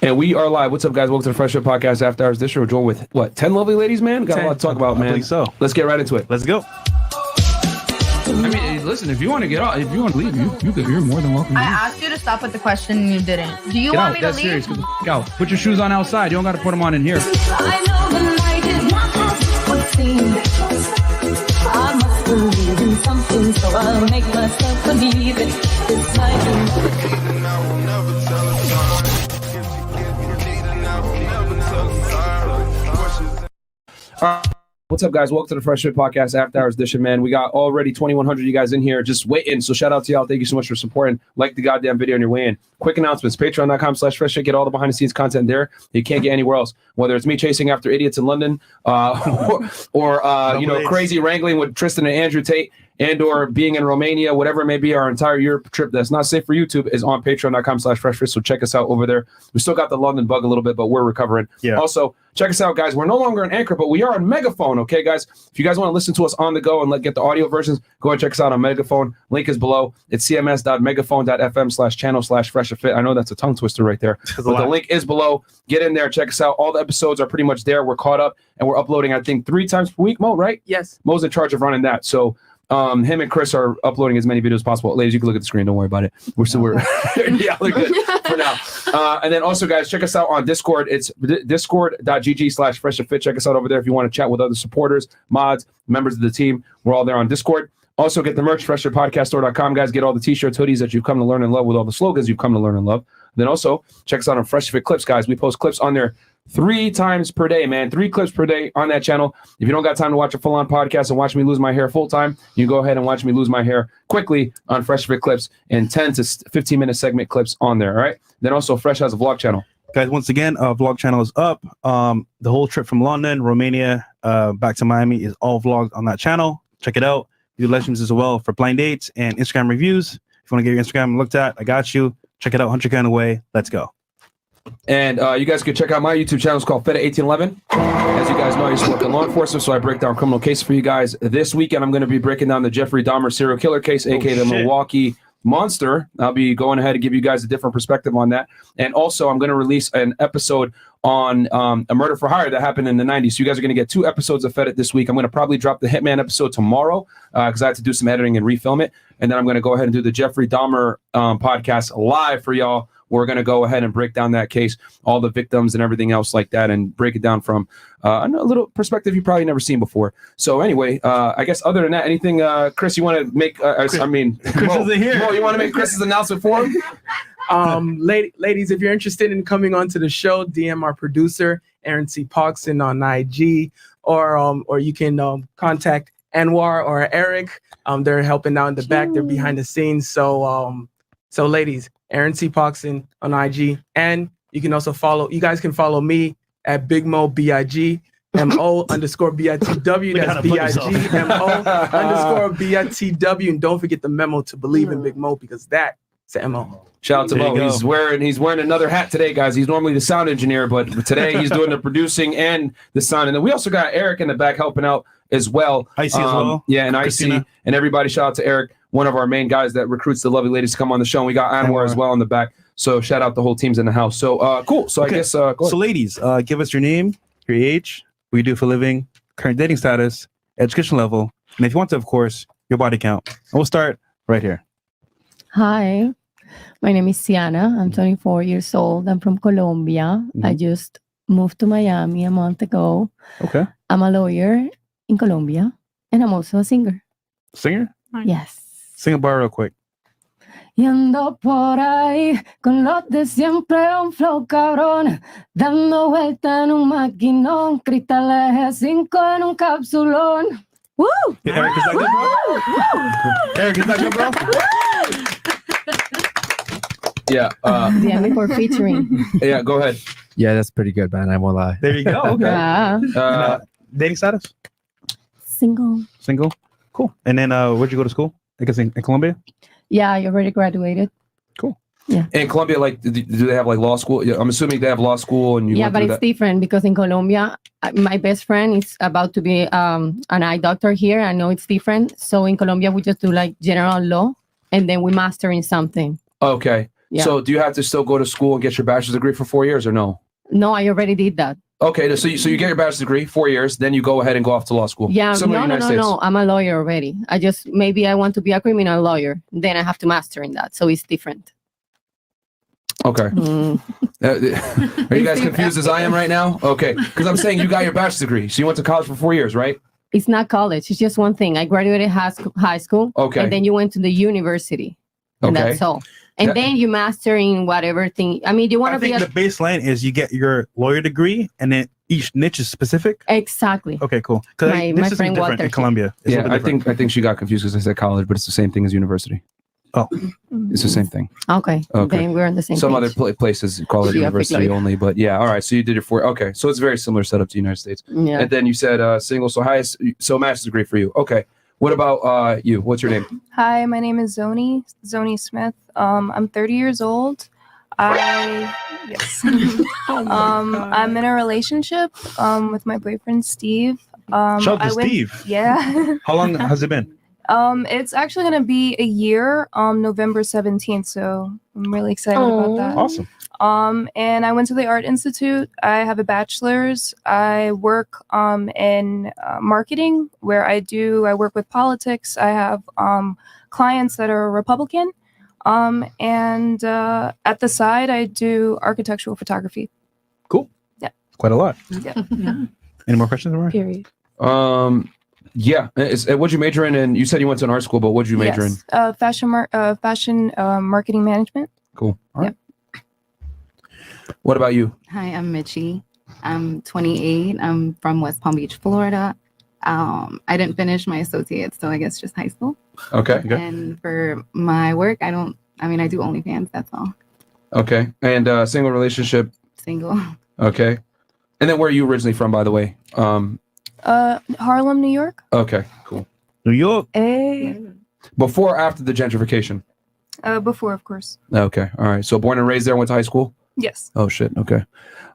And we are live. What's up, guys? Welcome to the Fresh Fit Podcast After Hours. This year we're joined with, what, 10 lovely ladies, man? Got a lot to talk about, man. I believe so. Let's get right into it. Let's go. I mean, listen, if you want to get out, if you want to leave, you're more than welcome to I leave. asked you to stop with the question and you didn't. Do you Get want out. me to That's leave? serious. Get the f- out. Put your shoes on outside. You don't got to put them on in here. I know the night is not as it would seem. I must believe in something, so I'll make myself believe it. This night What's up, guys? Welcome to the Fresh Fit Podcast After Hours edition, man. We got already 2,100 you guys in here just waiting. So shout out to y'all. Thank you so much for supporting. Like the goddamn video on your way in. Quick announcements. Patreon.com/freshfit. Get all the behind the scenes content there. You can't get anywhere else. Whether it's me chasing after idiots in London or crazy wrangling with Tristan and Andrew Tate, and or being in Romania, whatever it may be, our entire Europe trip that's not safe for YouTube is on patreon.com/freshfit. So check us out over there. We still got the London bug a little bit, but we're recovering. Yeah. Also, check us out, guys. We're no longer on Anchor, but we are on Megaphone. Okay, guys. If you guys want to listen to us on the go and get the audio versions, go and check us out on Megaphone. Link is below. It's cms.megaphone.fm/channel/freshfit. I know that's a tongue twister right there, but the link is below. Get in there, check us out. All the episodes are pretty much there. We're caught up, and we're uploading, I think, 3 times per week, Mo, right? Yes. Mo's in charge of running that. So him and Chris are uploading as many videos as possible. Ladies, you can look at the screen. Don't worry about it. We're yeah, we're good for now. And then also, guys, check us out on Discord. It's discord.gg/freshfit. Check us out over there if you want to chat with other supporters, mods, members of the team. We're all there on Discord. Also, get the merch, freshfitpodcaststore.com, guys. Get all the t-shirts, hoodies that you've come to learn and love with all the slogans you've come to learn and love. Then also, check us out on Fresh Fit Clips, guys. We post clips on there 3 times per day, man. 3 clips per day on that channel. If you don't got time to watch a full-on podcast and watch me lose my hair full-time, you go ahead and watch me lose my hair quickly on Fresh Fit Clips and 10 to 15-minute segment clips on there, all right? Then also, Fresh has a vlog channel. Guys, once again, vlog channel is up. The whole trip from London, Romania, back to Miami is all vlogged on that channel. Check it out. We do legends as well for blind dates and Instagram reviews. If you want to get your Instagram looked at, I got you. Check it out, 100K away. Let's go. And you guys can check out my YouTube channel. It's called Feta1811. As you guys know, I used to work in law enforcement, so I break down criminal cases for you guys. This weekend, I'm going to be breaking down the Jeffrey Dahmer serial killer case, a.k.a. the Milwaukee Monster. I'll be going ahead and give you guys a different perspective on that. And also, I'm going to release an episode on a murder for hire that happened in the 90s. So you guys are going to get 2 episodes of Fed this week. I'm going to probably drop the Hitman episode tomorrow because I had to do some editing and refilm it. And then I'm going to go ahead and do the Jeffrey Dahmer podcast live for y'all. We're going to go ahead and break down that case, all the victims and everything else like that, and break it down from a little perspective you've probably never seen before. So anyway, I guess other than that, anything, Chris, you want to make, Chris isn't here. Mo, you want to make Chris's announcement for him? Ladies, if you're interested in coming onto the show, DM our producer, Aaron C. Poxon on IG, or you can contact Anwar or Eric. They're helping out in the back. They're behind the scenes. So ladies, Aaron C. Poxon on IG, and you can also you guys can follow me at Big Mo BIG. MO_BITW. That's BIGMO_BITW. And don't forget the memo to believe in Big Mo, because that's the MO. Shout out to Mo. He's wearing another hat today, guys. He's normally the sound engineer, but today he's doing the producing and the sound. And then we also got Eric in the back helping out as well. IC as well. Yeah, and Christina. IC and everybody. Shout out to Eric, one of our main guys that recruits the lovely ladies to come on the show. And we got Anwar as well in the back. So shout out the whole team's in the house. So cool. So Okay. I guess go ahead. So ladies, give us your name, your age, what you do for a living, current dating status, education level, and if you want to, of course, your body count. And we'll start right here. Hi, my name is Siana. I'm 24 years old. I'm from Colombia. I just moved to Miami a month ago. Okay. I'm a lawyer in Colombia, and I'm also a singer. Singer? Yes. Sing a bar real quick. Y ando por ahí con los de siempre, un flow cabrón, dando vuelta en un maquinón, cristales G5 en un capsulón. Woo! Yeah, Eric, is that good, bro? Eric, is that good, bro? Yeah. DM for featuring. Yeah. Go ahead. Yeah, that's pretty good, man. I won't lie. There you go. Okay. Dating status? Single. Single? Cool. And then where'd you go to school? I guess in Colombia? Yeah, you already graduated. Cool. Yeah. In Colombia, like, do they have like law school? I'm assuming they have law school, and you. Yeah, but it's different because in Colombia, my best friend is about to be an eye doctor here. I know it's different. So in Colombia, we just do like general law, and then we master in something. Okay. Yeah. So do you have to still go to school and get your bachelor's degree for 4 years or no? No, I already did that. Okay, so you get your bachelor's degree, 4 years, then you go ahead and go off to law school. Yeah, Similar to the United States. no. I'm a lawyer already. Maybe I want to be a criminal lawyer. Then I have to master in that. So it's different. Okay. Mm. Are you guys confused as I am right now? Okay, because I'm saying you got your bachelor's degree, so you went to college for 4 years, right? It's not college. It's just one thing. I graduated high school. Okay. And then you went to the university. And Okay. that's all. And then you master in whatever thing. I mean, you want I to be think the baseline is you get your lawyer degree, and then each niche is specific. Exactly. Okay, cool. Because My this is friend different Walter. in Colombia. It's a Yeah, little different. I think she got confused because I said college, but it's the same thing as university. Oh, It's the same thing. Okay. Okay. Then we're on the same Some page. other places call it Geographic university lawyer. only, but yeah. All right. So you did your 4. Okay. So it's very similar setup to the United States. Yeah. And then you said single. So master's degree for you. Okay. What about you? What's your name? Hi, my name is Zoni Smith. I'm 30 years old. Yes. I'm in a relationship with my boyfriend Steve. Shout out to Steve. Yeah. How long has it been? It's actually gonna be a year, November 17th. So I'm really excited about that. Awesome. And I went to the Art Institute. I have a bachelor's. I work in marketing, where I work with politics. I have clients that are Republican. And at the side, I do architectural photography. Cool. Yeah. Quite a lot. Yeah. Any more questions, Amara? Period. Yeah. What'd you major in? And you said you went to an art school, but what'd you major in? Fashion marketing management. Cool. All right. What about you? Hi, I'm Mitchie. I'm 28. I'm from West Palm Beach, Florida. I didn't finish my associates, so I guess just high school. Okay. And for my work, I do OnlyFans, that's all. Okay. And single relationship. Single. Okay. And then where are you originally from, by the way? Harlem, New York. Okay. Cool. New York. Before or after the gentrification? Before, of course. Okay. All right. So born and raised there, went to high school? Yes. Oh, shit. Okay.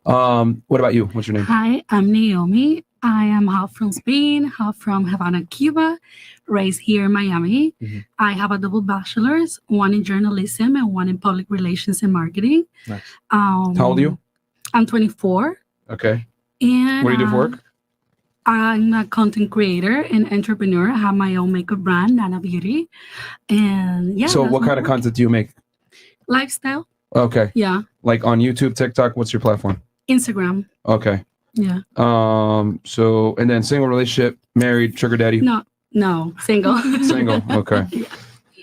What about you? What's your name? Hi, I'm Naomi. I am half from Spain, half from Havana, Cuba, raised here in Miami. Mm-hmm. I have a double bachelor's, one in journalism and one in public relations and marketing. Nice. How old are you? I'm 24. Okay. And what do you do for work? I'm a content creator and entrepreneur. I have my own makeup brand, Nana Beauty. And yeah. So what kind of content do you make? Lifestyle. Okay. Yeah. Like on YouTube, TikTok, what's your platform? Instagram. Okay. Yeah. So, and then single relationship, married, sugar daddy? No, single. Single. Okay.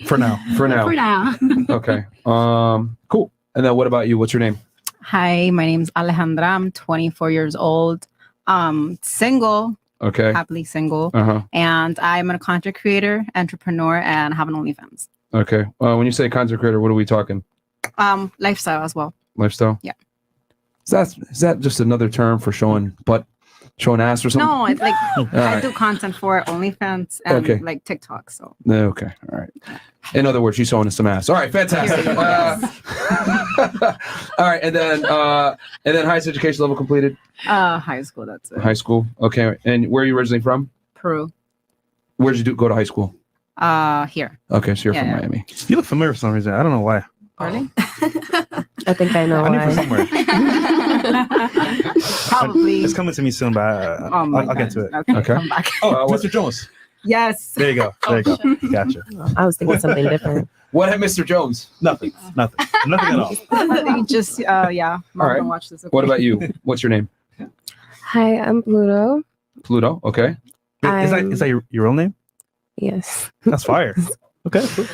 For now. For now. Okay. Cool. And then what about you? What's your name? Hi, my name's Alejandra. I'm 24 years old. Single. Okay. Happily single. Uh-huh. And I'm a content creator, entrepreneur, and have an OnlyFans. Okay. When you say content creator, what are we talking? Lifestyle as well. Lifestyle? Yeah. Is that just another term for showing ass or something? No, it's like I right. do content for OnlyFans and like TikTok. So okay, all right. In other words, she's showing us some ass. All right, fantastic. All right, and then highest education level completed. High school. That's it. High school. Okay, and where are you originally from? Peru. Where did you go to high school? Here. Okay, so you're from Miami. You look familiar for some reason. I don't know why. Really? I think I know I knew why. from somewhere. Probably. It's coming to me soon, but I'll get to it. Okay. Come back. Oh, Mr. Jones. Yes. There you go. Gotcha. I was thinking something different. What had Mr. Jones? Nothing at all. Just yeah. All right. Watch this, okay? What about you? What's your name? Hi, I'm Pluto. Pluto. Okay. Is that your real name? Yes. That's fire. Okay. Cool.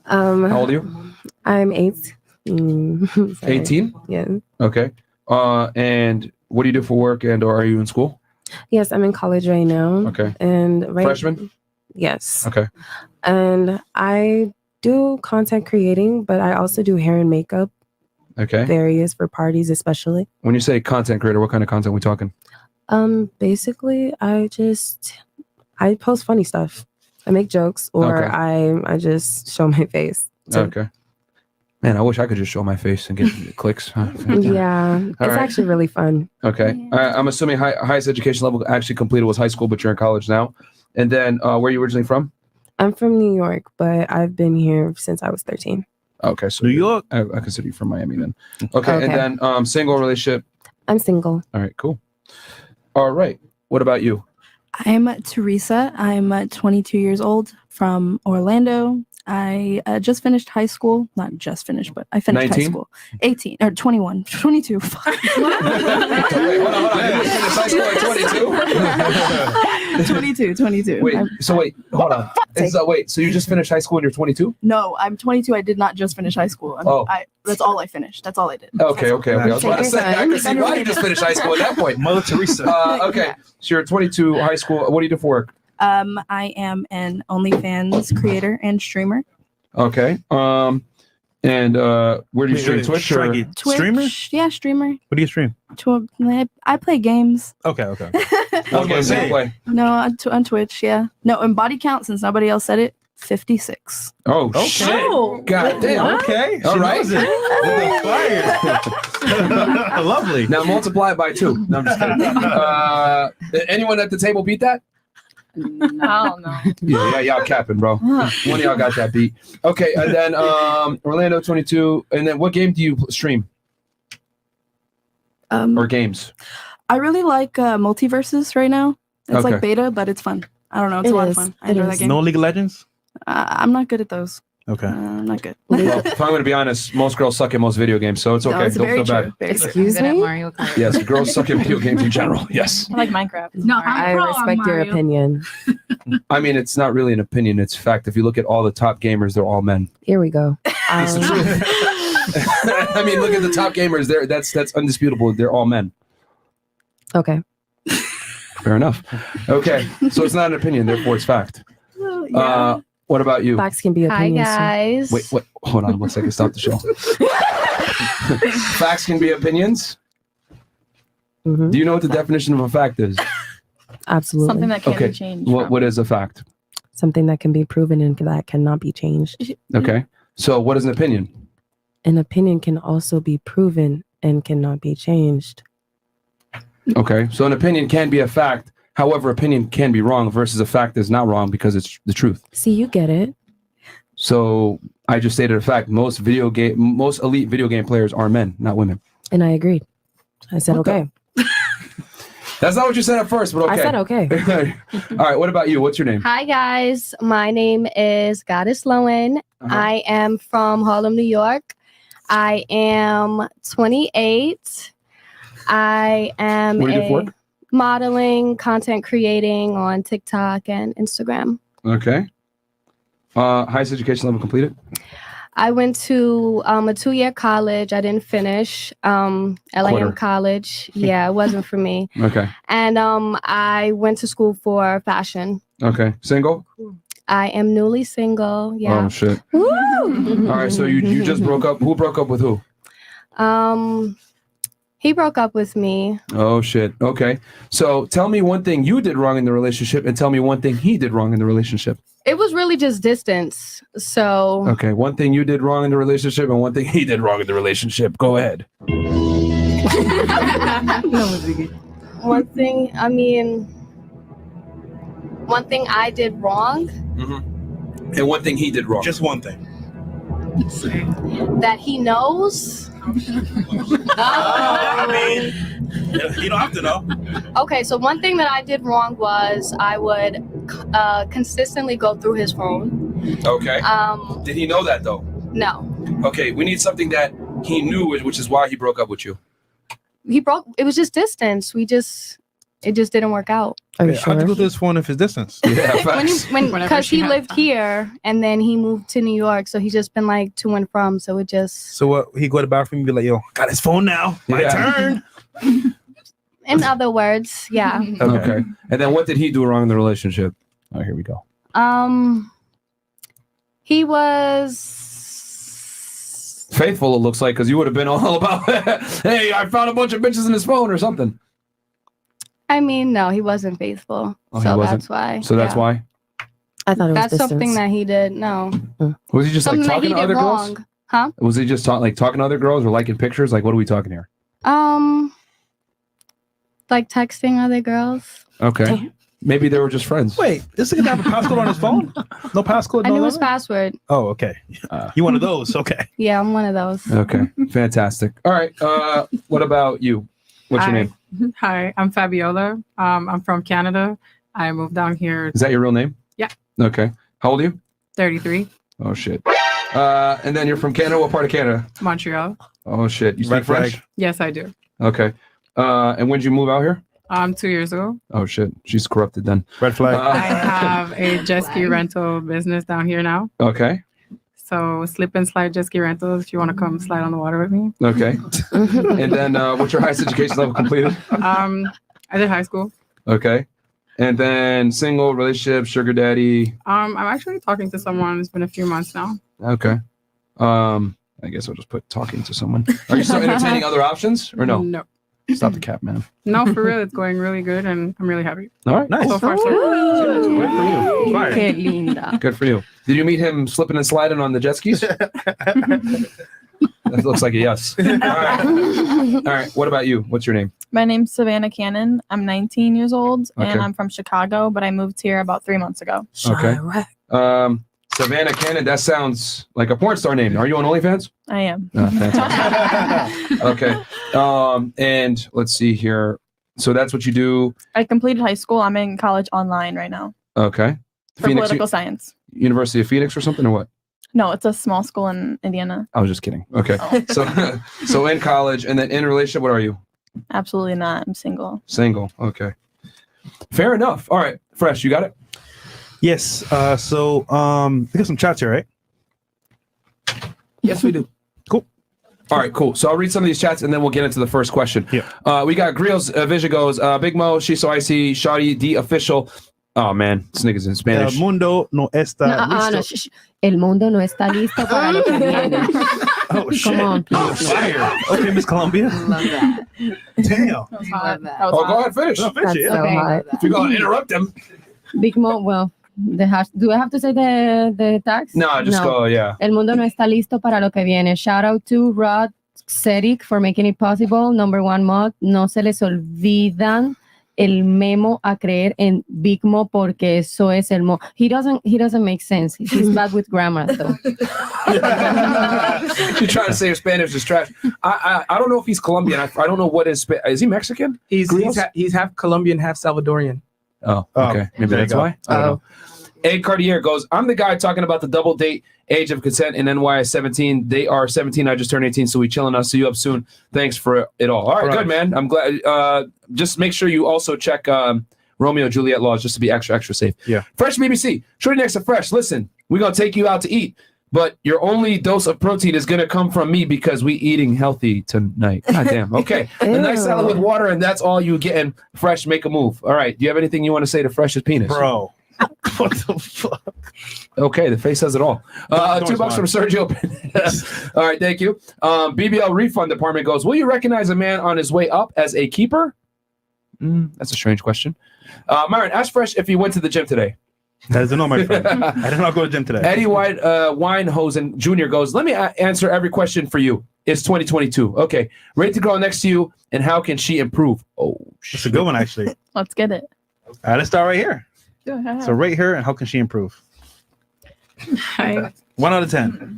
How old are you? I'm 8. 18? Yeah. Okay. And what do you do for work, and or are you in school? Yes, I'm in college right now. Okay. And Freshman? Yes. Okay. And I do content creating, but I also do hair and makeup. Okay. Various for parties, especially. When you say content creator, what kind of content are we talking? Basically, I post funny stuff. I make jokes, or Okay. I just show my face. Okay. Man, I wish I could just show my face and get clicks. Huh? Yeah, it's actually really fun. Okay. I'm assuming highest education level actually completed was high school, but you're in college now. And then where are you originally from? I'm from New York, but I've been here since I was 13. Okay, so New York. I consider you from Miami then. Okay, and then single relationship. I'm single. All right, cool. All right, what about you? I'm Teresa. I'm 22 years old from Orlando. I just finished high school. Not just finished, but I finished 19? high school. 18 or 21. 22. Fuck. Wait, hold on. You finished high school at 22? 22. Wait, hold on. So you just finished high school and you're 22? No, I'm 22. I did not just finish high school. That's all I finished. That's all I did. Okay. I was about to say, I can see why you just finished high school at that point. Mother Teresa. Okay, so you're 22, high school. What do you do for work? I am an OnlyFans creator and streamer. Okay. And where do you stream? Twitch or streamer? Yeah, streamer. What do you stream? I play games. Okay. What games do you play? No, on Twitch, yeah. No, and body count, since nobody else said it, 56. Oh, shit. God damn. Okay. All right. Lovely. Now multiply it by 2. No, I'm just kidding. Anyone at the table beat that? No. Yeah, y'all capping, bro. One of y'all got that beat. Okay, and then Orlando 22. And then what game do you stream? Or games? I really like Multiverses right now. It's Okay. like beta, but it's fun. I don't know. It's a lot of fun. I enjoy that game. No League of Legends? I'm not good at those. Okay. I'm not good. Well, if I'm going to be honest, most girls suck at most video games, so it's okay. No, it's Don't very feel true. bad. Very true. Excuse me? Mario Kart. Yes, girls suck at video games in general. Yes. I like Minecraft. No, I I'm respect your opinion. I mean, it's not really an opinion, it's fact. If you look at all the top gamers, they're all men. Here we go. It's the truth. I mean, look at the top gamers. That's undisputable. They're all men. Okay. Fair enough. Okay, so it's not an opinion, therefore it's fact. Yeah. What about you? Facts can be Hi opinions. guys. Wait, hold on 1 second. Stop the show. Facts can be opinions. Mm-hmm. Do you know what the definition of a fact is? Absolutely. Something that can't Okay. be changed. What is a fact? Something that can be proven and that cannot be changed. Okay. So what is an opinion? An opinion can also be proven and cannot be changed. Okay. So an opinion can be a fact. However, opinion can be wrong versus a fact is not wrong because it's the truth. See, you get it. So I just stated a fact. Most elite video game players are men, not women. And I agreed. I said, okay. That's not what you said at first, but okay. I said, okay. All right. What about you? What's your name? Hi guys. My name is Goddess Lowen. I am from Harlem, New York. I am 28. I am What do you do for work? modeling, content creating on TikTok and Instagram. Okay. Highest education level completed? I went to a 2-year college. I didn't finish. LAM Quarter. college. Yeah, it wasn't for me. Okay. And I went to school for fashion. Okay. Single? I am newly single. Yeah. Oh, shit. Woo! All right. So you just broke up. Who broke up with who? He broke up with me. Oh, shit. Okay. So tell me one thing you did wrong in the relationship and tell me one thing he did wrong in the relationship. It was really just distance. So Okay. One thing you did wrong in the relationship and one thing he did wrong in the relationship. Go ahead. one thing I did wrong And one thing he did wrong. Just one thing. that he knows. I mean, you don't have to know. Okay, so one thing that I did wrong was I would consistently go through his phone. Okay. Did he know that though? No. Okay. We need something that he knew, which is why he broke up with you. It was just distance. It just didn't work out. Are you How'd you go through this phone if it's distance? Yeah, Because he lived here and then he moved to New York, so he's just been like to and from. So it just. So what? He go to the bathroom and be like, "Yo, got his phone now. My turn." In other words, yeah. Okay. And then what did he do wrong in the relationship? Oh, here we go. He was. Faithful, it looks like, because you would have been all about, hey, I found a bunch of bitches in his phone or something. I mean, no, he wasn't faithful. Oh, he so wasn't? that's why. So that's why? I thought it was That's distance. something that he did. No. Was he just Something like that talking he to did other wrong. girls? Huh? Was he just talking to other girls or liking pictures? Like, what are we talking here? Like texting other girls. Okay. Maybe they were just friends. Wait, this nigga have a passcode on his phone? No passcode? I No knew his number? password. Oh, okay. You one of those? Okay. Yeah, I'm one of those. Okay, fantastic. All right, what about you? What's your Hi. name? Hi, I'm Fabiola. I'm from Canada. I moved down here. Is that your real name? Yeah, Okay. How old are you? 33, Oh shit. And then you're from Canada. What part of Canada? Montreal. Oh shit. You speak Red flag. French? Yes, I do. Okay. And when did you move out here? 2 years ago. Oh shit. She's corrupted then. Red flag. I have a jet ski rental business down here now. Okay. So slip and slide jet ski rentals. If you want to come slide on the water with me. Okay. And then what's your highest education level completed? I did high school. Okay. And then single, relationship, sugar daddy. I'm actually talking to someone. It's been a few months now. Okay. I guess I'll just put talking to someone. Are you still entertaining other options or no? No. Stop the cap, man. No, for real. It's going really good, and I'm really happy. All right. Nice. So far, so Good for you. Fire. Qué linda. Good for you. Did you meet him slipping and sliding on the jet skis? That looks like a yes. All right. All right. What about you? What's your name? My name's Savannah Cannon. I'm 19 years old, Okay. and I'm from Chicago, but I moved here about 3 months ago. Okay. Savannah Cannon. That sounds like a porn star name. Are you on OnlyFans? I am. Fantastic. Okay. And let's see here. So that's what you do. I completed high school. I'm in college online right now Okay. for political science. University of Phoenix or something or what? No, it's a small school in Indiana. I was just kidding. Okay. Oh. So in college and then in a relationship, what are you? Absolutely not. I'm single. Single. Okay. Fair enough. All right. Fresh, you got it? Yes. So we got some chats here, right? Yes, we do. Cool. All right, cool. So I'll read some of these chats and then we'll get into the first question. Yeah. We got Grills, Vision goes, Big Mo, She's So Icy, Shawty, D Official. Oh man, this nigga's in Spanish. El mundo no está No, listo. shh. El mundo no está listo para lo que viene. Oh shit. Come on, please. Fire. Okay, Miss Columbia. Love that. Damn. Oh, go ahead, finish. No, finish it. That's so Okay. hot. If you're going to interrupt him. Big Mo, well, do I have to say the tags? No, just go, yeah. El mundo no está listo para lo que viene. Shout out to Rod Cedic for making it possible. Number one mod. No se les olvidan el memo a creer en Big Mo porque eso es el mo. He doesn't make sense. He's bad with grammar though. She's trying to say her Spanish is trash. I don't know if he's Colombian. I don't know what is he Mexican? He's half Colombian, half Salvadorian. Oh, okay. Maybe there you that's go. why. I don't know. A Cartier goes, I'm the guy talking about the double date age of consent in NY is 17. They are 17. I just turned 18, so we chilling. I'll see you up soon. Thanks for it all. All right, good, man. I'm glad. Just make sure you also check Romeo and Juliet laws just to be extra, extra safe. Yeah. Fresh BBC. Shorty next to Fresh. Listen, we're going to take you out to eat, but your only dose of protein is going to come from me because we eating healthy tonight. God damn. Okay. A nice salad with water, and that's all you getting. Fresh, make a move. All right. Do you have anything you want to say to Fresh's penis? Bro. What the fuck? Okay, the face says it all. Don't $2 from Sergio. All right, thank you. BBL refund department goes, will you recognize a man on his way up as a keeper? That's a strange question. Myron, ask Fresh if he went to the gym today. That is a no, my friend. I did not go to the gym today. Eddie White Winehosen Jr. goes, let me answer every question for you. It's 2022. Okay. Rate the girl next to you, and how can she improve? Oh, It's a good one, actually. Let's get it. All right, let's start right here. Go ahead. So right here, and how can she improve? Hi. 1 out of 10.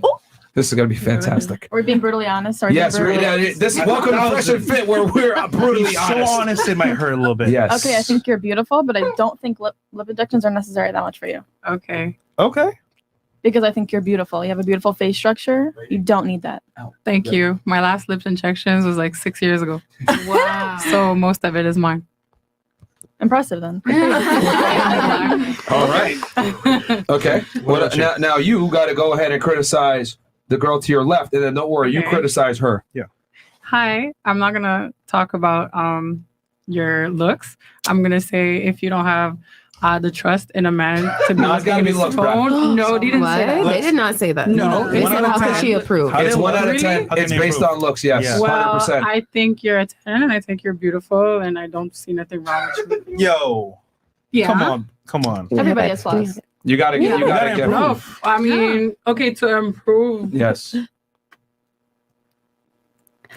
This is going to be fantastic. Are we being brutally honest? Or Yes, this is welcome to Fresh and Fit, where we're brutally He's honest. so honest, it might hurt a little bit. Yes. Okay, I think you're beautiful, but I don't think lip injections are necessary that much for you. Okay. Okay. Because I think you're beautiful. You have a beautiful face structure. You don't need that. Thank you. My last lip injections was like 6 years ago. Wow. So most of it is mine. Impressive then. All right. Okay. Well, now you got to go ahead and criticize the girl to your left, and then don't worry, you Okay. criticize her. Yeah. Hi. I'm not gonna talk about your looks. I'm gonna say if you don't have the trust in a man to be No, it's gotta be looks, bro. No, they didn't say that. They did not say that. No. They One said, out of how could 10. she approve? It's 1 out of 10. Really? It's based on looks, yes. Well, 100%. I think you're a 10, and I think you're beautiful, and I don't see nothing wrong with you. Yo. Yeah. Come on. Everybody has flaws. You got to get No, I mean, okay, to improve. Yes.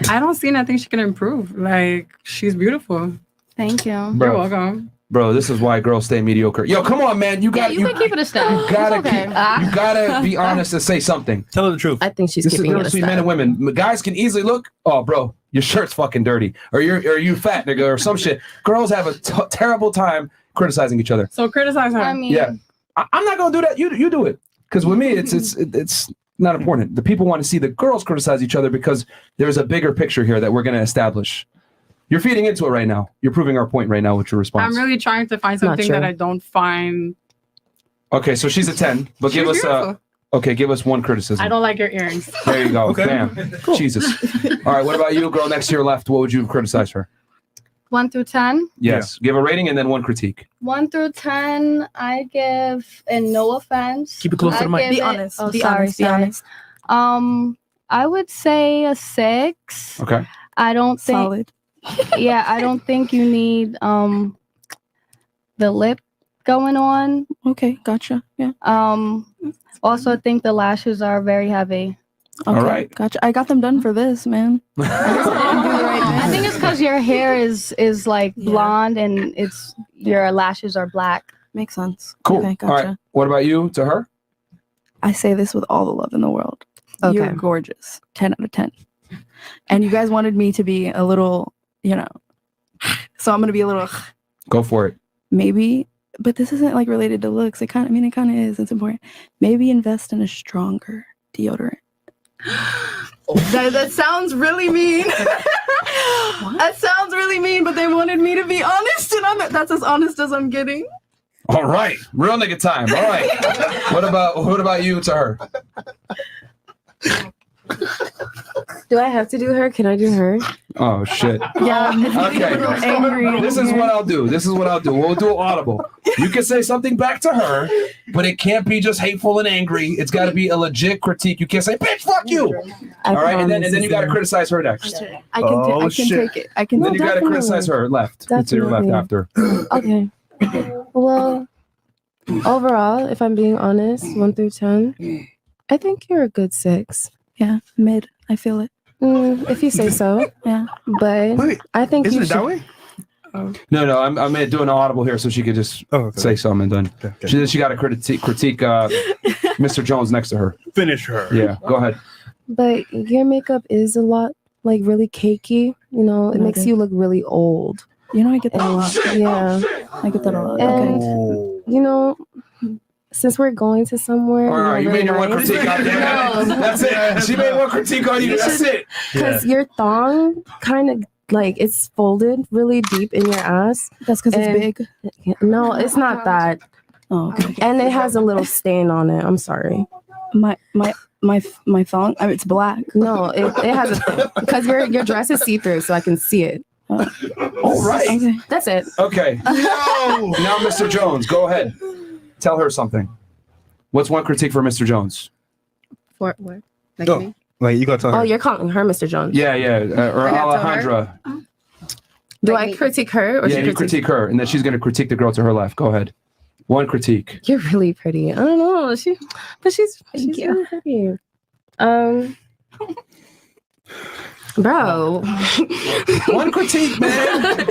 I don't see nothing she can improve. Like, she's beautiful. Thank you. You're welcome. Bro, this is why girls stay mediocre. Yo, come on, man. You got you can keep it a step. You gotta It's okay. you gotta be honest and say something. Tell her the truth. I think she's This is the keeping it difference a between men step. and women. Guys can easily look, oh, bro, your shirt's fucking dirty, or you fat nigga, or some shit. Girls have a terrible time criticizing each other. So criticize her. I mean, Yeah, I'm not gonna do that. You do it, because with me, it's not important. The people want to see the girls criticize each other because there's a bigger picture here that we're gonna establish. You're feeding into it right now. You're proving our point right now with your response. I'm really trying to find Not something that true. I don't find. Okay, so she's a 10, but give She's us beautiful. okay, give us one criticism. I don't like your earrings. There you go. Okay. Bam. Jesus. All right, what about you, girl next to your left? What would you criticize her? 1 through 10. Yes. Give a rating and then one critique. 1 through 10, I give, and no offense. Keep it close to the mic. give Be it- honest. Oh, Be sorry, honest. Be sorry. honest. I would say a 6. Okay. I don't think. Solid. Yeah, I don't think you need the lip going on. Okay, gotcha. Yeah. Also, I think the lashes are very heavy. Okay, All right. gotcha. I got them done for this, man. I think it's because your hair is like blonde and your lashes are black. Makes sense. Cool. Okay, All gotcha. right. What about you to her? I say this with all the love in the world. Okay. You're gorgeous. 10 out of 10. And you guys wanted me to be a little, so I'm gonna be a little Go for it. maybe, but this isn't like related to looks. It kind of is. It's important. Maybe invest in a stronger deodorant. That sounds really mean. That sounds really mean, but they wanted me to be honest, and that's as honest as I'm getting. All right. Real nigga time. All right. What about you to her? Do I have to do her? Can I do her? Oh shit. Yeah. Okay. Angry. This is what I'll do. We'll do an audible. You can say something back to her, but it can't be just hateful and angry. It's got to be a legit critique. You can't say, "Bitch, fuck you." All right, and then you got to criticize her next. I can take it. I can. Then you got to criticize her left. It's your left Definitely. after. Okay. Well, overall, if I'm being honest, 1 through 10, I think you're a good 6. Yeah, mid. I feel it. If you say so. Yeah. But Wait, I think isn't you it should. that way? No, I'm doing an audible here so she could just say something and done. Okay. She got to critique Mr. Jones next to her. Finish her. Yeah, go ahead. But your makeup is a lot, like, really cakey. It makes you look really old. I get that a lot. Yeah. I get that a lot. And, Okay. since we're going to somewhere. All right, you really made your one nice- critique out there. That's it. She made one critique on you. That's it. Because your thong kind of like it's folded really deep in your ass. That's because it's big. No, it's not that. Oh, okay. And it has a little stain on it. I'm sorry. My thong. I mean, it's black. No, it has a because your dress is see through, so I can see it. All right. Okay. That's it. Okay. Now, Mr. Jones, go ahead. Tell her something. What's one critique for Mr. Jones? For what? Like Oh, me? like you got to tell her. Oh, you're calling her Mr. Jones. Yeah, or I gotta tell Alejandra. Do Like I me. critique her or Yeah, she you critique her, and then she's going to critique the girl to her left. Go ahead. One critique. You're really pretty. I don't know. She's Thank you. really pretty. Bro. One critique, man.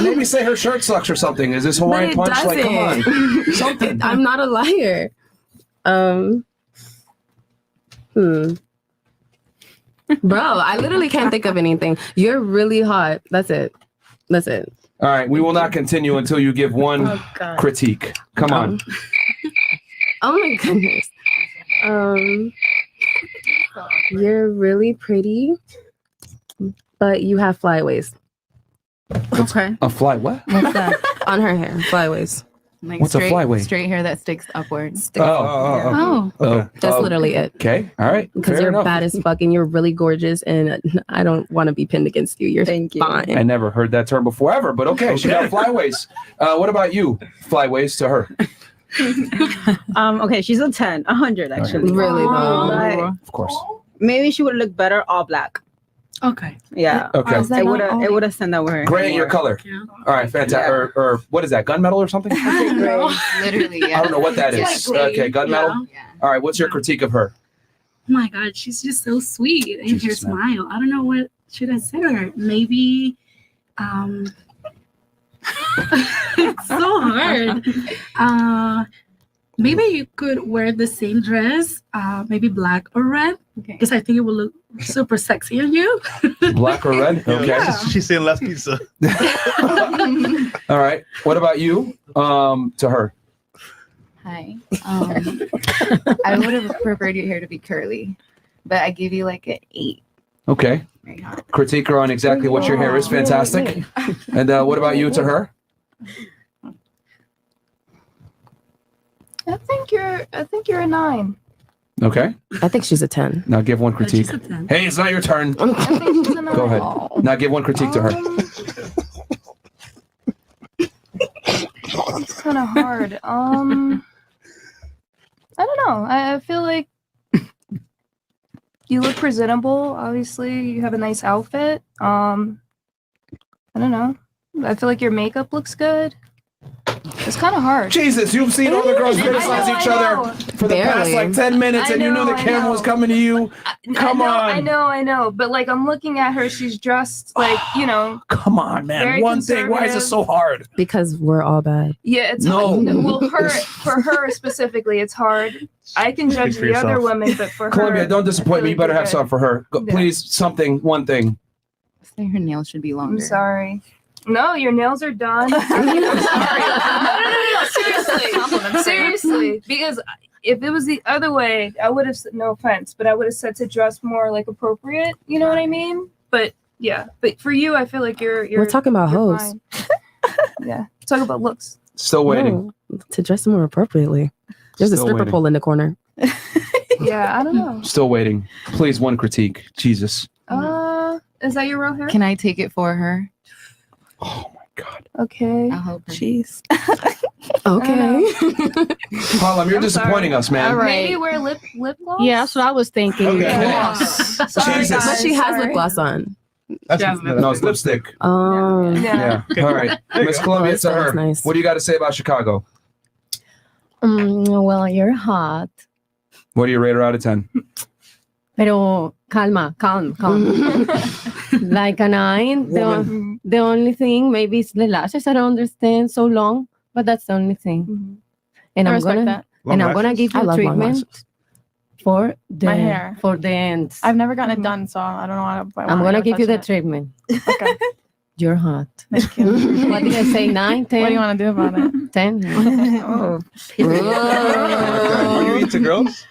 Maybe say her shirt sucks or something. Is this Hawaiian But it punch? Like, come on. doesn't. Something. I'm not a liar. Bro, I literally can't think of anything. You're really hot. That's it. All right, we will not continue until you give one critique. Come on. Oh my goodness. You're really pretty, but you have flyaways. Okay. A fly what? What's that? On her hair, flyaways. Like What's a straight, flyway? Straight hair that sticks upwards. Oh. That's literally it. Okay. All right. Because Fair you're enough. bad as fuck and you're really gorgeous, and I don't want to be pinned against you. You're fine. I never heard that term before ever, but okay. She got flyways. What about you? Flyways to her. Okay, she's a 10, 100 actually. Really though. But Of course. maybe she would look better all black. Okay. Yeah. Okay. It would have sent that with her. Gray your color. All right, fantastic. Or what is that? Gunmetal or something? Literally, yeah. I don't know what that is. Exactly. Okay, gunmetal. All right, what's your critique of her? Oh my God, she's just so sweet and Jesus, her smile. I don't know what should I say to her. Maybe, It's so hard. Maybe you could wear the same dress, maybe black or red, because I think it will look super sexy on you. Black or red? Okay. Yeah. She's saying less pizza. All right. What about you? To her. Hi. I would have preferred your hair to be curly, but I give you like an 8. Okay. Critique her on exactly what your hair is. Fantastic. And what about you to her? I think you're a 9. Okay. I think she's a 10. Now give one critique. she's a 10. Hey, it's not your turn. I think she's a 9. Go ahead. Now give one critique to her. It's kind of hard. I don't know. I feel like you look presentable. Obviously, you have a nice outfit. I don't know. I feel like your makeup looks good. It's kind of hard. Jesus, you've seen all the girls criticize each other for the past like 10 minutes, and you knew the camera was coming to you. Come on. I know. But like, I'm looking at her. She's dressed like, Come on, man. Very One thing. Why is it so hard? Because we're all bad. Yeah, it's No. hard. Well, for her specifically, it's hard. I can judge for the other yourself. women, but for Columbia, her, don't disappoint me. You better have good. something for her. Go, please, something, one thing. Say her nails should be longer. I'm sorry. No, your nails are done. I'm sorry. No. Seriously. Because if it was the other way, I would have said, no offense, but I would have said to dress more like appropriate. You know what I mean? But yeah, but for you, I feel like you're We're talking about you're hoes. fine. Yeah, talk about looks. Still waiting. No, to dress more appropriately. There's Still a stripper waiting. pole in the corner. Yeah, I don't know. Still waiting. Please, one critique. Jesus. Is that your real hair? Can I take it for her? Okay. I'll help her. Jeez. Okay. Harlem, you're disappointing us, man. All right. Maybe wear lip gloss. Yeah, that's what I was thinking. Okay. Yeah. Sorry, Jesus. But she has sorry. lip gloss on. No, it's lipstick. Yeah. Yeah. All right. Miss Columbia, That's to her. nice. What do you got to say about Chicago? Well, you're hot. What do you rate her out of 10? Pero calm. Like a 9. The only thing maybe is the lashes. I don't understand so long, but that's the only thing. And I I'm respect gonna that. and I'm gonna give I you love long treatment lashes. for the My hair. for the ends. I've never gotten it done, so I don't know how to. I'm gonna give you the treatment. Okay. You're hot. Thank you. What did I say? 9, 10? What do you want to do about it? 10. Oh. Are you into girls?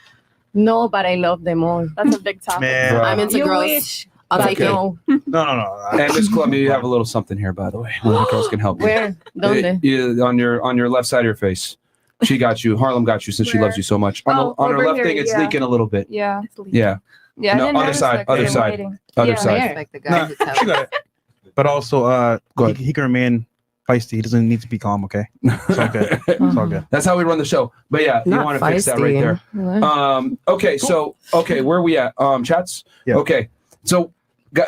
No, but I love them all. That's a big topic. Man. I'm into You girls. wish. I'll but take no. No. And Miss Columbia, you have a little something here, by the way. One of the girls can help you. Where? Donde? On your left side of your face. She got you. Harlem got you since she loves you so much. On her over left here, thing, it's yeah. leaking a little bit. Yeah. Yeah. Yeah. I No, didn't other notice side, that 'cause other I'm side. waiting. Other Yeah. side. Like the Nah, guy who tells she got it. But also, he can remain feisty. He doesn't need to be calm, okay? It's all good. It's all good. That's how we run the show. But yeah, you Not want to fix that right feisty. there. Okay, so where are we at? Chats? Yeah. Okay. So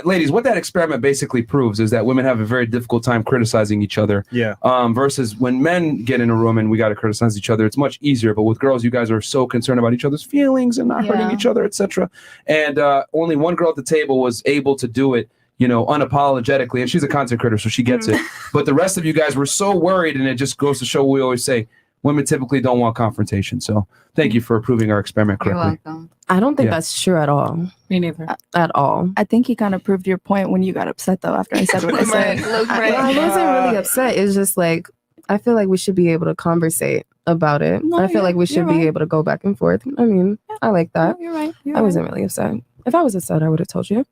ladies, what that experiment basically proves is that women have a very difficult time criticizing each other. Yeah. Versus when men get in a room and we got to criticize each other, it's much easier. But with girls, you guys are so concerned about each other's feelings and not hurting Yeah. each other, etc. And only one girl at the table was able to do it, unapologetically. And she's a content creator, so she gets it. But the rest of you guys were so worried, and it just goes to show what we always say. Women typically don't want confrontation. So thank you for approving our experiment You're correctly. welcome. I don't think Yeah. that's true at all. Me neither. At all. I think he kind of proved your point when you got upset though after I said what I said. I wasn't really upset. It's just like I feel like we should be able to conversate about it. No, I feel like we should you're be right. able to go back and forth. I mean, I like that. You're right. I wasn't really upset. If I was upset, I would have told you.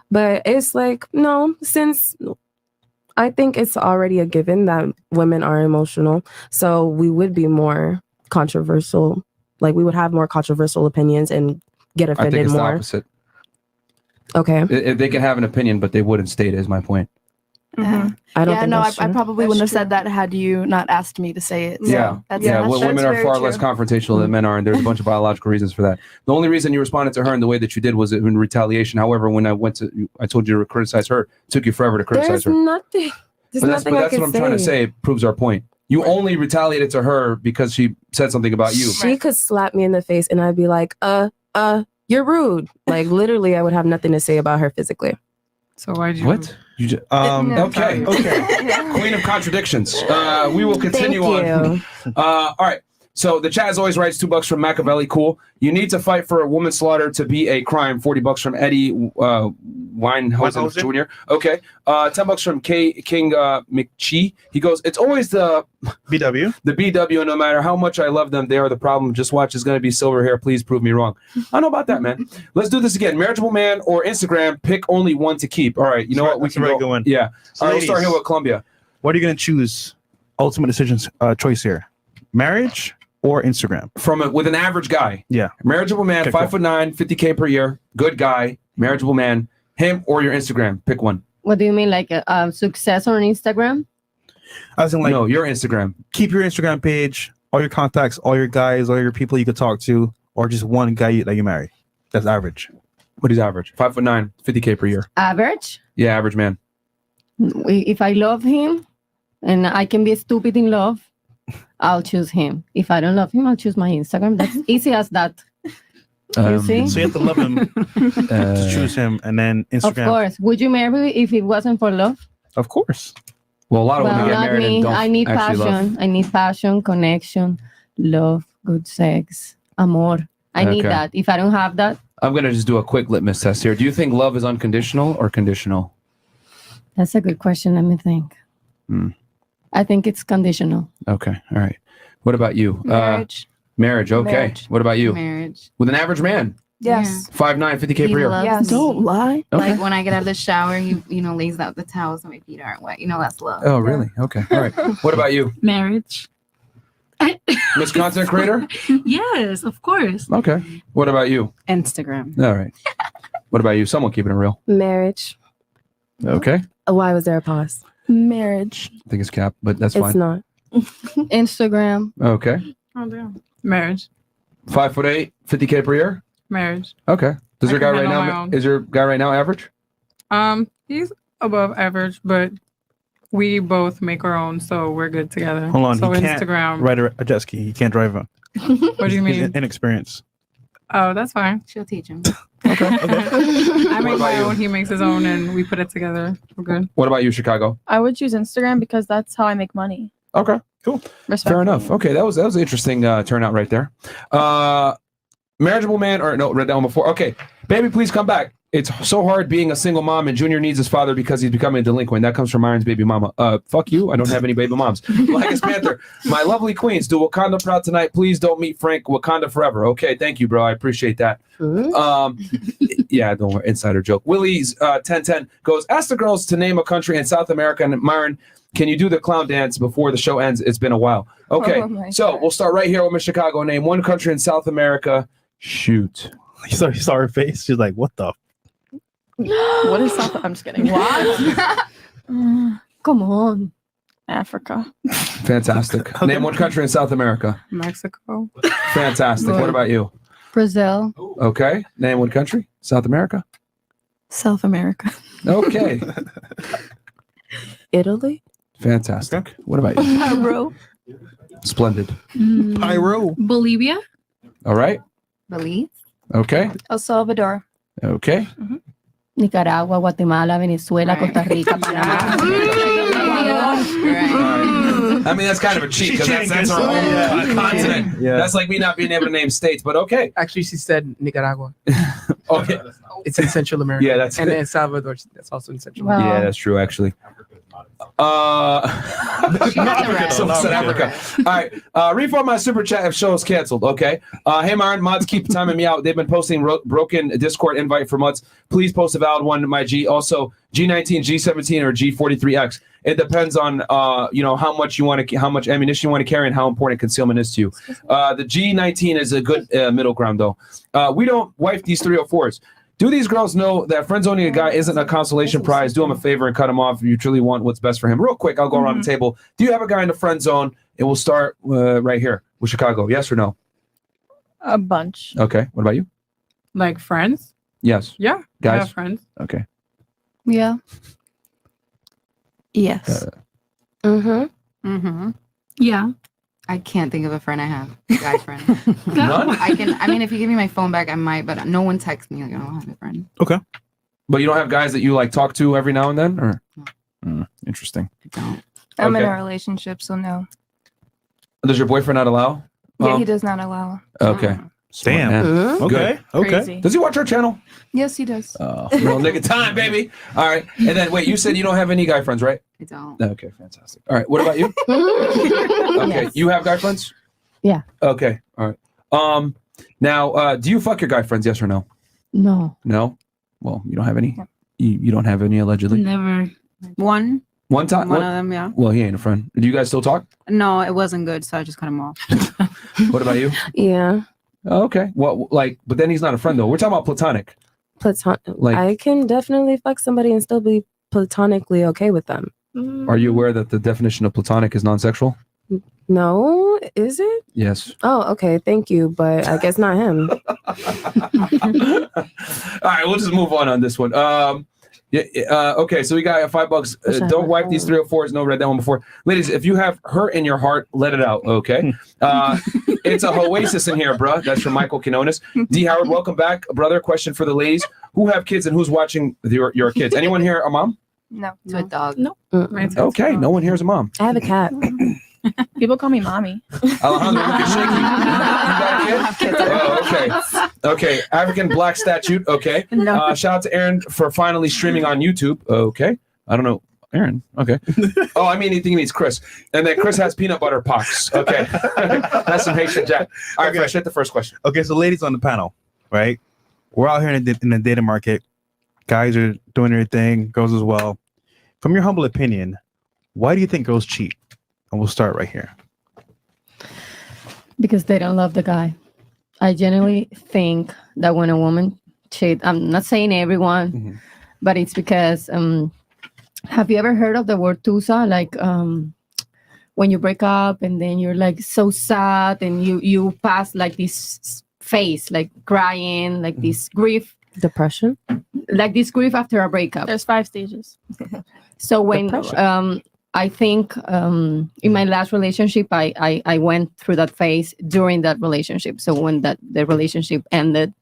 But it's like, no, since I think it's already a given that women are emotional. So we would be more controversial. Like we would have more controversial opinions and get I think offended it's the more. opposite. Okay. If they can have an opinion, but they wouldn't state it, is my point. I don't Yeah, think no, that's I true. probably wouldn't have said that had you not asked me to say it. So Yeah, that's women are very far less true. confrontational than men are, and there's a bunch of biological reasons for that. The only reason you responded to her in the way that you did was in retaliation. However, when I told you to criticize her, it took you forever to criticize There's her. nothing. There's But that's nothing I what can I'm trying to say. It proves our point. You only retaliated to her because she said something about you. She could slap me in the face and I'd be like, you're rude. Like literally, I would have nothing to say about her physically. So why'd you? What? You just, okay. Queen of contradictions. We will continue on. All right. So the chat as always writes $2 from Machiavelli. Cool. You need to fight for a woman slaughter to be a crime. $40 from Eddie Winehouse Jr. Okay. $10 from King McChee. He goes, it's always the BW. The BW, and no matter how much I love them, they are the problem. Just watch, it's going to be silver hair. Please prove me wrong. I don't know about that, man. Let's do this again. Marriageable man or Instagram, pick only one to keep. All right. You know what? We can go. One. Yeah. So All right, we'll start ladies, here with Columbia. What are you going to choose? Ultimate decisions choice here. Marriage or Instagram? With an average guy. Yeah. Marriageable man, Okay, 5'9", 50K per year. Good guy. Marriageable man. Him or your Instagram. Pick one. What do you mean, like success on Instagram? I was in like, no, your Instagram. Keep your Instagram page, all your contacts, all your guys, all your people you could talk to, or just one guy that you marry. That's average. What is average? 5'9", 50K per year. Average? Yeah, average man. If I love him and I can be stupid in love, I'll choose him. If I don't love him, I'll choose my Instagram. That's easy as that. You see? So you have to love him to choose him, and then Instagram. Of course. Would you marry if it wasn't for love? Of course. Well, a lot of women get not married me. and don't I need actually passion. love. I need passion, connection, love, good sex, amor. I need Okay. that. If I don't have that, I'm going to just do a quick litmus test here. Do you think love is unconditional or conditional? that's a good question. Let me think. Hmm. I think it's conditional. Okay. All right. What about you? Marriage. Marriage. Okay. Marriage. What about you? Marriage. With an average man. Yes. 5'9", 50K per year. loves Don't lie. Okay. Like when I get out of the shower, he lays out the towel so my feet aren't wet. That's love. Oh, really? Okay. All right. What about you? Marriage. Miss Content Creator? Yes, of course. Okay. What about you? Instagram. All right. What about you? Someone keeping it real. Marriage. Okay. Why was there a pause? Marriage. I think it's cap, but that's It's fine. not. Instagram. Okay. Oh damn. Marriage. 5'8", 50K per year. Marriage. Okay. Does I your guy can right handle my now? own. Is your guy right now average? He's above average, but we both make our own, so we're good together. Hold on. So he can't Instagram. ride a jet ski. He can't drive one. What do you He's mean? inexperienced. Oh, that's fine. She'll teach him. Okay. I make about my you? own. He makes his own, and we put it together. We're good. What about you, Chicago? I would choose Instagram because that's how I make money. Okay. Cool. Fair enough. Okay, that was an interesting turnout right there. Marriageable man, or no, read that one before. Okay, baby, please come back. It's so hard being a single mom, and Junior needs his father because he's becoming a delinquent. That comes from Myron's baby mama. Fuck you. I don't have any baby moms. Blackest Panther, my lovely queens, do Wakanda proud tonight. Please don't meet Frank. Wakanda forever. Okay, thank you, bro. I appreciate that. Yeah, don't worry. Insider joke. Willie's 1010 goes, ask the girls to name a country in South America. And Myron, can you do the clown dance before the show ends? It's been a while. Okay, so we'll start right here with Miss Chicago. Name one country in South America. Shoot. You saw her face. She's like, "What the?" What is South? I'm just kidding. What? Come on. Africa. Fantastic. Name one country in South America. Mexico. Fantastic. What about you? Brazil. Okay. Name one country. South America. South America. Okay. Italy. Fantastic. What about you? Pyro. Splendid. Pyro. Bolivia. All right. Belize. Okay. El Salvador. Okay. Nicaragua, Guatemala, Venezuela, Costa Rica, Panamá. I mean, that's kind of a cheat because that's our own continent. Yeah. That's like me not being able to name states, but okay. Actually, she said Nicaragua. Okay. It's in Central America. Yeah, that's and it. then Salvador. That's also in Central Wow. America. Yeah, that's true, actually. South Africa. All right. Refund my super chat if show is canceled. Okay. Hey, Myron, mods keep timing me out. They've been posting broken Discord invite for months. Please post a valid one, my G. Also, G19, G17, or G43X. It depends on how much you want to, how much ammunition you want to carry, and how important concealment is to you. The G19 is a good middle ground, though. We don't wife these 304s. Do these girls know that friend zoning a guy isn't a consolation prize? Do him a favor and cut him off if you truly want what's best for him. Real quick, I'll go around the table. Do you have a guy in the friend zone? And we'll start right here with Chicago. Yes or no? A bunch. Okay. What about you? Like friends? Yes. Yeah. Guys? I have friends. Okay. Yeah. Yes. Yeah. I can't think of a friend I have. Guy friend. None? I mean, if you give me my phone back, I might, but no one texts me. Like, I don't have a friend. Okay. But you don't have guys that you like talk to every now and then, or interesting. I'm in Okay. a relationship, so no. Does your boyfriend not allow? Yeah, he does not allow. Okay. Smart Damn. man. Okay. Good. Okay. Crazy. Does he watch our channel? Yes, he does. Oh, well, nigga time, baby. All right. And then wait, you said you don't have any guy friends, right? I don't. Okay, fantastic. All right. What about you? Okay. Yes. You have guy friends? Yeah. Okay. All right. Now, do you fuck your guy friends? Yes or no? No. No. Well, you don't have any. You don't have any allegedly. Never. One One time. of them, yeah. Well, he ain't a friend. Do you guys still talk? No, it wasn't good, so I just cut him off. What about you? Yeah. Oh, okay. Well, like, but then he's not a friend though. We're talking about platonic. Like- I can definitely fuck somebody and still be platonically okay with them. Are you aware that the definition of platonic is non-sexual? No, is it? Yes. Oh, okay. Thank you, but I guess not him. All right, we'll just move on this one. Okay, so we got $5. Don't wipe these 304s. No, read that one before. Ladies, if you have hurt in your heart, let it out, okay? It's a oasis in here, bruh. That's from Michael Quinones. D. Howard, welcome back. Brother, question for the ladies. Who have kids and who's watching your kids? Anyone here a mom? No. To a dog. No. Okay, no one here is a mom. I have a cat. People call me mommy. Alejandro, look at shaky. You got a kid? Oh, okay. Okay. African black statute. Okay. No. Shout out to Aaron for finally streaming on YouTube. Okay. I don't know. Aaron. Okay. Oh, I mean, he needs Chris. And then Chris has peanut butter pox. Okay. That's some Haitian Jack. All right, Fresh, hit the first question. Okay, so ladies on the panel, right? We're out here in the dating market. Guys are doing their thing, girls as well. From your humble opinion, why do you think girls cheat? And we'll start right here. Because they don't love the guy. I genuinely think that when a woman cheats, I'm not saying everyone, but it's because have you ever heard of the word tusa? Like when you break up and then you're like so sad and you pass like this phase, like crying, like this grief. Depression? Like this grief after a breakup. There's 5 stages. So when I think in my last relationship, I went through that phase during that relationship. So when the relationship ended,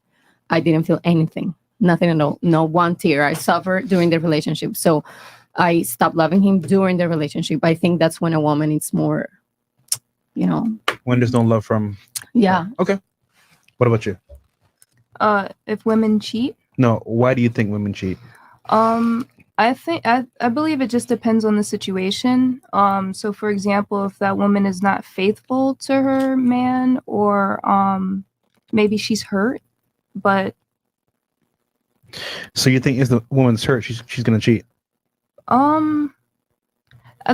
I didn't feel anything, nothing at all, no one tear. I suffered during the relationship. So I stopped loving him during the relationship. I think that's when a woman is more, When there's no love from... Yeah. Okay. What about you? If women cheat? No, why do you think women cheat? I believe it just depends on the situation. So for example, if that woman is not faithful to her man, or maybe she's hurt, but So you think if the woman's hurt, she's gonna cheat? I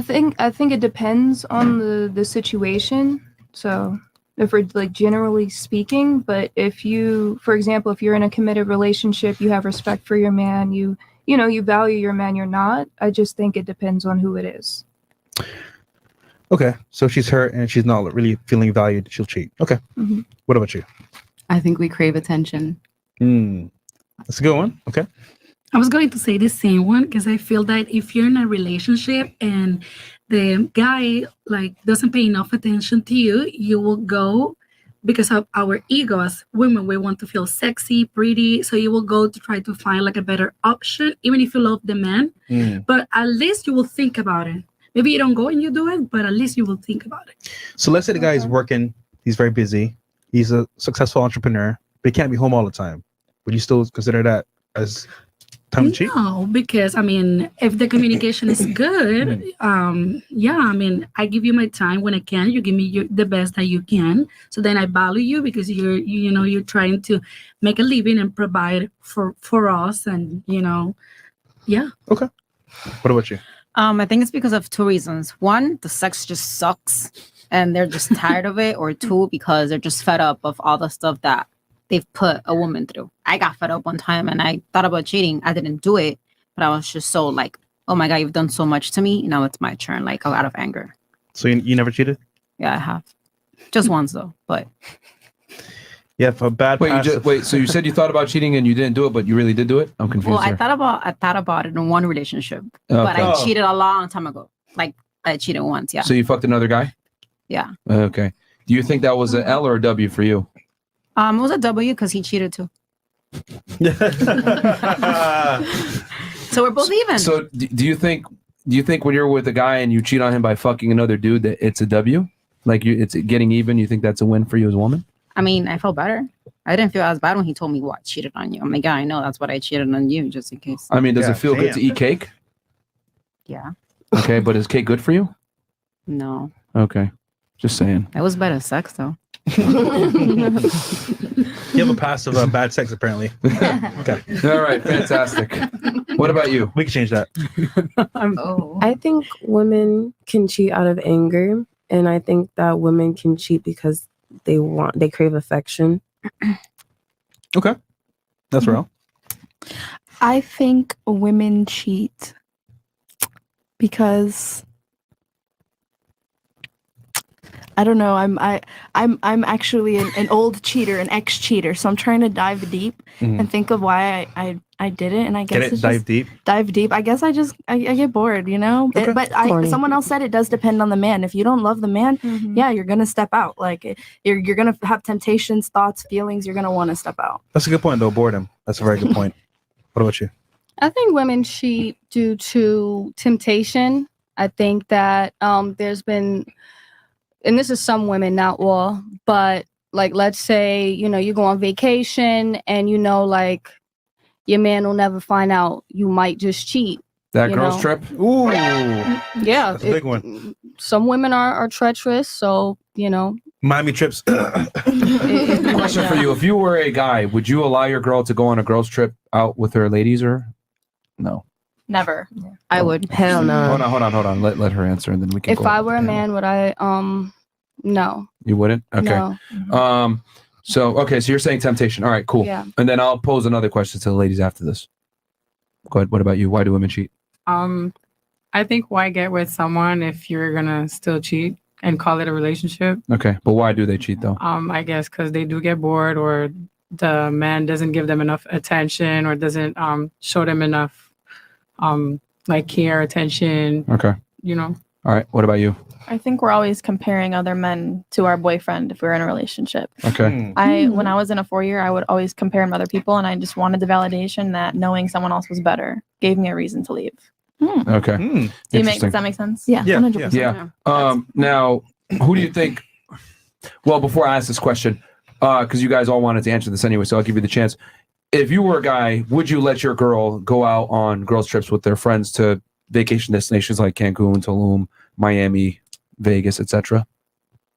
think it depends on the situation. So if we're like generally speaking, but if you, for example, if you're in a committed relationship, you have respect for your man, you value your man, you're not. I just think it depends on who it is. Okay, so if she's hurt and she's not really feeling valued, she'll cheat. Okay. Mhm. What about you? I think we crave attention. That's a good one. Okay. I was going to say the same one because I feel that if you're in a relationship and the guy doesn't pay enough attention to you, you will go because of our egos. Women, we want to feel sexy, pretty, so you will go to try to find a better option, even if you love the man. But at least you will think about it. Maybe you don't go and you do it, but at least you will think about it. So let's say the guy is working, he's very busy, he's a successful entrepreneur, but he can't be home all the time. Would you still consider that as time to cheat? No, because if the communication is good, I give you my time when I can. You give me the best that you can. So then I value you because you're trying to make a living and provide for us, and yeah. Okay. What about you? I think it's because of 2 reasons. 1, the sex just sucks and they're just tired of it. Or 2, because they're just fed up of all the stuff that they've put a woman through. I got fed up one time and I thought about cheating. I didn't do it, but I was just so like, oh my God, you've done so much to me. Now it's my turn, out of anger. So you never cheated? Yeah, I have. Just once though, but... Yeah, for bad. Wait, so you said you thought about cheating and you didn't do it, but you really did do it? I'm confused. Well, I thought about it in one relationship, but I cheated a long time ago. I cheated once, yeah. So you fucked another guy? Yeah. Okay. Do you think that was an L or a W for you? It was a W because he cheated too. So we're both even. So do you think when you're with a guy and you cheat on him by fucking another dude that it's a W? Like it's getting even? You think that's a win for you as a woman? I mean, I felt better. I didn't feel as bad when he told me what cheated on you. I'm like, yeah, I know that's what I cheated on you, just in case. I mean, does it feel good to eat cake? Yeah. Okay, but is cake good for you? No. Okay, just saying. It was better sex though. You have a past of bad sex, apparently. Okay. All right, fantastic. What about you? We can change that. I think women can cheat out of anger, and I think that women can cheat because they crave affection. Okay, that's real. I think women cheat because I don't know. I'm actually an old cheater, an ex cheater. So I'm trying to dive deep and think of why I did it. And I guess it's dive deep. Dive deep. I guess I get bored, you know. Okay. But someone else said it does depend on the man. If you don't love the man, yeah, you're gonna step out. Like you're gonna have temptations, thoughts, feelings. You're gonna want to step out. That's a good point, though. Boredom. That's a very good point. What about you? I think women cheat due to temptation. I think that there's been, and this is some women, not all, but like, let's say, you go on vacation and like your man will never find out, you might just cheat. That girls trip? Ooh. Yeah. That's a big one. Some women are treacherous, so, Miami trips. Question for you. If you were a guy, would you allow your girl to go on a girls trip out with her ladies or no? Never. I would. Hell no. Hold on. Let her answer and then we can If go. I were a man, would I, no. You wouldn't? Okay. No. So you're saying temptation. All right, cool. Yeah. And then I'll pose another question to the ladies after this. Go ahead. What about you? Why do women cheat? I think why get with someone if you're gonna still cheat and call it a relationship? Okay, but why do they cheat though? I guess because they do get bored, or the man doesn't give them enough attention, or doesn't show them enough like care, attention. Okay. All right. What about you? I think we're always comparing other men to our boyfriend if we're in a relationship. Okay. When I was in a 4-year, I would always compare him to other people, and I just wanted the validation that knowing someone else was better gave me a reason to leave. Okay. Does that make sense? Yeah, 100%. Yeah. Now, who do you think? Well, before I ask this question, because you guys all wanted to answer this anyway, so I'll give you the chance. If you were a guy, would you let your girl go out on girls' trips with their friends to vacation destinations like Cancun, Tulum, Miami, Vegas, etc.?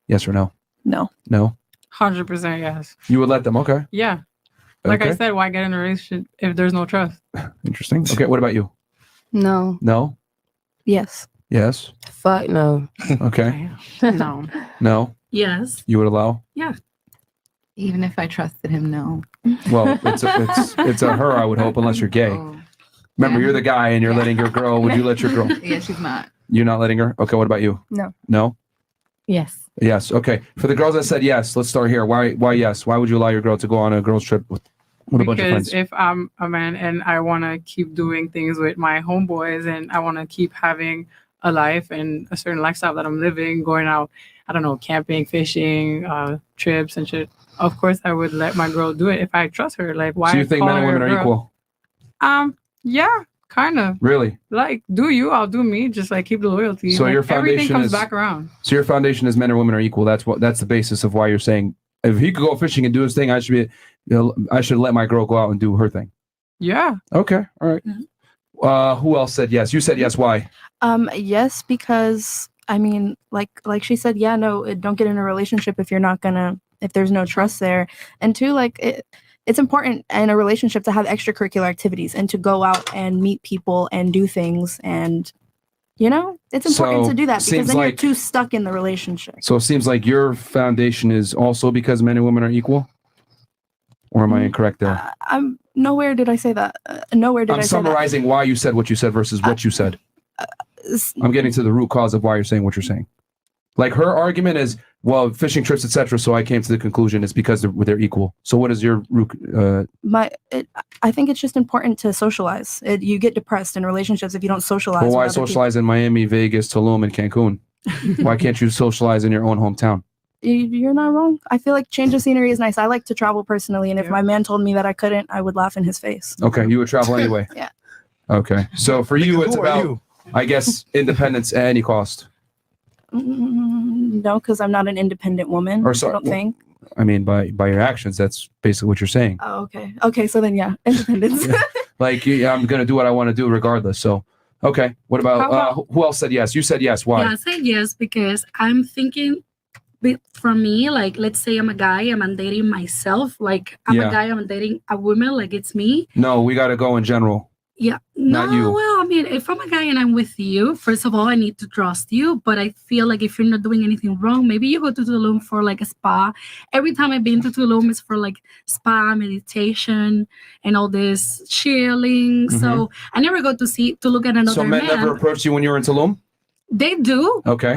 Yes or no? No. No? 100% yes. You would let them? Okay. Yeah. Like I Okay. said, why get in a relationship if there's no trust? Interesting. Okay. What about you? No. No? Yes. Yes? Fuck no. Okay. No. No? Yes. You would allow? Yeah. Even if I trusted him, no. Well, it's a her, I would hope, unless you're gay. Remember, you're the guy and you're letting your girl. Would you let your girl? Yeah, she's not. You're not letting her? Okay, what about you? No. No? Yes. Yes. Okay. For the girls that said yes, let's start here. Why yes? Why would you allow your girl to go on a girls trip with a bunch of friends? Because if I'm a man and I want to keep doing things with my homeboys and I want to keep having a life and a certain lifestyle that I'm living, going out, I don't know, camping, fishing, trips and shit, of course I would let my girl do it if I trust her. Like, why? So you think call men and her women a are girl? equal? Yeah, kind of. Really? Like, do you, I'll do me. Just like keep the loyalty. So Like, your foundation everything comes is back around. So your foundation is men and women are equal. That's the basis of why you're saying if he could go fishing and do his thing, I should let my girl go out and do her thing. Yeah. Okay. All right. Who else said yes? You said yes. Why? Yes, because I mean, like she said, yeah, no, don't get in a relationship if there's no trust there. And two, like it's important in a relationship to have extracurricular activities and to go out and meet people and do things. And, it's important So, to do that because seems then you're like- too stuck in the relationship. So it seems like your foundation is also because men and women are equal. Or am I incorrect there? I'm nowhere did I say that. Nowhere did I'm I say that. summarizing why you said what you said versus what you said. I'm getting to the root cause of why you're saying what you're saying. Like her argument is, well, fishing trips, etc. So I came to the conclusion it's because they're equal. So what is your root? I think it's just important to socialize. You get depressed in relationships if you don't socialize. Well, why with other people. socialize in Miami, Vegas, Tulum, and Cancun? Why can't you socialize in your own hometown? you're not wrong. I feel like change of scenery is nice. I like to travel personally, and if my man told me that I couldn't, I would laugh in his face. Okay, you would travel anyway. Yeah. Okay, so for you, it's about, I guess, independence at any cost. No, because I'm not an independent woman. Or so- I don't think. I mean, by your actions, that's basically what you're saying. Oh, okay. Okay, so then yeah, independence. Like, yeah, I'm gonna do what I want to do regardless. So, okay. What How about about- who else said yes? You said yes. Why? Yeah, I said yes because I'm thinking for me, like, let's say I'm a guy, I'm dating myself. Like, I'm Yeah. a guy, I'm dating a woman, like, it's me. No, we got to go in general. Yeah. Not No, you. well, I mean, if I'm a guy and I'm with you, first of all, I need to trust you. But I feel like if you're not doing anything wrong, maybe you go to Tulum for like a spa. Every time I've been to Tulum is for like spa, meditation, and all this chilling. So I never go to look at another So men man. never approached you when you were in Tulum? They do. Okay.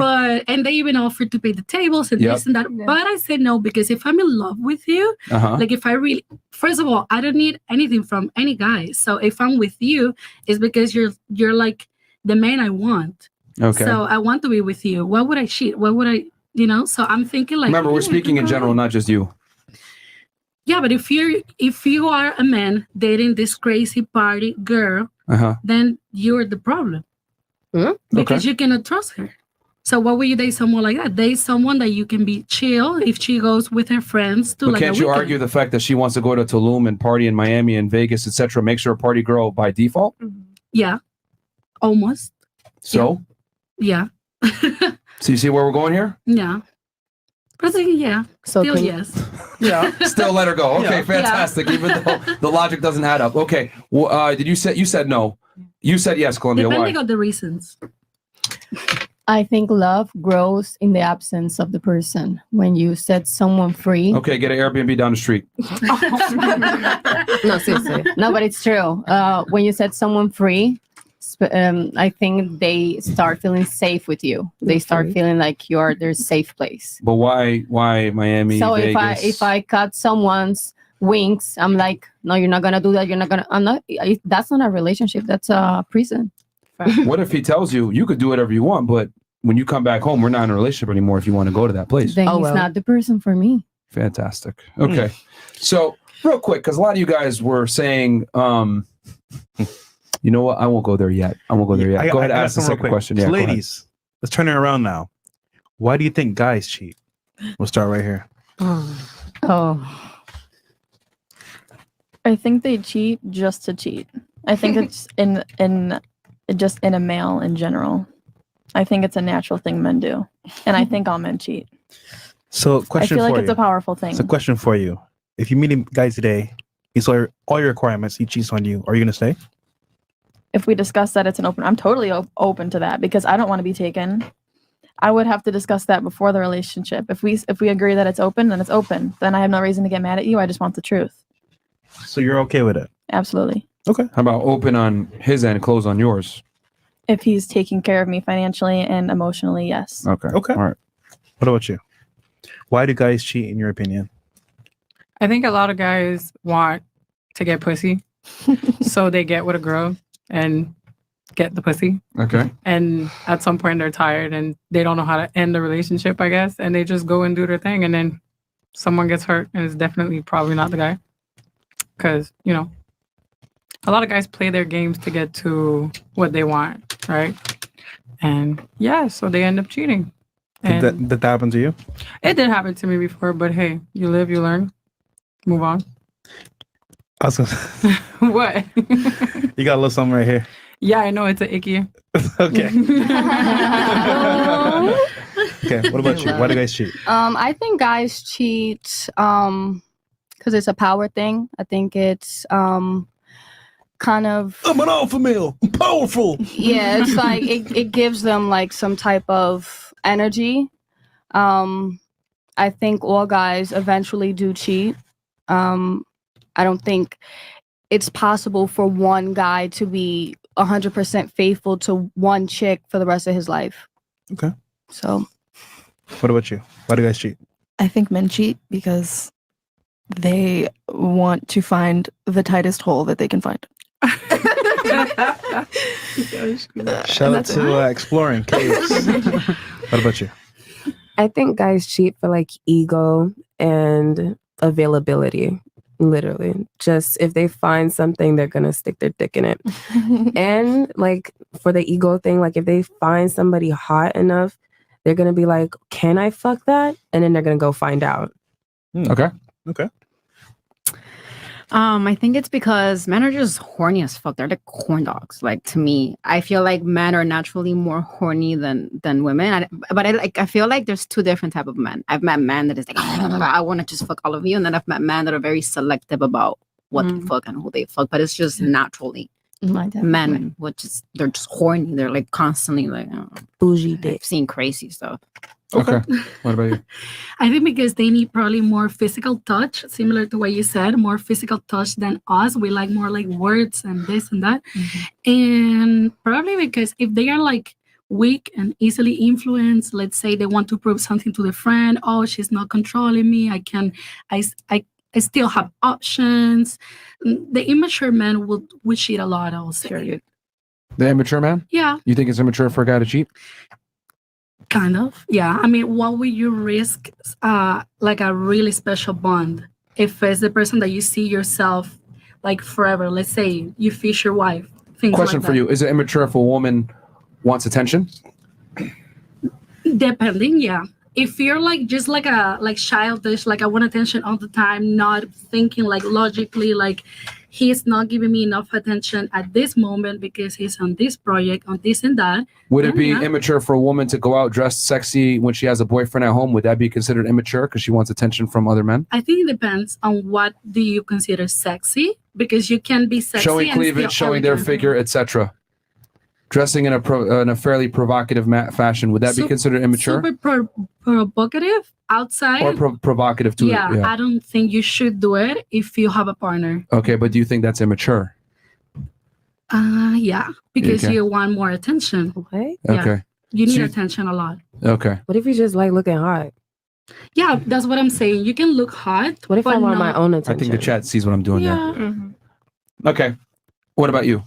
And they even offered to pay the tables and Yep. this and that. But I said no, because if I'm in love with you, Uh-huh. like if I really, first of all, I don't need anything from any guy. So if I'm with you, it's because you're like the man I want. Okay. So I want to be with you. Why would I cheat? Why would I, So I'm thinking like, Remember, we're yeah, speaking in general, not just you. yeah, but if you are a man dating this crazy party girl, Uh-huh. then you're the problem. Because you cannot trust her. So why would you date someone like that? Date someone that you can be chill if she goes with her friends to But like a can't you weekend. argue the fact that she wants to go to Tulum and party in Miami and Vegas, etc., makes her a party girl by default? Yeah, almost. So, Yeah, so you see where we're going here? yeah. But I think yeah, So still can- yes. Yeah. Still let her go. Okay, Yeah. fantastic. Even though the logic doesn't add up. Okay. Well, did you said no? You said yes, Columbia. Why? Depending on the reasons. I think love grows in the absence of the person. When you set someone free. Okay, get an Airbnb down the street. No, seriously. No, but it's true. When you set someone free, I think they start feeling safe with you. They start feeling like you're their safe place. But why Miami? So Vegas? if I cut someone's wings, I'm like, no, you're not gonna do that. You're not gonna. I'm not. That's not a relationship. That's a prison. What if he tells you you could do whatever you want, but when you come back home, we're not in a relationship anymore if you want to go to that place? Then he's not the person for me. Fantastic. Okay. So real quick, because a lot of you guys were saying, you know what? I won't go there yet. I won't go there yet. Go ahead, I got ask the some real second quick. question. So Yeah, go ahead. ladies, let's turn it around now. Why do you think guys cheat? We'll start right here. Oh. I think they cheat just to cheat. I think it's in just in a male in general. I think it's a natural thing men do, and I think all men cheat. So, question I feel for like you. it's a powerful thing. It's a question for you. If you meet a guy today, he's all your requirements, he cheats on you, are you gonna stay? If we discuss that, it's an open. I'm totally open to that because I don't want to be taken. I would have to discuss that before the relationship. If we agree that it's open, then it's open. Then I have no reason to get mad at you. I just want the truth. So you're okay with it? Absolutely. Okay. How about open on his end, close on yours? If he's taking care of me financially and emotionally, yes. Okay. Okay. All right. What about you? Why do guys cheat, in your opinion? I think a lot of guys want to get pussy, so they get with a girl and get the pussy. Okay. And at some point they're tired and they don't know how to end the relationship, I guess, and they just go and do their thing, and then someone gets hurt, and it's definitely probably not the guy, because a lot of guys play their games to get to what they want, right? And yeah, so they end up cheating. And Did that happen to you? it did happen to me before, but hey, you live, you learn, move on. I was gonna, What? you got a little something right here. Yeah, I know it's an icky. Okay. Okay. What about you? Why do guys cheat? I think guys cheat because it's a power thing. I think it's kind of I'm an alpha male. I'm powerful. yeah, it's like it gives them like some type of energy. I think all guys eventually do cheat. I don't think it's possible for one guy to be 100% faithful to one chick for the rest of his life. Okay. So What about you? Why do guys cheat? I think men cheat because they want to find the tightest hole that they can find. Shout out to Exploring Caves. What about you? I think guys cheat for like ego and availability. Literally, just if they find something, they're gonna stick their dick in it. And like for the ego thing, like if they find somebody hot enough, they're gonna be like, "Can I fuck that?" And then they're gonna go find out. Okay. Okay. I think it's because men are just horny as fuck. They're like corn dogs. Like to me, I feel like men are naturally more horny than women. But I feel like there's two different type of men. I've met men that is like, I want to just fuck all of you, and then I've met men that are very selective about what they fuck and who they fuck. But it's just naturally men, which is they're just horny. They're like constantly like bougie dick. I've seen crazy stuff. Okay. What about you? I think because they need probably more physical touch, similar to what you said, more physical touch than us. We like more like words and this and that. And probably because if they are like weak and easily influenced, let's say they want to prove something to the friend, oh, she's not controlling me. I still have options. The immature man would cheat a lot, I'll say. The immature man? Yeah. You think it's immature for a guy to cheat? Kind of, yeah. I mean, what would you risk like a really special bond if it's the person that you see yourself like forever? Let's say you fish your wife. Question for you. Is it immature if a woman wants attention? Depending, yeah. If you're like just like childish, like I want attention all the time, not thinking like logically, like he's not giving me enough attention at this moment because he's on this project, on this and that. Would it be immature for a woman to go out dressed sexy when she has a boyfriend at home? Would that be considered immature because she wants attention from other men? I think it depends on what do you consider sexy, because you can be sexy Showing and cleavage, still showing their elegant. figure, etc. Dressing in a fairly provocative fashion. Would that be considered immature? Super provocative outside. Or provocative too? Yeah, I don't think you should do it if you have a partner. Okay, but do you think that's immature? Yeah, because Okay. you want more attention. Okay. Yeah. Okay. You need So you- attention a lot. Okay. What if you just like looking hot? Yeah, that's what I'm saying. You can look hot. What if I but want my not- own I attention? think the chat sees what I'm doing Yeah. there. Okay. What about you?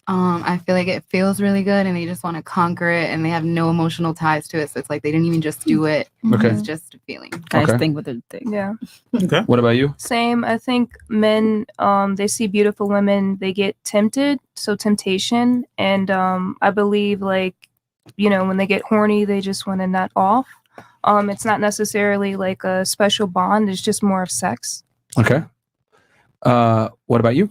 I feel like it feels really good and they just want to conquer it and they have no emotional ties to it. So it's like they didn't even just do it. Okay. It's just a feeling. Guys Okay. think with their dick. Yeah. Okay. What about you? Same. I think men, they see beautiful women, they get tempted. So temptation. And I believe like, when they get horny, they just want to nut off. It's not necessarily like a special bond. It's just more of sex. Okay. What about you?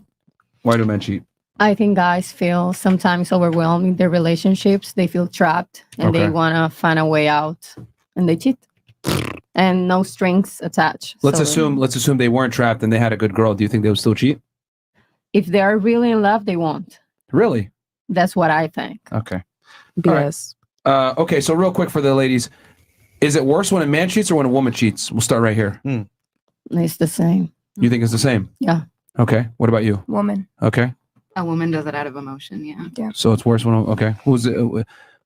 Why do men cheat? I think guys feel sometimes overwhelmed in their relationships. They feel trapped and Okay. they want to find a way out and they cheat. And no strings attached. Let's So assume they weren't trapped and they had a good girl. Do you think they would still cheat? if they are really in love, they won't. Really? That's what I think. Okay. BS. Okay, so real quick for the ladies, is it worse when a man cheats or when a woman cheats? We'll start right here. It's the same. You think it's the same? Yeah. Okay. What about you? Woman. Okay. A woman does it out of emotion. Yeah. So it's worse when okay. Who's it?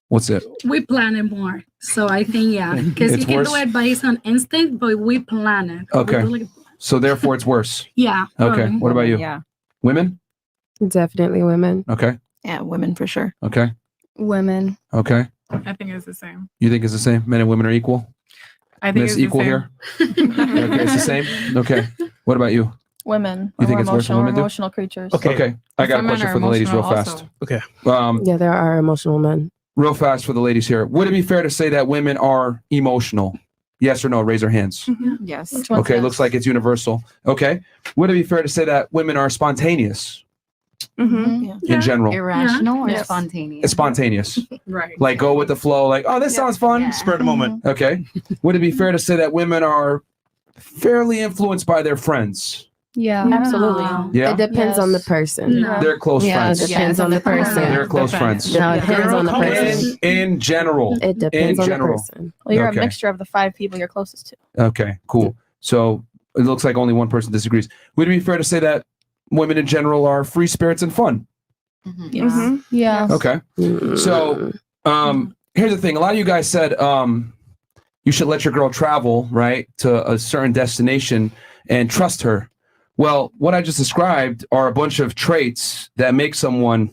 What's it? We plan it more. So I think, yeah, because It's you can worse? do it based on instinct, but we plan it. We Okay. do like- So therefore it's worse. yeah. Okay. probably. What about you? Yeah. Women? Definitely women. Okay. Yeah, women for sure. Okay. Women. Okay. I think it's the same. You think it's the same? Men and women are equal? I think Miss it's the equal same. here? Okay, it's the same? Okay. What about you? Women. You think We're it's worse than emotional, women do? emotional creatures. Okay. I got a Some men question are for the ladies real emotional fast. also. Okay. Yeah, there are emotional men. Real fast for the ladies here. Would it be fair to say that women are emotional? Yes or no? Raise your hands. Yes. Which one's Okay, yes? looks like it's universal. Okay. Would it be fair to say that women are spontaneous in general? Irrational or Yes. spontaneous? It's spontaneous. Right. Like go with the flow, like, oh, this sounds fun. Yeah. Spur of the moment. Okay. Would it be fair to say that women are fairly influenced by their friends? Yeah. Absolutely. Yeah. It depends on the person. No. They're close Yeah, friends. It depends on the person. They're close friends. No, it depends on the person. In general. It depends In on the general. person. Well, you're Okay. a mixture of the 5 people you're closest to. Okay, cool. So it looks like only one person disagrees. Would it be fair to say that women in general are free spirits and fun? Yes. Yeah. Okay. So here's the thing. A lot of you guys said you should let your girl travel, right, to a certain destination and trust her. Well, what I just described are a bunch of traits that make someone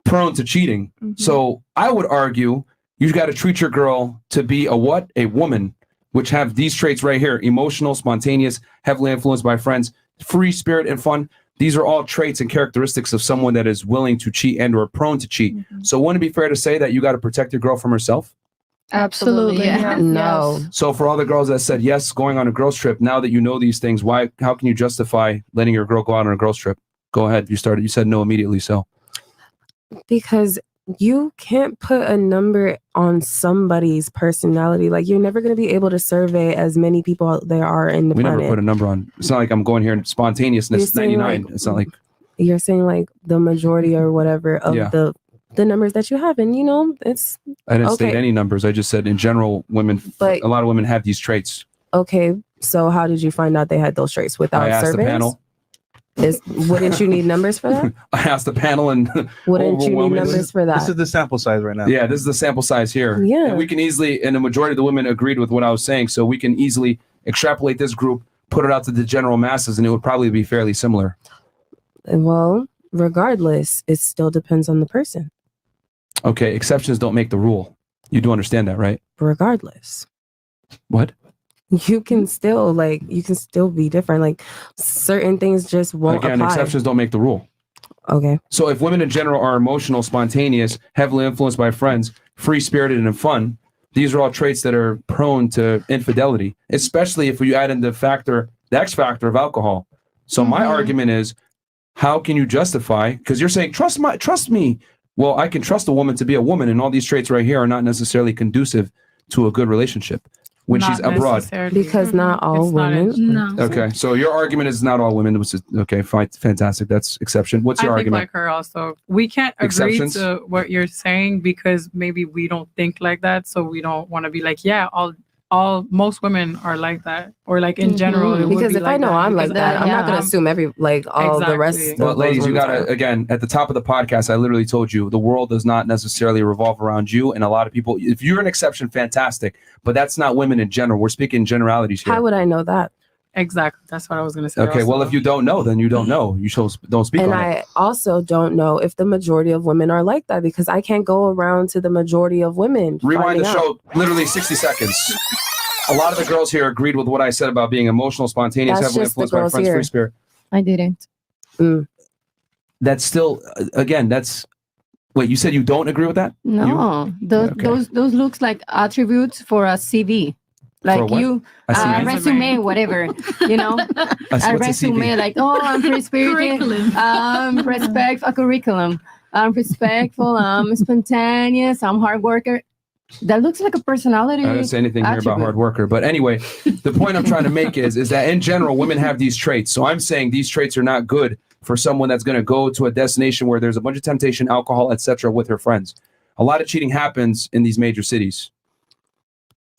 prone to cheating. So I would argue You got to treat your girl to be a what? A woman, which have these traits right here: emotional, spontaneous, heavily influenced by friends, free spirit, and fun. These are all traits and characteristics of someone that is willing to cheat and or prone to cheat. So wouldn't it be fair to say that you got to protect your girl from herself? Absolutely. Yeah. No. So for all the girls that said yes, going on a girls trip, now that you know these things, how can you justify letting your girl go out on a girls trip? Go ahead. You said no immediately. So Because you can't put a number on somebody's personality. Like, you're never going to be able to survey as many people there are in the we planet. never put a number on. It's not like I'm going here in spontaneousness, You're saying 99. like- It's not like You're saying like the majority or whatever of Yeah. the numbers that you have, and you know it's I didn't okay. state any numbers. I just said in general, women, But- a lot of women have these traits. Okay, so how did you find out they had those traits without I asked surveys? the panel. Wouldn't you need numbers for that? I asked the panel, and Wouldn't you need overwhelmingly- numbers for that? This is the sample size right now. Yeah, this is the sample size here. Yeah. And we can easily, and the majority of the women agreed with what I was saying, so we can easily extrapolate this group, put it out to the general masses, and it would probably be fairly similar. Well, regardless, it still depends on the person. Okay, exceptions don't make the rule. You do understand that, right? Regardless, What? you can still be different. Like, certain things just won't Again, apply. exceptions don't make the rule. Okay. So if women in general are emotional, spontaneous, heavily influenced by friends, free-spirited, and fun, these are all traits that are prone to infidelity, especially if you add in the X factor of alcohol. So my argument is, how can you justify, because you're saying, trust me. Well, I can trust a woman to be a woman, and all these traits right here are not necessarily conducive to a good relationship when she's abroad. Because not all women. No. Okay, so your argument is not all women. Which is, okay, fine, fantastic. That's exception. What's your I think argument? like her also. We can't agree Exceptions? to what you're saying because maybe we don't think like that, so we don't want to be like, yeah, most women are like that, or like in general. It would Because be if like I know that I'm like because that, I'm not going I'm- to assume all the rest. Exactly. Well, of ladies, those you women gotta, are. again, at the top of the podcast, I literally told you the world does not necessarily revolve around you. And a lot of people, if you're an exception, fantastic, but that's not women in general. We're speaking generalities here. How would I know that? Exactly. That's what I was going to say. Okay, well, if you don't know, then you don't know. You don't speak And on it. I also don't know if the majority of women are like that, because I can't go around to the majority of women. Rewind the finding show out. literally 60 seconds. A lot of the girls here agreed with what I said about being emotional, spontaneous, That's heavily just the influenced by girls friends, here. free spirit. I didn't. That's still, again, that's, wait, you said you don't agree with that? No, those looks like attributes for a CV. Like what? you, A CV? resume, whatever, you know, What's a a resume, CV? like, oh, I'm free spirited, a curriculum, I'm respectful, I'm spontaneous, I'm hard worker. That looks like a personality. I didn't say anything here about hard worker, but anyway, the point I'm trying to make is that in general, women have these traits. So I'm saying these traits are not good for someone that's going to go to a destination where there's a bunch of temptation, alcohol, etc., with her friends. A lot of cheating happens in these major cities.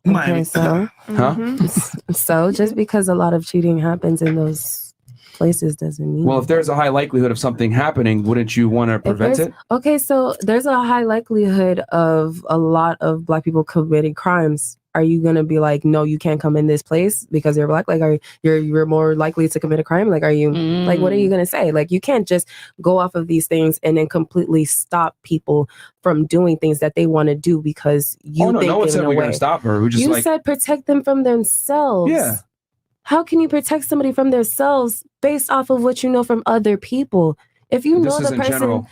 Okay, so Huh? so just because a lot of cheating happens in those places doesn't mean. Well, if there's a high likelihood of something happening, wouldn't you want to If prevent there's- it? Okay, so there's a high likelihood of a lot of Black people committing crimes. Are you gonna be like, no, you can't come in this place because you're Black? Like, you're more likely to commit a crime? Like, are you like, what are you gonna say? Like, you can't just go off of these things and then completely stop people from doing things that they want to do because you Oh, no, think no one in said a we're way. going to stop her. We just You like, said protect them from themselves. Yeah. How can you protect somebody from themselves based off of what you know from other people? If you This know is the in person, general.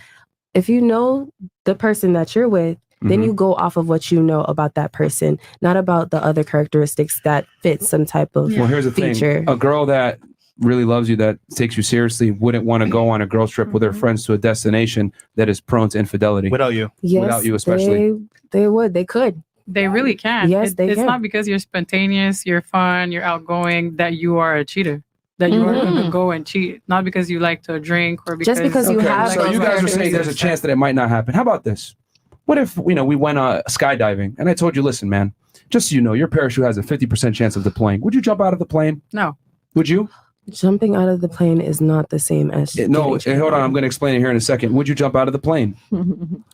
if you know the person that you're with, then Mhm. you go off of what you know about that person, not about the other characteristics that fit some type of well, here's the feature. thing. A girl that really loves you, that takes you seriously, wouldn't want to go on a girls trip with her friends to a destination that is prone to infidelity. Without you. Yes, Without you especially. they could. They really can. Yes, they it's can. not because you're spontaneous, you're fun, you're outgoing that you are a cheater. That you are going to go and cheat, not because you like to drink or because because you have So those you guys are saying there's a chance that it might not happen. How about this? What if, we went skydiving and I told you, listen, man, just so you know, your parachute has a 50% chance of deploying. Would you jump out of the plane? No. Would you? Jumping out of the plane is not the same as No, hold on. I'm going to explain it here in a second. Would you jump out of the plane?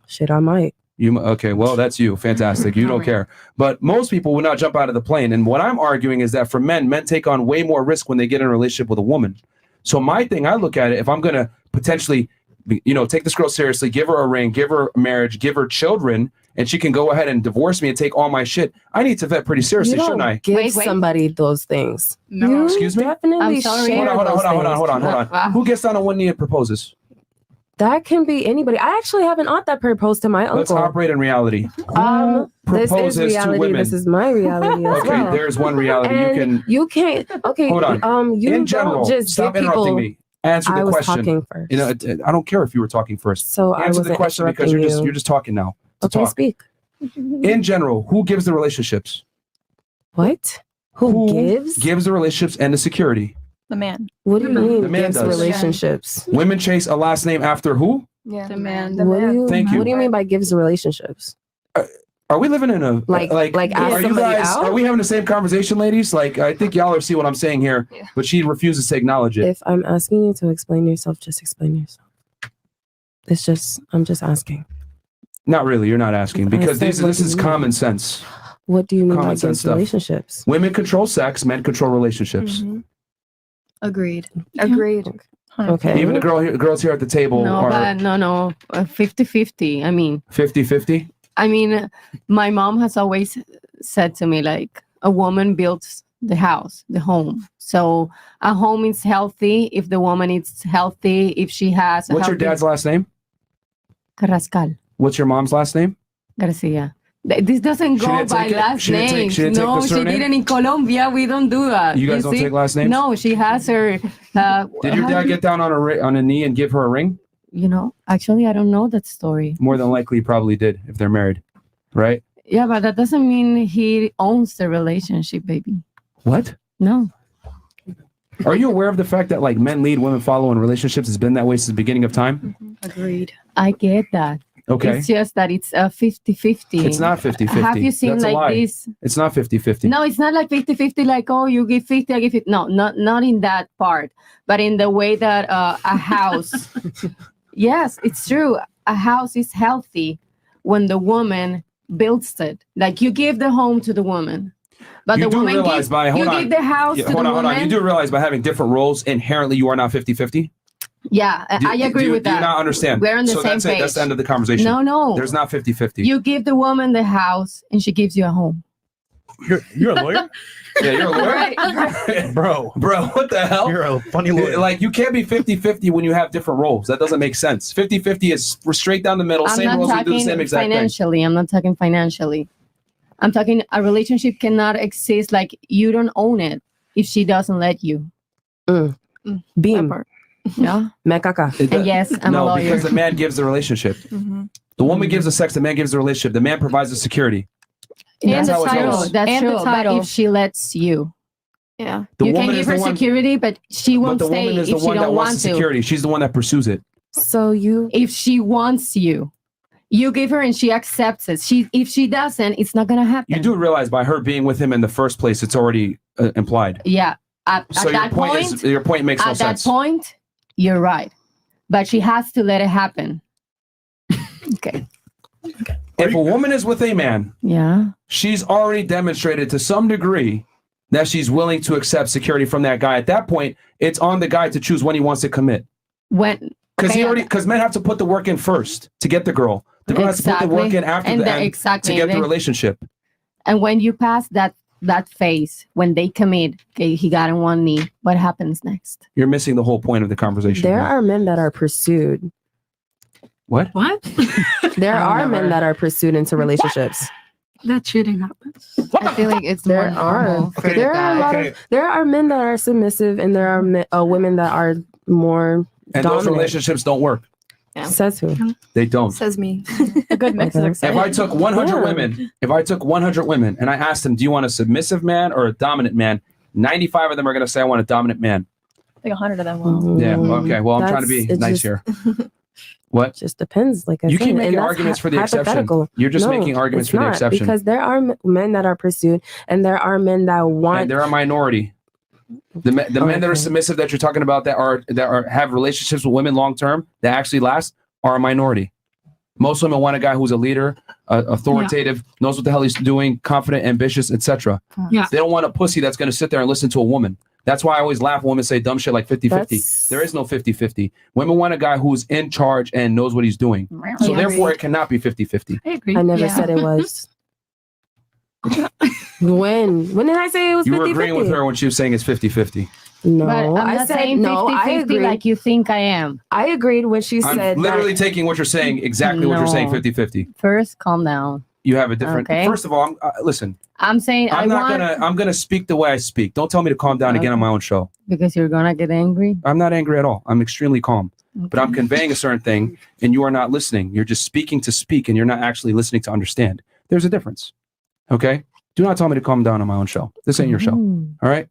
Shit, I might. Okay, well, that's you. Fantastic. You don't care. But most people would not jump out of the plane. And what I'm arguing is that for men take on way more risk when they get in a relationship with a woman. So my thing, I look at it, if I'm going to potentially, take this girl seriously, give her a ring, give her marriage, give her children, and she can go ahead and divorce me and take all my shit, I need to vet pretty seriously, You don't shouldn't I? give somebody those things. No. Excuse me? Definitely share Hold on. those things. Who gets down on one knee and proposes? That can be anybody. I actually have an aunt that proposed to my Let's uncle. operate in reality. This proposes is to reality. women? This is my reality as Okay, well. there's one reality. And you can't. Okay, Hold on. you in general, don't just stop give interrupting people. me. Answer the I was question. talking first. You know, I don't care if you were talking first. So I answer the wasn't question because interrupting you're you. just talking now. to Okay, talk. speak. In general, who gives the relationships? What? Who gives? Gives the relationships and the security. The man. What do you mean? The man gives does. relationships. Women chase a last name after who? Yeah, the man. Thank you. What do you mean by gives relationships? Are we living in a Like ask are you somebody guys out? are we having the same conversation, ladies? Like I think y'all are see what I'm saying here, but she refuses to acknowledge it. If I'm asking you to explain yourself, just explain yourself. I'm just asking. Not really, you're not asking because said, this what this do is you common mean? sense. What do you mean by Common sense gives stuff. relationships? Women control sex, men control relationships. Agreed. Agreed. Okay. Even the girls here at the table No, are but no, 50-50. I mean, 50-50. I mean, my mom has always said to me, like, a woman builds the house, the home. So a home is healthy if the woman is healthy, if she has. What's your dad's last name? Carrascal, What's your mom's last name? Garcia. This doesn't She go didn't by take it? last She didn't take- names. she didn't take No, the she surname? didn't. In Colombia, we don't do that. You guys don't see? take last names? No, she has her. Did your dad get down on a knee and give her a ring? You know, actually, I don't know that story. More than likely, he probably did if they're married, right? Yeah, but that doesn't mean he owns the relationship, baby. What? No. Are you aware of the fact that like men lead, women follow in relationships has been that way since the beginning of time? Agreed. I get that. Okay. It's just that it's a 50-50. It's not 50-50. Have you seen That's a lie. like this? It's not 50-50. No, it's not like 50-50, like, oh, you give 50, I give it. No, not in that part, but in the way that a house. Yes, it's true. A house is healthy when the woman builds it. Like you give the home to the woman. But You the do woman realize gives, by- hold you on. give the house to the hold woman. on. You do realize by having different roles, inherently you are not 50-50? Yeah, I agree with Do that. you not understand? We're on the so same that's page. it. That's the end of the conversation. No. There's not 50-50. You give the woman the house and she gives you a home. You're a lawyer? Yeah, you're a lawyer? Bro, what the hell? You're a funny lawyer. Like, you can't be 50-50 when you have different roles. That doesn't make sense. 50-50 is we're straight down the middle, I'm same not roles, we do the talking same exact thing. financially. I'm not talking financially. I'm talking a relationship cannot exist like you don't own it if she doesn't let you. Beam. Yeah. Me caca. And yes, I'm a No, lawyer. because the man gives the relationship. The woman gives the sex, the man gives the relationship. The man provides the security. And That's how it goes. That's And the true. But title. if she lets you, yeah, The you can woman give is her the one- security, but she But won't the stay woman is if the she one that don't wants want the to. security. She's the one that pursues it. So if she wants you give her and she accepts it. If she doesn't, it's not gonna happen. You do realize by her being with him in the first place, it's already implied. Yeah. At So your that point point, is your point makes no at sense. that point, you're right. But she has to let it happen. Okay. If a woman is with a man, Yeah. she's already demonstrated to some degree that she's willing to accept security from that guy. At that point, it's on the guy to choose when he wants to commit. When Because men have to put the work in first to get the girl. The girl has to put the work in after And the end exactly. to get And the then- relationship. And when you pass that phase, when they commit, okay, he got on one knee, what happens next? You're missing the whole point of the conversation. there here. are men that are pursued. What? What? There are men that are pursued into relationships. That shouldn't happen. I feel like it's There more are. normal for the There are a lot guy. of. There are men that are submissive, and there are women that are more And those dominant. relationships don't work. Says who? They don't. Says me. A good mix Okay. is If exciting. I took 100 women, and I asked them, do you want a submissive man or a dominant man? 95 of them are going to say, I want a dominant man. I think 100 of them will. Yeah. Okay. Well, I'm trying to be That's- it nice just- here. What? Just depends. Like I You said, keep making and that's arguments for the exception. hypothetical. You're just making arguments it's for the not, exception. Because there are men that are pursued, and there are men that want. And they're a minority. The men that are submissive that you're talking about that have relationships with women long term that actually last are a minority. Most women want a guy who's a leader, authoritative, knows what the hell he's doing, confident, ambitious, etc. Yeah. They don't want a pussy that's going to sit there and listen to a woman That's why I always laugh when women say dumb shit like 50-50. There is no 50-50. Women want a guy who's in charge and knows what he's doing. So therefore, it cannot be 50-50. I agree. I never said it was. When did I say it was 50-50? You were agreeing with her when she was saying it's 50-50. No, But I'm I not said saying no. I 50-50 agreed. like you think I am. I agreed when she I'm said literally that. taking what you're saying, exactly what you're saying, No. 50-50. First, calm down. You have a different. Okay. First of all, listen. I'm saying I'm gonna speak the way I speak. Don't tell me to calm down again on my own show. because you're gonna get angry. I'm not angry at all. I'm extremely calm. But I'm conveying a certain thing, and you are not listening. You're just speaking to speak, and you're not actually listening to understand. There's a difference. Okay. Do not tell me to calm down on my own show. This ain't your show. All right.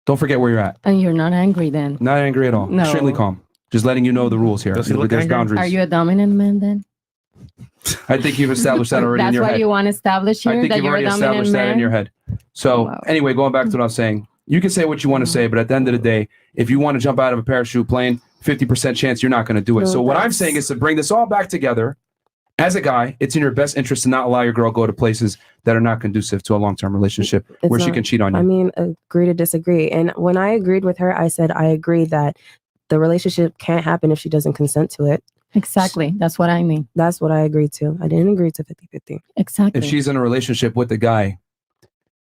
Don't forget where you're at. And you're not angry then. Not angry at all. No. Extremely calm. Just letting you know the rules here. Does he look There's angry? boundaries. Are you a dominant man then? I think you've established that already in That's your what head. you want to establish I here, think that you've you're a already dominant established that man? in your head. So anyway, going back to what I was saying, you can say what you want to say, but at the end of the day, if you want to jump out of a parachute plane, 50% chance you're not going to do it. No, So what I'm that's- saying is to bring this all back together. As a guy, it's in your best interest to not allow your girl go to places that are not conducive to a long-term relationship It's where she not- can cheat on you. I mean, agree to disagree. And when I agreed with her, I said I agreed that the relationship can't happen if she doesn't consent to it. Exactly. That's what I mean. That's what I agreed to. I didn't agree to 50-50. Exactly. If she's in a relationship with the guy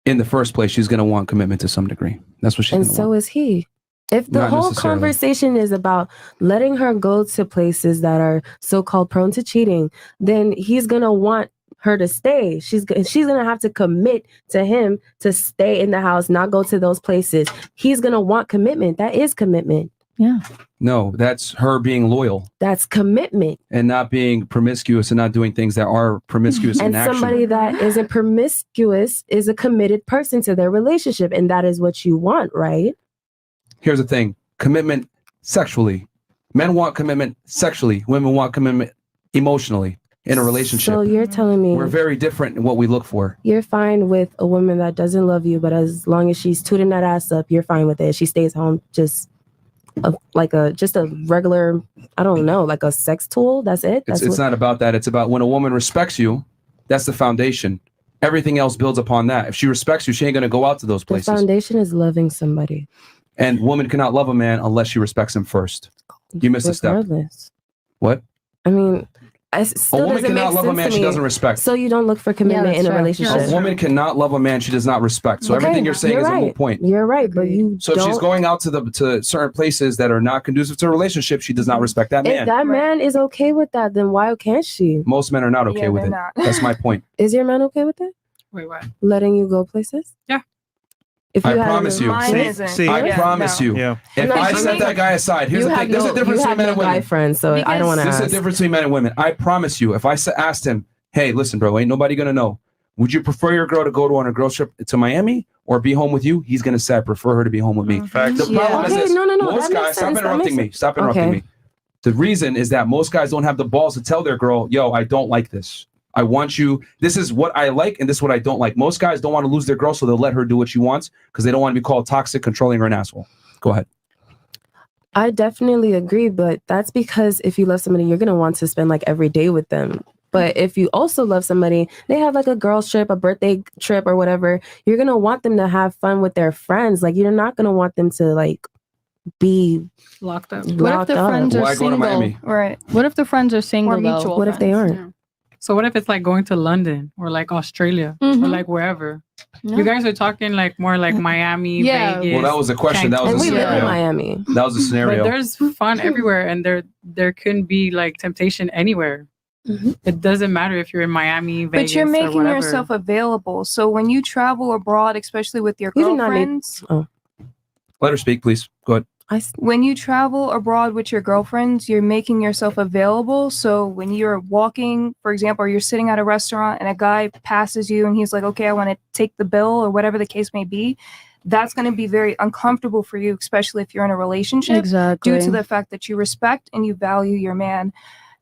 in the first place, she's going to want commitment to some degree. That's what she's And going to want. so is he. If the Not whole necessarily. conversation is about letting her go to places that are so-called prone to cheating, then he's gonna want her to stay. She's gonna have to commit to him to stay in the house, not go to those places. He's gonna want commitment. That is commitment. Yeah. No, that's her being loyal That's commitment. and not being promiscuous and not doing things that are promiscuous And in action. somebody that isn't promiscuous is a committed person to their relationship, and that is what you want, right? Here's the thing: commitment sexually. Men want commitment sexually. Women want commitment emotionally in a relationship. So you're telling me We're very different in what we look for. you're fine with a woman that doesn't love you, but as long as she's tooting that ass up, you're fine with it. She stays home, just a regular, I don't know, like a sex tool. That's it. It's not about that. It's about when a woman respects you. That's the foundation. Everything else builds upon that. If she respects you, she ain't gonna go out to those the places. foundation is loving somebody. And woman cannot love a man unless she respects him first. You missed a step. Regardless. What? I mean, it A still woman doesn't make cannot love a sense man to she me. doesn't respect. So you don't look for commitment in a relationship. A woman cannot love a man she does not respect. So Okay, everything you're saying you're is a right. moot point. You're right, but you So if she's don't. going out to certain places that are not conducive to a relationship, she does not respect that If man. that man is okay with that, then why can't she? Most men are not okay Yeah, with they're it. not. That's my point. Is your man okay with it? Wait, what? Letting you go places? Yeah. If I you have promise your- you. Really? I promise you. Yeah. If No, I you set mean- that guy aside, here's you the have thing. There's no- a difference you between have men no and women. guy friends, so I don't want to This is ask. the difference between men and women. I promise you, if I asked him, hey, listen, bro, ain't nobody going to know. Would you prefer your girl to go on a girl trip to Miami or be home with you? He's going to say, I prefer her to be home with me. The problem is Okay, this. no, Most that guys, makes stop sense, that interrupting makes me. Stop interrupting Okay. me. The reason is that most guys don't have the balls to tell their girl, yo, I don't like this. I want you. This is what I like, and this is what I don't like. Most guys don't want to lose their girl, so they'll let her do what she wants because they don't want to be called toxic, controlling, or an asshole. Go ahead. I definitely agree, but that's because if you love somebody, you're gonna want to spend like every day with them. But if you also love somebody, they have like a girl's trip, a birthday trip, or whatever, you're gonna want them to have fun with their friends. Like you're not gonna want them to like be locked up. What if the friends are single? Right. What if the friends are single? Or mutual though? What if they aren't? So what if it's like going to London or like Australia or Mhm. like wherever? No. You guys are talking like more like Miami, Yeah. Vegas. Well, that was a question. That was And a we live in scenario. Miami. That was a scenario. But there's fun everywhere, and there couldn't be like temptation anywhere. It doesn't matter if you're in Miami, Vegas, But you're or making whatever. yourself available. So when you travel abroad, especially with your You do not need- girlfriends, Let her speak, please. Go ahead. when you travel abroad with your girlfriends, you're making yourself available. So when you're walking, for example, or you're sitting at a restaurant and a guy passes you and he's like, okay, I want to take the bill or whatever the case may be, that's going to be very uncomfortable for you, especially if you're in a relationship. Exactly. Due to the fact that you respect and you value your man.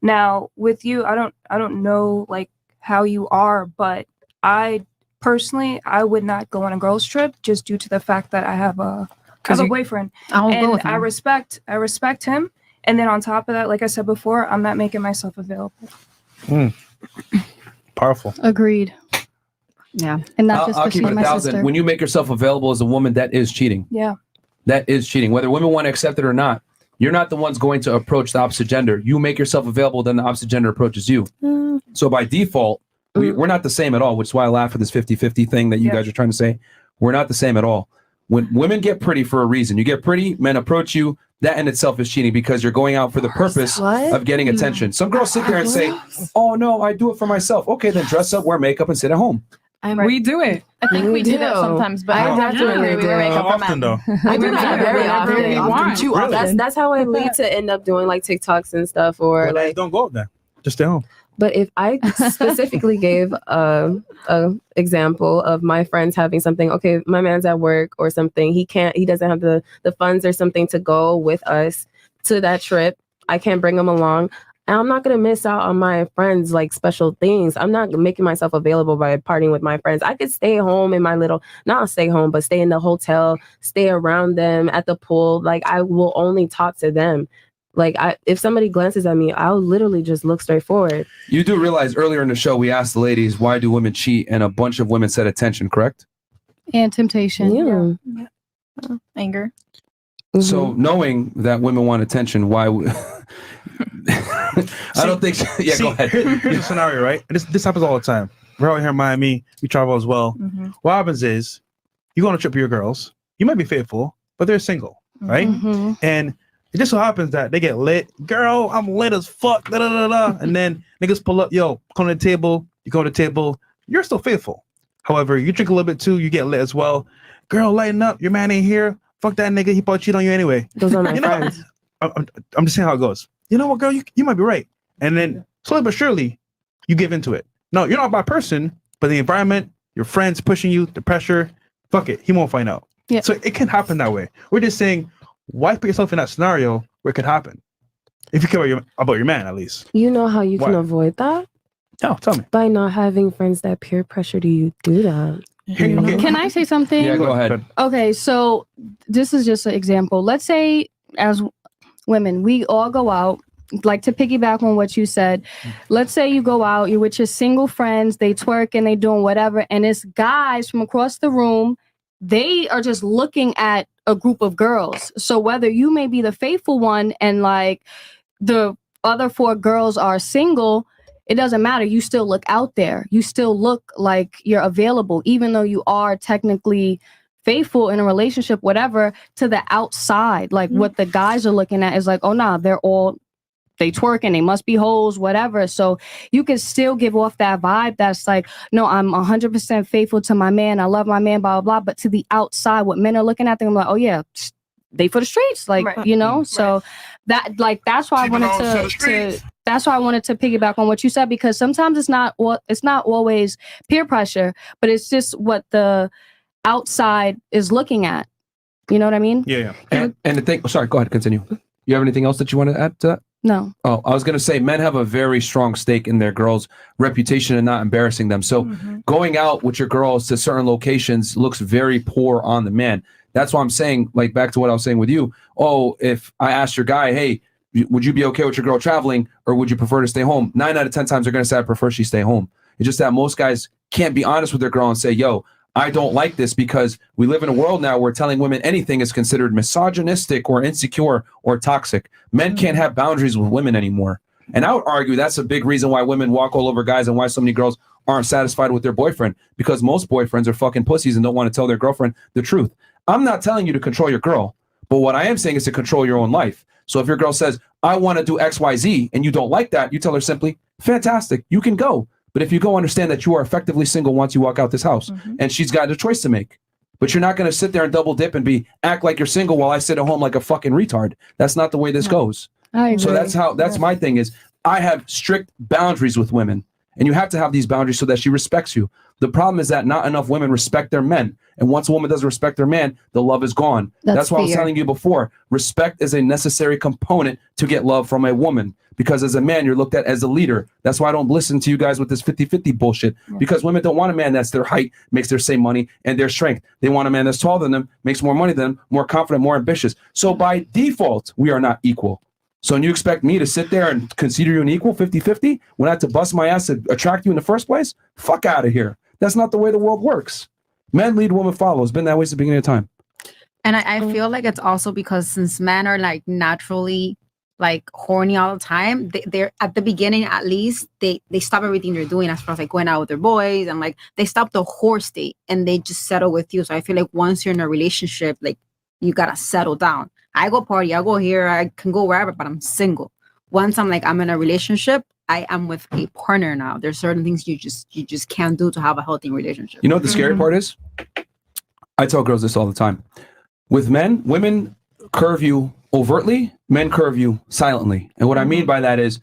Now, with you, I don't know like how you are, but I personally, I would not go on a girls trip just due to the fact that I have a boyfriend. I won't go And with him. I respect him. And then on top of that, like I said before, I'm not making myself available. Powerful. Agreed. Yeah. And not just I'll because keep she's it my 1,000. sister. When you make yourself available as a woman, that is cheating. Yeah. that is cheating. Whether women want to accept it or not, you're not the ones going to approach the opposite gender. You make yourself available, then the opposite gender approaches you. So by default, we're not the same at all, which is why I laugh at this 50-50 thing that you guys are trying to say. We're not the same at all. When women get pretty for a reason, you get pretty, men approach you, that in itself is cheating because you're going out for the purpose of getting attention. Some girls sit there and say, oh no, I do it for myself. Okay, then dress up, wear makeup, and sit at home. We do it. I think we do that sometimes, but I definitely do. makeup for men. I do that very often. Too often. That's how I lead to end up doing like TikToks and stuff, or like don't go out there. Just stay home. But if I specifically gave a example of my friends having something, okay, my man's at work or something, he doesn't have the funds or something to go with us to that trip. I can't bring him along. And I'm not going to miss out on my friends' like special things. I'm not making myself available by partying with my friends. I could stay home in my not stay home, but stay in the hotel, stay around them at the pool. Like I will only talk to them. Like if somebody glances at me, I'll literally just look straight forward. You do realize earlier in the show, we asked the ladies, why do women cheat? And a bunch of women said attention, correct? And temptation. Yeah. Anger. So knowing that women want attention, why I don't think See, go ahead. Here's a scenario, right? This happens all the time. We're out here in Miami. We travel as well. What happens is you go on a trip with your girls. You might be faithful, but they're single, right? And it just so happens that they get lit. Girl, I'm lit as fuck. Da, da, da, da. And then niggas pull up, yo, come to the table. You go to the table. You're still faithful. However, you drink a little bit too. You get lit as well. Girl, lighten up. Your man ain't here. Fuck that nigga. He probably cheat on you anyway. Those are my friends. I'm just saying how it goes. You know what, girl? You might be right. And then slowly but surely, you give into it. No, you're not a bad person, but the environment, your friends pushing you, the pressure, fuck it. He won't find out. Yeah. So it can happen that way. We're just saying, why put yourself in that scenario where it could happen? If you care about your man, at least. You know how you can avoid that? No, tell me. By not having friends that peer pressure you do that. Can I say something? Yeah, go ahead. Okay, so this is just an example. Let's say as women, we all go out, like to piggyback on what you said. Let's say you go out, you're with your single friends, they twerk and they doing whatever, and it's guys from across the room, they are just looking at a group of girls. So whether you may be the faithful one and like the other 4 girls are single, it doesn't matter. You still look out there. You still look like you're available, even though you are technically faithful in a relationship, whatever, to the outside. Like what the guys are looking at is like, oh, nah, they twerk and they must be hoes, whatever. So you can still give off that vibe that's like, no, I'm 100% faithful to my man. I love my man, blah, blah, blah. But to the outside, what men are looking at them, like, oh, yeah, they for the streets. Like, you know, so that's why I wanted to that's why I wanted to piggyback on what you said, because sometimes it's not always peer pressure, but it's just what the outside is looking at. You know what I mean? Yeah. And the thing, sorry, go ahead, continue. You have anything else that you want to add to that? No. Oh, I was going to say men have a very strong stake in their girls' reputation and not embarrassing them. So going out with your girls to certain locations looks very poor on the man. That's why I'm saying, like, back to what I was saying with you. Oh, if I asked your guy, hey, would you be okay with your girl traveling, or would you prefer to stay home? 9 out of 10 times they're going to say I prefer she stay home. It's just that most guys can't be honest with their girl and say, yo, I don't like this, because we live in a world now where telling women anything is considered misogynistic or insecure or toxic. Men can't have boundaries with women anymore. And I would argue that's a big reason why women walk all over guys and why so many girls aren't satisfied with their boyfriend, because most boyfriends are fucking pussies and don't want to tell their girlfriend the truth. I'm not telling you to control your girl, but what I am saying is to control your own life. So if your girl says, I want to do X, Y, Z, and you don't like that, you tell her simply, fantastic, you can go. But if you go, understand that you are effectively single once you walk out this house, and she's got a choice to make. But you're not going to sit there and double dip and act like you're single while I sit at home like a fucking retard. That's not the way this goes. So that's my thing is I have strict boundaries with women, and you have to have these boundaries so that she respects you. The problem is that not enough women respect their men. And once a woman doesn't respect their man, the love is gone. That's why I was telling you before, respect is a necessary component to get love from a woman. Because as a man, you're looked at as a leader. That's why I don't listen to you guys with this 50-50 bullshit. Because women don't want a man that's their height, makes their same money, and their strength. They want a man that's taller than them, makes more money than them, more confident, more ambitious. So by default, we are not equal. So when you expect me to sit there and consider you an equal 50-50 when I had to bust my ass to attract you in the first place? Fuck out of here. That's not the way the world works. Men lead, women follow. It's been that way since the beginning of time. And I feel like it's also because since men are like naturally like horny all the time, they're at the beginning at least they stop everything they're doing as far as like going out with their boys, and like they stop the whore state and they just settle with you. So I feel like once you're in a relationship, like you gotta settle down. I go party, I go here, I can go wherever, but I'm single. Once I'm in a relationship, I am with a partner now. There's certain things you just can't do to have a healthy relationship. You know what the scary part is? I tell girls this all the time. With men, women curve you overtly, men curve you silently. And what I mean by that is,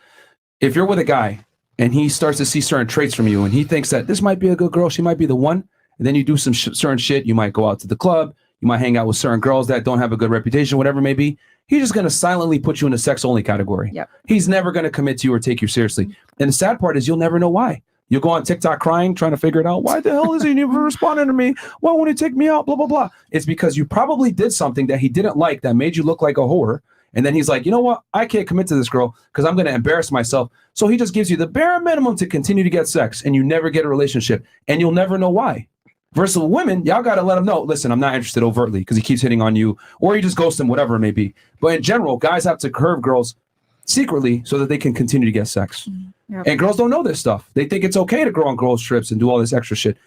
if you're with a guy and he starts to see certain traits from you and he thinks that this might be a good girl, she might be the one, and then you do some certain shit, you might go out to the club, you might hang out with certain girls that don't have a good reputation, whatever it may be, he's just going to silently put you in a sex-only category. Yep. He's never going to commit to you or take you seriously. And the sad part is you'll never know why. You'll go on TikTok crying, trying to figure it out. Why the hell is he never responding to me? Why won't he take me out? Blah, blah, blah. It's because you probably did something that he didn't like that made you look like a whore. And then he's like, you know what? I can't commit to this girl because I'm going to embarrass myself. So he just gives you the bare minimum to continue to get sex, and you never get a relationship, and you'll never know why. Versus women, y'all got to let him know, listen, I'm not interested overtly because he keeps hitting on you, or you just ghost him, whatever it may be. But in general, guys have to curve girls secretly so that they can continue to get sex. Yep. And girls don't know this stuff. They think it's okay to go on girls' trips and do all this extra shit.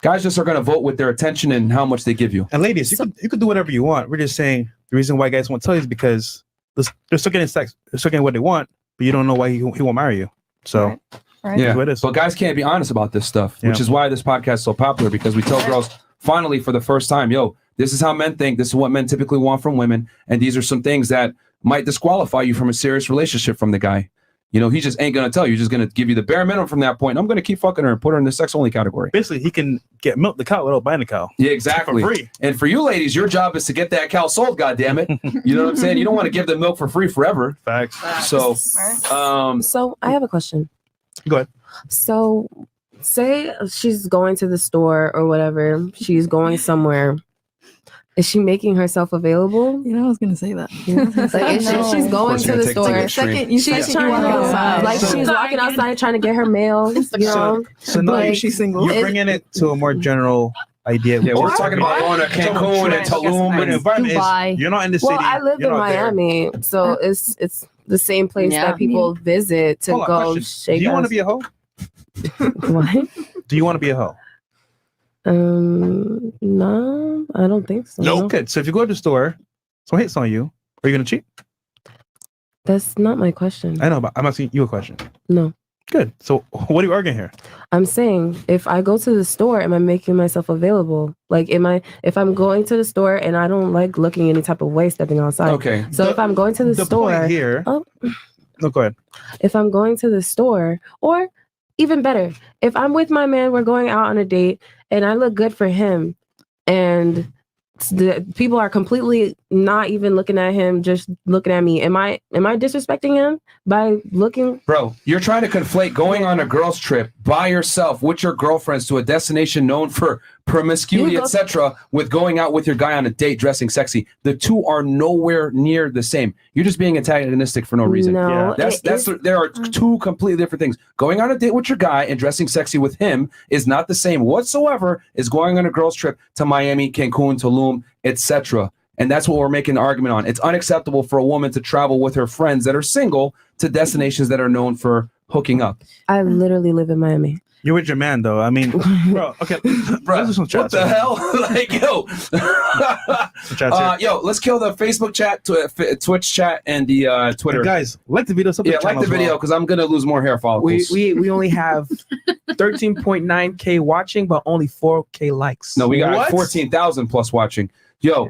Guys just are going to vote with their attention and how much they give you. And ladies, you could do whatever you want. We're just saying the reason why guys won't tell you is because they're still getting sex. They're still getting what they want, but you don't know why he won't marry you. So, Yeah, but guys can't be honest about this stuff, which is why this podcast is so popular, because we tell girls finally for the first time, yo, this is how men think. This is what men typically want from women. And these are some things that might disqualify you from a serious relationship from the guy. You know, he just ain't going to tell you. He's just going to give you the bare minimum from that point. I'm going to keep fucking her and put her in the sex only category. Basically, he can milk the cow without buying the cow. Yeah, exactly. For free. And for you ladies, your job is to get that cow sold, goddammit. You know what I'm saying? You don't want to give them milk for free forever. Facts. So, So I have a question. Go ahead. So say she's going to the store or whatever, she's going somewhere. Is she making herself available? You know, I was gonna say that. She's going to the store. She's trying to like she's walking outside trying to get her mail. You know, So now like, she's single. You're bringing it to a more general idea. Yeah, we're talking about going to Cancun and Tulum But the environment Dubai. is you're not in the city. Well, I live in Miami, so it's the same place that people visit to go shake. Do you want to ass. be a hoe? What? Do you want to be a hoe? No, I don't think so. No. Okay, so if you go to the store, someone hits on you, are you gonna cheat? That's not my question. I know, but I'm asking you a question. No. Good. So what are you arguing here? I'm saying if I go to the store, am I making myself available? Like, if I'm going to the store and I don't like looking any type of way stepping outside. Okay. So if I'm going to the store point here. No, go ahead. If I'm going to the store, or even better, if I'm with my man, we're going out on a date and I look good for him and the people are completely not even looking at him, just looking at me. Am I disrespecting him by looking? Bro, you're trying to conflate going on a girls trip by yourself with your girlfriends to a destination known for promiscuity, etc., with going out with your guy on a date dressing sexy. The two are nowhere near the same. You're just being antagonistic for no reason. No, there are two completely different things. Going on a date with your guy and dressing sexy with him is not the same whatsoever as going on a girls trip to Miami, Cancun, Tulum, etc. And that's what we're making an argument on. It's unacceptable for a woman to travel with her friends that are single to destinations that are known for hooking up. I literally live in Miami. You're with your man, though. I mean, bro. Okay, bro. What the hell? Like, yo, let's kill the Facebook chat, Twitch chat, and the Twitter. Hey guys, like the video. Yeah, like the video because I'm gonna lose more hair follicles. We only have 13.9K watching, but only 4K likes. No, we got 14,000 plus watching. Yo,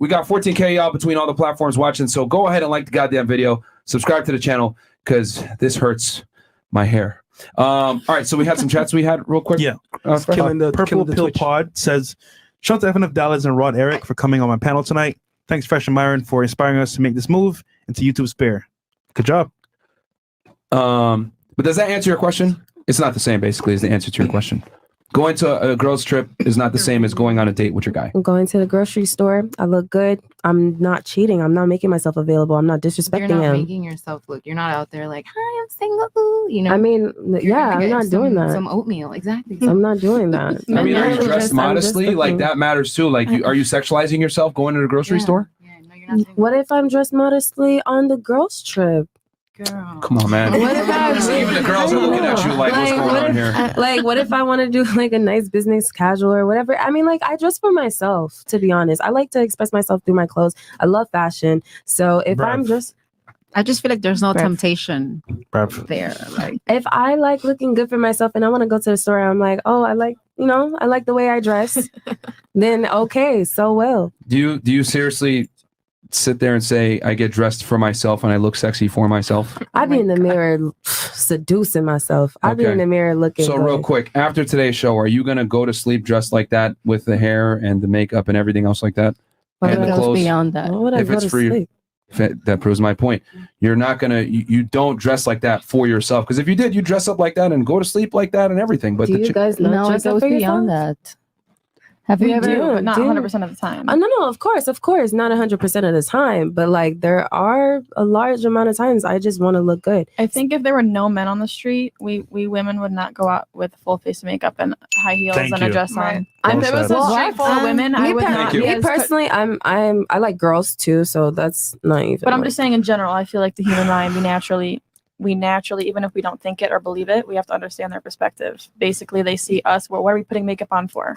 we got 14K y'all between all the platforms watching. So go ahead and like the goddamn video. Subscribe to the channel because this hurts my hair. All right, so we had some chats we had real quick. Yeah. Killing Purple the Pill Twitch. Pod says, shout out to FNF Dallas and Rod Eric for coming on my panel tonight. Thanks, Fresh and Myron, for inspiring us to make this move into YouTube Spare. Good job. But does that answer your question? It's not the same, basically, as the answer to your question. Going to a girls trip is not the same as going on a date with your guy. I'm going to the grocery store. I look good. I'm not cheating. I'm not making myself available. I'm not disrespecting You're not him. making yourself look. You're not out there like, hi, I'm single. Ooh, you know. I mean, yeah, I'm not doing that. Some oatmeal, exactly. I'm not doing that. I mean, are you I'm dressed just modestly? Like looking. that matters too. Like, are you sexualizing yourself going to the grocery store? What if I'm dressed modestly on the girls' trip? Come on, man. What if I Even the girls are looking at you like, what's going what on if, here? Like, what if I want to do like a nice business casual or whatever? I mean, like, I dress for myself, to be honest. I like to express myself through my clothes. I love fashion. So if I'm just, I just feel like there's no Bruv. temptation there. Like, if I like looking good for myself and I want to go to the store, I'm like, oh, I like the way I dress, then okay, so well. Do you seriously sit there and say, I get dressed for myself and I look sexy for myself? I be in the mirror seducing myself. I be Okay. in the mirror looking So good. real quick, after today's show, are you going to go to sleep dressed like that with the hair and the makeup and everything else like that? What And the goes clothes? beyond that? Why would I If go it's to for you, sleep? that proves my point. You're not going to, you don't dress like that for yourself. Because if you did, you dress up like that and go to sleep like that and everything. But Do you guys not No, it dress up goes for beyond yourself? that. Have you We ever? do, but not do. 100% of the time. No, of course, not 100% of the time, but like there are a large amount of times I just want to look good. I think if there were no men on the street, we women would not go out with full face makeup and high heels Thank and a you. dress Right. on. I'm- If it was a Well, street full of women, I would not be Me as personally, I like girls too, so that's not even. But I'm like- just saying in general, I feel like the human mind, we naturally, even if we don't think it or believe it, we have to understand their perspective. Basically, they see us. Well, what are we putting makeup on for?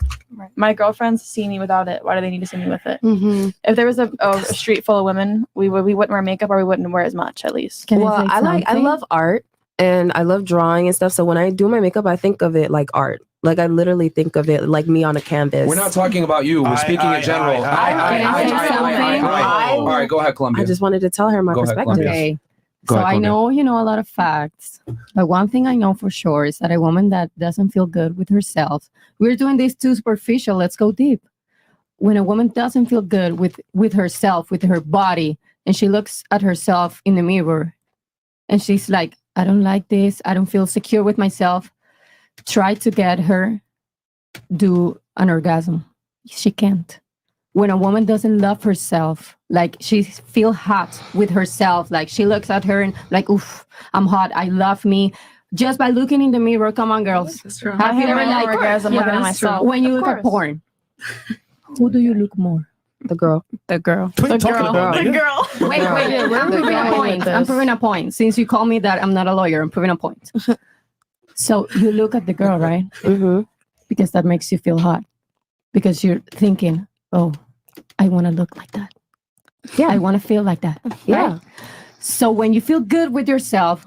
My girlfriends see me without it. Why do they need to see me with it? Mm-hmm. If there was a street full of women, we wouldn't wear makeup, or we wouldn't wear as much, at least. Well, I love art and I love drawing and stuff. So when I do my makeup, I think of it like art. Like I literally think of it like me on a canvas. we're not talking about you. We're speaking in general. All right, go ahead, Columbia. I just wanted to tell her my Go ahead, perspective. Columbia. Okay. Go So ahead, I Columbia. know you know a lot of facts, but one thing I know for sure is that a woman that doesn't feel good with herself, we're doing this too superficial. Let's go deep. When a woman doesn't feel good with herself, with her body, and she looks at herself in the mirror, and she's like, I don't like this. I don't feel secure with myself. Try to get her do an orgasm. She can't. When a woman doesn't love herself, like she feel hot with herself, like she looks at her and like, oof, I'm hot. I love me. Just by looking in the mirror, come on, girls. I Have you have ever an like orgasm looking at myself. when you Of look at course. porn? Who do you look more? The girl. The girl. What are you talking about, nigga? The girl. Wait, The wait. girl. I'm The proving a girl point. with I'm this. proving a point. Since you call me that, I'm not a lawyer. I'm proving a point. So you look at the girl, right? Mm-hmm. Because that makes you feel hot. Because you're thinking, oh, I want to look like that. Yeah. I want to feel like that. Yeah. Right? So when you feel good with yourself,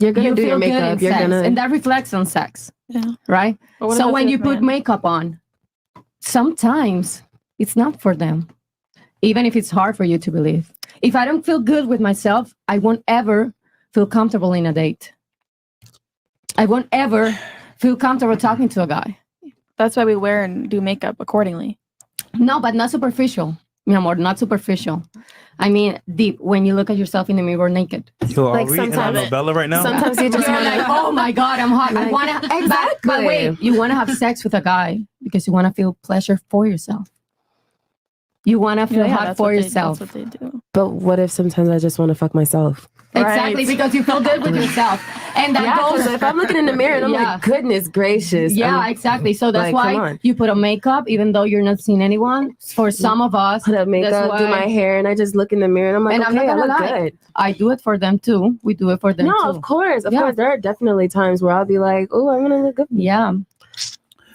You're gonna you do your feel good in makeup. You're sex, gonna and that reflects on sex. Yeah. Right? But what So about when this you put man? makeup on, sometimes it's not for them. Even if it's hard for you to believe. If I don't feel good with myself, I won't ever feel comfortable in a date. I won't ever feel comfortable talking to a guy. That's why we wear and do makeup accordingly. No, but not superficial. Mi amor, not superficial. I mean, deep, when you look at yourself in the mirror naked. So are Like we in a sometimes- novella right now? Sometimes you just want like, oh my God, I'm hot. I Like, want to, exactly. but wait, you want to have sex with a guy because you want to feel pleasure for yourself. You want to feel hot for yourself. That's what they do. But what if sometimes I just want to fuck myself? Exactly, because you feel good with yourself. And that Yeah, 'cause goes. if I'm looking in the mirror and I'm like, goodness gracious. Yeah, I'm- exactly. So that's like, come why on. you put on makeup, even though you're not seeing anyone. For some of us, Put up makeup, that's do my why- hair, and I just look in the mirror and I'm like, and I'm okay, not I gonna look lie. good. I do it for them too. We do it for them No, too. of course. Of Yeah. course. There are definitely times where I'll be like, oh, I'm going to look good. Yeah.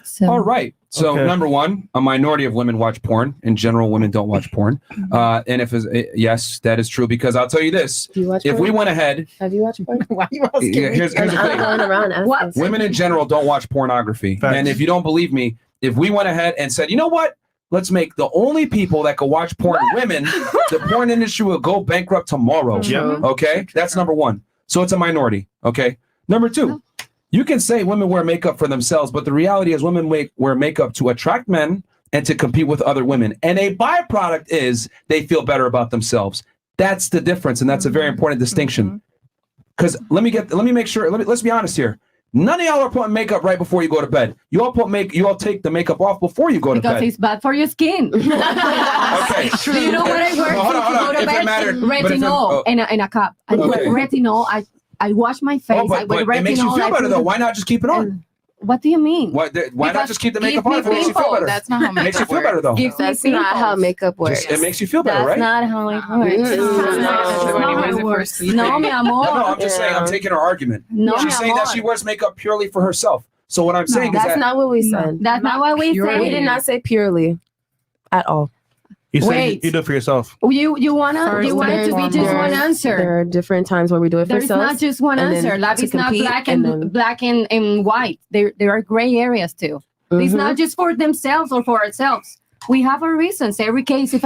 So. All right. So Okay. number one, a minority of women watch porn. In general, women don't watch porn. And if yes, that is true because I'll tell you this: Do you watch if porn? we went ahead, Have you watched porn? Why are you asking yeah, me? here's the I'm thing: going around asking. What? women in general don't watch pornography. Facts. And if you don't believe me, if we went ahead and said, you know what? Let's make the only people that can watch porn women, the porn industry will go bankrupt tomorrow. Yeah. Okay? That's number one. So it's a minority. Okay? Number two, you can say women wear makeup for themselves, but the reality is women wear makeup to attract men and to compete with other women. And a byproduct is they feel better about themselves. That's the difference. And that's a very important distinction. Because let's be honest here. None of y'all are putting makeup right before you go to bed. You all take the makeup off before you go to Because bed. it's bad for your skin. Okay. Do you know what I wear Hold on. to go to If it bed? mattered- but if it- Retinol and a cup. I wear Okay. retinol. I wash my face. I wear But retinol. it makes you feel I better put- though. Why not just keep it on? What do you mean? Why not Because just keep the makeup give on? me It makes you feel pimples. better. That's not how It makes you makeup feel better works. though. Gives me That's not how pimples. makeup works. It makes you feel better, That's right? not how it works. No, mi amor. No, I'm just saying. I'm taking her argument. No, She's mi saying that amor. she wears makeup purely for herself. So what I'm saying is That's that not what we said. That's not what we said. We did not say purely at all. You said Wait. you do it for yourself. You want it to be just one answer. There are different times where we do it for There's ourselves. not just one and then answer. Love to is not compete, black and and then- black and white. There are gray areas too. It's Mhm. not just for themselves or for ourselves. We have our reasons. Every case is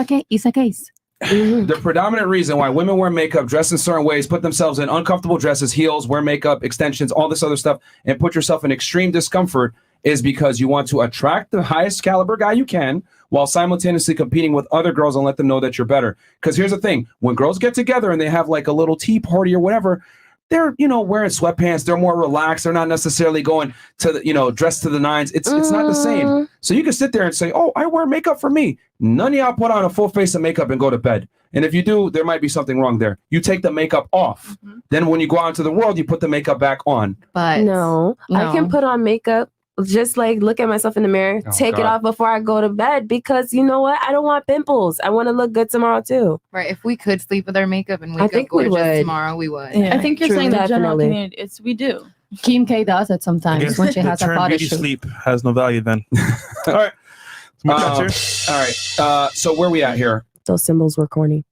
a case. the predominant reason why women wear makeup, dress in certain ways, put themselves in uncomfortable dresses, heels, wear makeup, extensions, all this other stuff, and put yourself in extreme discomfort is because you want to attract the highest caliber guy you can while simultaneously competing with other girls and let them know that you're better. Because here's the thing, when girls get together and they have like a little tea party or whatever, they're, wearing sweatpants, they're more relaxed, they're not necessarily going to the, dressed to the nines. It's not the same. So you can sit there and say, oh, I wear makeup for me. None of y'all put on a full face of makeup and go to bed. And if you do, there might be something wrong there. You take the makeup off. Then when you go out into the world, you put the makeup back on. But no, I can put on makeup, just like look at myself in the mirror, Oh, take it God. off before I go to bed, because you know what? I don't want pimples. I want to look good tomorrow too. Right. If we could sleep with our makeup and I wake up think we gorgeous would. tomorrow, we would. I think you're saying the general Definitely. community. We do. Kim K does it sometimes when she the has a term photo beauty shoot. sleep has no value then. All right. All right. So where we at here? Those symbols were corny.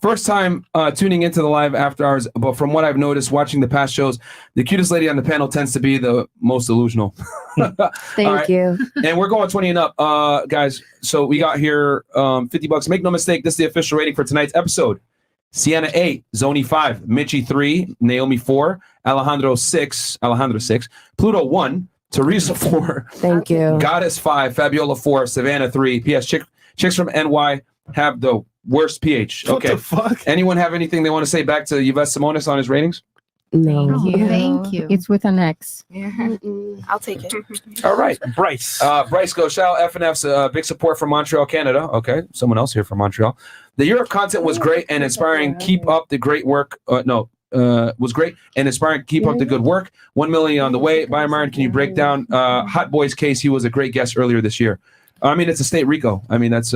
First time tuning into the live after hours, but from what I've noticed watching the past shows, the cutest lady on the panel tends to be the most delusional. Thank you. And we're going 20 and up, guys. So we got here $50. Make no mistake, this is the official rating for tonight's episode. Sienna 8, Zoni 5, Mitchie 3, Naomi 4, Alejandro 6, Pluto 1, Teresa 4. Thank you. Goddess 5, Fabiola 4, Savannah 3. P.S. Chicks from NY have the worst pH. What Okay. the fuck? Anyone have anything they want to say back to Yves Simonis on his ratings? No. Thank you. It's with an X. I'll take it. All right. Bryce. Bryce goes, shout out FNF's big support from Montreal, Canada. Okay. Someone else here from Montreal. The Europe content was great and inspiring. Keep up the great work. Was great and inspiring. Keep up the good work. 1 million on the way. Bye, Myron. Can you break down Hot Boy's case? He was a great guest earlier this year. I mean, it's a state RICO. I mean, that's,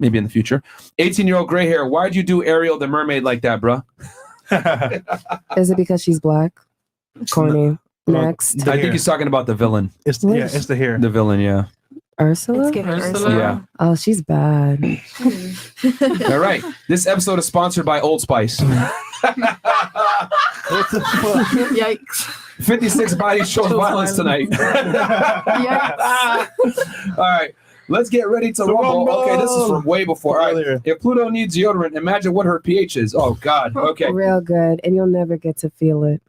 maybe in the future. 18-year-old gray hair. Why'd you do Ariel the mermaid like that, bruh? Is it because she's black? Corny. Next. I think he's talking about the villain. It's the hair. The villain, yeah. Ursula? Yeah. Oh, she's bad. All right. This episode is sponsored by Old Spice. Yikes. 56 bodies show violence tonight. All right. Let's get ready to rumble. Okay, this is from way before. All right. If Pluto needs deodorant, imagine what her pH is. Oh, God. Okay. Real good. And you'll never get to feel it.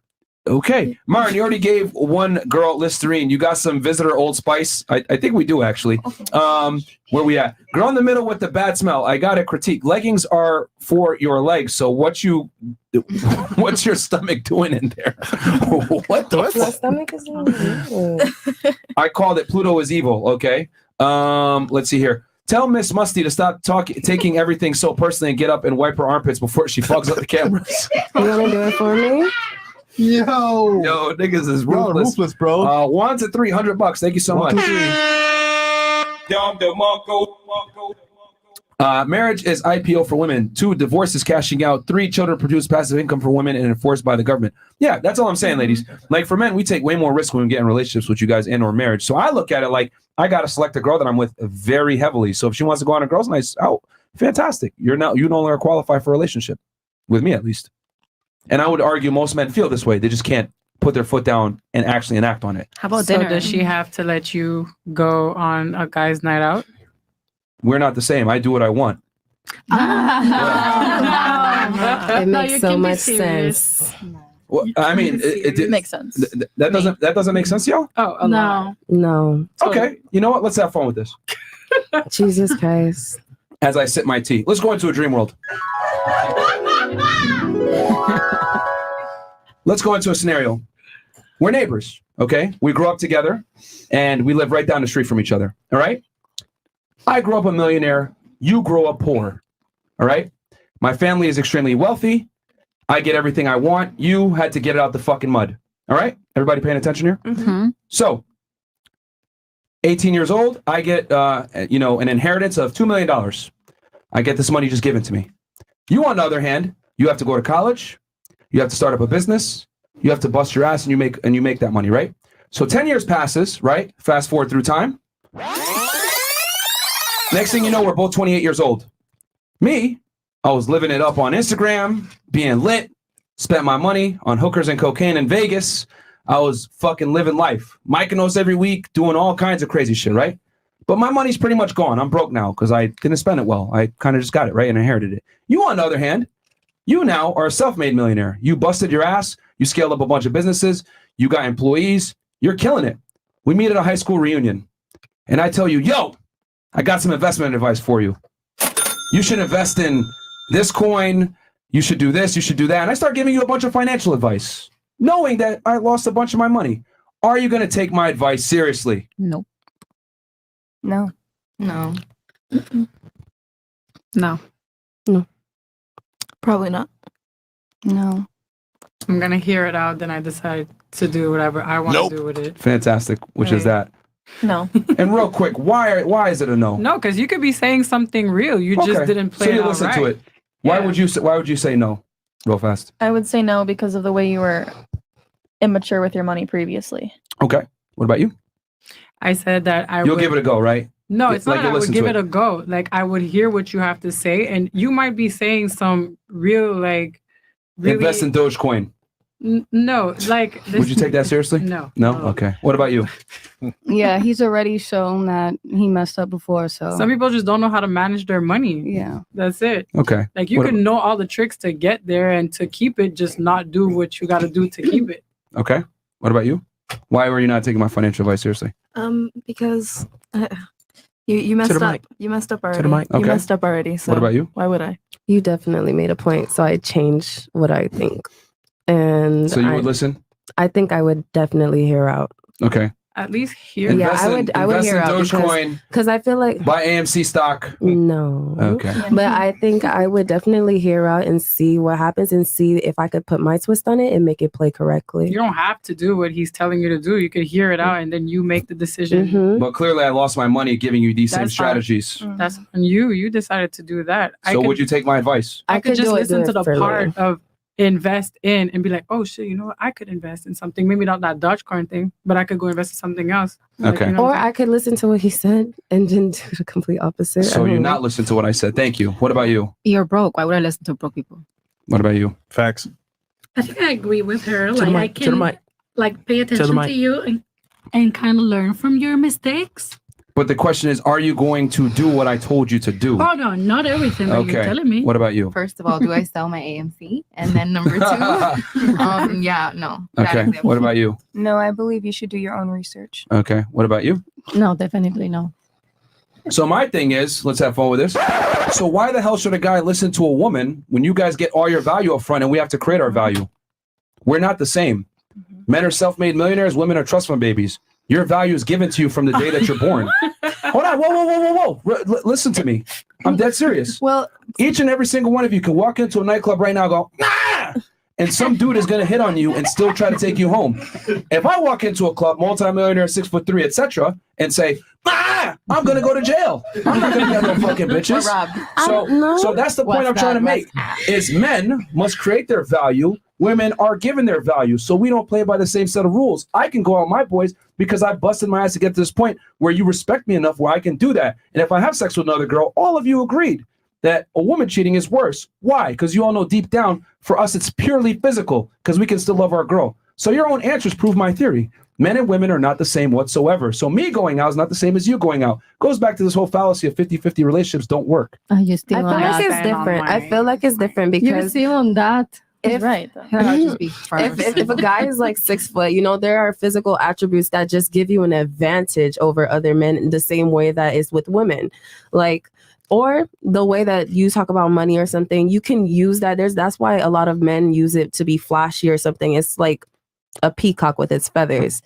Okay. Myron, you already gave one girl Listerine. You got some visitor Old Spice. I think we do, actually. Where we at? Girl in the middle with the bad smell. I got a critique. Leggings are for your legs. So what's your stomach doing in there? What the My fuck? stomach is in I called it Pluto is evil. Okay. Let's see here. Tell Miss Musty to stop taking everything so personally and get up and wipe her armpits before she fogs up the cameras. You want to do it for me? Yo, niggas is ruthless, bro. $1 to $300. Thank you so much. Marriage is IPO for women. 2, divorce is cashing out. 3, children produce passive income for women and enforced by the government. Yeah, that's all I'm saying, ladies. Like for men, we take way more risk when we get in relationships with you guys and or marriage. So I look at it like I got to select a girl that I'm with very heavily. So if she wants to go on a girls' night out, fantastic. You no longer qualify for a relationship with me, at least. And I would argue most men feel this way. They just can't put their foot down and actually enact on it. How about dinner? Does she have to let you go on a guy's night out? We're not the same. I do what I want. It makes so much sense. Well, I mean, it makes sense. That doesn't make sense to y'all? Oh, no. No. Okay. You know what? Let's have fun with this. Jesus Christ. As I sip my tea. Let's go into a dream world. let's go into a scenario. We're neighbors, okay? We grew up together, and we live right down the street from each other, all right? I grew up a millionaire. You grow up poor, all right? My family is extremely wealthy. I get everything I want. You had to get it out the fucking mud, all right? Everybody paying attention here? Mm-hmm. So, 18 years old, I get, an inheritance of $2 million. I get this money just given to me. You, on the other hand, you have to go to college. You have to start up a business. You have to bust your ass, and you make that money, right? So 10 years passes, right? Fast forward through time. Next thing you know, we're both 28 years old. Me, I was living it up on Instagram, being lit, spent my money on hookers and cocaine in Vegas. I was fucking living life. Mykonos every week, doing all kinds of crazy shit, right? But my money's pretty much gone. I'm broke now because I didn't spend it well. I kind of just got it, right? And inherited it. You, on the other hand, you now are a self-made millionaire. You busted your ass. You scaled up a bunch of businesses. You got employees. You're killing it. We meet at a high school reunion. And I tell you, yo, I got some investment advice for you. You should invest in this coin. You should do this. You should do that. And I start giving you a bunch of financial advice, knowing that I lost a bunch of my money. Are you going to take my advice seriously? Nope. No. No. No. No. Probably not. No. I'm gonna hear it out, then I decide to do whatever I want to do with it. Fantastic. Which is that? No. And real quick, why is it a no? No, because you could be saying something real. You just Okay. didn't play So you it out listen right. to it. Why would you say no? Real fast. I would say no because of the way you were immature with your money previously. Okay. What about you? I said that You'll give it a go, right? No, it's Like not. you'll I would listen give to it a go. Like I would hear what you have to say, and you might be saying some real, like, really. Invest in Dogecoin. No, like. Would you take that seriously? No. No? Okay. What about you? Yeah, he's already shown that he messed up before. So Some people just don't know how to manage their money. Yeah. That's it. Okay. Like you What can know all the tricks to get there and to keep it, just not do what you got to do to keep it. Okay. What about you? Why were you not taking my financial advice seriously? Because you messed the up. mic. You messed up the already. mic. You Okay. messed up already. So What about you? Why would I? You definitely made a point, so I changed what I think. And So you would listen? I think I would definitely hear out. Okay. At least hear. Yeah, I would invest hear in out Dogecoin. because I feel like Buy AMC stock. no. Okay. But I think I would definitely hear out and see what happens and see if I could put my twist on it and make it play correctly. You don't have to do what he's telling you to do. You could hear it out and then you make the decision. But clearly I lost my money giving you these same That's strategies. That's on you. You decided to do that. So would you take my advice? I could just do listen it to the for part later. of invest in and be like, oh shit, you know what? I could invest in something. Maybe not that Dogecoin thing, but I could go invest in something else. Like, Okay. you know Or what I'm I could listen to what he said and then do the complete opposite. So you not listen to what I said. Thank you. What about you? You're broke. Why would I listen to broke people? What about you? Facts. I think I agree with her. To the Like I mic, to the can mic. like pay attention mic. to you and kind of learn from your mistakes. But the question is, are you going to do what I told you to do? Oh no, not everything that you're Okay. telling me. What about you? First of all, do I sell my AMC? And then number two, yeah, no. Okay. What about you? No, I believe you should do your own research. Okay. What about you? No, definitely no. So my thing is, let's have fun with this. So why the hell should a guy listen to a woman when you guys get all your value up front and we have to create our value? We're not the same. Men are self-made millionaires. Women are trust fund babies. Your value is given to you from the day that you're born. Hold on. Whoa. Listen to me. I'm dead serious. Well, each and every single one of you can walk into a nightclub right now and go, nah! And some dude is going to hit on you and still try to take you home. If I walk into a club, multimillionaire, 6'3", etc., and say, I'm going to go to jail. I'm not going to get no fucking bitches. So that's the point I'm trying to make. Is men must create their value. Women are given their value. So we don't play by the same set of rules. I can go out with my boys because I busted my ass to get to this point where you respect me enough where I can do that. And if I have sex with another girl, all of you agreed that a woman cheating is worse. Why? Because you all know deep down, for us, it's purely physical because we can still love our girl. So your own answers prove my theory. Men and women are not the same whatsoever. So me going out is not the same as you going out. Goes back to this whole fallacy of 50-50 relationships don't work. You still I feel like it's different. I feel like it's different You're because still on that. if right. if a guy is like 6 foot, there are physical attributes that just give you an advantage over other men in the same way that is with women. Like or the way that you talk about money or something, you can use that. That's why a lot of men use it to be flashy or something. It's like a peacock with its feathers.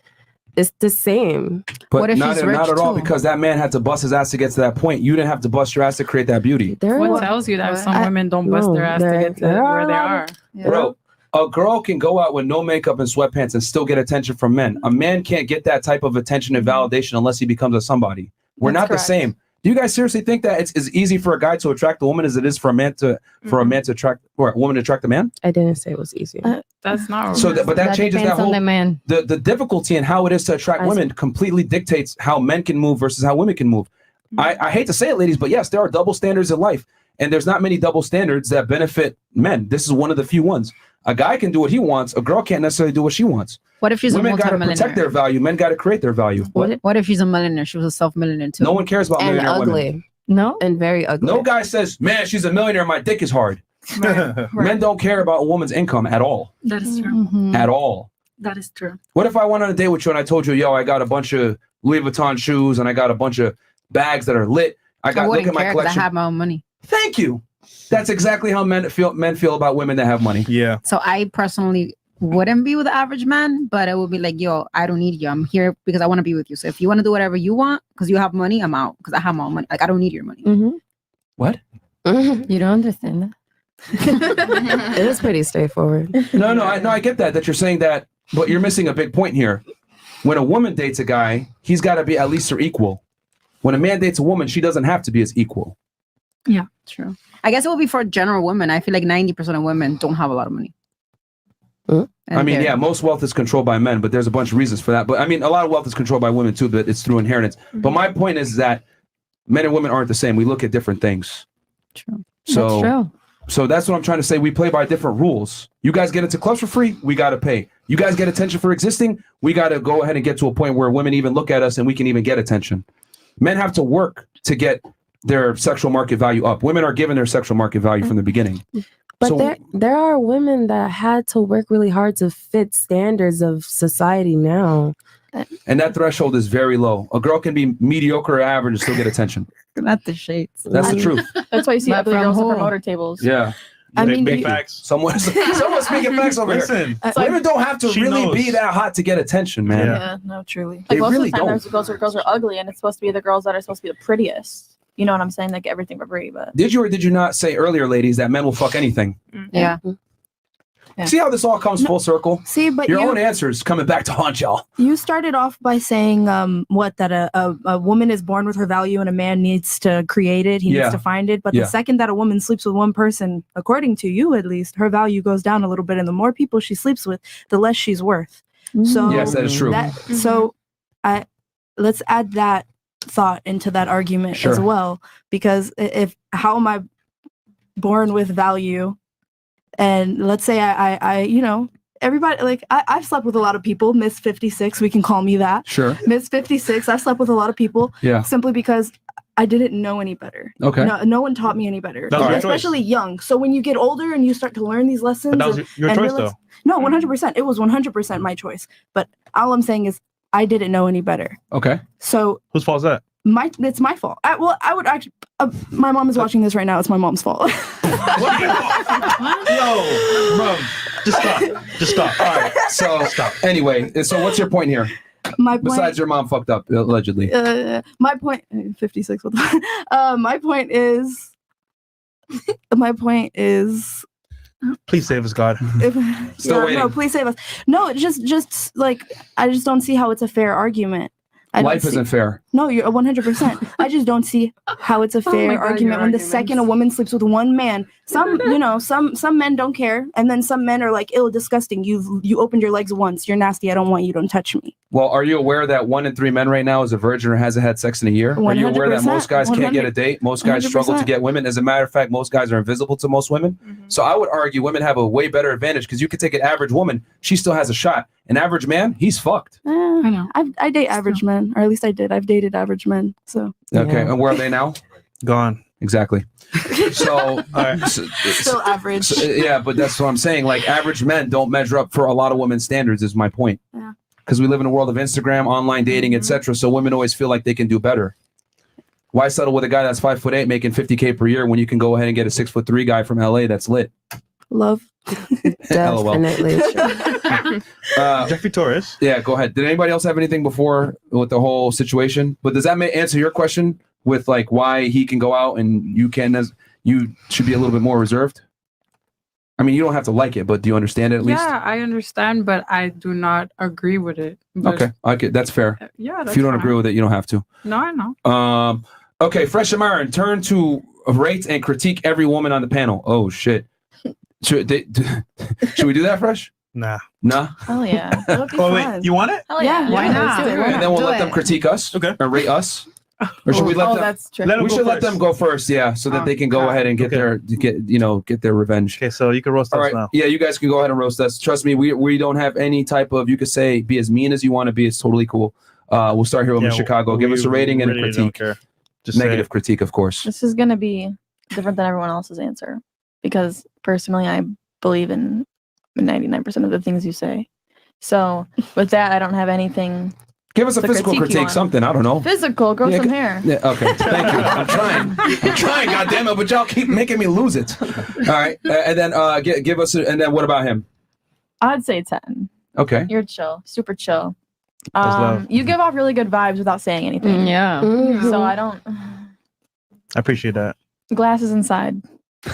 It's the same. But not at all, because that man had to bust his ass to get to that point. You didn't have to bust your ass to create that beauty. What tells you that some women don't bust their ass to get to where they are? Bro, a girl can go out with no makeup and sweatpants and still get attention from men. A man can't get that type of attention and validation unless he becomes a somebody. We're not the same. Do you guys seriously think that it's as easy for a guy to attract a woman as it is for a man to attract, or a woman to attract a man? I didn't say it was easy. That's not. But that changes that depends on whole the man. the difficulty in how it is to attract women completely dictates how men can move versus how women can move. I hate to say it, ladies, but yes, there are double standards in life, and there's not many double standards that benefit men. This is one of the few ones. A guy can do what he wants. A girl can't necessarily do what she wants. What if she's women a got to protect multi-millionaire? their value? Men got to create their value. What if she's a millionaire? She was a self-millionaire too. No one cares about And millionaire ugly. women. No, and very ugly. No guy says, "Man, she's a millionaire. My dick is hard." Men don't care about a woman's income at all. That is true. At all. That is true. What if I went on a date with you and I told you, "Yo, I got a bunch of Louis Vuitton shoes and I got a bunch of bags that are lit. I got look at my I collection." have my own money. Thank you. That's exactly how men feel about women that have money. Yeah. So I personally wouldn't be with the average man, but it would be like, yo, I don't need you. I'm here because I want to be with you. So if you want to do whatever you want because you have money, I'm out because I have my own money. Like I don't need your money. What? You don't understand that? It is pretty straightforward. No, I get that you're saying that, but you're missing a big point here. When a woman dates a guy, he's got to be at least her equal. When a man dates a woman, she doesn't have to be his equal. Yeah, true. I guess it would be for general women. I feel like 90% of women don't have a lot of money. I mean, yeah, most wealth is controlled by men, but there's a bunch of reasons for that. But I mean, a lot of wealth is controlled by women too, but it's through inheritance. But my point is that men and women aren't the same. We look at different things. True. So, That's true. So that's what I'm trying to say. We play by different rules. You guys get into clubs for free, we got to pay. You guys get attention for existing, we got to go ahead and get to a point where women even look at us and we can even get attention. Men have to work to get their sexual market value up. Women are given their sexual market value from the beginning. But So- there are women that had to work really hard to fit standards of society now. And that threshold is very low. A girl can be mediocre or average and still get attention. Not the shades. That's the truth. That's why you see But ugly from girls at who? promoter tables. Yeah. I mean, big you- facts. Someone's speaking facts over Listen, here. Women don't have to she really knows. be that hot to get attention, man. Yeah, no, truly. They Like most really of the time, don't. there's girls are ugly, and it's supposed to be the girls that are supposed to be the prettiest. You know what I'm saying? Like everything for free, but Did you or did you not say earlier, ladies, that men will fuck anything? Yeah. See how this all comes full circle? See, but Your you- own answers coming back to haunt y'all. You started off by saying that a woman is born with her value and a man needs to create it. He Yeah. needs to find it. But Yeah. the second that a woman sleeps with one person, according to you at least, her value goes down a little bit. And the more people she sleeps with, the less she's worth. So Yes, that is true. So let's add that thought into that argument as Sure. well. Because if how am I born with value? And let's say I you know, everybody, like I've slept with a lot of people. Miss 56, we can call me that. Sure. Miss 56, I've slept with a lot of people. Yeah. Simply because I didn't know any better. Okay. No one taught me any better. That was your Especially young. So when you get older and you start to learn these lessons. But that was your and choice, realize- though. No, 100%. It was 100% my choice. But all I'm saying is I didn't know any better. Okay. So Whose fault is that? it's my fault. I would actually. My mom is watching this right now. It's my mom's fault. Yo, bro, just stop. Just stop. All right. So anyway, so what's your point here? My point. Besides your mom fucked up, allegedly. My point. 56. What the, my point is. My point is. Please save us, God. Still waiting. No, please save us. No, it's just like I just don't see how it's a fair argument. I don't Life see- isn't fair. No, you're 100%. I just don't see how it's a Oh fair my God, argument your when the arguments. second a woman sleeps with one man. Some, some men don't care, and then some men are like, "Ill, disgusting. You opened your legs once. You're nasty. I don't want you. Don't touch me." Well, are you aware that 1 in 3 men right now is a virgin or hasn't had sex in a year? Are you aware that 100%, most guys can't get a date? Most guys struggle to 100%. get women. As a matter of fact, most guys are invisible to most women. So I would argue women have a way better advantage because you could take an average woman, she still has a shot. An average man, he's fucked. I know. I date average men, or at least I did. I've dated average men. So Okay, and where are they now? Gone. Exactly. So, still average. yeah, but that's what I'm saying. Like average men don't measure up for a lot of women's standards. Is my point. Yeah. Because we live in a world of Instagram, online dating, etc. So women always feel like they can do better. Why settle with a guy that's 5'8", making $50K per year when you can go ahead and get a 6'3" guy from LA that's lit? Love. Definitely. Jeffrey Torres. Yeah, go ahead. Did anybody else have anything before with the whole situation? But does that answer your question with like why he can go out and you should be a little bit more reserved? I mean, you don't have to like it, but do you understand it at least? Yeah, I understand, but I do not agree with it. But Okay, that's fair. Yeah, if that's you don't fine. agree with it, you don't have to. No, I know. Okay, Fresh and Myron, turn to rate and critique every woman on the panel. Oh shit. Should we do that, Fresh? Nah. Oh yeah. That would be Oh fun. wait, you want it? Hell yeah. Why not? And then we'll let them critique us. Okay. Or rate us. Or should we let them? That's true. We should let them go first, yeah, so that they can go ahead and get their revenge. Okay, so you can roast All us right. now. Yeah, you guys can go ahead and roast us. Trust me, we don't have any type of, you could say, be as mean as you want to be. It's totally cool. We'll start here in Chicago. Give us a rating and a really don't critique. care. Just Negative critique, of course. This is gonna be different than everyone else's answer because personally, I believe in 99% of the things you say. So with that, I don't have anything. Give us a to physical critique you critique, on. something. I don't know. Physical, grow some hair. Yeah, okay, thank you. I'm trying, goddammit, but y'all keep making me lose it. All right, and then give us, and then what about him? I'd say 10. Okay. You're chill, super chill. love. You give off really good vibes without saying anything. Yeah. So I don't. I appreciate that. Glasses inside. I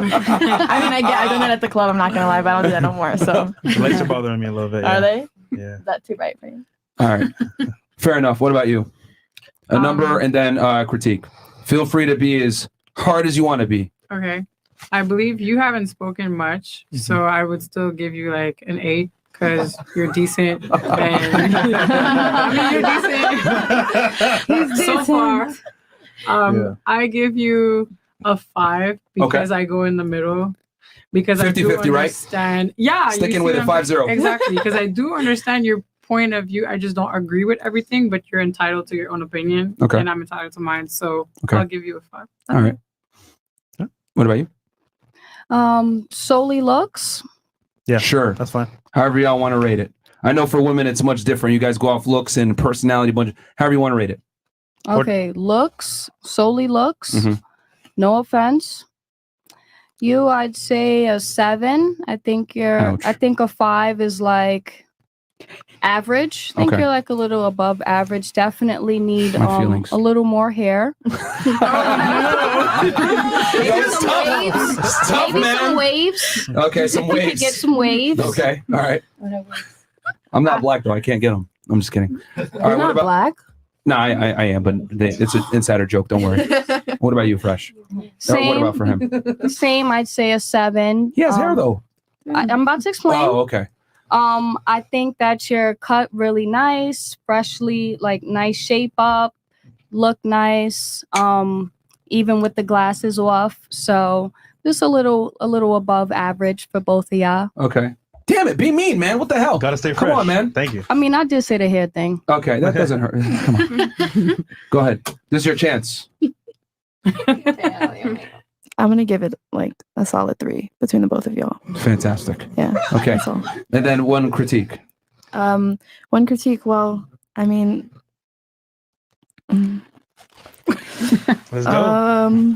mean, I do that at the club. I'm not gonna lie, but I don't do that no more. So The lights are bothering me a little bit. are they? Yeah. Is that too bright for you? All right, fair enough. What about you? A number and then critique. Feel free to be as hard as you want to be. Okay. I believe you haven't spoken much, so I would still give you like an 8 because you're decent. And I mean, you're decent so far. I give you a 5 because I go in the middle. Because 50-50, I do right? understand. Yeah. you Sticking see with it, what I'm- 5-0. Exactly. Because I do understand your point of view. I just don't agree with everything, but you're entitled to your own opinion. Okay. And I'm entitled to mine. So Okay. I'll give you a 5. All right. What about you? Solely looks. Yeah, sure. That's fine. However y'all want to rate it. I know for women it's much different. You guys go off looks and personality, bunch. However you want to rate it. Okay, looks, solely looks. Mhm. No offense. You, I'd say a 7. I think Ouch. I think a 5 is like average. I think Okay. you're like a little above average. Definitely need My feelings. a little more hair. It's tough. It's tough, Maybe man. some waves. Okay, some We could waves. get some waves. Okay, all right. I'm not black though. I can't get them. I'm just kidding. All right, You're not black. No, I am, but it's an insider joke. Don't worry. What about you, Fresh? Same. What about for him? Same, I'd say a 7. He has hair though. I'm about to explain. Oh, okay. I think that you're cut really nice, freshly, like nice shape up, look nice. Even with the glasses off. So just a little above average for both of y'all. Okay. Damn it, be mean, man. What the hell? Gotta stay Come fresh. on, man. Thank you. I mean, I did say the hair thing. Okay, that doesn't hurt. Come on. Go ahead. This is your chance. I'm gonna give it like a solid 3 between the both of y'all. Fantastic. Yeah. Okay. That's all. And then one critique. One critique. Well, I mean, Let's go.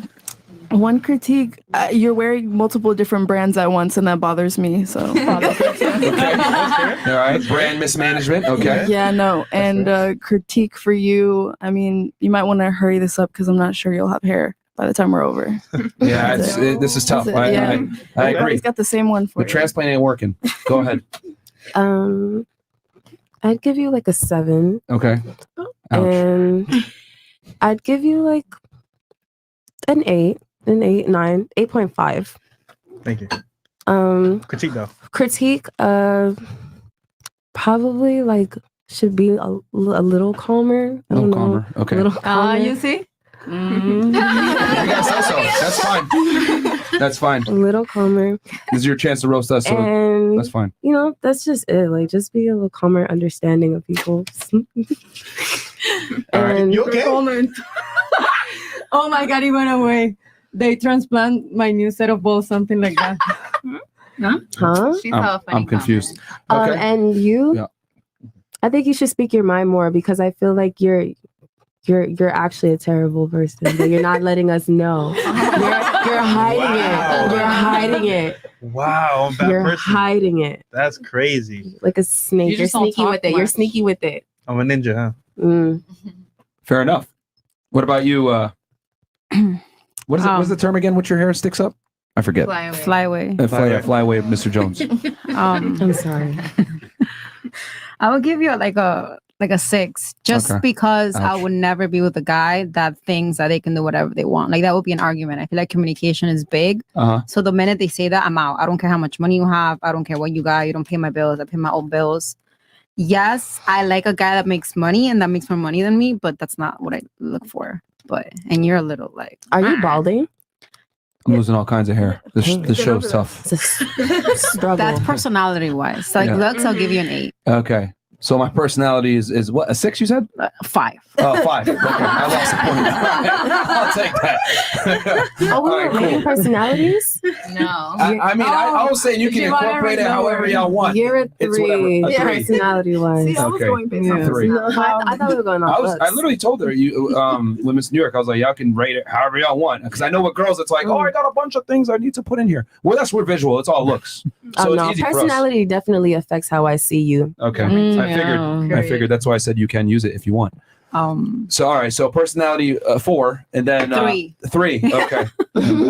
one critique. You're wearing multiple different brands at once, and that bothers me. So. Okay. All right. Brand mismanagement. Okay. Yeah, no. And critique for you. I mean, you might want to hurry this up because I'm not sure you'll have hair by the time we're over. Yeah, this is tough. I agree. Everybody's got the same one for The transplant ain't working. Go ahead. I'd give you like a 7. Okay. And I'd give you like an 8, 9, 8.5. Thank you. Critique though. Critique, probably like should be a little calmer. I don't know. Calmer. Okay. A little calmer. You see? You guys say so. That's fine. That's fine. A little calmer. This is your chance to roast us. So And that's fine. You know, that's just it. Like, just be a little calmer, understanding of people. All right. And You okay? Oh my God, he went away. They transplant my new set of balls, something like that. Huh? I'm confused. Okay. And you, Yeah. I think you should speak your mind more because I feel like you're You're actually a terrible person, but you're not letting us know. You're hiding it. You're hiding it. Wow, I'm a bad You're person. hiding it That's crazy. like a snake. You You're just don't sneaky talk with it. You're much. sneaky with it. I'm a ninja, huh? Mm. Fair enough. What about you? What is it? What's the term again? What your hair sticks up? I forget. Fly away. Fly away, Mr. Jones. I'm sorry. I would give you like a 6, just Okay. because I Ouch. would never be with a guy that thinks that they can do whatever they want. Like that would be an argument. I feel like communication is big. Uh-huh. So the minute they say that, I'm out. I don't care how much money you have. I don't care what you got. You don't pay my bills. I pay my own bills. Yes, I like a guy that makes money and that makes more money than me, but that's not what I look for. And you're a little like. Are you balding? I'm losing all kinds of hair. This show's tough. Struggle. That's personality wise. Like Yeah. looks, I'll give you an 8. Okay. So my personality is what, a 6 you said? 5. Oh, 5. Okay. I lost the point. I'll take that. Oh, we're All right, rating personalities? No. I mean, I was saying you can incorporate it however y'all want. You're a It's 3. whatever. A 3. Personality wise. See, I was Okay. going based off 3. No, I thought we were going off. I literally told her with Miss New York, I was like, y'all can rate it however y'all want. Because I know with girls, it's like, oh, I got a bunch of things I need to put in here. Well, we're visual. It's all looks. So it's no, easy for us. personality definitely affects how I see you. Okay. I figured that's why I said you can use it if you want. So all right, so personality 4 and then 3. 3. Okay.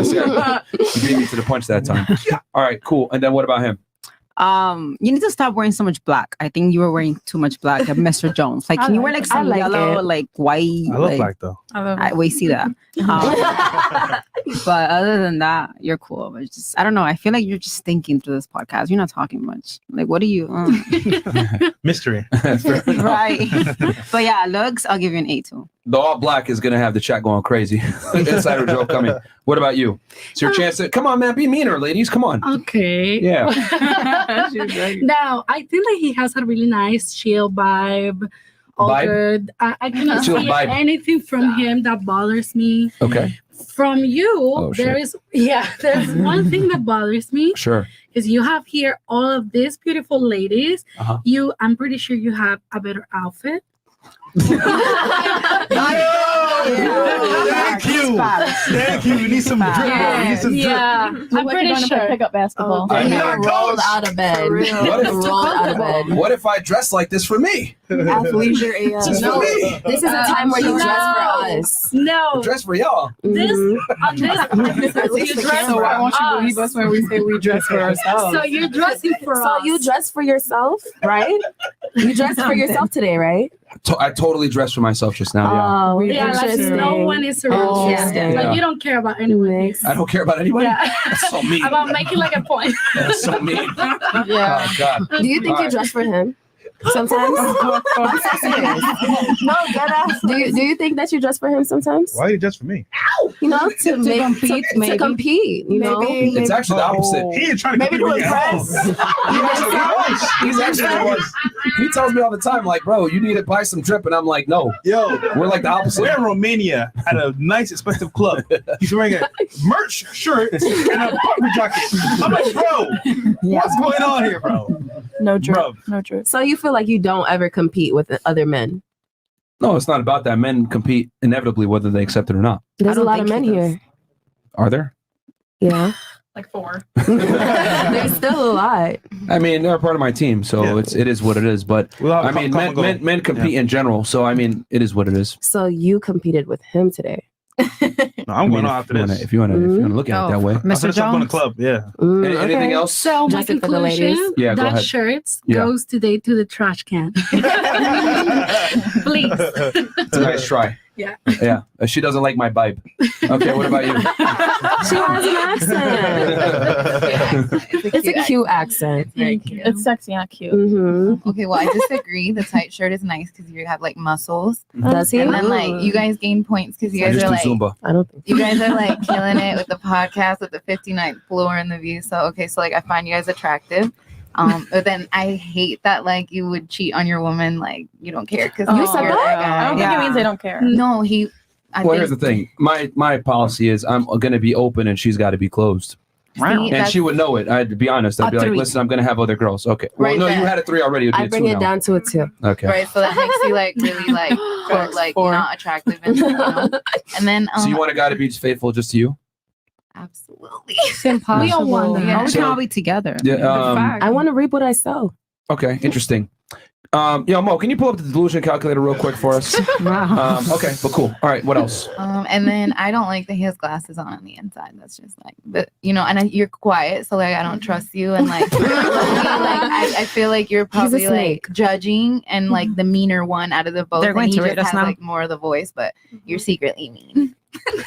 See, you beat me to the punch that time. All right, cool. And then what about him? You need to stop wearing so much black. I think you were wearing too much black, like Mr. Jones. Like, can you wear like some yellow, like white? I love black though. We see that. But other than that, you're cool. But just, I don't know. I feel like you're just thinking through this podcast. You're not talking much. Like, what do you? Mystery. Right. But yeah, looks. I'll give you an 8 too. The all black is gonna have the chat going crazy. Insider joke coming. What about you? It's your chance to come on, man. Be meaner, ladies. Come on. Okay. Yeah. Now, I feel like he has a really nice chill vibe. All Vibe? good. I cannot Chill see vibe. anything from him that bothers me. Okay. From you, Oh, shit. there's one thing that bothers me. Sure. Is you have here all of these beautiful ladies. Uh-huh. I'm pretty sure you have a better outfit. Thank you. Thank you. We need some drip. We need some drip. I'm pretty sure. Pick up basketball. I mean, rolled out of bed. Rolled out of bed. What if I dress like this for me? Athleisure AF. Just for me. This is a time where you dress for us. No. Dress for y'all. This, you dress So for why won't you us. believe us when we say we dress for ourselves? So you're dressing for us. So you dress for yourself, right? You dress for yourself today, right? I totally dressed for myself just now. Oh, Yeah, like interesting. no one is around. Interesting. Like you don't care about anyone. I don't care about anybody. Yeah. That's so mean. About making like a point. That's so mean. Yeah. Oh, God. Do you think All you right. dress for him? Sometimes. I'm so serious. No, do you think that you dress for him sometimes? Why are you just for me? You know, to make compete, to maybe. compete. You know, It's actually the opposite. He ain't trying to maybe to compete with impress. He's actually the one. He tells me all the time, like, bro, you need to buy some drip, and I'm like, no. Yo, We're like the opposite. we're in Romania at a nice, expensive club. He's wearing a merch shirt and a puffer jacket. I'm like, bro, what's going on here, bro? No drip. Bro. No drip. So you feel like you don't ever compete with other men? No, it's not about that. Men compete inevitably, whether they accept it or not. There's a lot of men here. Are there? Yeah. Like 4. There's still a lot. I mean, they're a part of my team, so it is what it is. But We'll have I mean, common goal. men compete in general, so I mean, it is what it is. So you competed with him today. No, I'm going on after this. If you want to look at it that way. I finished up on the club, yeah. Anything else? So my Just it for the ladies? conclusion, Yeah, go that ahead. shirt Yeah. goes today to the trash can. Please. It's a nice try. Yeah. Yeah. She doesn't like my vibe. Okay, what about you? She has an accent. It's a cute accent. It's sexy, not cute. Mm-hmm. Okay, well, I disagree. The tight shirt is nice because you have like muscles. Does he? And then like you guys gain points because you I guys just are do like Zumba. I don't think you guys are like killing it with the podcast with the 59th floor and the view. So okay, so like I find you guys attractive. But then I hate that like you would cheat on your woman, like you don't care because You said that? I don't think it means they don't care. No, I Well, think here's the thing. My policy is I'm going to be open and she's got to be closed. And she would know it. I'd be honest. I'd be like, listen, I'm gonna have other girls. Okay. Well, Right no, you there. had a 3 already. It'd be I a bring 2 it now. down to a 2. Okay. Right, so that makes you like really like quote, like not attractive, and you know. And then So you want a guy to be faithful just to you? absolutely. It's impossible. We don't want that. Yeah. We can all be together. Yeah. I want to reap what I sow. Okay. Interesting. Yo, Mo, can you pull up the delusion calculator real quick for us? Wow. Okay, but cool. All right. What else? And then I don't like that he has glasses on the inside. That's just like, but you know, and you're quiet, so like I don't trust you, and like, I feel like you're probably like judging and like the meaner one out of the both. They're going and he to rate just us has now. like more of the voice, but you're secretly mean.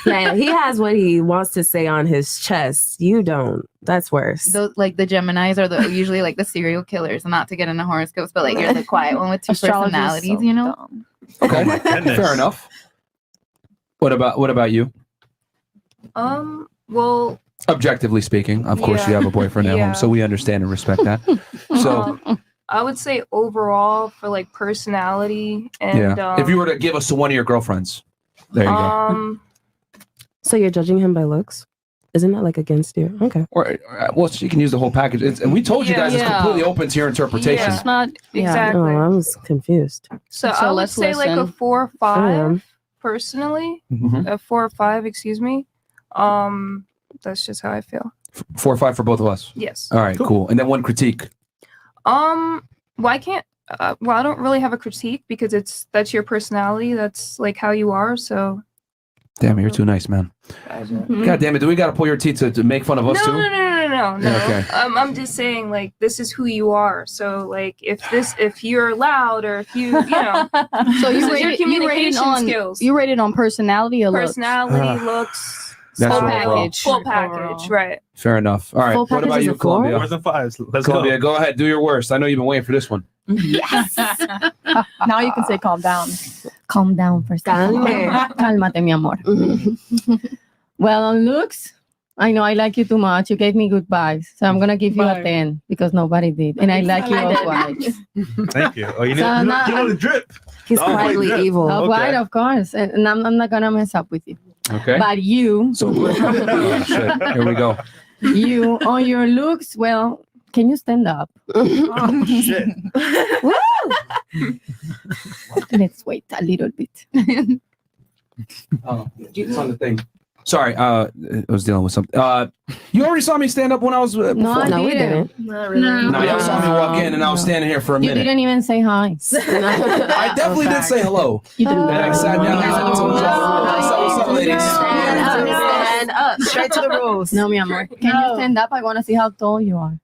Yeah, he has what he wants to say on his chest. You don't. That's worse. Those like the Geminis are the usually like the serial killers, not to get into horoscopes, but like you're the quiet one with 2 Astrology is personalities, so you know? Okay. Fair enough. What about you? Well, Objectively speaking, of course, Yeah. you have a boyfriend at Yeah. home, so we understand and respect that. So, I would say overall for like personality and yeah. If you were to give us to one of your girlfriends, there you go. So you're judging him by looks? Isn't that like against you? Okay. Or well, she can use the whole package. And we told you guys it's completely open to your interpretation. Yeah. It's not Exactly. Oh, I was confused. So So I would let's say like a listen. 4 or I am. 5 personally. Mhm. A 4 or 5, excuse me. That's just how I feel. 4 or 5 for both of us. Yes. All right, cool. And then one critique. Well, I can't. Well, I don't really have a critique because that's your personality. That's like how you are. So. Damn it, you're too nice, man. God damn it, do we got to pull your teeth to make fun of us No, too? no, no, no, no, no. Yeah, okay. I'm just saying, like, this is who you are. So, like, if you're loud or if you know, So this you is your rated, you rated communication on skills, you rated on personality or looks? personality, looks, That's full right, bro. package, full package, right? Fair enough. All right, Full what about package is you, a 4? Columbia? 4s and 5s. Let's Columbia, go ahead, do your worst. I know you've been waiting for this one. Yes. Now you can say calm down. Calm down first. Cálmate, mi amor. Well, on looks, I know I like you too much. You gave me good vibes. So I'm going to give you a 10 because nobody did. And I like you off white. go. Thank you. Oh, you So know, you know the drip. He's The all-white quietly drip. evil. Off Okay. white, of course. And I'm not going to mess up with you. Okay. But you, So, oh, shit. Here we go. you on your looks, well, can you stand up? Oh, shit. Woo! Let's wait a little bit. Oh, it's on the thing. Sorry, I was dealing with something. You already saw me stand up when I was before. No, we didn't. Not really. No, y'all saw me walk in and I was standing here for a You minute. didn't even say hi. I definitely did say hello. You didn't. And I sat down and I told y'all, what's up, ladies? Stand up. Straight to the rules. No, mi amor. Can you stand up? I want to see how tall you are.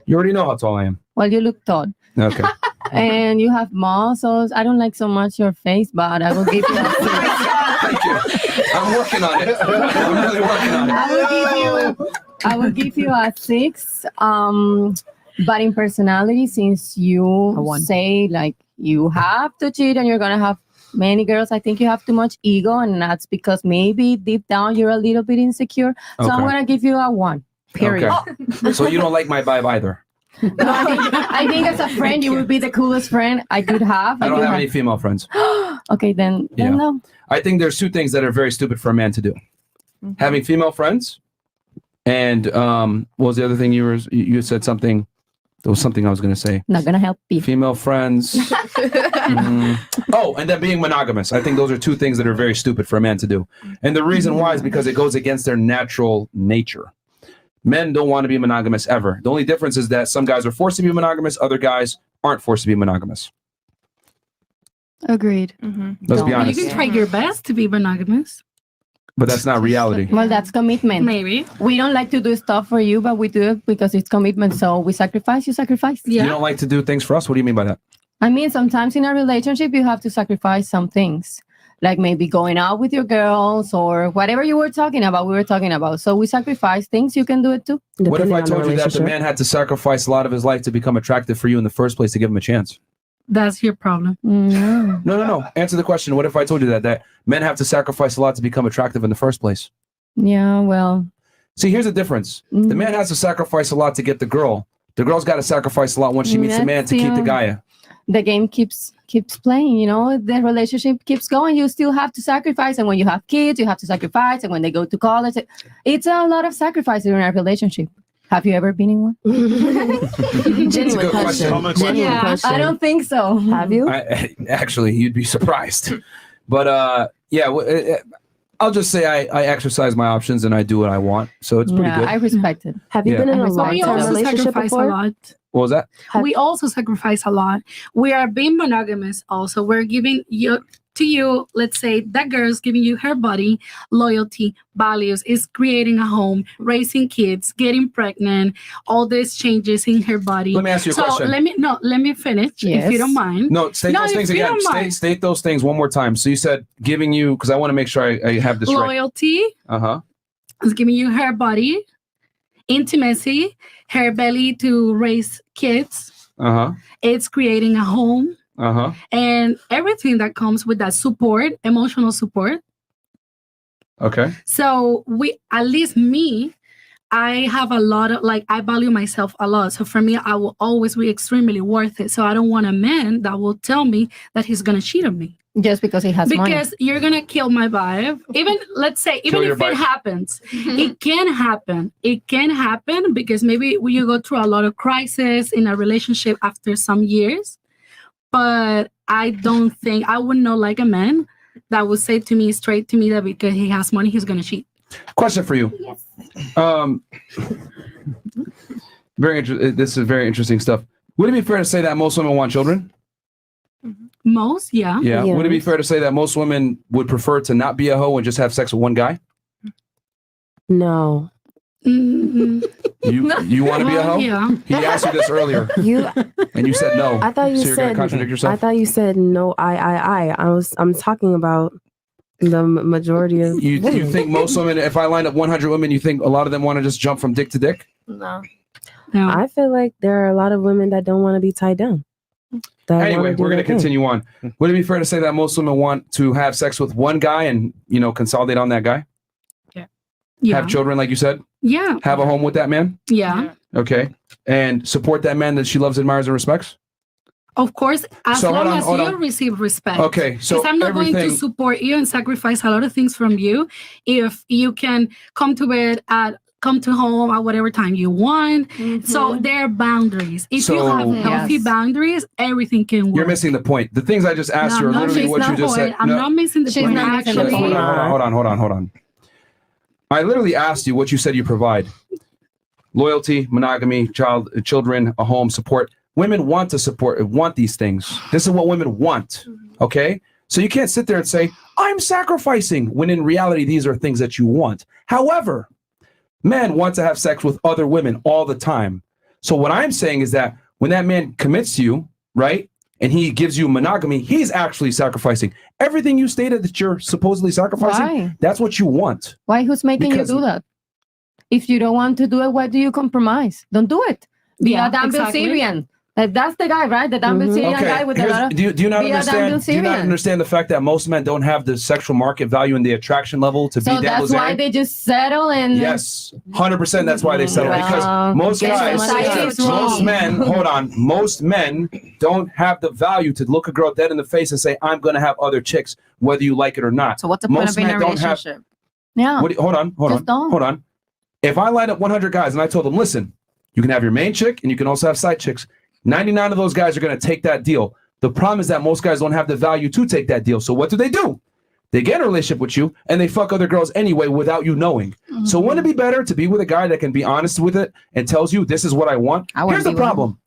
You already know how tall I am. Well, you look tall. Okay. And you have muscles. I don't like so much your face, but I will give you a 6. Thank you. I'm working on it. I'm really working on it. I will give you a 6. But in personality, since you say like you have to cheat and you're gonna have many girls, I think you have too much ego, and that's because maybe deep down you're a little bit insecure. So I'm Okay. gonna give you a 1. Period. Okay. So you don't like my vibe either. No, I think as a friend, you would be the coolest friend I could have. I don't have any female friends. Okay, then Yeah. no. I think there's 2 things that are very stupid for a man to do. Having female friends and what was the other thing you said something? There was something I was going to say. Not gonna help you. Female friends. Oh, and then being monogamous. I think those are 2 things that are very stupid for a man to do. And the reason why is because it goes against their natural nature. Men don't want to be monogamous ever. The only difference is that some guys are forced to be monogamous, other guys aren't forced to be monogamous. Agreed. Let's be You honest. can try your best to be monogamous. But that's not reality. Well, that's commitment. Maybe. We don't like to do stuff for you, but we do it because it's commitment. So we sacrifice, you sacrifice. You don't like to do things for us? What do you mean by that? I mean, sometimes in a relationship, you have to sacrifice some things, like maybe going out with your girls or whatever you were talking about. We were talking about. So we sacrifice things. You can do it too. What if I told you that the man had to sacrifice a lot of his life to become attractive for you in the first place to give him a chance? That's your problem. No. Answer the question. What if I told you that men have to sacrifice a lot to become attractive in the first place? Yeah, well. See, here's the difference. The man has to sacrifice a lot to get the girl. The girl's got to sacrifice a lot once she meets the man to keep the guy. the game keeps playing. You know, the relationship keeps going. You still have to sacrifice, and when you have kids, you have to sacrifice, and when they go to college, it's a lot of sacrifices in a relationship. Have you ever been in one? Genuine question. Genuine question. I don't think so. Have you? Actually, you'd be surprised. But I'll just say I exercise my options and I do what I want. So it's pretty good. I respect it. Have you been in a We long-term also relationship sacrifice a before? lot. What was that? We also sacrifice a lot. We are being monogamous also. We're giving you, let's say that girl's giving you her body, loyalty, values, is creating a home, raising kids, getting pregnant, all these changes in her body. Let me ask you a question. Let me finish, if you don't mind. No, state those things if you again. don't mind. State those things one more time. So you said giving you, because I want to make sure I have this right. Loyalty is giving you her body, intimacy, her belly to raise kids. It's creating a home. And everything that comes with that support, emotional support. Okay. So at least me, I have a lot of, I value myself a lot. So for me, I will always be extremely worth it. So I don't want a man that will tell me that he's going to cheat on me. Just because he has money. Because you're going to kill my vibe. Even, let's say, even if it happens, it can happen. It can happen because maybe you go through a lot of crisis in a relationship after some years. But I don't think, I would not like a man that would say to me straight to me that because he has money, he's going to cheat. Question for you. Yes. This is very interesting stuff. Would it be fair to say that most women want children? Most, yeah. Yeah. Would it be fair to say that most women would prefer to not be a hoe and just have sex with one guy? No. You want to be a hoe? Yeah. He asked you this earlier. And you said no. I thought you so you're gonna said. contradict yourself. I thought you said no. I'm talking about the majority of. You think most women? If I lined up 100 women, you think a lot of them want to just jump from dick to dick? No. I feel like there are a lot of women that don't want to be tied down. Anyway, we're going to continue on. Would it be fair to say that most women want to have sex with one guy and consolidate on that guy? Yeah. Have children, like you said? Yeah. Have a home with that man? Yeah. Okay. And support that man that she loves, admires, and respects? Of course, as So, long hold on, as hold you on. receive respect. Okay, so because I'm not going to everything- support you and sacrifice a lot of things from you if you can come to home at whatever time you want. So there are boundaries. If you have So- healthy boundaries, everything can work. You're missing the point. The things I just asked you are literally what you just said. I'm not missing the point. Actually, Hold on. I literally asked you what you said you provide. Loyalty, monogamy, children, a home, support. Women want to want these things. This is what women want. Okay? So you can't sit there and say, I'm sacrificing, when in reality, these are things that you want. However, men want to have sex with other women all the time. So what I'm saying is that when that man commits to you, right, and he gives you monogamy, he's actually sacrificing. Everything you stated that you're supposedly sacrificing, Why? that's what you want. Why? Who's making Because- you do that? If you don't want to do it, why do you compromise? Don't do it. Be Yeah, a damn exactly. Bilzerian. That's the guy, right? The damn Bilzerian guy with a here's- lot of. do you not be a damn understand? Do you not Bilzerian. understand the fact that most men don't have the sexual market value and the attraction level to So be that that's why Bilzerian? they just settle and. Yes, 100%. That's why they settle because most guess guys, society is wrong. most men. Hold on, most men don't have the value to look a girl dead in the face and say, "I'm going to have other chicks, whether you like it or not." So what's the point most of being in a men don't have- relationship? Yeah. Hold on. If I line up 100 guys and I told them, listen, you can have your main chick and you can also have side chicks, 99 of those guys are going to take that deal. The problem is that most guys don't have the value to take that deal. So what do? They get in a relationship with you and they fuck other girls anyway without you knowing. So wouldn't it be better to be with a guy that can be honest with it and tells you this is what I want? Here's the problem.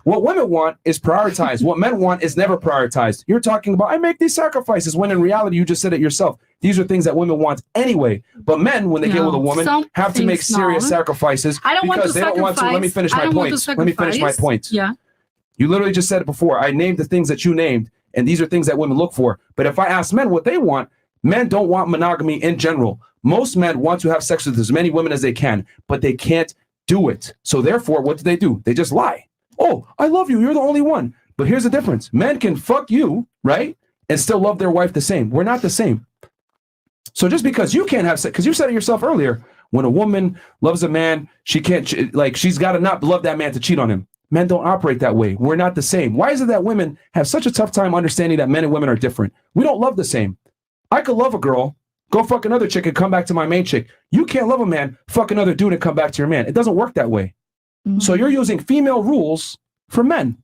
What women want is prioritized. What men want is never prioritized. You're talking about, I make these sacrifices, when in reality, you just said it yourself. These are things that women want anyway. But men, when they get with a woman, some have to make things serious not. sacrifices I don't want because to they don't want to. Let me finish I my don't want point. to Let me finish my sacrifice. point. Yeah. You literally just said it before. I named the things that you named, and these are things that women look for. But if I ask men what they want, men don't want monogamy in general. Most men want to have sex with as many women as they can, but they can't do it. So therefore, what do? They just lie. Oh, I love you. You're the only one. But here's the difference. Men can fuck you, right? And still love their wife the same. We're not the same. So just because you can't have sex, because you said it yourself earlier, when a woman loves a man, she can't, she's got to not love that man to cheat on him. Men don't operate that way. We're not the same. Why is it that women have such a tough time understanding that men and women are different? We don't love the same. I could love a girl, go fuck another chick and come back to my main chick. You can't love a man, fuck another dude and come back to your man. It doesn't work that way. So you're using female rules for men.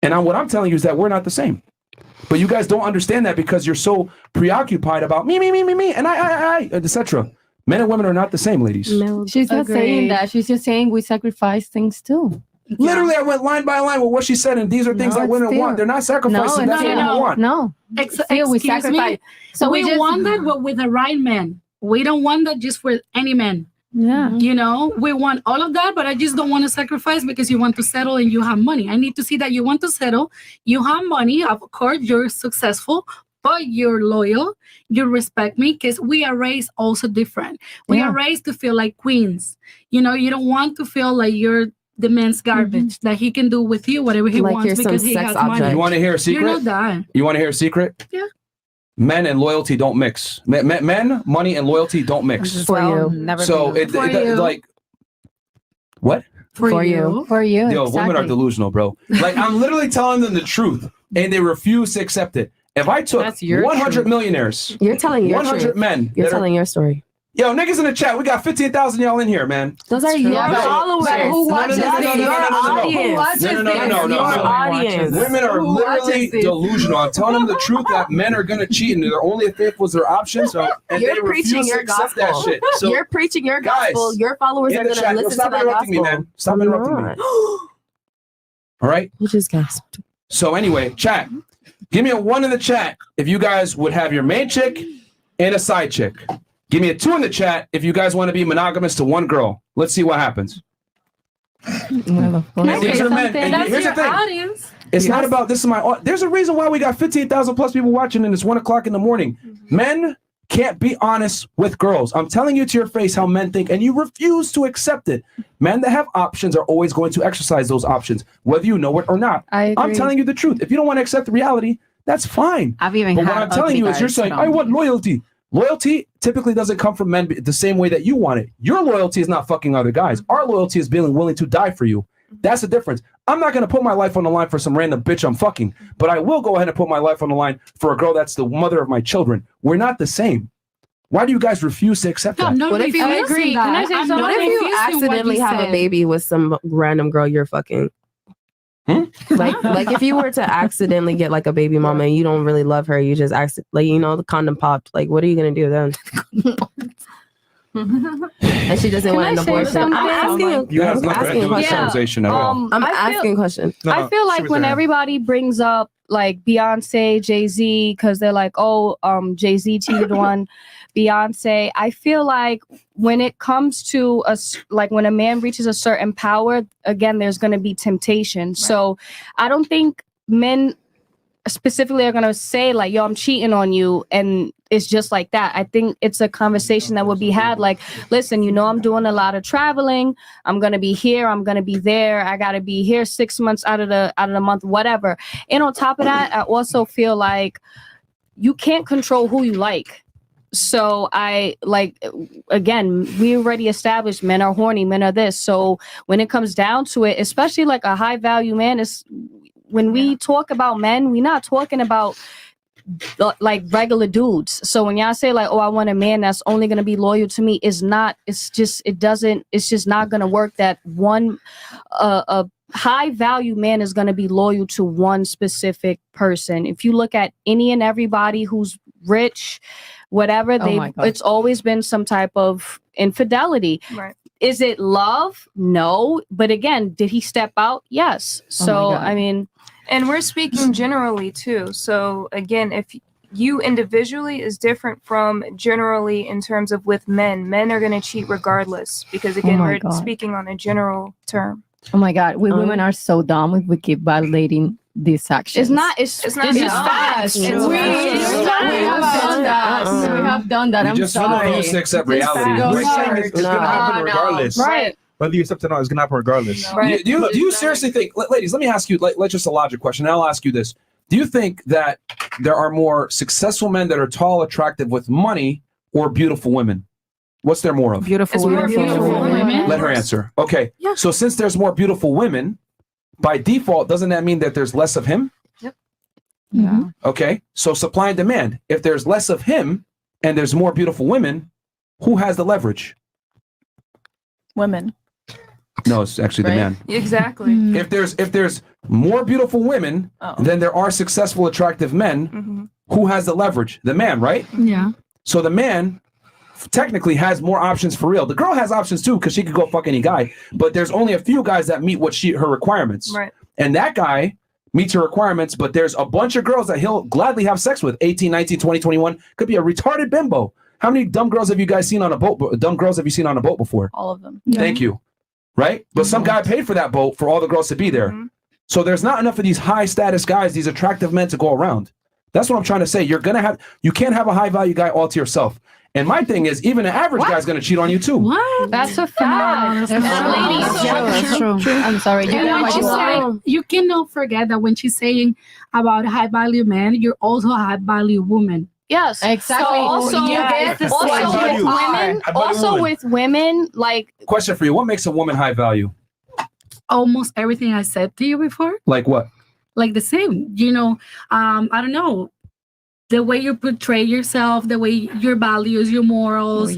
And what I'm telling you is that we're not the same. But you guys don't understand that because you're so preoccupied about me, and I, etc. Men and women are not the same, ladies. No, she's not saying that. She's just saying we sacrifice things too. Literally, I went line by line with what she said, and these are things that women want. They're not sacrificing. That's what women want. No, Still, we sacrifice. So we want that, but with the right man. We don't want that just for any man. Yeah. You know, we want all of that, but I just don't want to sacrifice because you want to settle and you have money. I need to see that you want to settle. You have money. Of course, you're successful, but you're loyal. You respect me because we are raised also different. We are raised to feel like queens. You know, you don't want to feel like you're the man's garbage, that he can do with you whatever he wants because he has money. You want to hear a secret? You're not that. You want to hear a secret? Yeah. Men and loyalty don't mix. Men, money, and loyalty don't mix. For you. Never so be. it For you. like what? For you. For you. Yo, women are delusional, bro. Like I'm literally telling them the truth, and they refuse to accept it. If I took 100 millionaires, You're telling your 100 truth. men, You're that are- telling your story. Yo, niggas in the chat, we got 15,000 y'all in here, man. Those are your followers. Who watches this? Your audience. No. Women are literally delusional. I'm telling them the truth that men are gonna cheat, and they're only if it was their option. So and You're they preaching refuse to your accept gospel. that shit. So You're preaching your gospel. guys, Your followers in are the going chat, to yo, listen stop to that interrupting gospel. me, man. Stop interrupting me. All right. Which is gospel. So anyway, chat. Give me a 1 in the chat if you guys would have your main chick and a side chick. Give me a 2 in the chat if you guys want to be monogamous to one girl. Let's see what happens. These are men. And here's the thing. Audience. It's not about this is my. There's a reason why we got 15,000 plus people watching, and it's 1 o'clock in the morning. Men can't be honest with girls. I'm telling you to your face how men think, and you refuse to accept it. Men that have options are always going to exercise those options, whether you know it or not. I'm agree. telling you the truth. If you don't want to accept the reality, that's fine. I've even But what had I'm telling you is you're guys saying, put I on want loyalty. Loyalty typically doesn't come from men the same way that you want it. Your loyalty is not fucking other guys. Our loyalty is being willing to die for you. That's the difference. I'm not going to put my life on the line for some random bitch I'm fucking, but I will go ahead and put my life on the line for a girl that's the mother of my children. We're not the same. Why do you guys refuse to accept that? What if you agree? Can I say What something? if you accidentally have a baby with some random girl you're fucking? Like if you were to accidentally get like a baby mama and you don't really love her, you just like the condom popped. Like what are you gonna do then? And she doesn't want an abortion. I'm asking a question. I'm asking a question. I feel like when everybody brings up like Beyonce, Jay-Z, because they're like, oh, Jay-Z cheated on Beyonce. I feel like when it comes to like when a man reaches a certain power, again, there's going to be temptation. Right. So I don't think men specifically are going to say like, yo, I'm cheating on you. And it's just like that. I think it's a conversation that would be had. Like, listen, I'm doing a lot of traveling. I'm going to be here. I'm going to be there. I got to be here 6 months out of the month, whatever. And on top of that, I also feel like you can't control who you like. So again, we already established men are horny, men are this. So when it comes down to it, especially like a high value man, is when we talk about men, we're not talking about like regular dudes. So when y'all say like, oh, I want a man that's only going to be loyal to me, it's just not going to work. That one, a high value man is going to be loyal to one specific person. If you look at any and everybody who's rich, whatever, it's always been some type of infidelity. Right. Is it love? No. But again, did he step out? Yes. So, I mean, and we're speaking generally too. So again, if you individually is different from generally in terms of with men are going to cheat regardless, because again, we're speaking on a general term. Oh my God. We women are so dumb if we keep validating these actions. It's just facts. We have done that. You I'm just sorry. refuse to accept reality. It's going to happen regardless. Right. Whether you accept it or not, it's going to happen regardless. Right. Do you seriously think, ladies, let me ask you, let's just a logic question. And I'll ask you this. Do you think that there are more successful men that are tall, attractive with money, or beautiful women? What's there more of? Beautiful women. Let her answer. Okay. Yeah. So since there's more beautiful women, by default, doesn't that mean that there's less of him? Yeah. Okay, so supply and demand. If there's less of him and there's more beautiful women, who has the leverage? Women. No, it's actually the man. Exactly. If there's more beautiful women than there are successful, attractive men, who has the leverage? The man, right? Yeah. So the man technically has more options for real. The girl has options too because she could go fuck any guy, but there's only a few guys that meet her requirements. Right. And that guy meets her requirements, but there's a bunch of girls that he'll gladly have sex with. 18, 19, 20, 21. Could be a retarded bimbo. How many dumb girls have you guys seen on a boat? Dumb girls have you seen on a boat before? All of them. Thank you. Right? But some guy paid for that boat for all the girls to be there. So there's not enough of these high status guys, these attractive men to go around. That's what I'm trying to say. You can't have a high value guy all to yourself. And my thing is, even an average guy's going to cheat on you too. What? That's a fact. That's true. I'm sorry. And when she's saying, you cannot forget that when she's saying about high value men, you're also a high value woman. Yes, exactly. So also, with women, like Question for you: what makes a woman high value? Almost everything I said to you before, Like what? like the same. I don't know. The way you portray yourself, the way your values, your morals,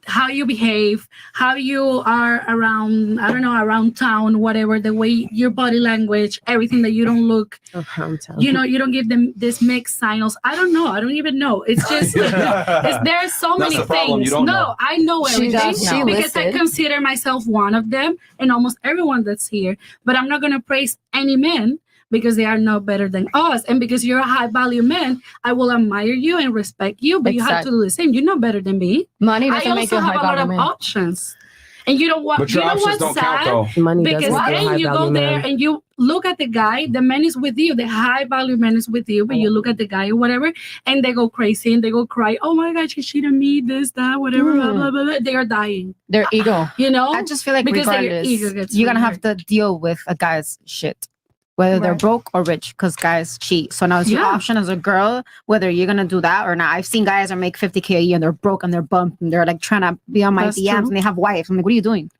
how you behave, how you are around, I don't know, around town, whatever, the way your body language, everything that you don't look, you don't give them this mixed signals. I don't know. I don't even know. It's just, there are so That's many the problem. things. You don't No, know. I know She everything does know. because I consider myself one of them and almost everyone that's here, but I'm not going to praise any man because they are no better than us. And because you're a high value man, I will admire you and respect you, but you have to do the same. You're not better than me. Money I doesn't make you also a have high a lot value of man. options. And you don't want, But your you know options what's don't count, sad? though. Money Because doesn't make you a then you go high-value there man. and you look at the guy, the man is with you, the high value man is with you, but you look at the guy or whatever, and they go crazy and they go cry, oh my God, she cheated on me, this, that, whatever, blah, blah, blah, blah. They are dying. Their ego. You know? I just feel like because their regardless, ego gets you're gonna really have to deal with a guy's shit, whether they're broke or rich, because guys cheat. So now it's your option as a girl whether you're gonna do that or not. I've seen guys that make $50K a year and they're broke and they're bumped and they're like trying to be on my That's DMs true. and they have wives. I'm like, what are you doing?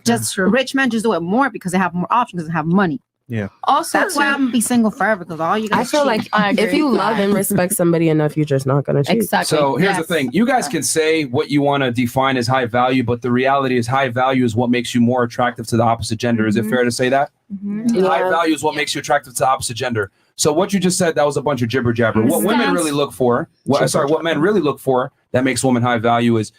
Just rich men just do it more because they have more options and have money. Yeah. Also, That's why I'm gonna be single forever because all you guys. I feel cheat. like if you love and respect somebody enough, you're just not gonna cheat. So here's the thing. You guys can say what you want to define as high value, but the reality is high value is what makes you more attractive to the opposite gender. Is it fair to say that? High value is what makes you attractive to the opposite gender. So what you just said, that was a bunch of jibber jabber. What women really look for, what men really look for that makes woman high value is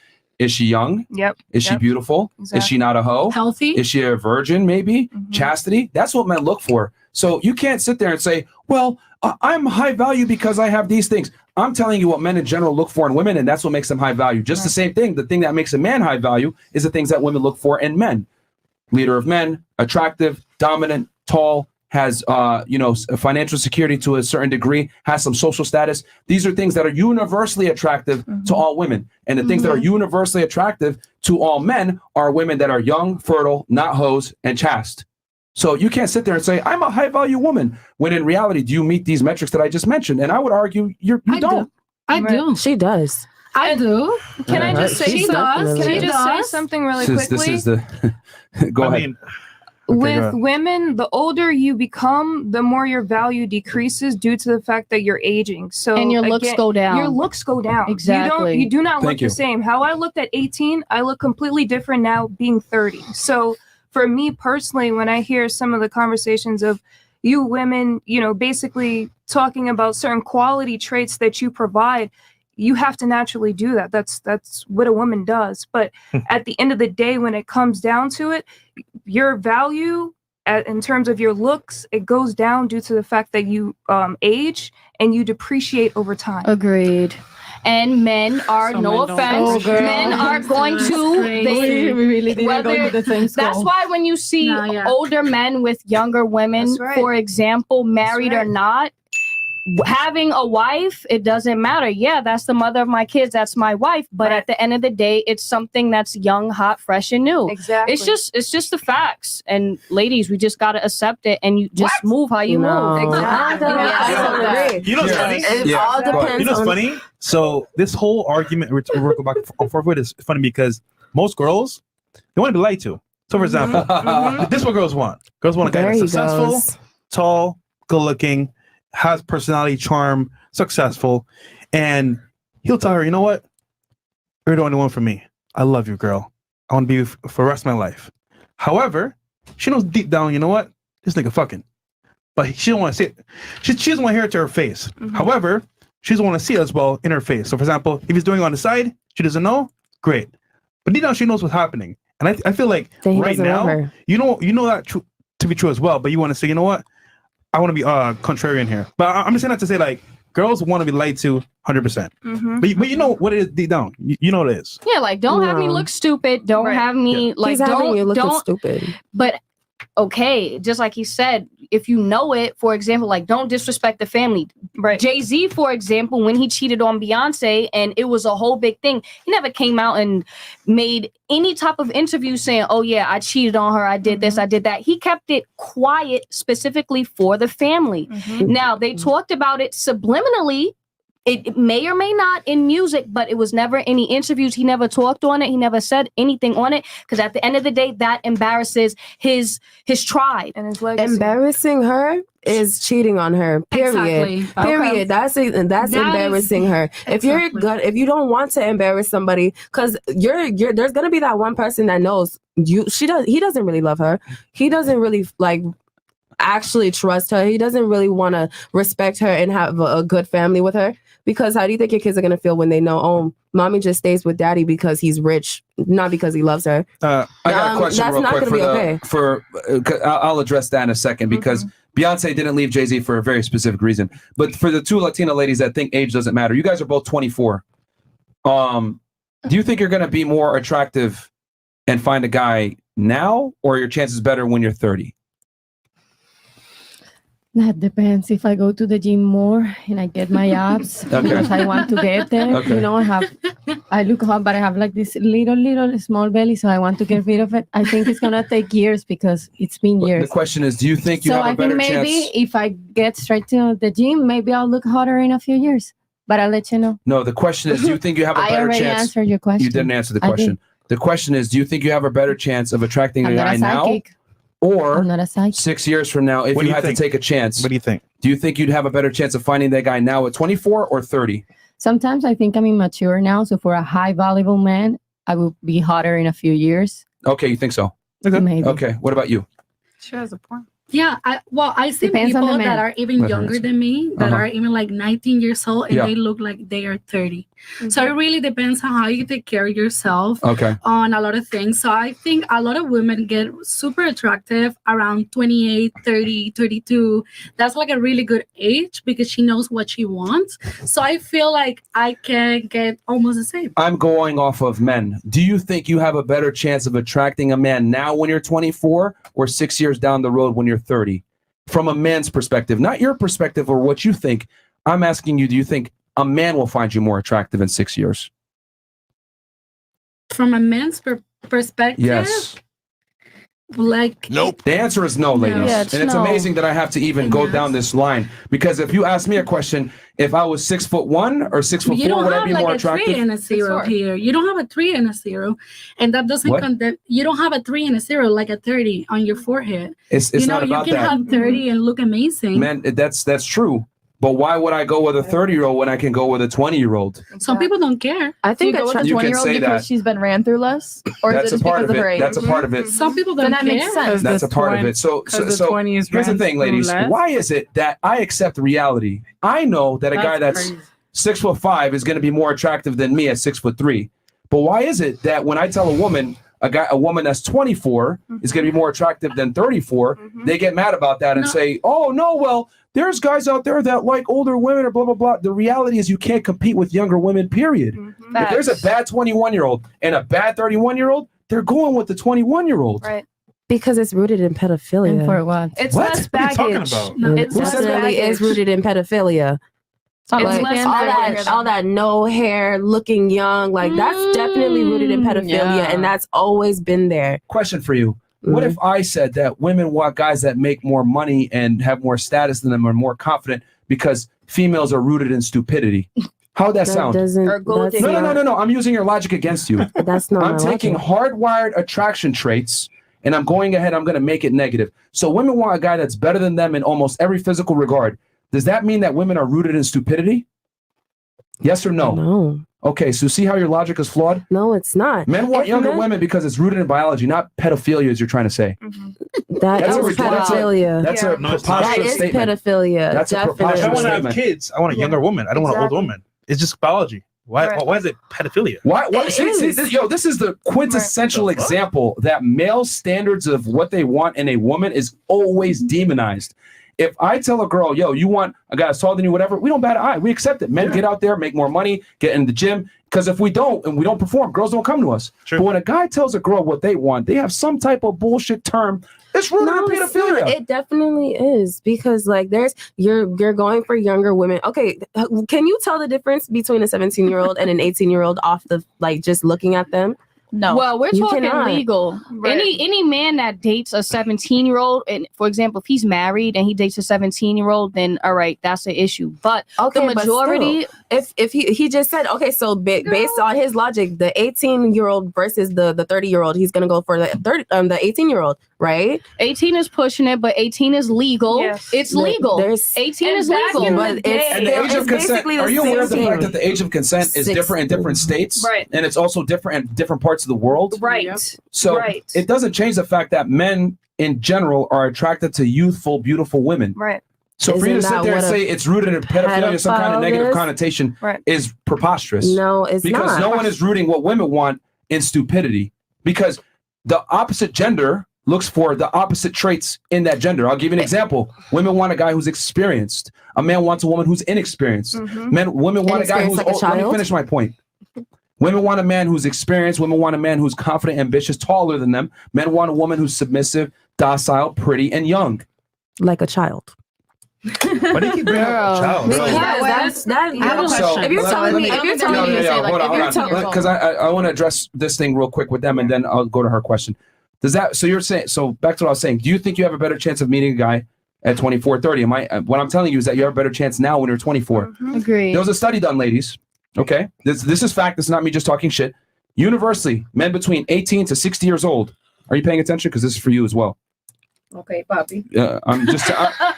she young? Yep. Is she beautiful? Is she not a hoe? Healthy? Is she a virgin maybe? Chastity? That's what men look for. So you can't sit there and say, well, I'm high value because I have these things. I'm telling you what men in general look for in women, and that's what makes them high value. Just the same thing. The thing that makes a man high value is the things that women look for in men. Leader of men, attractive, dominant, tall, has financial security to a certain degree, has some social status. These are things that are universally attractive to all women. And the things that are universally attractive to all men are women that are young, fertile, not hoes, and chaste. So you can't sit there and say, I'm a high value woman, when in reality, do you meet these metrics that I just mentioned? And I would argue you don't. I do. She does. I do. Can I just say She does. Can I She just say does. something really This quickly? is the go ahead. With women, the older you become, the more your value decreases due to the fact that you're aging. So And your looks go down. Your looks go down. Exactly. You do not Thank look you. the same. How I looked at 18, I look completely different now being 30. So for me personally, when I hear some of the conversations of you women, basically talking about certain quality traits that you provide, you have to naturally do that. That's what a woman does. But at the end of the day, when it comes down to it, your value in terms of your looks, it goes down due to the fact that you age and you depreciate over time. Agreed. And men are, no offense, men are going to, they really didn't go to the same school. That's why when you see older men with younger women, for example, married or not, having a wife, it doesn't matter. Yeah, that's the mother of my kids. That's my wife. But at the end of the day, it's something that's young, hot, fresh, and new. Exactly. It's just the facts. And ladies, we just gotta accept it, and you just move how you move. You know what's funny? It all depends You know what's on- funny? So this whole argument we're going back and forth with is funny because most girls, they want to be lied to. So, for example, this is what girls want. Girls want a guy There that's he successful, goes. tall, good-looking, has personality, charm, successful, and he'll tell her, you know what? You're the only one for me. I love you, girl. I want to be with you for the rest of my life. However, she knows deep down, you know what? This nigga fucking. But she don't want to see it. She doesn't want to hear it to her face. However, she doesn't want to see it as well in her face. So, for example, if he's doing it on the side, she doesn't know, great. But deep down, she knows what's happening. And I feel like Then he right doesn't love now, her. you know that to be true as well. But you want to say, you know what? I want to be contrarian here. But I'm just saying that to say, like, girls want to be lied to 100%. But you know what it is deep down. You know what it is. Yeah, like don't have me No. look stupid. Don't have me like He's having you looking don't. stupid. But okay, just like he said, if you know it, for example, like don't disrespect the family. Right. Jay-Z, for example, when he cheated on Beyonce and it was a whole big thing, he never came out and made any type of interview saying, oh yeah, I cheated on her, I did this, I did that. He kept it quiet specifically for the family. Now, they talked about it subliminally. It may or may not in music, but it was never any interviews. He never talked on it. He never said anything on it because at the end of the day, that embarrasses his tribe and his legacy. Embarrassing her is cheating on her. Period. Exactly. Period. That's That embarrassing is- her. If you're Exactly. good, if you don't want to embarrass somebody, because you're there's gonna be that one person that knows you. He doesn't really love her. He doesn't really like actually trust her. He doesn't really want to respect her and have a good family with her. Because how do you think your kids are gonna feel when they know, oh, mommy just stays with daddy because he's rich, not because he loves her? I got a question that's real not quick gonna be okay. I'll address that in a second because Beyonce didn't leave Jay-Z for a very specific reason. But for the two Latina ladies that think age doesn't matter, you guys are both 24. Do you think you're going to be more attractive and find a guy now, or your chances better when you're 30? That depends. If I go to the gym more and I get my abs Okay. because I want to get there, Okay. you know, I look hot, but I have like this little small belly, so I want to get rid of it. I think it's gonna take years because it's been The years. question is, do you think you So have a I better think maybe chance? if I get straight to the gym, maybe I'll look hotter in a few years. But I'll let you know. No, the question is, do you think you have a I better already chance? answered your question. You didn't answer the I did. question. The question is, do you think you have a better chance of attracting a I'm not guy a now, psychic. or I'm not a psychic. 6 years from now, if What do you you had think? to take a chance? What do you think? Do you think you'd have a better chance of finding that guy now at 24 or 30? Sometimes I think I'm immature now, so for a high valuable man, I will be hotter in a few years. Okay, you think so? Maybe. Okay, what about you? She has a point. Yeah, I see Depends on people the man. that are even That's younger right. than me, that Uh-huh. are even like 19 years old, and Yeah. they look like they are 30. So it really depends on how you take care of yourself Okay. on a lot of things. So I think a lot of women get super attractive around 28, 30, 32. That's like a really good age because she knows what she wants. So I feel like I can get almost the same. I'm going off of men. Do you think you have a better chance of attracting a man now when you're 24 or 6 years down the road when you're 30? From a man's perspective, not your perspective or what you think. I'm asking you, do you think a man will find you more attractive in 6 years? From a man's perspective, Yes. like Nope. The answer is no, ladies. Yeah, it's and it's no. amazing that I have to even go down this line because if you ask me a question, if I was 6'1" or 6'4", you don't would I have be like more a 3 attractive? and a 0 here. You don't have a 3 and a 0, and that doesn't What? condemn. You don't have a 3 and a 0 like a 30 on your forehead. It's you know, not about you can that. have 30 and look amazing. Man, that's true. But why would I go with a 30-year-old when I can go with a 20-year-old? Some people don't care. I think You that can 20-year-old say because that. she's been ran through less, or That's is a it just part because of of her it. age? That's a part of it. Some people Then don't that makes care. sense. That's a part of it. So here's the thing, ladies. Why is it that I accept reality? I know that a guy that's 6'5" is going to be more attractive than me at 6'3". But why is it that when I tell a woman that's 24 is going to be more attractive than 34, they get mad about that and say, "Oh no, well, there's guys out there that like older women or blah blah blah." The reality is you can't compete with younger women. Period. If there's a bad 21-year-old and a bad 31-year-old, they're going with the 21-year-old. Right. Because it's rooted in pedophilia. And for what? It's What? less What are you talking baggage. about? No, It it's less definitely is baggage. rooted in pedophilia. It's Like, less all baggage. that no hair, looking young, like that's definitely rooted in pedophilia, yeah. and that's always been there. Question for you. What if I said that women want guys that make more money and have more status than them or more confident because females are rooted in stupidity? How'd that sound? No. I'm using your logic against you. That's not I'm my taking logic. hardwired attraction traits and I'm going ahead, I'm going to make it negative. So women want a guy that's better than them in almost every physical regard. Does that mean that women are rooted in stupidity? Yes or no? No. Okay, so see how your logic is flawed? No, it's not. Men want younger women because it's rooted in biology, not pedophilia, as you're trying to say. That's pedophilia. That's a preposterous that is statement. pedophilia. That's a definitely. If I want to have statement. kids, I want a younger woman. I don't want an older woman. It's just biology. Why is it pedophilia? Why see, this is the quintessential example that male standards of what they want in a woman is always demonized. If I tell a girl, yo, you want a guy that's taller than you, whatever, we don't bat an eye. We accept it. Men get out there, make more money, get in the gym. Because if we don't and we don't perform, girls don't come to us. But when a guy tells a girl what they want, they have some type of bullshit term. It's rooted in pedophilia. It definitely is, because like you're going for younger women. Okay, can you tell the difference between a 17-year-old and an 18-year-old off the like just looking at them? No. Well, we're You talking cannot. legal. Right. Any man that dates a 17-year-old, and for example, if he's married and he dates a 17-year-old, then all right, that's an issue. But Okay, the majority, but still, if he just said, okay, so based on his logic, the 18-year-old versus the 30-year-old, he's gonna go for the 18-year-old, right? 18 is pushing it, but 18 is legal. Yes. It's legal. There's 18 is back legal. in the but day- And the age of consent. Are you aware of the fact that the age of consent is different in different states? Right. And it's also different in different parts of the world? Right. So Right. it doesn't change the fact that men in general are attracted to youthful, beautiful women. Right. So for you to Isn't sit that there and what a say it's rooted in pedophilia, some kind of pedophile negative is? connotation, Right. is preposterous. No, it's because not. no one is rooting what women want in stupidity. Because the opposite gender looks for the opposite traits in that gender. I'll give you an example. Women want a guy who's experienced. A man wants a woman who's inexperienced. Women want a guy who's Inexperienced like a old. Let me child? finish my point. Women want a man who's experienced. Women want a man who's confident, ambitious, taller than them. Men want a woman who's submissive, docile, pretty, and young. Like a child. Why do you keep bringing up a child? Because that's that. I have a question. If you're telling me, if you're telling me, hold on, because I want to address this thing real quick with them, and then I'll go to her question. Does that? So you're saying? So back to what I was saying. Do you think you have a better chance of meeting a guy at 24, 30? What I'm telling you is that you have a better chance now when you're 24. Agree. There was a study done, ladies. Okay, this is fact. This is not me just talking shit. Universally, men between 18 to 60 years old. Are you paying attention? Because this is for you as well. Okay, Poppy. I'm just.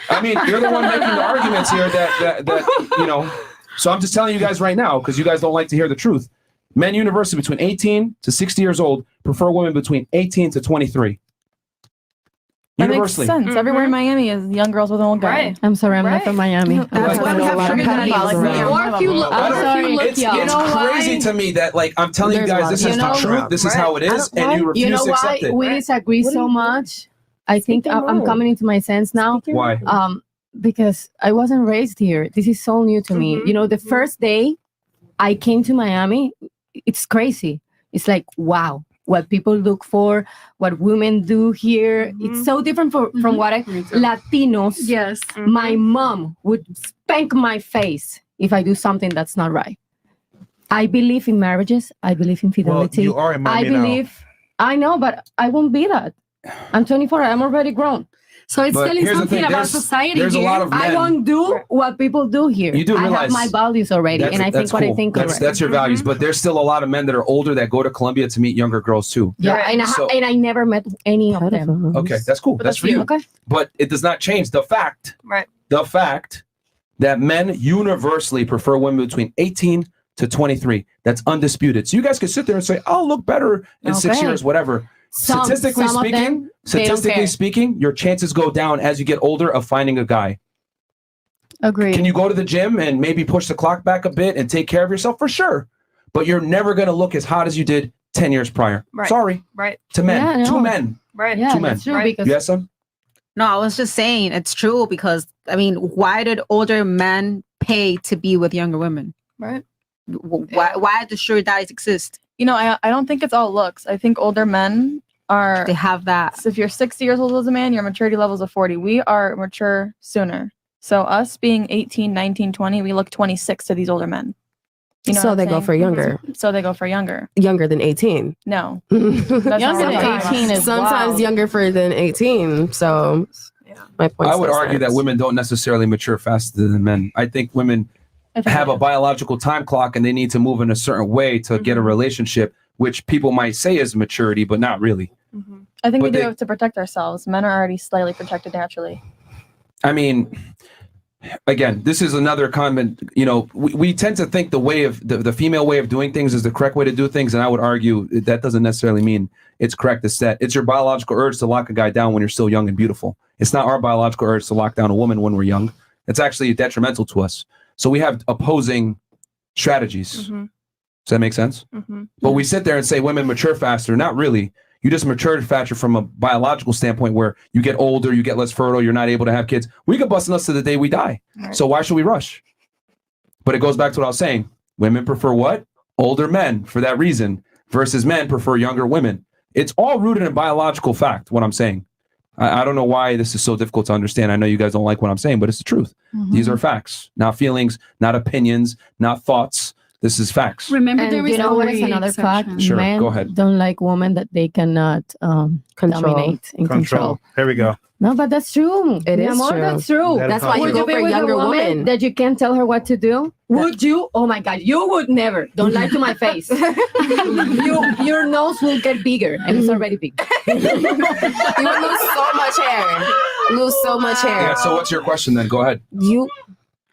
I mean, you're the one making the arguments here that you know. So I'm just telling you guys right now because you guys don't like to hear the truth. Men universally between 18 to 60 years old prefer women between 18 to 23. That makes Universally. sense. Everywhere in Miami is young girls with an old guy. Right. I'm sorry, I'm not from Miami. That's why we have sugar daddies like me. Or if you look, I don't- or if you look it's young. crazy to me that like I'm telling you guys this is the truth. This is how it is, and you refuse You know to why accept it. we disagree so much? I think I'm coming into my sense now. Why? Because I wasn't raised here. This is so new to me. You know, the first day I came to Miami, it's crazy. It's like, wow, what people look for, what women do here. It's so different from what Latinos. Yes. My mom would spank my face if I do something that's not right. I believe in marriages. I believe in fidelity. you are in Miami I now. believe, I know, but I won't be that. I'm 24. I'm already grown. So it's But telling here's the something thing, about there's- society there's a here. lot of I men- won't do what people do here. You do I have realize my values already, and I think what I think that's, is that's your values. But there's still a lot of men that are older that go to Columbia to meet younger girls too. Yeah, and, So- and I never met any of them. Okay, that's cool. That's for you. Okay. But it does not change the fact that men universally prefer women between 18 to 23. That's undisputed. So you guys can sit there and say, "I'll look better in 6 Okay. years, whatever." Some of them, they don't Statistically care. speaking, your chances go down as you get older of finding a guy. Agreed. Can you go to the gym and maybe push the clock back a bit and take care of yourself? For sure. But you're never going to look as hot as you did 10 years prior. Right. Sorry. Right. To men. Yeah, Two no. men. Right. Yeah, Two men. that's true because Yes, son? No, I was just saying it's true because I mean, why did older men pay to be with younger women? Right. Why do sugar daddies exist? You know, I don't think it's all looks. I think older men are. They have that. So if you're 60 years old as a man, your maturity levels are 40. We are mature sooner. So us being 18, 19, 20, we look 26 to these older men. You know So what I'm they go saying? for younger. So they go for younger. Younger than 18. No. Younger than 18 is sometimes wild. younger for than 18. So my point. I would argue that women don't necessarily mature faster than men. I think women have a biological time clock and they need to move in a certain way to get a relationship, which people might say is maturity, but not really. I think But we do they- have to protect ourselves. Men are already slightly protected naturally. I mean, again, this is another comment. You know, we tend to think the way of the female way of doing things is the correct way to do things, and I would argue that doesn't necessarily mean it's correct. It's your biological urge to lock a guy down when you're still young and beautiful. It's not our biological urge to lock down a woman when we're young. It's actually detrimental to us. So we have opposing strategies. Does that make sense? But we sit there and say women mature faster. Not really. You just matured faster from a biological standpoint where you get older, you get less fertile, you're not able to have kids. We could bust nuts to the day we die. Right. So why should we rush? But it goes back to what I was saying. Women prefer what? Older men for that reason versus men prefer younger women. It's all rooted in biological fact, what I'm saying. I don't know why this is so difficult to understand. I know you guys don't like what I'm saying, but it's the truth. These are facts, not feelings, not opinions, not thoughts. This is facts. Remember, And there is you know what is already another fact? exception. Sure, Men go ahead. don't like women that they cannot dominate and control. There we go. No, but that's true. It Mi is amor, true. That's true. That is That's why you Would go be for a with younger woman. that you can't tell her what to do? Would you? Oh my God, you would never. Don't lie to my face. Your nose will get bigger, and it's already big. You would lose so much hair. Lose so much hair. Yeah, so what's your question then? Go ahead. You.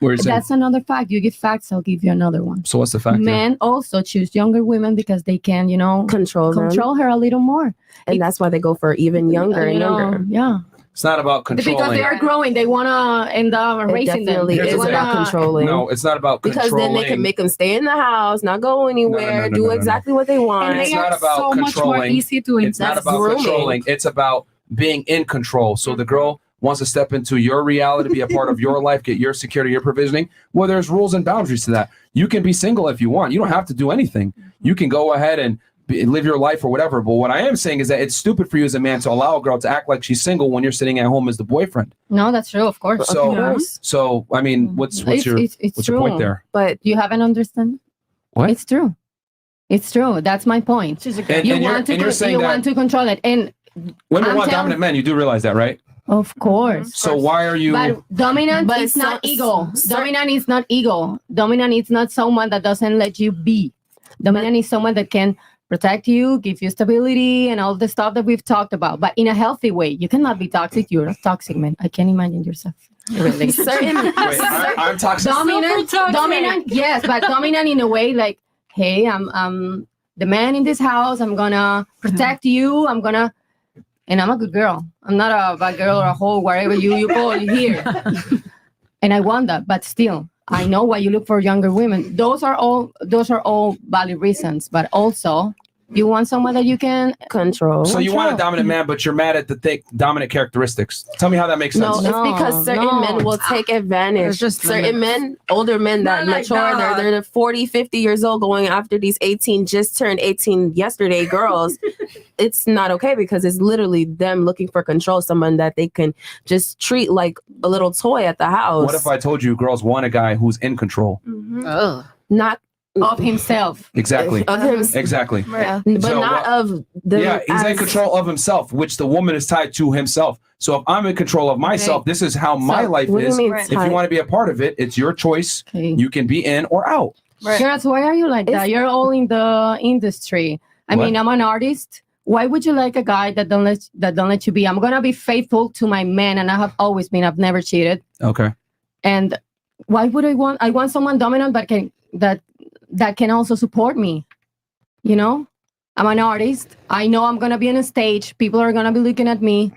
Where is it? That's another fact. You give facts, I'll give you another one. So what's the fact? here? Men also choose younger women because they can, control her a little more. And that's why they go for even younger and younger. Yeah. It's not about controlling. Because they are growing, they wanna end up raising them. definitely They is wanna- about controlling. No, it's not about Because controlling. then they can make them stay in the house, not go anywhere, no, do no, no. exactly what they want. It's not about controlling. It's not about controlling. It's about being in control. So the girl wants to step into your reality, be a part of your life, get your security, your provisioning. Well, there's rules and boundaries to that. You can be single if you want. You don't have to do anything. You can go ahead and live your life or whatever. But what I am saying is that it's stupid for you as a man to allow a girl to act like she's single when you're sitting at home as the boyfriend. No, that's true, of course. So I mean, what's your point there? But you haven't understand. What? It's true. It's true. That's my point. And you're saying that want to control it, and women I'm want telling- dominant men. You do realize that, right? Of course. So why are you? But dominant But is not so- ego. so- Dominant is not ego. Dominant is not someone that doesn't let you be. Dominant is someone that can protect you, give you stability, and all the stuff that we've talked about, but in a healthy way. You cannot be toxic. You're a toxic man. I can't imagine yourself. Really. I'm toxic. Dominant, yes, but dominant in a way like, hey, I'm the man in this house. I'm gonna protect you. And I'm a good girl. I'm not a bad girl or a hoe, wherever you go here. And I want that, but still, I know why you look for younger women. Those are all valid reasons, but also you want someone that you can control. So you want a dominant man, but you're mad at the dominant characteristics. Tell me how that makes sense. No, it's because certain men will take advantage. There's just certain men, older men that Not like mature, that. they're 40, 50 years old going after these 18, just turned 18 yesterday girls. It's not okay because it's literally them looking for control, someone that they can just treat like a little toy at the house. What if I told you girls want a guy who's in control? Not of himself. Exactly. Of him. Exactly. Yeah. But So not of the. Yeah, he's in control of himself, which the woman is tied to himself. So if I'm in control of myself, this is how my life what do you is. mean If tied? you want to be a part of it, it's your choice. You can be in or out. Girls, why are you like that? You're all in the industry. I What? mean, I'm an artist. Why would you like a guy that don't let you be? I'm gonna be faithful to my man, and I have always been. I've never cheated. Okay. And why would I want someone dominant but that can also support me? You know, I'm an artist. I know I'm gonna be on a stage. People are gonna be looking at me.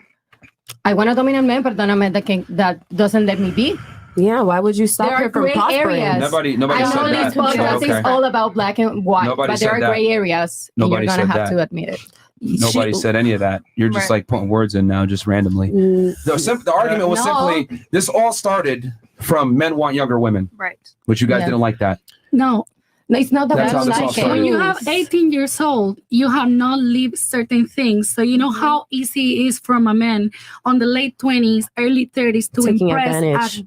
I want a dominant man, but not a man that doesn't let me be. Yeah, why would you stop There are her from gray prospering? areas. Nobody I said know that. this podcast Okay. is all about black and white, Nobody but there said are that. gray areas, Nobody and you're said gonna have that. to admit it. Nobody said any of that. You're just like putting words in now, just randomly. The argument was simply this all started from men want younger women, Right. which you guys Yeah. didn't like that. No. It's not that That's I how don't this all like started. When you it. have 18 years old, you have not lived certain things. So you know how easy it is from a man on the late 20s, early 30s to Taking impress advantage.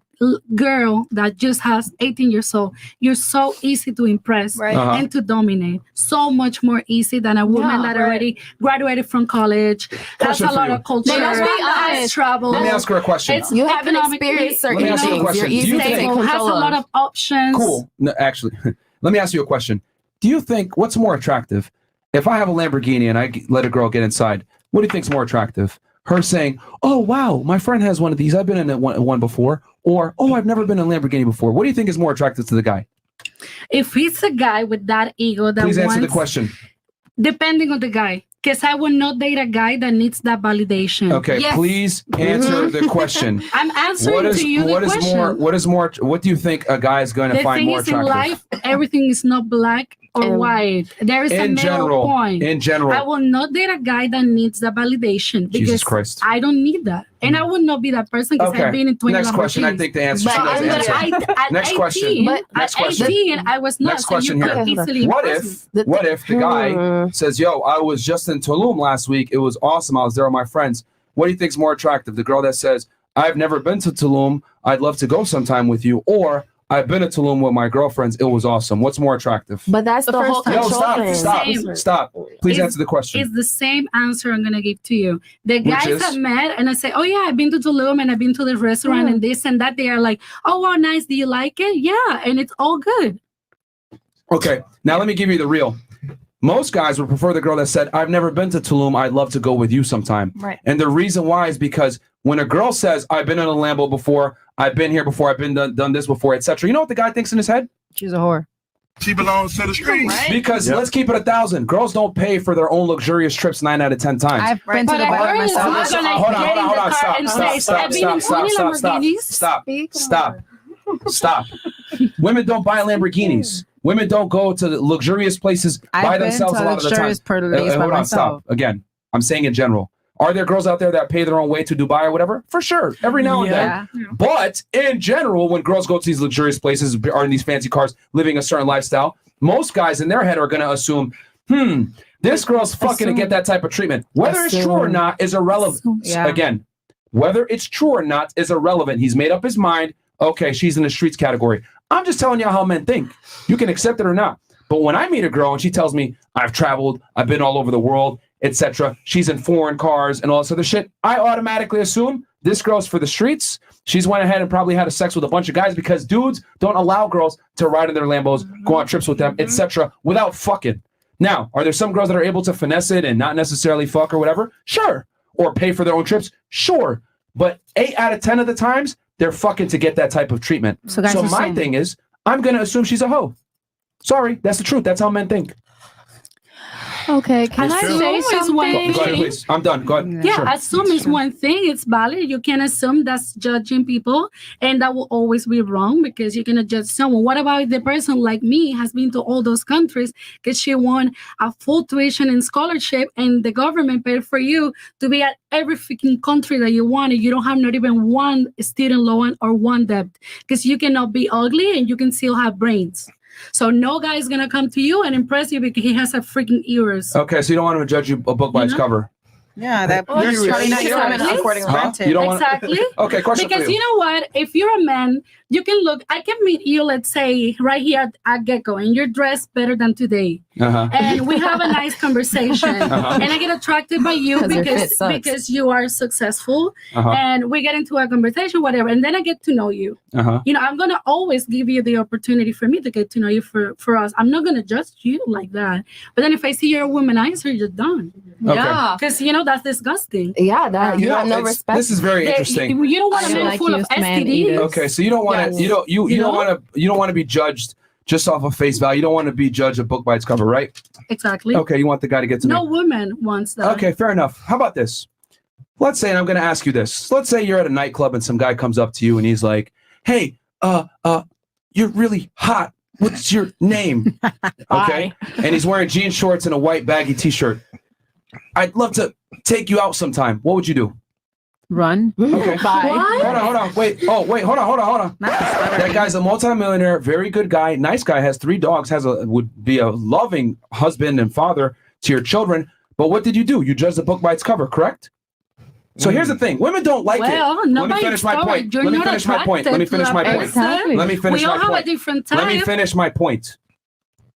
girl that just has 18 years old, you're so easy to impress and to dominate. So much more easy than a woman that already graduated from college, has Question a for lot you. of culture, Let's be has honest. traveled. Let me ask her a question. It's You haven't economically- experienced certain Let me ask you a things. question. You're Do you easy to think- take has control a lot of. of options. Cool. No, actually, let me ask you a question. Do you think what's more attractive? If I have a Lamborghini and I let a girl get inside, what do you think's more attractive? Her saying, "Oh wow, my friend has one of these. I've been in one before," or "Oh, I've never been in a Lamborghini before." What do you think is more attractive to the guy? If he's a guy with that ego that Please answer the wants- question. Depending on the guy, because I will not date a guy that needs that validation. Okay, please answer the question. I'm answering to you the question. What do you think a guy is going to The find thing more is, in attractive? life, everything is not black or white. There is a In middle general, point. in general. I will not date a guy that needs the validation because Jesus Christ. I don't need that, and I will not be that person because I've been in 20 Next question. I Lamborghinis. think the answer she But knows the answer. at Next 18, question. Next At question. 18, I was not. Next so question you here. could easily What impress if the guy says, "Yo, I was just in Tulum last week. It was awesome. I was there with my friends." What do you think's more attractive? The girl that says, "I've never been to Tulum. I'd love to go sometime with you," or "I've been to Tulum with my girlfriends. It was awesome." What's more attractive? But that's the whole Yo, control thing. stop. Please It's- answer the question. It's the same answer I'm gonna give to you. The Which guys is? I met and I say, "Oh yeah, I've been to Tulum and I've been to the restaurant and this and that." They are like, "Oh wow, nice. Do you like it?" Yeah, and it's all good. Okay, now let me give you the real. Most guys would prefer the girl that said, "I've never been to Tulum. I'd love to go with you sometime." Right. And the reason why is because when a girl says, "I've been in a Lambo before, I've been here before, I've been done this before, etc." You know what the guy thinks in his head? She's a whore. She belongs to the streets. Because let's keep it 1,000. Girls don't pay for their own luxurious trips 9 out of 10 times. I've been to the bar myself. Hold on. Stop. Women don't buy Lamborghinis. Women don't go to the luxurious places by I've been themselves to a lot of the time. luxurious place by Hold on, myself. stop. Again, I'm saying in general. Are there girls out there that pay their own way to Dubai or whatever? For sure, every now and then. But in general, when girls go to these luxurious places, are in these fancy cars, living a certain lifestyle, most guys in their head are going to assume, this girl's fucking to get that type of treatment. Whether it's true or not is irrelevant. Yeah. Again, whether it's true or not is irrelevant. He's made up his mind. Okay, she's in the streets category. I'm just telling you how men think. You can accept it or not. But when I meet a girl and she tells me, "I've traveled, I've been all over the world, etc. She's in foreign cars and all this other shit," I automatically assume this girl's for the streets. She's went ahead and probably had a sex with a bunch of guys because dudes don't allow girls to ride in their Lambos, go on trips with them, etc. without fucking. Now, are there some girls that are able to finesse it and not necessarily fuck or whatever? Sure. Or pay for their own trips? Sure. But 8 out of 10 of the times, they're fucking to get that type of treatment. So guys are my saying- thing is, I'm going to assume she's a hoe. Sorry, that's the truth. That's how men think. Okay, can I true. say something? Go ahead, please. I'm done. Go ahead. Yeah, Sure. assume is one thing. It's valid. You can assume that's judging people, and that will always be wrong because you're gonna judge someone. What about the person like me has been to all those countries because she won a full tuition and scholarship, and the government paid for you to be at every freaking country that you wanted. You don't have not even one student loan or one debt because you cannot be ugly and you can still have brains. So no guy is gonna come to you and impress you because he has a freaking ears. Okay, so you don't want to judge a book by its cover. Yeah, that Well, you're exactly. not according Huh? rented. You don't want- Exactly. Okay, question Because for you. you know what? If you're a man, you can look. I can meet you, let's say, right here at Gecko, and you're dressed better than today. Uh-huh. And we have a nice conversation, Uh-huh. and I get attracted by you 'Cause your fit because sucks. you are successful, Uh-huh. and we get into a conversation, whatever, and then I get to know you. Uh-huh. You know, I'm gonna always give you the opportunity for me to get to know you for us. I'm not gonna judge you like that. But then if I see you're a womanizer, you're done. Okay. Yeah, because that's disgusting. Yeah, that You know, it's- this is very interesting. You don't want a man full of STDs. Okay, so you don't want to you don't want to be judged just off of face value. You don't want to be judged a book by its cover, right? Exactly. Okay, you want the guy to get to No know. woman wants that. Okay, fair enough. How about this? Let's say, and I'm going to ask you this. Let's say you're at a nightclub and some guy comes up to you and he's like, "Hey, you're really hot. What's your name?" Okay, and he's wearing jean shorts and a white baggy t-shirt. "I'd love to take you out sometime." What would you do? Run. Okay. Bye. Hold on. Wait. Oh, wait. Hold on. That guy's a multimillionaire, very good guy, nice guy, has 3 dogs, would be a loving husband and father to your children. But what did you do? You judged the book by its cover, correct? So here's the thing: women don't like it. Well, Let me nobody finish my discovered point. you're Let me not finish my point. Let me attracted finish to my that point. person. Let me finish We my all have a point. different Let me type. finish my point.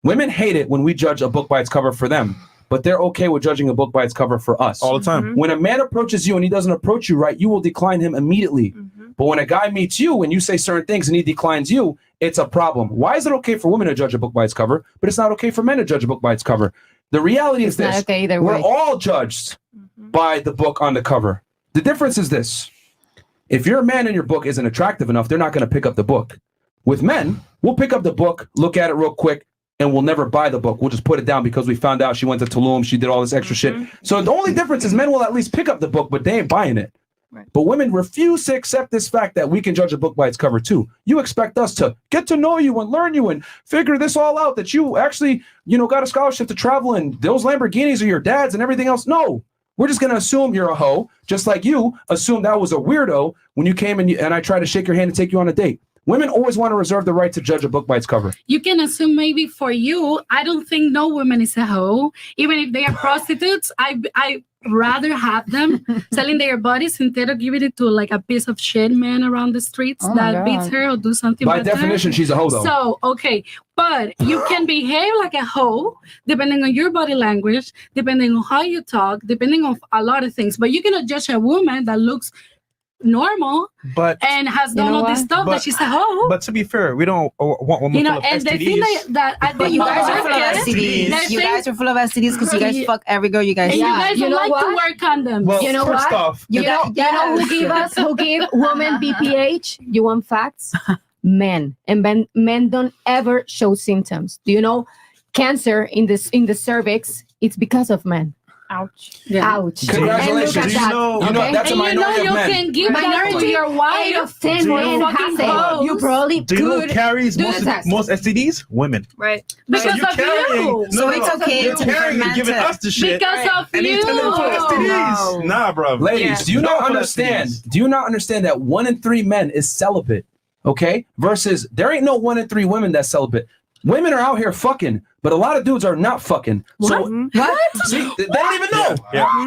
Women hate it when we judge a book by its cover for them, but they're okay with judging a book by its cover for us. All the time. When a man approaches you and he doesn't approach you right, you will decline him immediately. But when a guy meets you and you say certain things and he declines you, it's a problem. Why is it okay for women to judge a book by its cover, but it's not okay for men to judge a book by its cover? The reality is It's not this: okay either we're way. all judged by the book on the cover. The difference is this: if your man in your book isn't attractive enough, they're not going to pick up the book. With men, we'll pick up the book, look at it real quick, and we'll never buy the book. We'll just put it down because we found out she went to Tulum, she did all this extra shit. So the only difference is men will at least pick up the book, but they ain't buying it. But women refuse to accept this fact that we can judge a book by its cover too. You expect us to get to know you and learn you and figure this all out, that you actually, got a scholarship to travel and those Lamborghinis are your dad's and everything else. No, we're just going to assume you're a hoe, just like you assumed I was a weirdo when you came and I tried to shake your hand and take you on a date. Women always want to reserve the right to judge a book by its cover. You can assume maybe for you, I don't think no woman is a hoe. Even if they are prostitutes, I rather have them selling their bodies instead of giving it to like a piece of shit man around the streets Oh my that beats God. her or do something By better. definition, she's a hoe, though. So, okay. But you can behave like a hoe depending on your body language, depending on how you talk, depending on a lot of things. But you cannot judge a woman that looks normal But and has done all this stuff that she's a hoe. But to be fair, we don't want women full of and the thing STDs. that I But you guys are full of STDs. You guys are full of STDs because you guys fuck every girl you guys And see. you guys don't like to wear condoms. Well, You know first what? off, You know who give us, who give women BPH? You want facts? Men. And men don't ever show symptoms. Do you know cancer in the cervix? It's because of men. Ouch. Ouch. Congratulations. And look at You that. know, that's a minority of men. Can give Minority that to your wife. 8 of 10 Do you men know- has it. You probably Do you know who could carries do most the test. most STDs? Women. Right. Because you're of carrying, you. So it's okay You're to carrying and ferment giving it. us the shit. Because of and he's telling them for STDs. Nah, bro. Ladies, do you not understand? Do you not understand that 1 in 3 men is celibate? Okay, versus there ain't no 1 in 3 women that's celibate. Women are out here fucking, but a lot of dudes are not fucking. So What? see, they don't even know.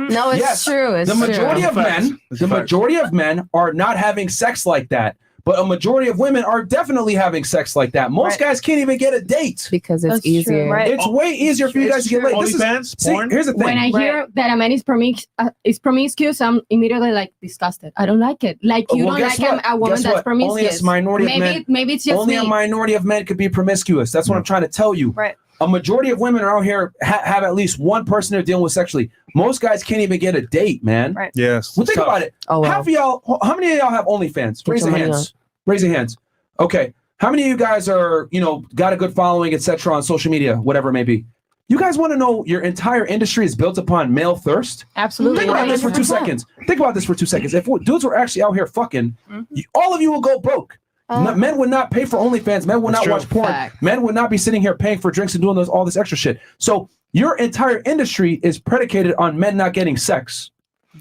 No, it's true. It's the majority true. of men, the majority of men are not having sex like that. But a majority of women are definitely having sex like that. Most guys can't even get a date because it's easier. It's way easier for you guys to get laid. This is, OnlyFans, see, porn. here's the thing. When I hear that a man is promiscuous, I'm immediately like disgusted. I don't like it. Like you Well, don't guess like what? a woman Guess that's what? promiscuous. Only a minority of men. Maybe it's just only me. a minority of men could be promiscuous. That's what I'm trying to tell you. Right. A majority of women are out here have at least one person they're dealing with sexually. Most guys can't even get a date, man. Right. Yes. Well, think about it. Oh, wow. Half of y'all, how many of y'all have OnlyFans? Raise your your money hands. Raise your hands. Okay. How many of you guys are, got a good following, etc. on social media, whatever it may be? You guys want to know your entire industry is built upon male thirst? Absolutely. Think about this for 2 100%. seconds. Think about this for 2 seconds. If dudes were actually out here fucking, all of you will go broke. Men would not pay for OnlyFans. Men would That's not true. watch porn. Fact. Men would not be sitting here paying for drinks and doing all this extra shit. So your entire industry is predicated on men not getting sex.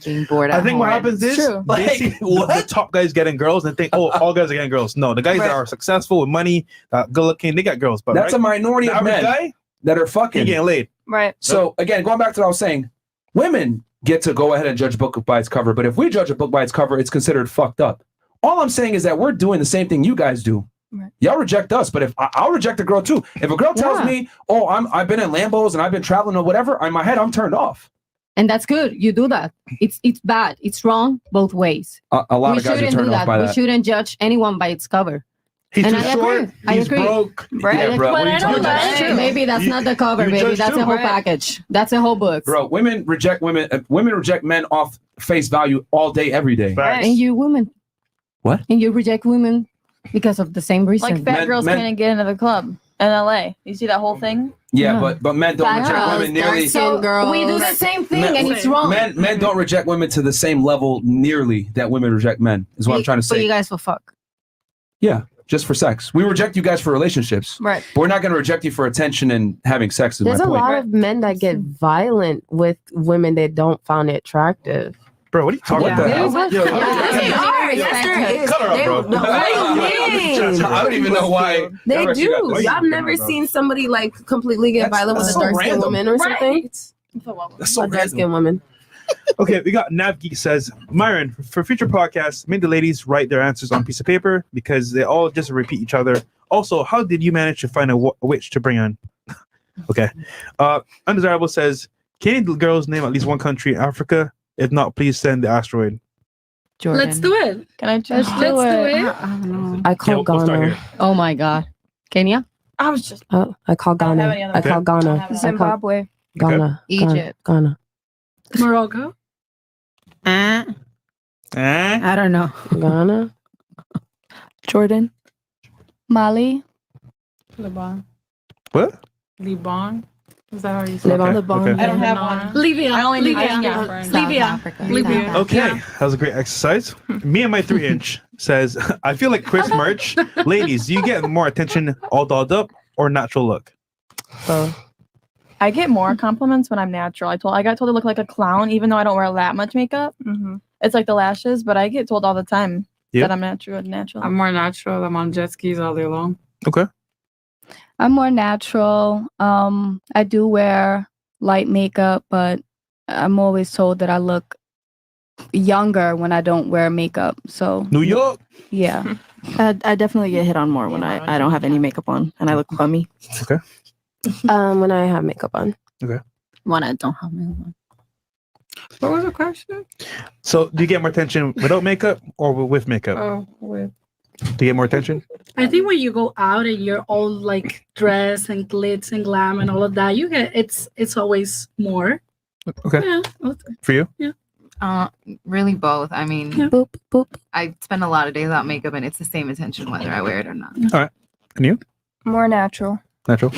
Being bored. I think what happens is they see the top guys getting girls and think, all guys are getting girls. No, the guys that are successful with money, good looking, they got girls. But That's a minority the of average men guy, that are fucking. he getting laid. Right. So again, going back to what I was saying, women get to go ahead and judge a book by its cover. But if we judge a book by its cover, it's considered fucked up. All I'm saying is that we're doing the same thing you guys do. Right. Y'all reject us, but if I'll reject a girl too. If a girl tells me, "Oh, I've been in Lambos and I've been traveling or whatever," in my head I'm turned off. And that's good. You do that. It's bad. It's wrong both ways. A lot We of guys are shouldn't turned do off that. by We that. shouldn't judge anyone by its cover. He's And too I short. agree. I He's agree. broke. Yeah, bro. What are you talking about? Maybe that's not the cover, you baby. judge That's too, a whole right? package. That's a whole book. Bro, women reject women. Women reject men off face value all day, every day. Facts. And you women. What? And you reject women because of the same reason. Like fat Men- girls men- can't get into the club in LA. You see that whole thing? Yeah, Yeah. but men don't Fat reject girls, women nearly. so we do the same thing, and it's wrong. Men don't reject women to the same level nearly that women reject men. Is what I'm trying to But say. you guys will fuck. Yeah, just for sex. We reject you guys for relationships. Right. But we're not going to reject you for attention and having sex. Is There's my a point. lot of men that get violent with women that don't find it attractive. Bro, what are you talking What about? the hell? Yes, there is. Cut her up, They- bro. no, what do you mean? I don't even know why. They Y'all actually got do. this. I've never seen somebody like completely get That's- violent with that's a so dark skinned random. woman or something. That's so A dark random. skinned woman. Okay, we got Nav Geek says, Myron, for future podcasts, make the ladies write their answers on a piece of paper because they all just repeat each other. Also, how did you manage to find a witch to bring on? Okay. Undesirable says, can you girls name at least one country in Africa? If not, please send the asteroid. Jordan. Let's do it. Can I Let's do it. I call we'll start Ghana. here. Oh my God. Kenya? I was just. Oh, I call Ghana. have any other I call ones. Ghana. I call Zimbabwe. Ghana. Egypt. Ghana. Morocco. I don't know. Ghana. Jordan. Mali. Liban. What? Liban. Is that how you say Liban. it? Liban. Okay. I don't have one. Libya. I only Libya. Libya. Libya. Okay, that was a great exercise. Me and my 3-inch says, I feel like Chris Merch. Ladies, do you get more attention all dolled up or natural look? I get more compliments when I'm natural. I got told to look like a clown, even though I don't wear that much makeup. It's like the lashes, but I get told all the time that I'm natural. I'm more natural. I'm on jet skis all day long. Okay. I'm more natural. I do wear light makeup, but I'm always told that I look younger when I don't wear makeup. So New York. Yeah. I definitely get hit on more when I don't have any makeup on and I look bummy. Okay. When I have makeup on. Okay. When I don't have makeup on. What was the question? So, do you get more attention without makeup or with makeup? Oh, with. Do you get more attention? I think when you go out and you're all like dressed and glitz and glam and all of that, you get it's always more. Okay. Yeah. For you? Yeah. Really both. I mean, boop, boop. I spend a lot of days without makeup and it's the same attention whether I wear it or not. All right. And you? More natural. Natural?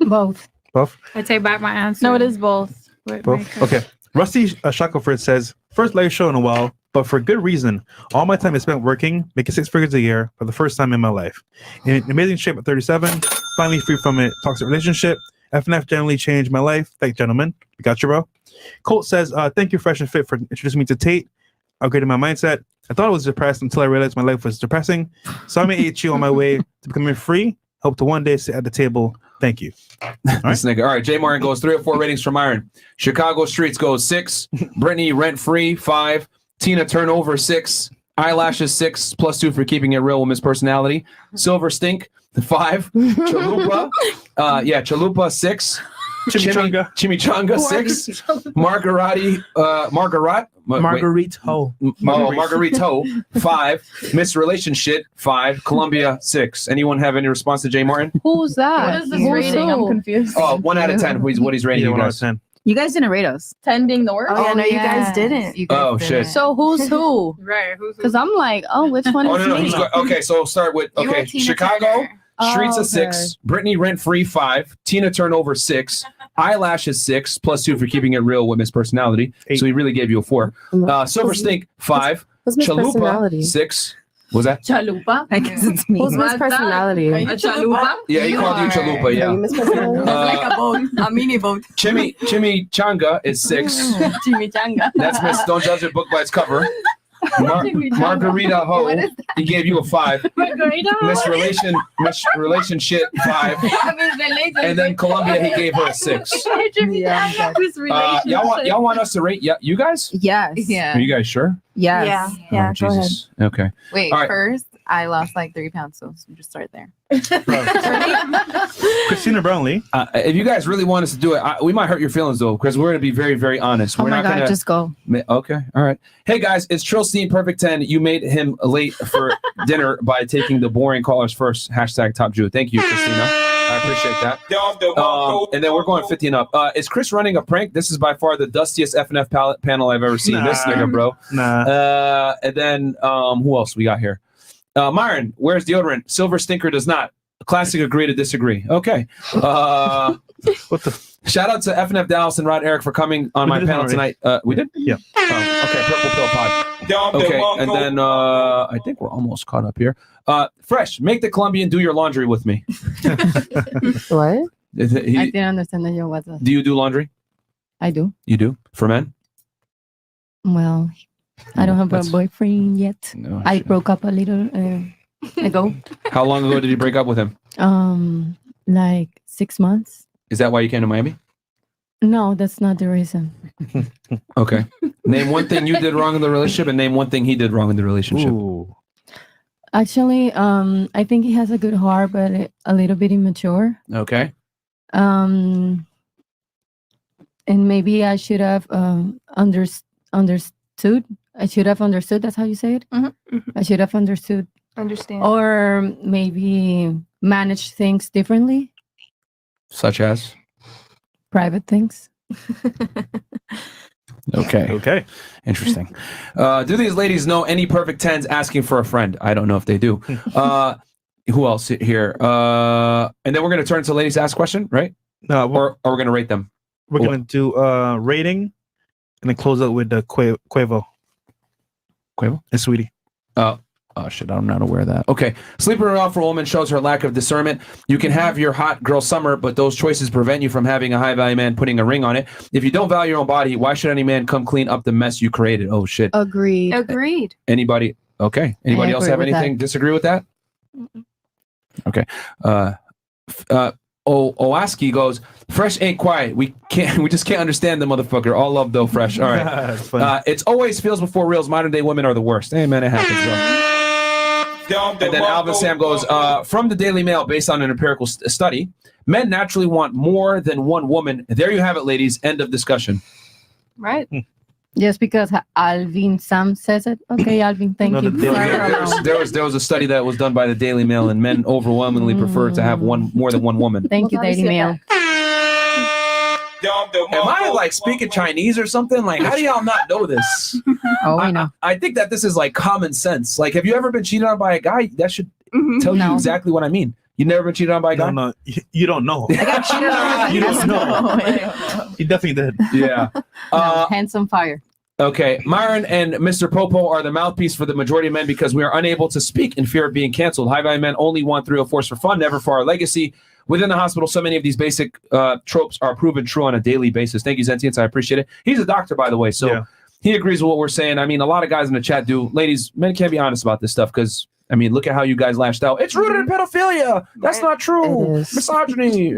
Both. Both? I take back my answer. No, it is both. Both? Okay. Rusty Shackelford says, first live show in a while, but for good reason. All my time is spent working, making 6 figures a year for the first time in my life. In amazing shape at 37, finally free from a toxic relationship. FNF generally changed my life. Thanks, gentlemen. We got you, bro. Colt says, thank you, Fresh and Fit, for introducing me to Tate. Upgraded my mindset. I thought I was depressed until I realized my life was depressing. So I'm at HU on my way to becoming free. Hope to one day sit at the table. Thank you. This nigga. All right, Jay Martin goes 3 or 4 ratings from Myron. Chicago Streets goes 6. Brittany Rent Free 5. Tina Turnover 6. Eyelashes 6 +2 for keeping it real with Miss Personality. Silver Stink 5. Chalupa, Chalupa 6. Chimichanga 6. Margarito. Margarito 5. Miss Relationship 5. Columbia 6. Anyone have any response to Jay Martin? Who's that? What is this rating? I'm confused. Oh, 1 out of 10. What he's rating you guys? 10. You guys didn't rate us. 10 being the worst. Oh, yeah, no, you guys didn't. You guys Oh, didn't. shit. So who's who? Right. Who's Because I'm like, oh, which one Oh, is no, me? he's okay, so start with, You were okay, Tina Chicago, Turner. Streets Oh, of 6, Brittany Rent Free 5, Tina Turnover 6, Eyelashes 6, +2 for keeping it real with Miss Personality. 8. So he really gave you a 4. Silver Stink 5, What's Miss Chalupa Personality? 6. Was that? Chalupa? I guess it's me. Who's Miss Personality? A chalupa? Yeah, he called you Chalupa, Are yeah. you Miss Personality? Uh, boat, a mini boat. Chimichanga is 6. Chimichanga. That's Miss Don't Judge a Book by its cover. Margarita Ho, he gave you a 5. Margarita. Miss Relationship 5. And then Columbia, he gave her a 6. Y'all want us to rate you guys? Yes. Yeah. Are you guys sure? Yes. Oh, Jesus. Okay. Wait, All right. first, I lost like 3 pounds, so just start there. Christina Brownlee. If you guys really want us to do it, we might hurt your feelings though, because we're gonna be very, very honest. Oh We're my not God, gonna just go. Okay, all right. Hey guys, it's Trilstein Perfect 10. You made him late for dinner by taking the boring callers first. # Top Jew. Thank you, Christina. I appreciate that. And then we're going 50 and up. Is Chris running a prank? This is by far the dustiest FNF panel I've ever seen. Nah. This nigga, bro. Nah. And then who else we got here? Myron, where's deodorant? Silver Stinker does not. Classic agree to disagree. Okay. What the? Shout out to FNF Dallas and Rod Eric for coming on We my did this panel already. tonight. We did? Yeah. Okay, Purple Pill Pod. Okay, and then I think we're almost caught up here. Fresh, make the Colombian do your laundry with me. What? I didn't understand that you was. Do you do laundry? I do. You do? For men? Well, I don't have a boyfriend yet. No, I broke up a little ago. How long ago did you break up with him? Like 6 months. Is that why you came to Miami? No, that's not the reason. Okay. Name one thing you did wrong in the relationship, and name one thing he did wrong in the relationship. Actually, I think he has a good heart, but a little bit immature. Okay. And maybe I should have understood. I should have understood. That's how you say it. I should have understood. Understand. Or maybe manage things differently. Such as? Private things. Okay. Interesting. Do these ladies know any perfect tens asking for a friend? I don't know if they do. Who else here? And then we're going to turn to ladies ask question, right? No, or are we going to rate them? We're going to do rating and then close out with the Quavo. Quavo? And Sweetie. Oh, shit. I'm not aware of that. Okay. Sleeping around for a woman shows her lack of discernment. You can have your hot girl summer, but those choices prevent you from having a high value man putting a ring on it. If you don't value your own body, why should any man come clean up the mess you created? Oh, shit. Agreed. Anybody? Okay. Anybody else agree have with anything? that. Disagree with that? Okay. Owaski goes, Fresh ain't quiet. We just can't understand the motherfucker. All love though, Fresh. All right. It's always feels before reals. Modern day women are the worst. Hey man, it happens, bro. And then Alvin Sam goes, from the Daily Mail, based on an empirical study, men naturally want more than one woman. There you have it, ladies. End of discussion. Right. Just because Alvin Sam says it. Okay, Alvin, thank you. There was a study that was done by the Daily Mail, and men overwhelmingly prefer to have more than one woman. Thank you, Daily Mail. Am I like speaking Chinese or something? Like, how do y'all not know this? Oh, I know. I think that this is like common sense. Like, have you ever been cheated on by a guy? That should tell you exactly what I mean. You never been cheated on by a guy? No, you don't know. I got cheated on. You don't know. You definitely did. Yeah. Handsome fire. Okay, Myron and Mr. Popo are the mouthpiece for the majority of men because we are unable to speak in fear of being canceled. High value men only want 304s for fun, never for our legacy. Within the hospital, so many of these basic tropes are proven true on a daily basis. Thank you, Zentience. I appreciate it. He's a doctor, by the way, so he agrees with what we're saying. I mean, a lot of guys in the chat do. Ladies, men can't be honest about this stuff because, I mean, look at how you guys lashed out. It's rooted in pedophilia. That's not true. Misogyny.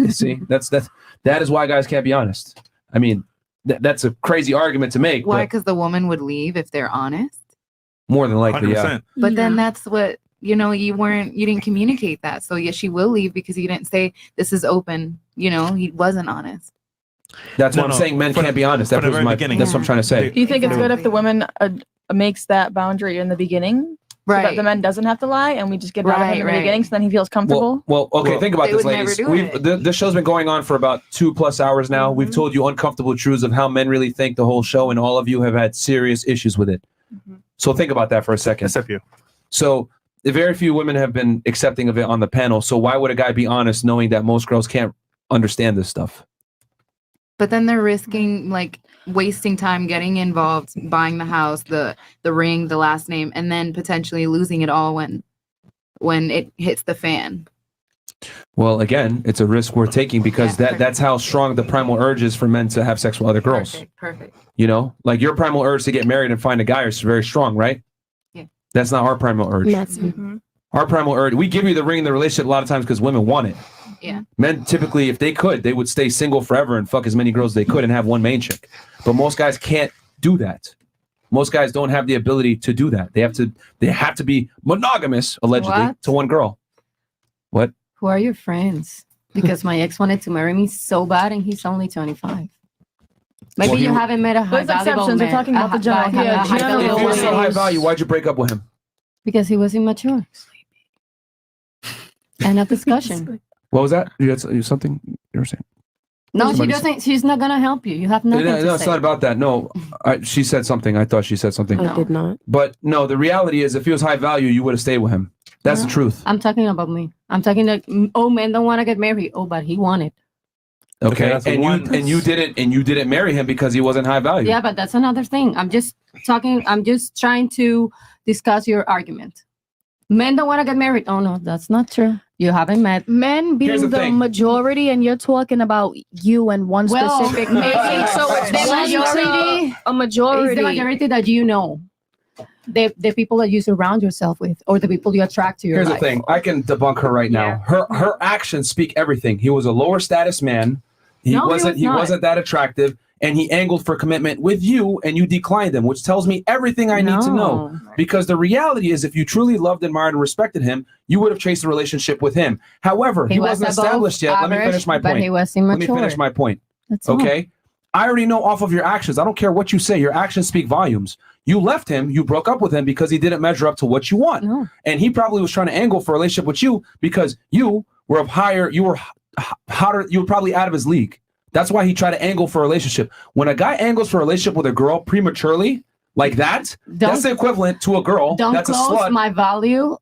See, that is why guys can't be honest. I mean, that's a crazy argument to make. Why? But Because the woman would leave if they're honest. more than likely, yeah. But then that's what you didn't communicate that. So yeah, she will leave because you didn't say this is open. He wasn't honest. That's what I'm saying. Men can't be honest. That was my beginning. That's what I'm trying to say. Do you think it's good if the woman makes that boundary in the beginning? So that Right. the man doesn't have to lie and we just get rid of him in the Right. beginning so then he feels comfortable? Well, okay, think about They this, would never ladies. do it. This show's been going on for about 2+ hours now. We've told you uncomfortable truths of how men really think the whole show, and all of you have had serious issues with it. So think about that for a second. Except you. So very few women have been accepting of it on the panel. So why would a guy be honest knowing that most girls can't understand this stuff? But then they're risking wasting time getting involved, buying the house, the ring, the last name, and then potentially losing it all when it hits the fan. Well, again, it's a risk we're taking because that's how strong the primal urge is for men to have sex with other girls. Perfect. Like your primal urge to get married and find a guy is very strong, right? Yeah. That's not our primal urge. Our primal urge, we give you the ring in the relationship a lot of times because women want it. Yeah. Men typically, if they could, they would stay single forever and fuck as many girls as they could and have one main chick. But most guys can't do that. Most guys don't have the ability to do that. They have to be monogamous, allegedly, What? to one girl. What? Who are your friends? Because my ex wanted to marry me so bad and he's only 25. Maybe Well, you he- haven't met a high There's valuable exceptions. We're man. talking about the general. a high If valuable you're so man. high value, why'd you break up with him? Because he was immature. End of discussion. What was that? You had something you were saying? No, she Somebody- doesn't. She's not gonna help you. You have nothing No, to it's say. not about that. No, she said something. I thought she said something. I did not. But no, the reality is, if he was high value, you would have stayed with him. That's the truth. I'm talking about me. I'm talking like, men don't want to get married. Oh, but he wanted. Okay, that's and you didn't marry him because he wasn't high value. Yeah, but that's another thing. I'm just trying to discuss your argument. Men don't want to get married. Oh no, that's not true. You haven't met Men Here's being the the thing. majority, and you're talking about you and one Well, specific maybe- person. So it's the majority- a majority. It's the majority that you know. The people that you surround yourself with, or the people you attract to your Here's life. the thing. I can debunk her right now. Her actions speak everything. He was a lower status man He No, he wasn't. was He not. wasn't that attractive, and he angled for commitment with you, and you declined him, which tells me everything I need to know. No. Because the reality is, if you truly loved, admired, and respected him, you would have chased a relationship with him. However, he wasn't above established yet. Let me average, finish my but point. he was Let me immature. finish my point. That's all. Okay. I already know off of your actions. I don't care what you say. Your actions speak volumes. You left him. You broke up with him because he didn't measure up to what you want. No. And he probably was trying to angle for a relationship with you because you were of higher. You were hotter. You were probably out of his league. That's why he tried to angle for a relationship. When a guy angles for a relationship with a girl prematurely like that, that's the equivalent to a girl Don't that's a close slut. my value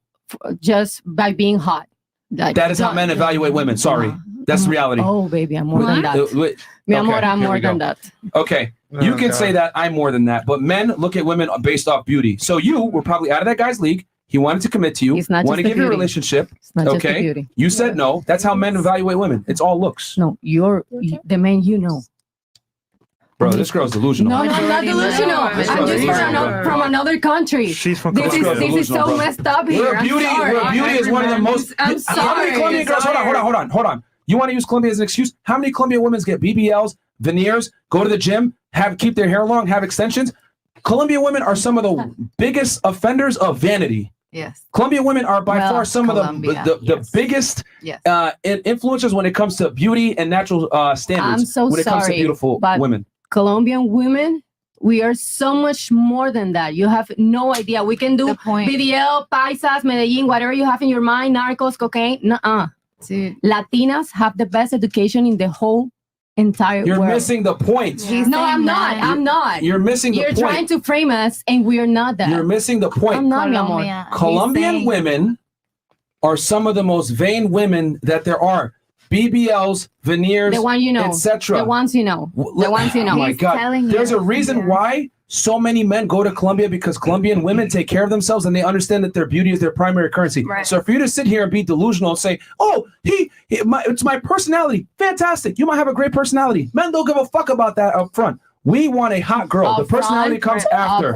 just by being hot. Like, That is how don't- men evaluate women. Sorry. That's the reality. Oh, baby, I'm more than that. Mi amor, Okay, I'm here more we go. than that. Okay, you can say that I'm more than that, but men look at women based off beauty. So you were probably out of that guy's league. He wanted to commit to you. It's not wanted to just the give you a beauty. relationship. It's not just the okay, beauty. you said no. That's how men evaluate women. It's all looks. No, you're the man you know. Bro, this girl's delusional. No, I'm not delusional. I'm just from another country. She's from This Colombia. is so messed up here. Where beauty, I'm sorry. is one of the most. I'm How many sorry. Colombian girls? Hold on. You want to use Colombia as an excuse? How many Colombian women get BBLs, veneers, go to the gym, keep their hair long, have extensions? Colombian women are some of the biggest offenders of vanity. Yes. Colombian women are by Well, far some Colombia, of the biggest Yes. influencers when it comes to beauty and natural standards. I'm so when it comes to sorry, beautiful but women. Colombian women, we are so much more than that. You have no idea. We can do BBL, paisas, Medellin, whatever you have in your mind, narcos, cocaine. Nuh-uh. Latinas have the best education in the whole entire You're world. missing the point. No, I'm not. I'm not. You're missing the You're point. trying to frame us, and we are not that. You're missing the point. I'm not, mi amor. Colombian women are some of the most vain women that there are. BBLs, veneers, The one you know. etc. The ones you know. The ones you know. Oh my God. There's a reason why so many men go to Colombia, because Colombian women take care of themselves and they understand that their beauty is their primary currency. Right. So for you to sit here and be delusional and say, oh, it's my personality. Fantastic. You might have a great personality. Men don't give a fuck about that up front. We want a hot girl. The personality comes after.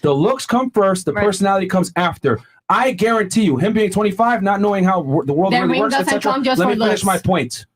The looks come first. The personality comes after. I guarantee you, him being 25, not knowing how the world The really ring works, doesn't etc. come just Let me for finish looks. my point.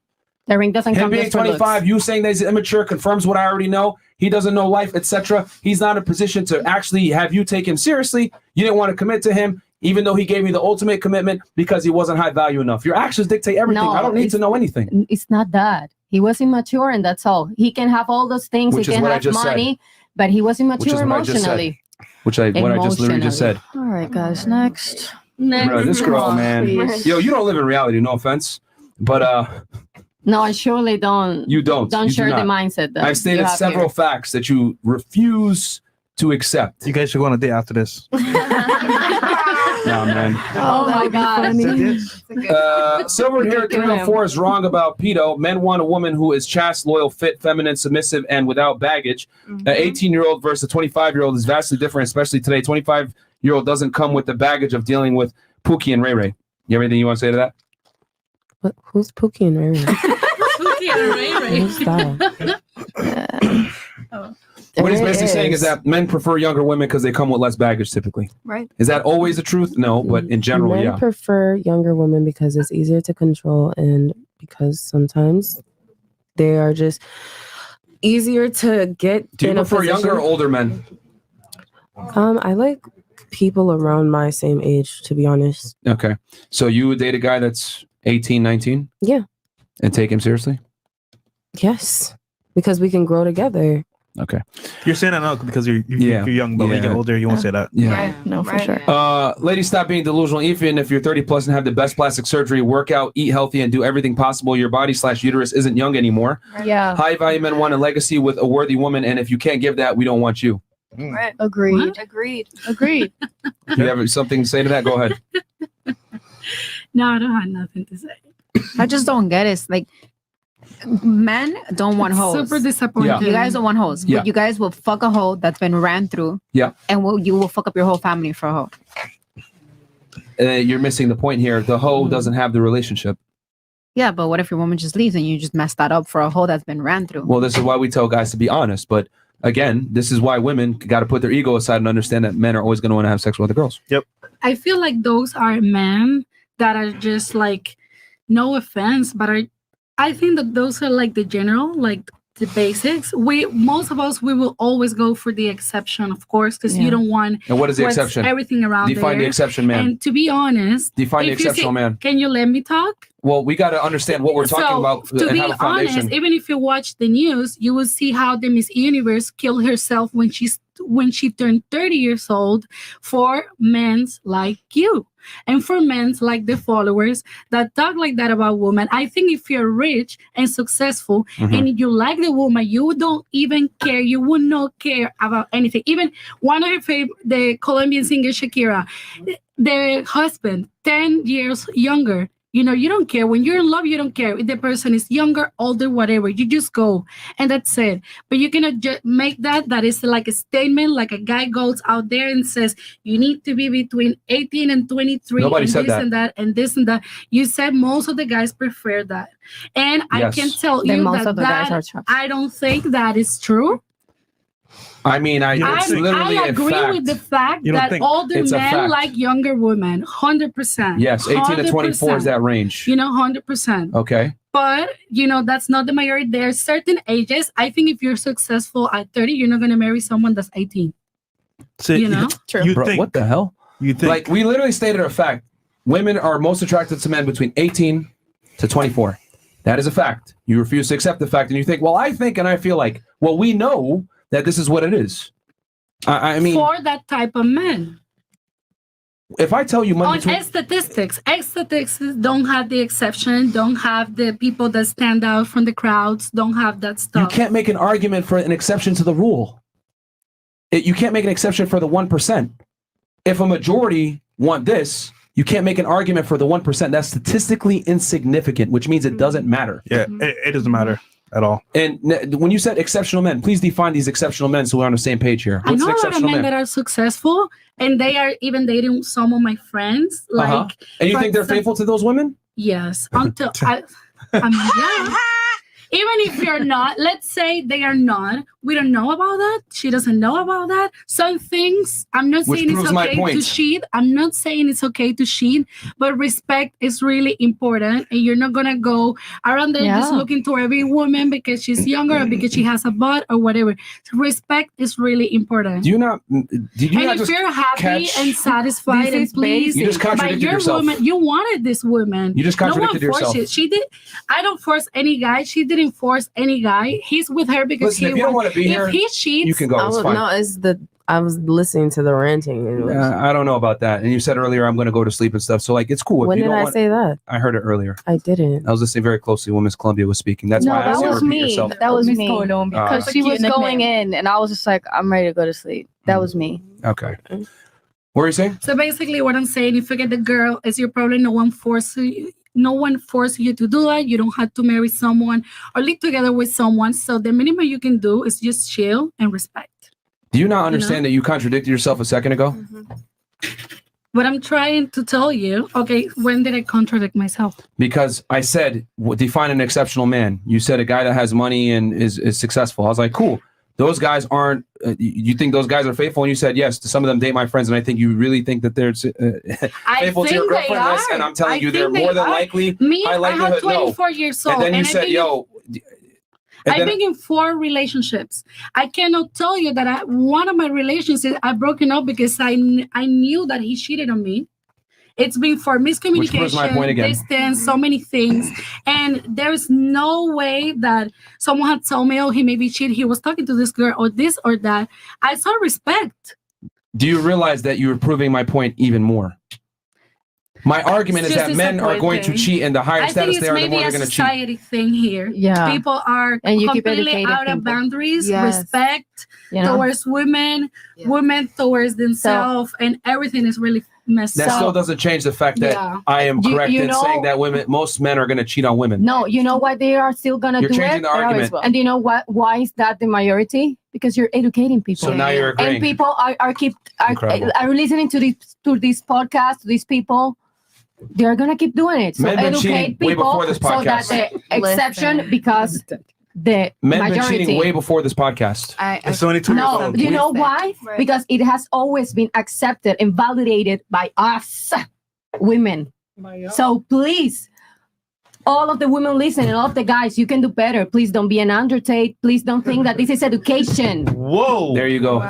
The ring doesn't Him come being just for looks. 25, you saying that he's immature confirms what I already know. He doesn't know life, etc. He's not in a position to actually have you take him seriously. You didn't want to commit to him, even though he gave me the ultimate commitment because he wasn't high value enough. Your actions dictate everything. No, I don't need to know anything. It's not that. He was immature, and that's all. He can have all those things. Which he is can what I have just said. money, but he was Which is immature what I just said. emotionally. What I just literally just said. All right, guys, next. Bro, this girl, man. Please. Yo, you don't live in reality, no offense. But No, I surely don't. you don't. Don't You do share the not. mindset that I've stated you have several here. facts that you refuse to accept. You guys should go on a date after this. Nah, man. Oh my God. Silver Hair 304 is wrong about pedo. Men want a woman who is chaste, loyal, fit, feminine, submissive, and without baggage. An 18-year-old versus a 25-year-old is vastly different, especially today. 25-year-old doesn't come with the baggage of dealing with Pookie and Ray Ray. You have anything you want to say to that? Who's Pookie and Ray Ray? Pookie and Ray Who's that? What he's There basically saying is is. that men prefer younger women because they come with less baggage typically. Right. Is that always the truth? No, but in general, Men yeah. prefer younger women because it's easier to control, and because sometimes they are just easier to get. Do you in a prefer younger or position. older men? I like people around my same age, to be honest. Okay. So you would date a guy that's 18, 19? Yeah. And take him seriously? Yes, because we can grow together. Okay. You're saying that now because you're young, but when you get older, you won't say that. Yeah. No, for sure. Ladies, stop being delusional. Even if you're 30 plus and have the best plastic surgery, work out, eat healthy, and do everything possible, your body/uterus isn't young anymore. Yeah. High value men want a legacy with a worthy woman, and if you can't give that, we don't want you. Right. Agreed. Agreed. Agreed. You have something to say to that? Go ahead. No, I don't have nothing to say. I just don't get it. It's like men don't want hoes. Super disappointed. You guys don't want hoes. Yeah. But you guys will fuck a hoe that's been ran through. Yeah. And you will fuck up your whole family for a hoe. You're missing the point here. The hoe doesn't have the relationship. Yeah, but what if your woman just leaves and you just messed that up for a hoe that's been ran through? Well, this is why we tell guys to be honest. But again, this is why women got to put their ego aside and understand that men are always going to want to have sex with other girls. Yep. I feel like those are men that are just like, no offense, but are I think that those are like the general, like the basics. Most of us, we will always go for the exception, of course, because you don't want. And what is the what's exception? Everything around Define the there. exception man. And to be honest, Define the if you exceptional man. Can you let me talk? Well, we got to understand what we're talking about To and be have a foundation. honest, even if you watch the news, you will see how the Miss Universe killed herself when she turned 30 years old for men like you and for men like the followers that talk like that about women. I think if you're rich and successful and you like the woman, you don't even care. You would not care about anything. Even one of her favorite, the Colombian singer Shakira, their husband, 10 years younger. You know, you don't care. When you're in love, you don't care. If the person is younger, older, whatever. You just go. And that's it. But you cannot make that is like a statement, like a guy goes out there and says, you need to be between 18 and 23. Nobody and said this that. and that and this and that. You said most of the guys prefer that. And I can tell Then you most of the guys are that trash. I don't think that is true. I mean, it's literally I a agree fact. with the fact You don't that think- older It's a men fact. like younger women, 100%. Yes, 18 to 24 is that range. You know, 100%. Okay. But, you know, that's not the majority. There are certain ages. I think if you're successful at 30, you're not going to marry someone that's 18. You know? Bro, what the hell? You think? Like, we literally stated a fact. Women are most attracted to men between 18 to 24. That is a fact. You refuse to accept the fact and you think, well, I think and I feel like, well, we know that this is what it is. I mean, for that type of man. if I tell you Monday, On statistics don't have the exception, don't have the people that stand out from the crowds, don't have that you stuff. can't make an argument for an exception to the rule. You can't make an exception for the 1%. If a majority want this, you can't make an argument for the 1%. That's statistically insignificant, which means it doesn't matter. Yeah, it doesn't matter at all. And when you said exceptional men, please define these exceptional men so we're on the same page here. I What's know an a lot of exceptional men man? that are successful and they are even dating some of my friends. Like, Uh-huh. And you for think they're example- faithful to those women? Yes. Until I mean, yeah. Even if you're not, let's say they are not, we don't know about that. She doesn't know about that. Some things, I'm not Which saying it's proves my okay to point. cheat. I'm not saying it's okay to cheat, but respect is really important. And you're not going to go around there just Yeah. looking to every woman because she's younger or because she has a butt or whatever. So respect is really important. Did you not And if you're happy catch- and satisfied This and is pleased You just by contradicted your yourself. woman, you wanted this woman. You just contradicted no one forced yourself. it. She did. I don't force any guy. She didn't force any guy. He's with her because Listen, if you don't wants. wanna be If here, he cheats, you can go. It's fine. No, I was listening to the ranting. And it was, I don't know about that. And you said earlier, I'm going to go to sleep and stuff. So, like, it's cool. If when you did don't I want- say that? I heard it earlier. I didn't. I was listening very closely when Miss Columbia was speaking. That's why I that asked you to was repeat me. yourself. That was Miss me. Colombia. Because she was going in, and I was just like, I'm ready to go to sleep. That was me. Okay. What were you saying? so basically, what I'm saying, if you get the girl, it's your problem. No one forces you. No one forces you to do that. You don't have to marry someone or live together with someone. So the minimum you can do is just chill and respect. Do you not understand that you contradicted yourself a second ago? But I'm trying to tell you, okay, when did I contradict myself? Because I said, define an exceptional man. You said a guy that has money and is successful. I was like, cool. Those guys aren't, you think those guys are faithful? And you said, yes, some of them date my friends. And I think you really think that they're faithful to your think they girlfriend list. And are. I'm telling I you, they're think they more than are. likely. Me, high I have likelihood, 24 years old. And then you I said, think yo. and I've then- been in 4 relationships. I cannot tell you that one of my relationships I broken up because I knew that he cheated on me. It's been for proves my miscommunication, point again. distance, so many things. And there's no way that someone had told me, oh, he maybe cheated. He was talking to this girl or this or that. I saw respect. Do you realize that you're proving my point even more? My argument is It's that just men are going to disappointing. cheat, and the higher I status think they it's are, the maybe more they're a going to cheat. society thing here. Yeah. People are And you keep completely educating out of people. boundaries, Yes. respect You know? towards women, women towards themselves, and everything is really messed That up. still doesn't change the fact that Yeah. I am You- correct you in know- saying that most men are going to cheat on women. No, you know why they are still gonna You're do changing it? the argument. And you know what? Why is that the majority? Because you're educating people. So now you're agreeing. And people Incredible. are listening to this podcast, to these people. They're gonna keep doing it. So Men been educate cheating way people before this so that podcast. the exception because the Men been majority. cheating way before this podcast. It's only 2 years No, old. do you know why? Because it has always been accepted and validated by us, women. So please, all of the women listening, all of the guys, you can do better. Please don't be an Andrew Tate. Please don't think that this is education. Whoa. There you go.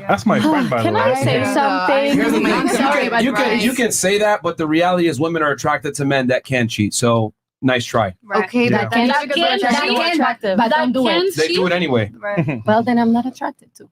That's my friend, by the Can way. I say something? Here's the thing. I'm sorry about you the can say that, but the reality is women are attracted to men that can cheat. So nice try. Okay, Yeah. But don't do it. They do it anyway. Well, then I'm not attracted to.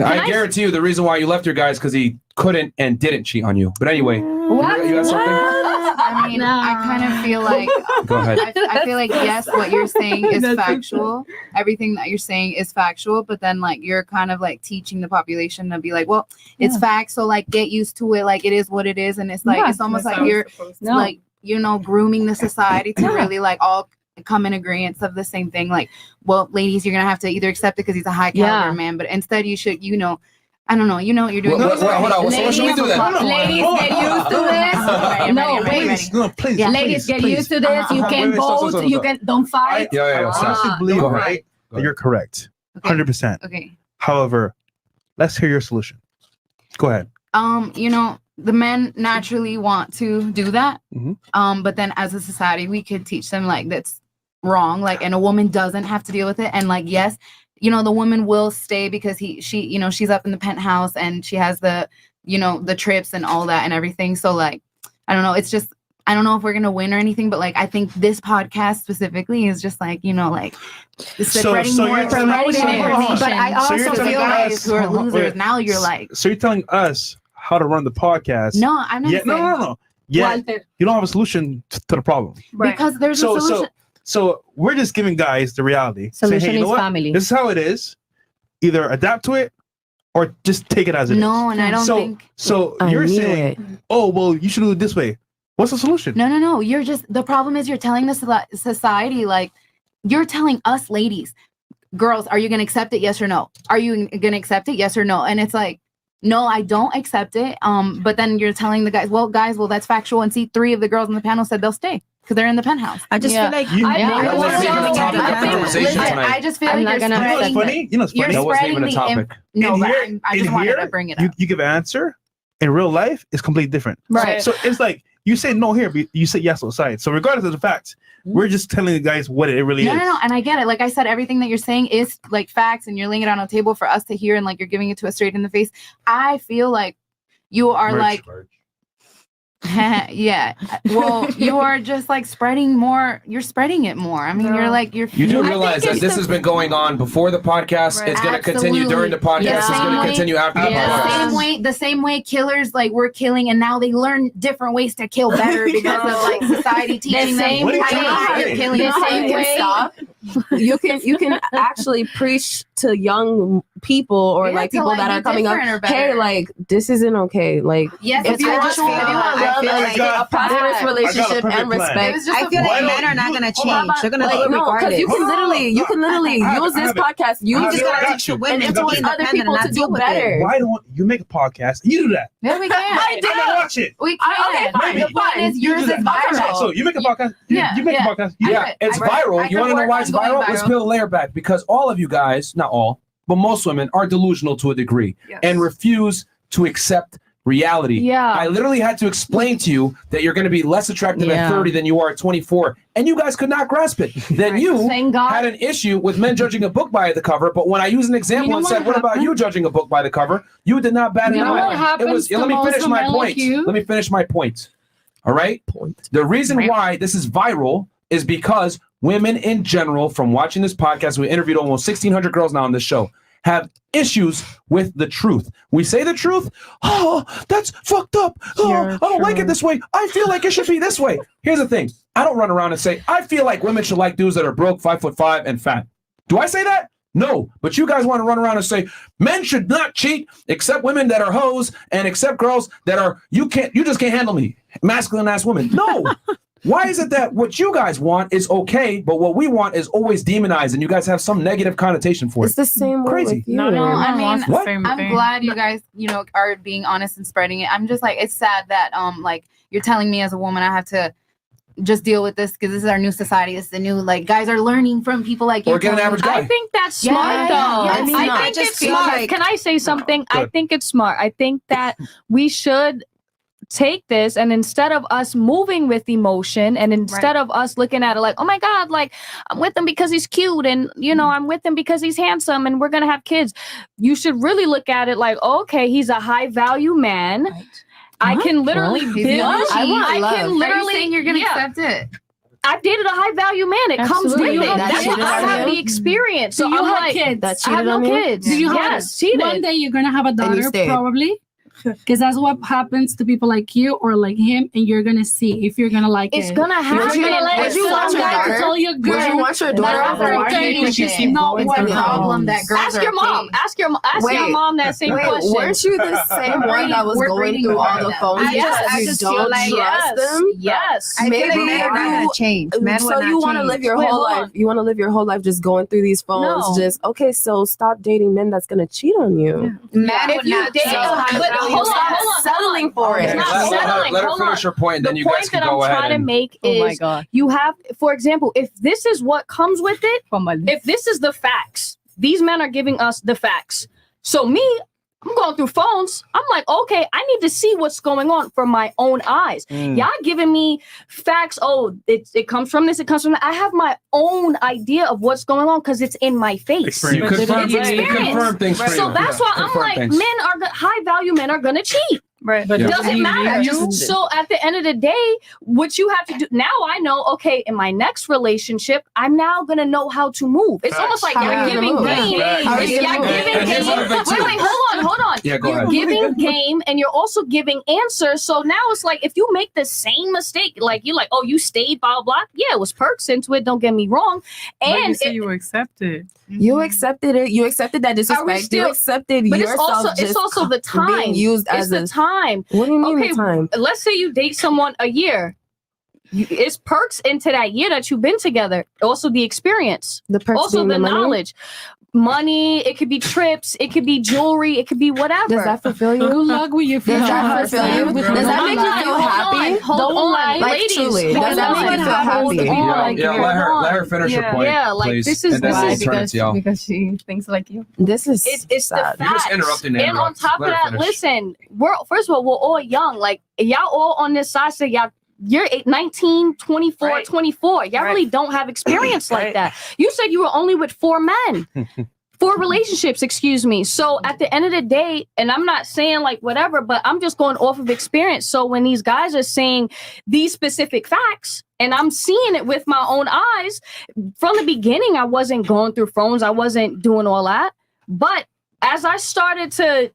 I guarantee you the reason why you left your guy is because he couldn't and didn't cheat on you. But anyway, you got something? I mean, I kind of feel like Go ahead. I feel like yes, what you're saying is factual. Everything that you're saying is factual, but then like you're kind of like teaching the population to be like, well, it's facts, so like get used to it, like it is what it is, and it's like Yeah. it's almost That's like you're No. like grooming the society to Yeah. really like all come in agreement of the same thing. Like, well, ladies, you're gonna have to either accept it because he's a high caliber Yeah. man, but instead you should, I don't know, what you're doing. Hold on. So what should we do then? Ladies, get used to this. No, wait. No, please. Yeah. please, Ladies, get please. used to this. You Wait, can stop, vote. stop, You stop. can don't fight. Yeah. I honestly believe, Go right, ahead. that you're correct. 100%. Okay. However, let's hear your solution. Go ahead. The men naturally want to do that. Mhm. But then as a society, we could teach them like that's wrong. Like, and a woman doesn't have to deal with it. And like, yes, the woman will stay because she's up in the penthouse and she has the trips and all that and everything. So like, I don't know. It's just, I don't know if we're going to win or anything, but like, I think this podcast specifically is just like, spreading more information. But I So also you're feel telling like us- who are losers. wait. Now you're like, So you're telling us how to run the podcast. no, I'm not Yeah, no. Yeah, you don't have a solution to the problem. because there's a solution. So we're just giving guys the reality. Solution saying, hey, you know is what? family. This is how it is. Either adapt to it or just take it as it is. No, and I don't think. So I you're knew saying, it. oh, well, you should do it this way. What's the solution? No. You're just, the problem is you're telling the society, like, you're telling us ladies, girls, are you going to accept it? Yes or no? Are you going to accept it? Yes or no? And it's like, no, I don't accept it. But then you're telling the guys, well, that's factual. And see, 3 of the girls on the panel said they'll stay because they're in the penthouse. I just feel like That wasn't even a topic of conversation tonight. I just feel I'm like not you're gonna spreading funny? You know what's funny? That wasn't even a the topic. No, In but here- I just in wanted here, to bring it you, up. you give an answer. In real life, it's completely different. Right. So it's like you say no here, but you say yes outside. So regardless of the fact, we're just telling the guys what it really is. No, and I get it. Like I said, everything that you're saying is like facts, and you're laying it on a table for us to hear, and like you're giving it to us straight in the face. I feel like you are like, yeah. Well, you are just like spreading more. You're spreading it more. I mean, you're. You do realize that this has been going on before the podcast. Right. It's going to continue during the podcast. Yeah. It's going to continue after the podcast. The same way killers like were killing, and now they learn different ways to kill better because of like society teaching them how to killing. The same way you can actually preach to young people or Yeah, like to, people like, that be are coming up. different or Hey, better. like this isn't okay. Like Yes, if you I want just to feel like- love and a prosperous relationship and respect. I feel like men are not gonna change. They're gonna do it no, because regardless. you can literally use this podcast. You just gotta teach and influence other people to do better. Why don't you make a podcast? You do that. Yeah, we can. I I'm gonna watch it. We can. Okay, fine. The point is yours is viral. So you make a podcast. Yeah, You make a podcast. Yeah, it's viral. You want to know why it's viral? Let's peel the layer back. Because all of you guys, not all, but most women are delusional to a degree and refuse to accept reality. Yeah. I literally had to explain to you that you're going to be less attractive at 30 than you are at 24, and you guys could not grasp it. Then you Thank God. had an issue with men judging a book by the cover, but when I use an example You know and said, what "What about happened? you judging a book by the cover?" you did not bat an You know eye. what happens to Let me most finish my men like point. you? Let me finish my point. All right. The reason why this is viral is because women in general, from watching this podcast, we interviewed almost 1,600 girls now on this show, have issues with the truth. We say the truth. Oh, that's fucked up. Oh, I don't like it this way. I feel like it should be this way. Here's the thing. I don't run around and say, I feel like women should like dudes that are broke, 5'5" and fat. Do I say that? No. But you guys want to run around and say, men should not cheat except women that are hoes and except girls that are, you just can't handle me. Masculine ass women. No. Why is it that what you guys want is okay, but what we want is always demonized, and you guys have some negative connotation for it? It's the same way Crazy. with you. No, I mean, What? I'm glad you guys, are being honest and spreading it. I'm just like, it's sad that, like, you're telling me as a woman, I have to just deal with this because this is our new society. It's the new, like, guys are learning from people like you. Or get an average guy. I think that's Yeah, smart, though. yeah, I it's think not. it's I just feel smart. like- Can I say something? I Good. think it's smart. I think that we should take this, and instead of us moving with emotion, and instead of us looking at it like, oh my God, like I'm with him because he's cute, and I'm with him because he's handsome, and we're gonna have kids. You should really look at it like, okay, he's a high value man. Right. I can literally build. I can literally. Saying you're gonna accept it. I've dated a high value man. It comes with it. That's what I have the experience. So Do you I'm have like, kids? I have no kids. Do you have Yes, cheated. One day you're gonna have a daughter, stayed. probably. Because that's what happens to people like you or like him, and you're gonna see if you're gonna like It's it. gonna happen. If you're gonna let Would you some want your guy daughter? tell your girl. Would you want your daughter? No, It's a problem that girls Ask are your mom. Ask your mom that same question. Weren't you the same one that was going through all the phones? I just feel like trust them? Yes. Maybe men are not gonna change. Men so will you not want to change. live your Wait, whole hold life. You want to live your whole life just going through these phones. No. Just okay. So stop dating men that's gonna cheat on you. Men If would you not date, change. but hold on. Settling for it. Not Let settling. her Hold finish on. her point, and then The you guys point can that go I'm ahead. trying to and- make is you have, for example, if this is what comes with it, if this is the facts, these men are giving us the facts. So me, I'm going through phones. I'm like, okay, I need to see what's going on from my own eyes. Y'all giving me facts. Oh, it comes from this. It comes from that. I have my own idea of what's going on because it's in my face. You confirm It's experience. things for So you. that's why I'm Confirm like, things. high value men are gonna cheat. Right. But Yeah. doesn't matter. So at the end of the day, what you have to do now, I know. Okay, in my next relationship, I'm now gonna know how to move. It's almost like How you're are you giving gonna move? game. How are you You're gonna move? giving And here's game. another thing, too. Wait, hold on. Yeah, go You're ahead. giving game, and you're also giving answers. So now it's like if you make the same mistake, like you're like, oh, you stayed, blah blah blah. Yeah, it was perks into it. Don't get me wrong. But you And say you accepted. You accepted it. You accepted that disrespect. still- You accepted but yourself. it's also the time. being used It's as the a time. What do you mean Okay, the time? let's say you date someone a year. It's perks into that year that you've been together. Also the experience. The perks Also being the the money? knowledge. Money, it could be trips, it could be jewelry, it could be whatever. Does that fulfill you? Good luck with your Does that fulfill you? Does that make you feel happy? Hold on, Like ladies. truly, Hold does that make on. you feel happy? Let her finish her point. Yeah, like please. this is and then why we'll turn it to y'all. Because she thinks like you. This is it's the sad. facts. You're just interrupting to And on interrupt. top Let of her that, finish. listen, first of all, we're all young. Like y'all all on this side say you're 19, 24, Right. 24. Y'all really don't have experience like that. You said you were only with 4 men. 4 relationships, excuse me. So at the end of the day, and I'm not saying like whatever, but I'm just going off of experience. So when these guys are saying these specific facts, and I'm seeing it with my own eyes, from the beginning, I wasn't going through phones. I wasn't doing all that. But as I started to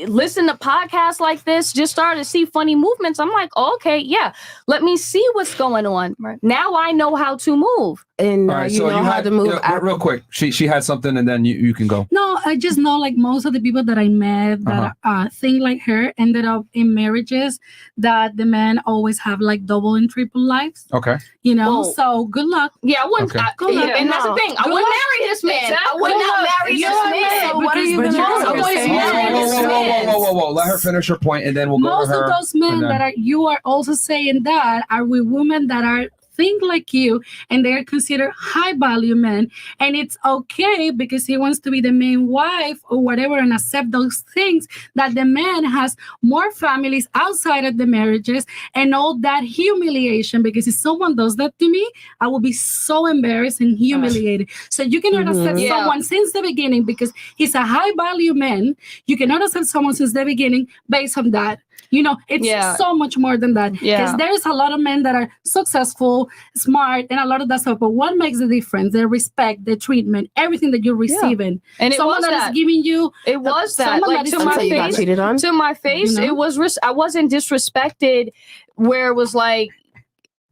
listen to podcasts like this, just started to see funny movements, I'm like, oh, okay, yeah, let me see what's going on. Now I know how to move. And All right, you so know you how had to move. real quick. She had something, and then you can go. No, I just know like most of the people that I met that think like her ended up in marriages that the men always have like double and triple lives. Okay. You know, Well, so good luck. Yeah, I wouldn't. Okay. Good luck. And that's the thing. I Good wouldn't luck. marry this man. I would Good not luck. marry this You're man. So what are you Because- gonna because do? I wouldn't Say- marry this man. Whoa. Let her finish her point, and then we'll go Most to her. of those men and then- that are you are also saying that are with women that are think like you and they are considered high value men, and it's okay because he wants to be the main wife or whatever and accept those things, that the man has more families outside of the marriages and all that humiliation. Because if someone does that to me, I will be so embarrassed and humiliated. So you cannot accept Yeah. someone since the beginning because he's a high value man. You cannot accept someone since the beginning based on that. You know, it's Yeah. so much more than that. Because Yeah. there's a lot of men that are successful, smart, and a lot of that stuff. But what makes the difference? The respect, the treatment, everything that you're receiving. And it someone was that that. is giving you. It was that. someone Like that to is my Until you got face. cheated on? To my face, You know? it was. I wasn't disrespected. Where it was like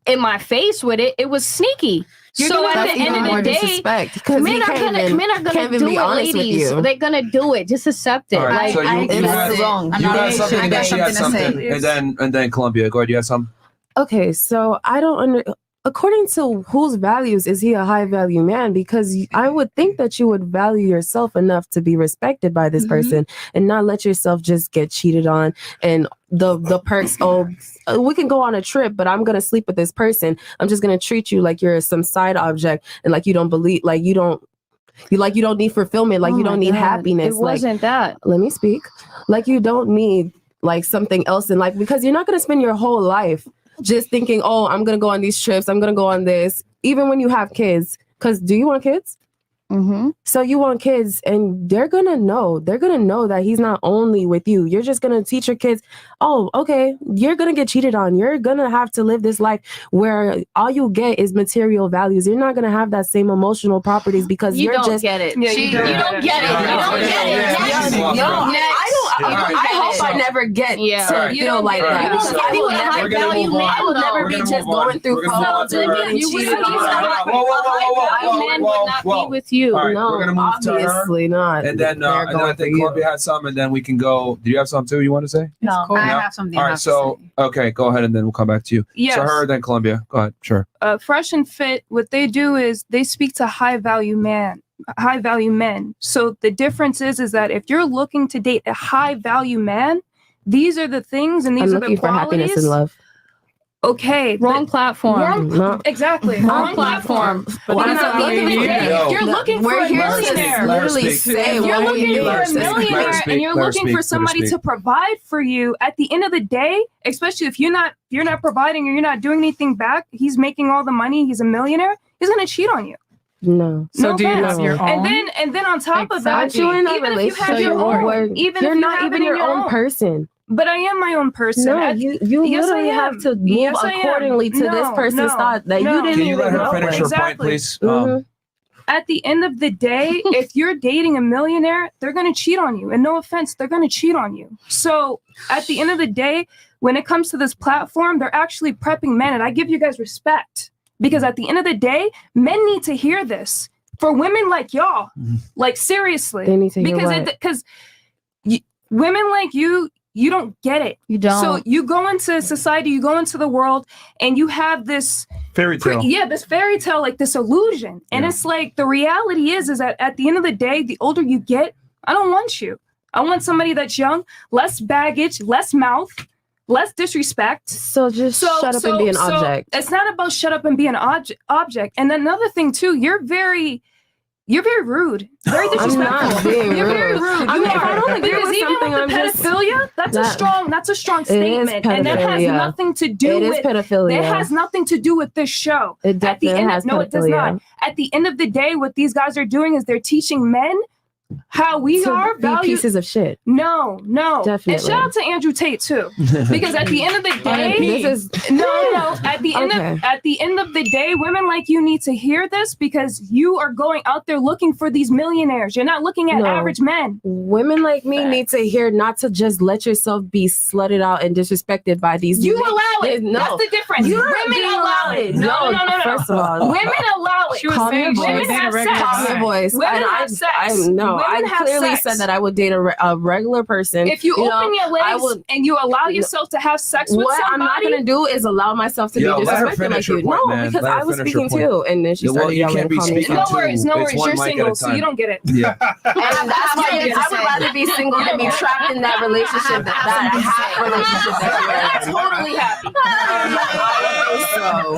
in my face with it. It was sneaky. You're So gonna at have the even end more of the day, disrespect, 'cause men he are can't gonna even- do can't even it, be honest with ladies. you. They're gonna do it. Just accept it. All right, Like so you I, had wrong. you got something, and then she had something, and then Columbia. Go ahead. You had something. Okay, so I don't according to whose values is he a high value man? Because I would think that you would value yourself enough to be respected by this person and not let yourself just get cheated on and the perks. Oh, we can go on a trip, but I'm gonna sleep with this person. I'm just gonna treat you like you're some side object and like you don't believe, like you don't need fulfillment, like Oh you don't my need God. happiness. It wasn't that. Let me speak. Like you don't need like something else in life, because you're not going to spend your whole life just thinking, oh, I'm going to go on these trips, I'm going to go on this, even when you have kids. Because do you want kids? Mm-hmm. So you want kids, and they're gonna know that he's not only with you. You're just gonna teach your kids, oh, okay, you're gonna get cheated on. You're gonna have to live this life where all you get is material values. You're not gonna have that same emotional properties because You you're don't just get it. Yeah, you don't get it. You don't get it. I hope I never get to feel like that. Because I will never value men. I will never be just going through phones and getting cheated on. Men would not be with you. All right, we're gonna move to her, obviously not. and then I think Columbia had some, and then we can go. Do you have some too? You want to say? No, I have something. All right, so okay, go ahead, and then we'll come back to you. Yes. So her, then Columbia. Go ahead. Sure. Fresh and Fit, what they do is they speak to high value men. So the difference is that if you're looking to date a high value man, these are the things and these I'm are the looking for qualities. happiness and love. Okay, wrong platform. Exactly. Wrong platform. If you're looking for a millionaire, if you're looking for a millionaire and you're looking for somebody to provide for you, at the end of the day, especially if you're not providing or you're not doing anything back, he's making all the money, he's a millionaire, he's gonna cheat on you. No. So do you have your own? And then on top of that, You're in a even if you have relationship, your own, even you're if you not have even it in your own person. But I am my own person. No, you Yes, literally I am. have to move Yes, I am. accordingly to this person's thought that you didn't Can you let even her know. finish her point, Exactly. please? At the end of the day, if you're dating a millionaire, they're going to cheat on you. And no offense, they're going to cheat on you. So at the end of the day, when it comes to this platform, they're actually prepping men. And I give you guys respect because at the end of the day, men need to hear this. For women like y'all, like seriously. They need to hear because women like you don't get it. You don't. So you go into society, you go into the world, and you have this fairy tale. this fairy tale, like this illusion. And it's like the reality is that at the end of the day, the older you get, I don't want you. I want somebody that's young, less baggage, less mouth, less disrespect. So just shut up and be an object. It's not about shut up and be an object. And another thing too, you're very rude, very disrespectful. I'm not being You're very rude. rude. I mean, if I don't agree Because with even something, with I'm the just- pedophilia, that's a strong It is statement, and that has pedophilia. nothing to do It is with pedophilia. It has nothing to do with this show. It definitely has no, it does pedophilia. not. At the end of the day, what these guys are doing is they're teaching men how we To are be valued. pieces of shit. No. Definitely. And shout out to Andrew Tate too, because at the end of the day, This is no. At the end Okay. at the end of the day, women like you need to hear this because you are going out there looking for these millionaires. You're not looking at No. average men. Women like me need to hear not to just let yourself be slutted out and disrespected by these. You allow it. No. That's the difference. You're Women being allow it. No. First of all, Women allow it. She was calm your saying she voice. would date a regular Calm guy. your voice. Women And have sex. No, I Women have clearly sex. said that I would date a regular person. If you open know, your I legs would- and you allow yourself to have sex with What I'm not somebody, gonna do is allow myself to Yo, be let her disrespected finish like her you. point, No, man. because Let her I was finish her speaking point. too, and then she Well, started you yelling can't be and calling me speaking out. no worries. It's You're one mic at a single, so time. you don't get it. Yeah. And that's why I would rather be single than be trapped in that relationship, that half relationship that you're in. Totally happy.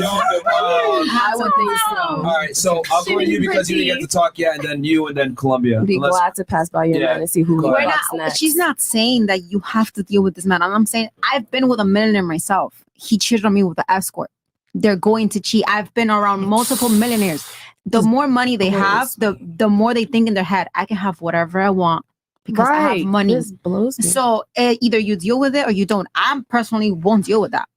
I would think so. All right, so I'll go to you because you didn't get to talk yet, and then you, and then Columbia. Be Unless- glad to pass by your man and see who Go We're ahead. not, she's not saying that you have to deal with this man. I'm saying I've been with a millionaire myself. He cheated on me with an escort. They're going to cheat. I've been around multiple millionaires. The more money they have, the more they think in their head, I can have whatever I want because I Right. have money. This blows me. So either you deal with it or you don't. I personally won't deal with that.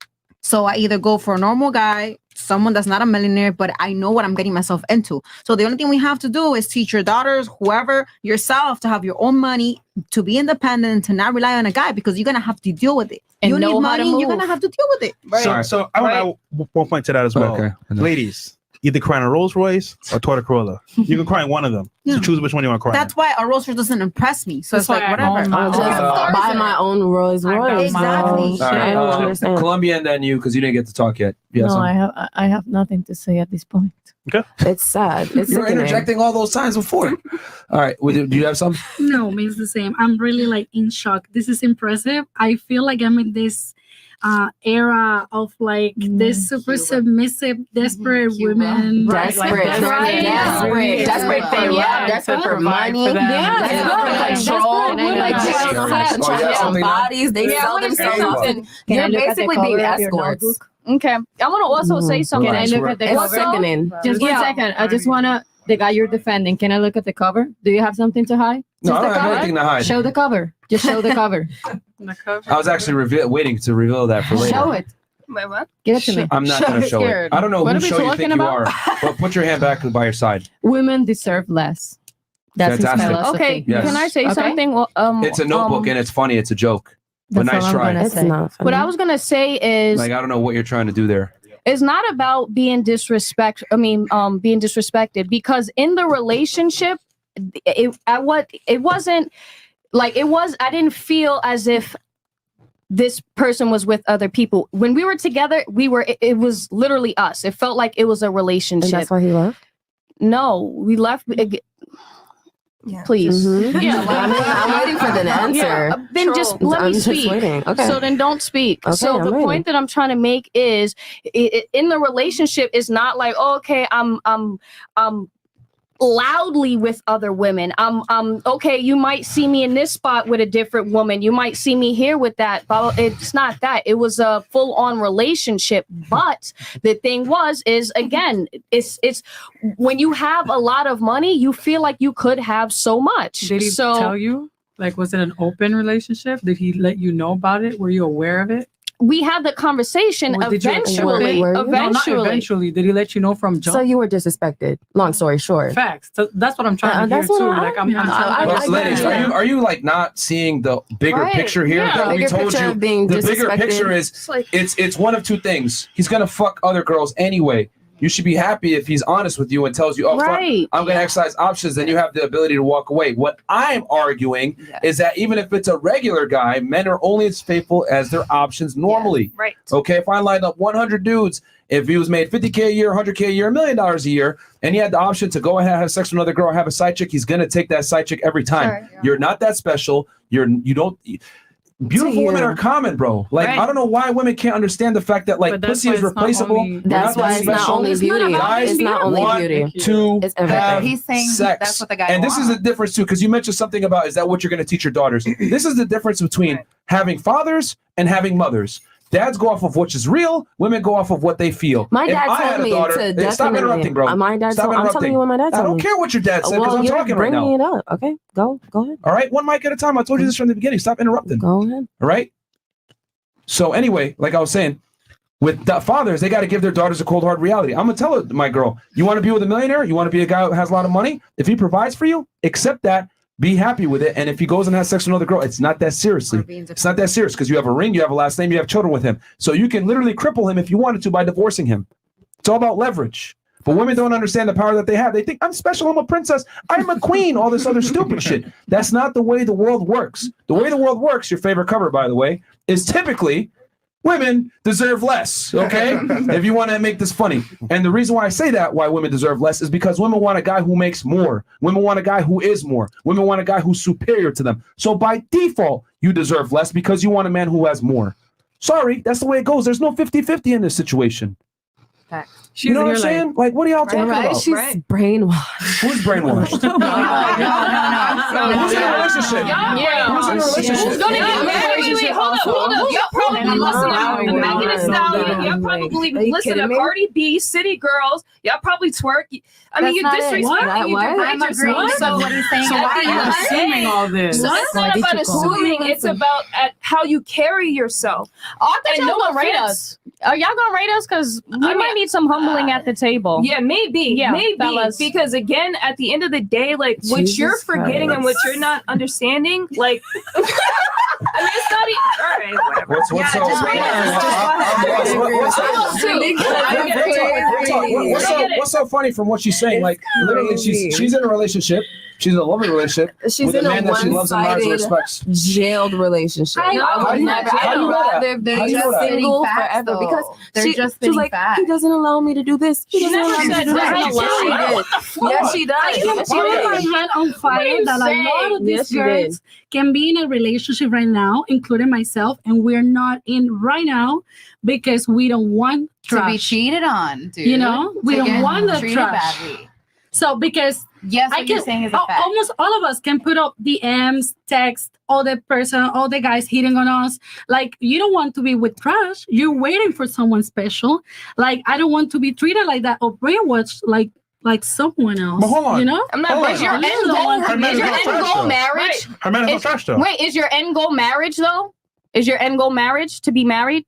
So I either go for a normal guy, someone that's not a millionaire, but I know what I'm getting myself into. So the only thing we have to do is teach your daughters, whoever, yourself, to have your own money, to be independent, to not rely on a guy because you're going to have to deal with it. And you know need how to money, you're going to move. have to deal with it. Sorry, so I want to add one point to that as well. Okay. Ladies, either cry in a Rolls Royce or Toyota Corolla. You can cry in one of them. Yeah. So choose which one you want to cry in. That's why a Rolls Royce doesn't impress me. So That's it's like, why I whatever. own my I'll just buy my own Rolls Royce. Exactly. No, All right, I don't understand. Columbia, and then you because you didn't get to talk yet. Yeah, No, I have nothing to say at this point. It's sad. It's you were sickening. interjecting all those times before. All right, do you have some? No, means the same. I'm really like in shock. This is impressive. I feel like I'm in this era of like this super submissive, desperate women. Desperate for money. Bodies. They sell themselves. And you're basically being escorts. Okay, I'm gonna also say something. Can I look at the cover? Just 1 second. I just wanna. The guy you're defending. Can I look at the cover? Do you have something to hide? No, Just I the don't have cover? anything to hide. Show the cover. Just show the cover. I was actually waiting to reveal that for later. Show it. Wait, what? Give it to me. I'm not going to show it. I don't know What who are we show you talking think you about? are, but put your hand back by your side. Women deserve less. That's his Fantastic. philosophy. Okay, Yes. can I say Okay. something? Well, It's a notebook and it's funny. It's a joke. But That's nice all I'm try. gonna say. What I was gonna say is, Like, I don't know what you're trying to do there. it's not about being being disrespected, because in the relationship, I didn't feel as if this person was with other people. When we were together, it was literally us. It felt like it was a relationship. And that's why he left? No, we left. Please. Yeah, I'm waiting for the answer. Yeah, then just let me I'm just speak. waiting. Okay. So then don't speak. Okay, So I'm the waiting. point that I'm trying to make is, in the relationship, it's not like, oh, okay, I'm loudly with other women. I'm okay. You might see me in this spot with a different woman. You might see me here with that. But it's not that. It was a full-on relationship. But the thing is again, it's when you have a lot of money, you feel like you could have so much. Did he tell you? Like, was it an open relationship? Did he let you know about it? Were you aware of it? We had the conversation Or did you accept eventually. it? No, not Eventually. eventually. Did he let you know from jump? So you were disrespected. Long story short. Facts. So that's what I'm trying to hear that's what too. I- Like, I'm Well, ladies, are you like not seeing the bigger Right. picture here? Yeah. That The we bigger told picture you. of being The bigger disrespected. picture is it's one of two things. He's gonna fuck other girls anyway. You should be happy if he's honest with you and tells you, "Oh, Right. fuck, I'm gonna exercise options." Then you have the ability to walk away. What I'm arguing is that even if it's a regular guy, men are only as faithful as their options normally. Right. Okay, if I lined up 100 dudes, if he was made $50K a year, $100K a year, $1 million a year, and he had the option to go ahead and have sex with another girl, or have a side chick, he's gonna take that side chick every time. Sure, yeah. You're not that special. You don't. Beautiful women are common, bro. Like, Right. I don't know why women can't understand the fact that like But that's pussy why is it's not replaceable. only- We're That's not why that it's not special. only beauty. Guys It's not only want beauty. to It's everything. have He's saying sex. that's what the guy And this is the difference too, because you mentioned something about is that what you're going to teach your daughters? This is the difference between having fathers and having mothers. Dads go off of what is real. Women go off of what they feel. My If dad I had told a me daughter- to Hey, definitely. Stop interrupting, bro. My dad Stop told, I'm telling interrupting. you what my dad I told don't me. care what your dad said because Well, I'm you're talking right bringing now. it up. Okay, go ahead. All right, one mic at a time. I told you this from the beginning. Stop interrupting. Go ahead. All right. So anyway, like I was saying, with the fathers, they got to give their daughters a cold hard reality. I'm gonna tell my girl, you want to be with a millionaire? You want to be a guy who has a lot of money? If he provides for you, accept that. Be happy with it. And if he goes and has sex with another girl, it's not that seriously. It's not that serious because you have a ring, you have a last name, you have children with him. So you can literally cripple him if you wanted to by divorcing him. It's all about leverage. But women don't understand the power that they have. They think, I'm special, I'm a princess, I'm a queen, all this other stupid shit. That's not the way the world works. The way the world works, your favorite cover, by the way, is typically women deserve less, okay? If you want to make this funny. And the reason why I say that, why women deserve less, is because women want a guy who makes more. Women want a guy who is more. Women want a guy who's superior to them. So by default, you deserve less because you want a man who has more. Sorry, that's the way it goes. There's no 50-50 in this situation. You know what I'm saying? Like, what are y'all talking about? She's brainwashed. Who's brainwashed? No. Who's in a relationship? Yeah. Who's in a relationship? Who's gonna get married? Wait, hold up. Y'all probably listen to Megan Thee Stallion. Y'all probably listen to Cardi B, City Girls. Y'all probably twerk. I mean, you disrespect. I'm agreeing with what he's saying. So why are you assuming all this? So it's not about assuming. It's about how you carry yourself. Oh, I thought And y'all no gonna rate offense. us. Are y'all gonna rate us? Because we might need some humbling at the table. Yeah, maybe. Yeah, maybe. fellas. Because again, at the end of the day, like what you're Jesus forgetting and what you're not understanding, like I mean, it's not even all right, whatever. What's so funny from what she's saying? Like literally, she's in a relationship. She's in a loving relationship She's with in a a man that she loves and admires and respects. jailed relationship. I know. How do you know that? How do you know that? They're How do you know just that? spitting facts, forever though. because They're she just was spitting like, facts. he doesn't allow me to do this. He doesn't never allow me to said do that. that. Yes, she does. You put my head on fire that a lot of these Yes, she did. girls can be in a relationship right now now, including myself, and we're not in right now because we don't want trash. To be cheated on, dude. You know, we To don't get want the treated trash. badly. So because Yes, what you're saying is a fact. almost all of us can put up DMs, text, all the guys hitting on us. Like, you don't want to be with trash. You're waiting for someone special. Like, I don't want to be treated like that or brainwashed like someone else. But hold on. You know? I'm not. Is your end goal marriage? Her man is not trash though. Wait, is your end goal marriage though? Is your end goal marriage to be married?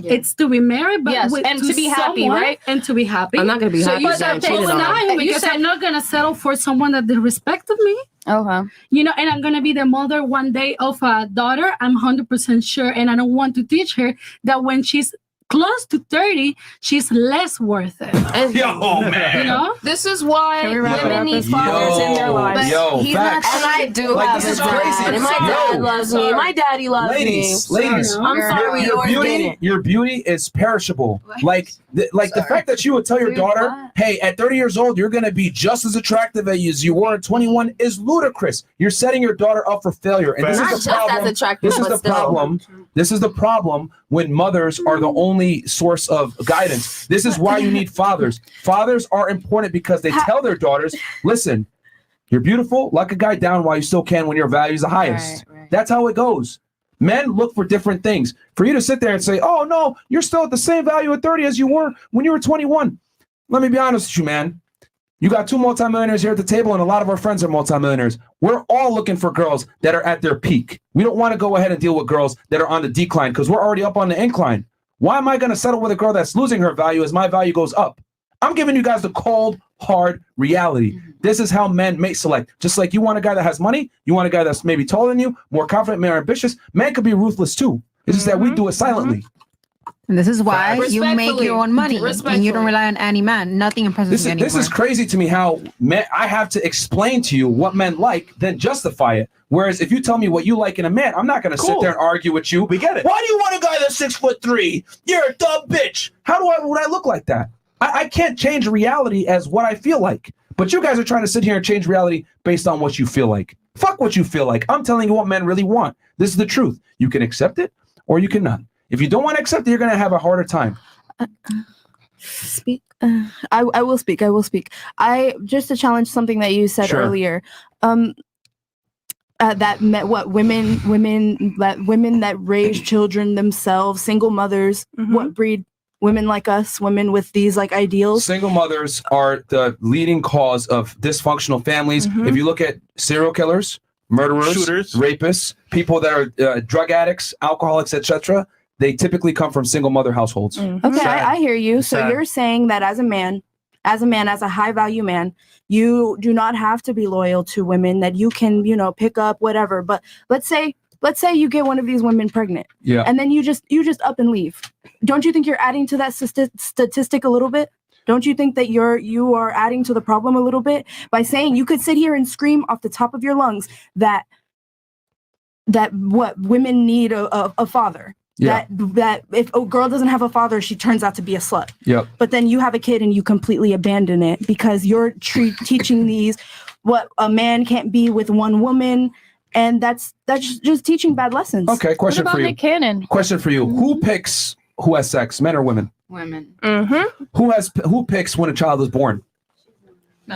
It's to be married, but yes, and to be happy, someone, right? And to be happy. I'm not gonna be happy. But I'm because I'm not gonna settle for someone that disrespected me. Okay. You know, and I'm gonna be the mother one day of a daughter. I'm 100% sure, and I don't want to teach her that when she's close to 30, she's less worth it. Yo, man. You know? This is why women need fathers in their lives. Yo, facts. And I do Like, have this a is crazy. dad. And my dad loves me. My daddy loves Ladies, me. ladies, I'm sorry yours didn't. your beauty is perishable. Like the fact that you would tell your daughter, hey, at 30 years old, you're going to be just as attractive as you were at 21 is ludicrous. You're setting your daughter up for failure. And this Not is the just problem. as attractive, This is but the still. problem. This is the problem when mothers are the only source of guidance. This is why you need fathers. Fathers are important because they tell their daughters, listen, you're beautiful, lock a guy down while you still can when your value is the highest. That's how it goes. Men look for different things. For you to sit there and say, oh, no, you're still at the same value at 30 as you were when you were 21. Let me be honest with you, man. You got two multimillionaires here at the table, and a lot of our friends are multimillionaires. We're all looking for girls that are at their peak. We don't want to go ahead and deal with girls that are on the decline because we're already up on the incline. Why am I going to settle with a girl that's losing her value as my value goes up? I'm giving you guys the cold, hard reality. This is how men mate select. Just like you want a guy that has money, you want a guy that's maybe taller than you, more confident, more ambitious. Men could be ruthless too. It's just that we do it silently. And this is why you make your own money and you don't rely on any man. Nothing impresses This you is, anymore. this is crazy to me how men, I have to explain to you what men like, then justify it. Whereas if you tell me what you like in a man, I'm not going to sit there and argue with you. We get it. Why do you want a guy that's 6'3"? You're a dumb bitch. How would I look like that? I can't change reality as what I feel like. But you guys are trying to sit here and change reality based on what you feel like. Fuck what you feel like. I'm telling you what men really want. This is the truth. You can accept it or you cannot. If you don't want to accept it, you're going to have a harder time. Speak. I will speak. I will speak. I just to challenge something that you said earlier. That women that raise children themselves, single mothers, what breed women like us, women with these like ideals. Single mothers are the leading cause of dysfunctional families. If you look at serial killers, murderers, shooters, rapists, people that are drug addicts, alcoholics, etc., they typically come from single mother households. Okay, I hear you. So you're saying that as a high value man, you do not have to be loyal to women, that you can, pick up whatever. But let's say you get one of these women pregnant. Yeah. And then you just up and leave. Don't you think you're adding to that statistic a little bit? Don't you think that you are adding to the problem a little bit by saying you could sit here and scream off the top of your lungs that what women need a father. Yeah. That if a girl doesn't have a father, she turns out to be a slut. Yep. But then you have a kid and you completely abandon it because you're teaching these what a man can't be with one woman, and that's just teaching bad lessons. Okay, question for you. Cannon? Question for you. Who picks who has sex, men or women? Women. Who picks when a child is born?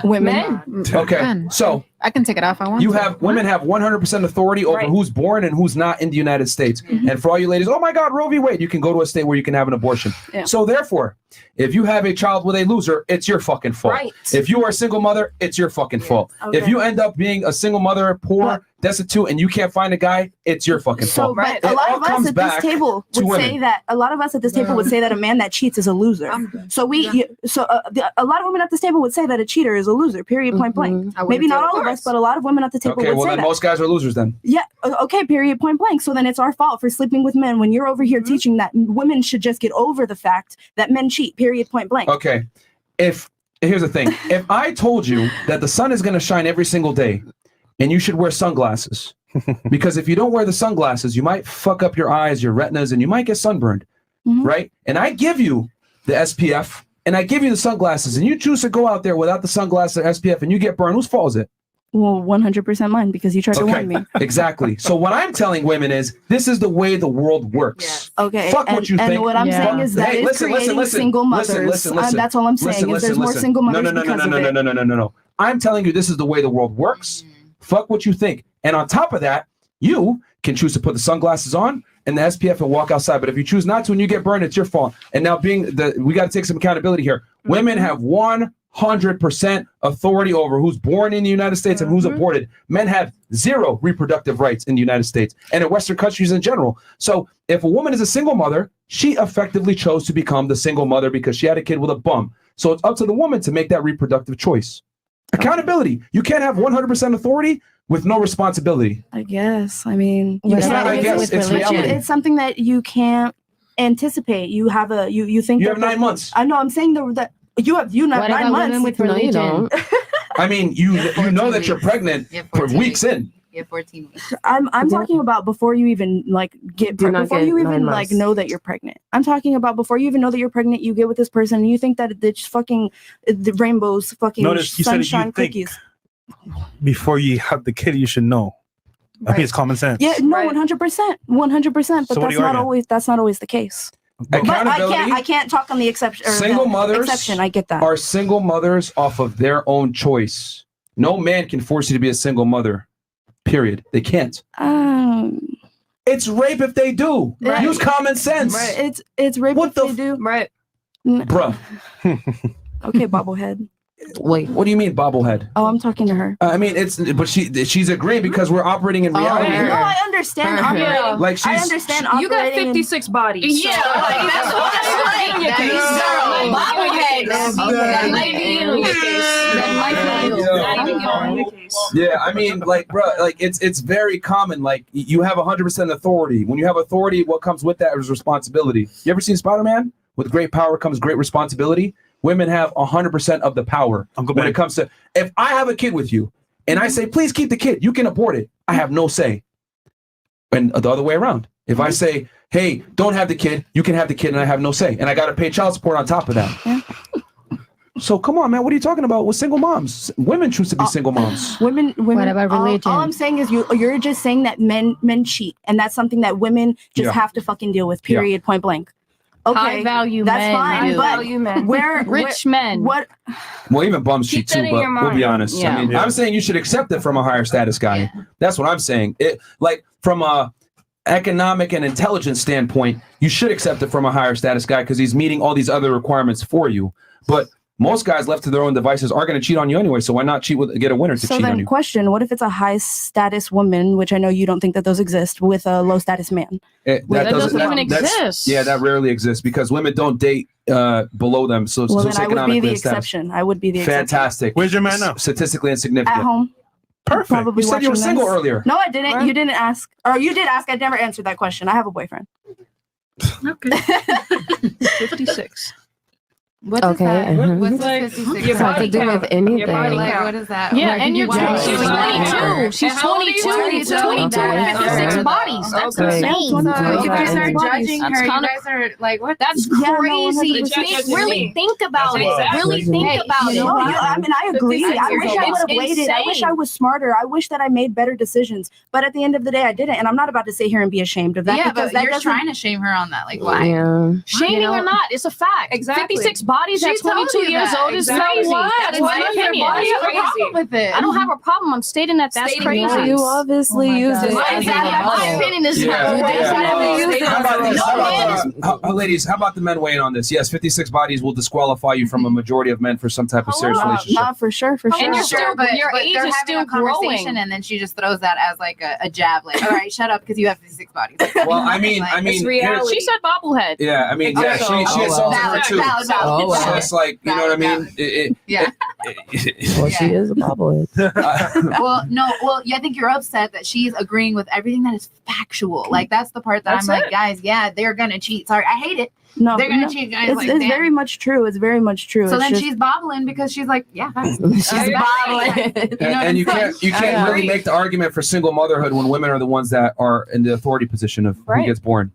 Women. Okay, Men. so I can take it off. I want. women have 100% authority over who's born and who's not in the United States. And for all you ladies, oh my God, Roe v. Wade, you can go to a state where you can have an abortion. Yeah. So therefore, if you have a child with a loser, it's your fucking fault. Right. If you are a single mother, it's your fucking fault. Okay. If you end up being a single mother, poor, destitute, and you can't find a guy, it's your fucking fault. But a lot of us at this table would say that a lot a man that cheats is a loser. So a lot of women at this table would say that a cheater is a loser. Period. Point blank. Maybe not all of us, but a lot of women at the table Okay, would well say then that. most guys are losers then. Yeah. Okay. Period. Point blank. So then it's our fault for sleeping with men when you're over here teaching that women should just get over the fact that men cheat. Period. Point blank. Okay. Here's the thing. If I told you that the sun is going to shine every single day and you should wear sunglasses, because if you don't wear the sunglasses, you might fuck up your eyes, your retinas, and you might get sunburned, right? And I give you the SPF and I give you the sunglasses and you choose to go out there without the sunglasses or SPF and you get burned, whose fault is it? Well, 100% mine because you tried to warn me. Exactly. So what I'm telling women is this is the way the world works. Okay. Fuck what you think. And what I'm saying is that it's creating single mothers. That's all I'm saying is there's more single mothers because of it. No. I'm telling you this is the way the world works. Fuck what you think. And on top of that, you can choose to put the sunglasses on and the SPF and walk outside. But if you choose not to and you get burned, it's your fault. And now we got to take some accountability here. Women have 100% authority over who's born in the United States and who's aborted. Men have 0 reproductive rights in the United States and in Western countries in general. So if a woman is a single mother, she effectively chose to become the single mother because she had a kid with a bum. So it's up to the woman to make that reproductive choice. Accountability. You can't have 100% authority with no responsibility. I guess. I mean, It's not, I guess, it's reality. It's something that you can't anticipate. You have you think you have 9 months. I know. I'm saying that you have 9 months. With religion? I mean, you know that you're pregnant for weeks in. Yeah, 14 weeks. I'm talking about before you even like before you even like know that you're pregnant. I'm talking about before you even know that you're pregnant, you get with this person and you think that it's fucking the rainbows, fucking sunshine cookies. Before you have the kid, you should know. I think it's common sense. Yeah, no, 100%, 100%. But So what are you that's not always the case. But I can't talk on the exception. Or Single the mothers exception. I get that. are single mothers off of their own choice. No man can force you to be a single mother. Period. They can't. It's rape if they do. Right. Use common sense. Right. It's rape if they do. Right. Bruh. Okay, bobblehead. Wait. What do you mean bobblehead? Oh, I'm talking to her. I mean, but she's agreeing because we're operating in reality. No, here. I understand. Operating. Like I understand. Operating. You got 56 bodies. Yeah, so, like, that's what I'm saying. Yeah, I mean, like, bro, like it's very common. Like, you have 100% authority. When you have authority, what comes with that is responsibility. You ever seen Spider-Man? With great power comes great responsibility. Women have 100% of the power when it comes to. If I have a kid with you and I say, please keep the kid, you can abort it. I have no say. And the other way around. If I say, hey, don't have the kid, you can have the kid, and I have no say, and I got to pay child support on top of that. Yeah. So come on, man. What are you talking about with single moms? Women choose to be single moms. Women. What about religion? All I'm saying is you're just saying that men cheat, and that's something that women just have to fucking deal with. Period. Point blank. Okay, High value that's men. fine. High But value men. where Rich men. What? Well, even bums cheat that too, in but your we'll be mind. honest. Yeah. I mean, I'm saying you should accept it from a higher status guy. That's what I'm saying. It like from a economic and intelligence standpoint, you should accept it from a higher status guy because he's meeting all these other requirements for you. But most guys left to their own devices are going to cheat on you anyway. So why not get a winner to So cheat on then, you? question: what if it's a high status woman, which I know you don't think that those exist, with a low status man? That doesn't even exist. Yeah, that rarely exists because women don't date below them. So Well, then I would be socioeconomically the and status. exception. I would be the exception. Fantastic. Where's your man now? Statistically insignificant. At home. Perfect. Probably You said you were watching single this. earlier. No, I didn't. You didn't ask. Or you did ask. I never answered that question. I have a boyfriend. Okay. 56. What Okay, is that? uh-huh. What's Like, the 56? It's not to do with anything. Like, what is that? Yeah, Where and did you're you watch she's it? 22. She's 22. 22 Okay. 56 bodies. That's Okay. insane. So Okay. you guys are judging That's her. You kinda- guys are like, what? That's Yeah, no, crazy. 100%. Really think about it. Really think about No, it. I mean, I agree. I wish I would have It's waited. I wish I insane. was smarter. I wish that I made better decisions. But at the end of the day, I didn't. And I'm not about to sit here and be ashamed of that. Yeah, because but that you're doesn't- trying to shame her on that. Like, why? Yeah. Shaming or not, it's a fact. Exactly. 56 bodies at She told 22 you years that. old is Exactly. crazy. What? That's Why my is your opinion. body That's crazy? crazy. With it? I don't have a problem. I'm stating that that's Stating crazy. facts. You obviously use it. My as an opinion is Yeah. not. How about this? No man is Ladies, how about the men weighing on this? Yes, 56 bodies will disqualify you from a majority of men for some type of serious relationship. Not for sure. For sure. And you're still, but your age they're is having still a conversation, growing. and then she just throws that as like a jab. Like, all right, shut up because you have 56 bodies. Well, I mean, here's- She said bobblehead. yeah, I mean, yeah, she insulted her too. So it's like, you know what I mean? Yeah. Well, she is a bobblehead. Yeah, I think you're upset that she's agreeing with everything that is factual. Like, that's the part that That's I'm like, it. guys, yeah, they're gonna cheat. Sorry, I hate it. No, They're gonna no. cheat, guys. It's, Like, it's damn. very much true. It's very much true. So It's then just- she's bobbling because she's like, yeah, that's, She's bobbling. And you can't really make the argument for single motherhood when women are the ones that are in the authority position of who Right. gets born.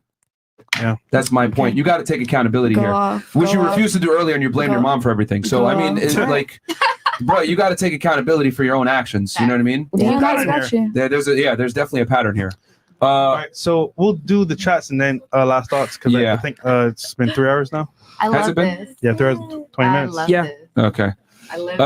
Yeah, that's my point. You got to take accountability Go here, off, which go you off. refused to do earlier, and you blame Go your mom for everything. So go I mean, off. it's Right. like Bro, you got to take accountability for your own actions. You know what I mean? Yeah, I got you. There's definitely a pattern here. All right, so we'll do the chats and then last thoughts because I think it's been 3 hours now. I Has love it been? this. Yeah, 3 hours, 20 minutes. love this. Okay. I live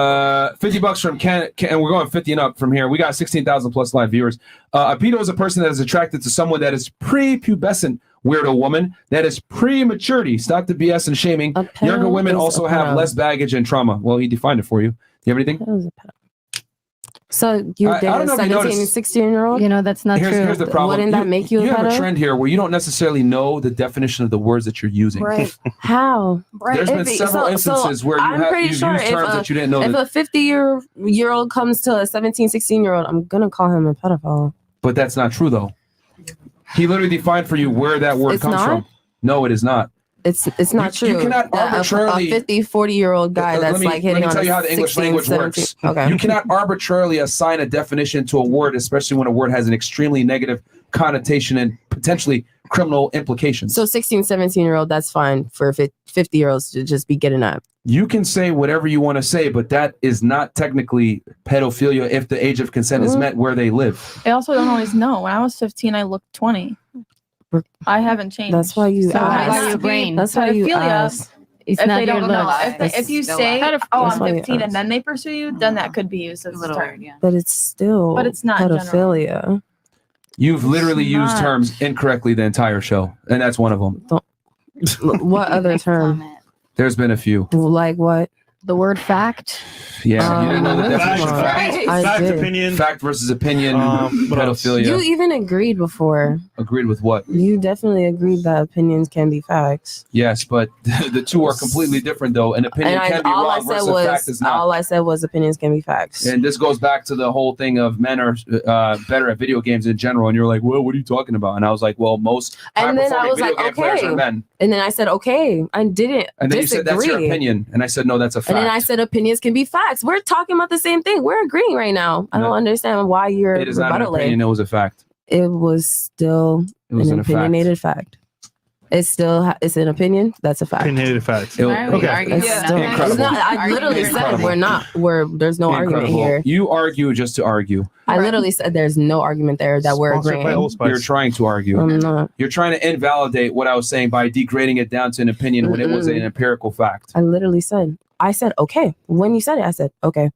$50 from Ken, and we're going 50 and up from here. We got 16,000 plus live viewers. A pedo is a person that is attracted to someone that is pre-pubescent weirdo woman that is pre-maturity. Stop the BS and shaming. Younger women is also a have pedo. less baggage and trauma. Well, he defined it for you. Do you have anything? So you I did don't a know if you 17 noticed- and 16-year-old? You know, that's not true. Here's the problem. Wouldn't that make you a You have a pedo? trend here where you don't necessarily know the definition of the words that you're using. Right. How? There's been several instances where I'm pretty you've sure used terms that you didn't know. If That, a 50-year-old comes to a 17, 16-year-old, I'm going to call him a pedophile. but that's not true, though. He literally defined for you where that word It's comes not? from. No, it is not. It's not true. You cannot That arbitrarily. a 50, 40-year-old guy Let that's me- like hitting let me on tell a you how the English 16, language 17. works. Okay. You cannot arbitrarily assign a definition to a word, especially when a word has an extremely negative connotation and potentially criminal implications. So 16, 17-year-old, that's fine for 50-year-olds to just be getting up. You can say whatever you want to say, but that is not technically pedophilia if the age of consent is met where they live. I also don't always know. When I was 15, I looked 20. I haven't changed. That's why you So ask. why your brain? That's why you Pedophilia, ask. It's if not they your don't know, looks. if you It's say, the "Oh, That's I'm why you 15," ask. and then they pursue you, then that could be used as a term. But it's still But it's not in general. pedophilia. You've literally It's used not. terms incorrectly the entire show, and that's one of them. What other term? There's been a few. Like what? The word fact. Yeah, you didn't know the definition of fact. I did. opinion. Fact versus opinion, what else? pedophilia. You even agreed before. Agreed with what? You definitely agreed that opinions can be facts. Yes, but the two are completely different, though. An opinion And can be all I wrong said versus a fact is not. all I said was opinions can be facts. And this goes back to the whole thing of men are better at video games in general. And you're like, well, what are you talking about? And I was like, well, most And then I high-performing was video like, game players okay. are men. And then I said, okay, I didn't And then disagree. you said that's your opinion. And I said, no, that's a fact. And then I said opinions can be facts. We're talking about the same thing. We're agreeing right now. I don't understand why you're it is not an rebuttaling. opinion. It was a fact. It was still It wasn't an a fact. opinionated fact. It's still it's an opinion. That's a fact. Opinionated facts. Why are we Okay. arguing It's about still- that? it's not- I Incredible. literally said Incredible. there's no argument Incredible. here. You argue just to argue. I literally said there's no argument there that we're Sponsored by agreeing. Old Spice. You're trying to argue. I'm not. You're trying to invalidate what I was saying by degrading it down to an opinion when it was an empirical fact. I literally said, okay. When you said it, I said, okay.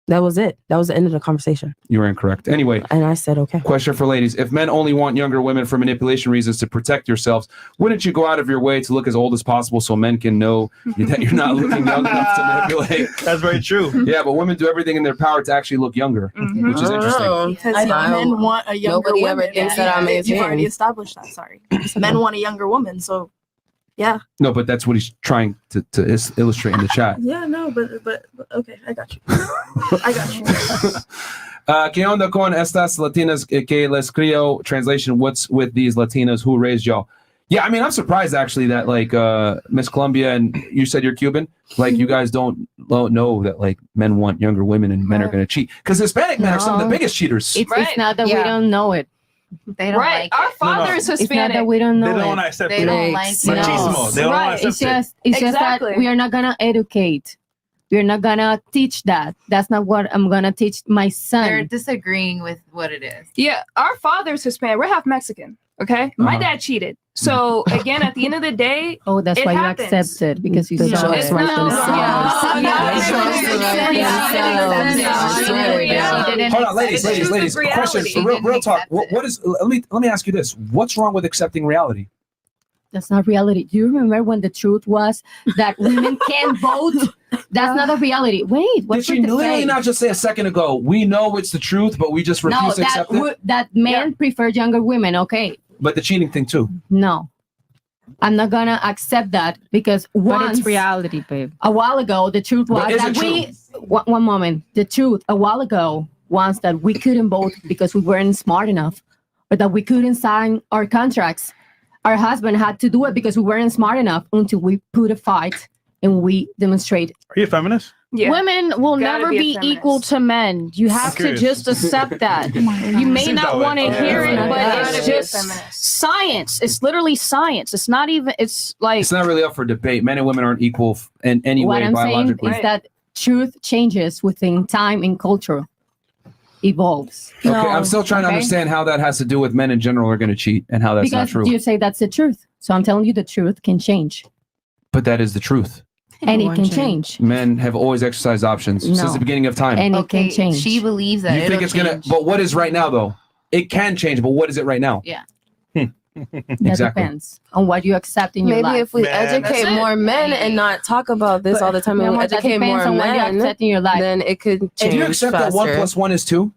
That was it. That was the end of the conversation. You were incorrect. Anyway, And I said, okay. question for ladies. If men only want younger women for manipulation reasons to protect yourselves, wouldn't you go out of your way to look as old as possible so men can know that you're not looking young enough to manipulate? That's very true. Yeah, but women do everything in their power to actually look younger, which is interesting. Because men want a younger Nobody woman. ever thinks that I'm You've already 18. established that. Sorry, men want a younger woman. So, yeah. No, but that's what he's trying to illustrate in the chat. Yeah, no, but okay, I got you. I got you. ¿Qué onda con estas latinas que les crio? Translation, what's with these latinas who raised y'all? Yeah, I mean, I'm surprised actually that like Miss Columbia and you said you're Cuban, like you guys don't know that like men want younger women and men are going to cheat because Hispanic men are some of the No. biggest cheaters. It's not that we don't know it. They don't like Our it. father is It's not Hispanic. that we don't know They don't it. want to accept They it. don't like Machismo. They don't want to It's accept just Exactly. that we are not gonna educate. We're not gonna teach that. That's not what I'm gonna teach my They're son. disagreeing with what it is. Yeah, our father's Hispanic. We're half Mexican. Okay, my Uh-huh. dad cheated. So again, at the end of the day, Oh, that's it why happens. you accept it because you The saw choice it. right No, themselves. no, no, The choice right themselves. Hold on, ladies, It's just ladies. the Question, reality. real talk. What is? Let me ask you this. What's wrong with accepting reality? That's not reality. Do you remember when the truth was that women can't vote? That's not a reality. Wait, Did what's she with the literally fake? not just say a second ago? We know it's the truth, but we just refuse No, to accept it. that men prefer younger women. Okay, But the cheating thing too. no, I'm not gonna accept that because But once it's reality, babe. a while ago the truth But was is that it one moment. The truth a while ago was that we couldn't vote because we weren't smart enough, or that we couldn't sign our contracts. Our husband had to do it because we weren't smart enough until we put a fight and we demonstrate. Are you a feminist? Yeah. Women will Gotta never be a be feminist. equal to men. You have to curious. just accept that. You may Seems not that way. want to Yeah. hear it, Yeah. but Gotta it's be a just feminist. science. It's literally science. It's not even. It's like It's not really up for debate. Men and women aren't equal in any What way I'm saying biologically. is that truth changes within time and culture, evolves. Okay, I'm still trying to understand how that has to do with men in general are going to cheat and how that's not true. Because you say that's the truth. So I'm telling you the truth can change. But that is the truth. And it can change. Men have always exercised options since the beginning of time. And it can change. She believes that You think it's going to, but what is right now though? It can change, but what is it right now? Yeah. That Exactly. depends on what you accept in your life. Maybe if we educate more men and not talk about this all the time, and we that educate depends more on what you men, accept in your life. then it could change Do you accept that 1 + 1 is 2?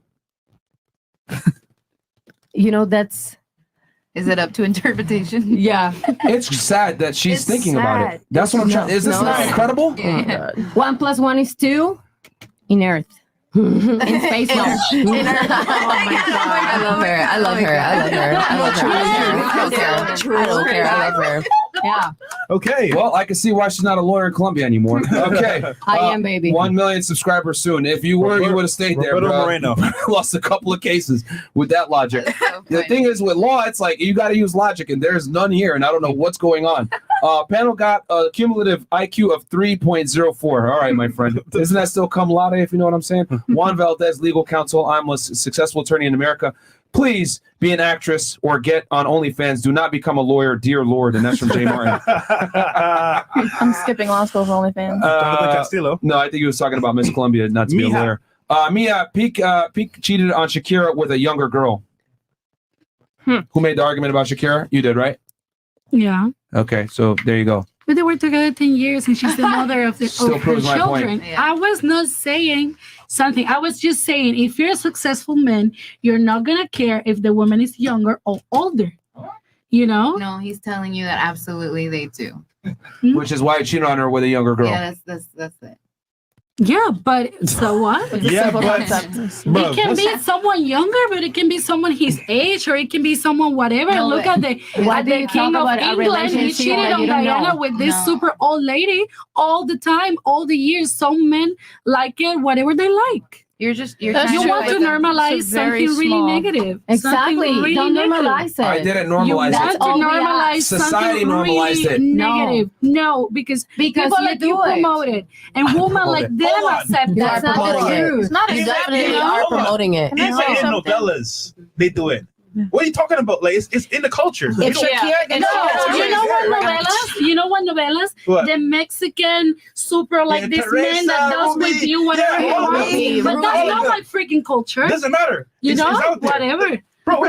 You know, that's... Is it up to interpretation? Yeah. It's sad that she's thinking about it. sad. That's what I'm trying. Is this not incredible? 1 + 1 is 2 in Earth. In space, no. I love her. I love her. I love her. I love her. I don't care. I love her. Yeah. Okay. Well, I can see why she's not a lawyer in Colombia anymore. Okay. I am, baby. 1 million subscribers soon. If you were, you would have stayed there. Roberto bro. Moreno. Lost a couple of cases with that logic. The thing is, with law, it's like you got to use logic, and there's none here, and I don't know what's going on. Panel got a cumulative IQ of 3.04. All right, my friend. Isn't that still cum laude, if you know what I'm saying? Juan Valdez, legal counsel. I'm a successful attorney in America. Please be an actress or get on OnlyFans. Do not become a lawyer, dear Lord. And that's from Jay Martin. I'm skipping law school for OnlyFans. No, I think he was talking about Miss Columbia, not to be a lawyer. Mia, Peak cheated on Shakira with a younger girl. Who made the argument about Shakira? You did, right? Yeah. Okay, so there you go. But they were together 10 years and she's the mother of, Still of her proves my point. children. I was not saying something. I was just saying if you're a successful man, you're not going to care if the woman is younger or older. You know? No, he's telling you that absolutely they do. Which is why he cheated on her with a younger girl. Yeah, that's it. Yeah, but so what? Yeah, but- It can be someone younger, but it can be someone his age, or it can be someone whatever. No, Look but at why do the you king talk of about a England. He relationship cheated that on you don't Diana know? with this super old lady all the time, all the years. Some men like it, whatever they like. You're you trying want to like normalize something really negative. Exactly. Something really Don't negative. normalize it. I didn't normalize You want it. to normalize Society something normalized really it. negative. No, because people you like do you it. promote it, and women like them accept That's it. not the truth. It's not You exactly. definitely are promoting it. He's saying in novellas, they do it. What are you talking about? Like, it's in the culture. You know what novellas? What? The Mexican super like Yeah, this Teresa, man that does Ruby. with you whatever Yeah, you want. Ruby, But that's Ruby. not my freaking culture. Doesn't matter. You It's know, out there. whatever. Bro,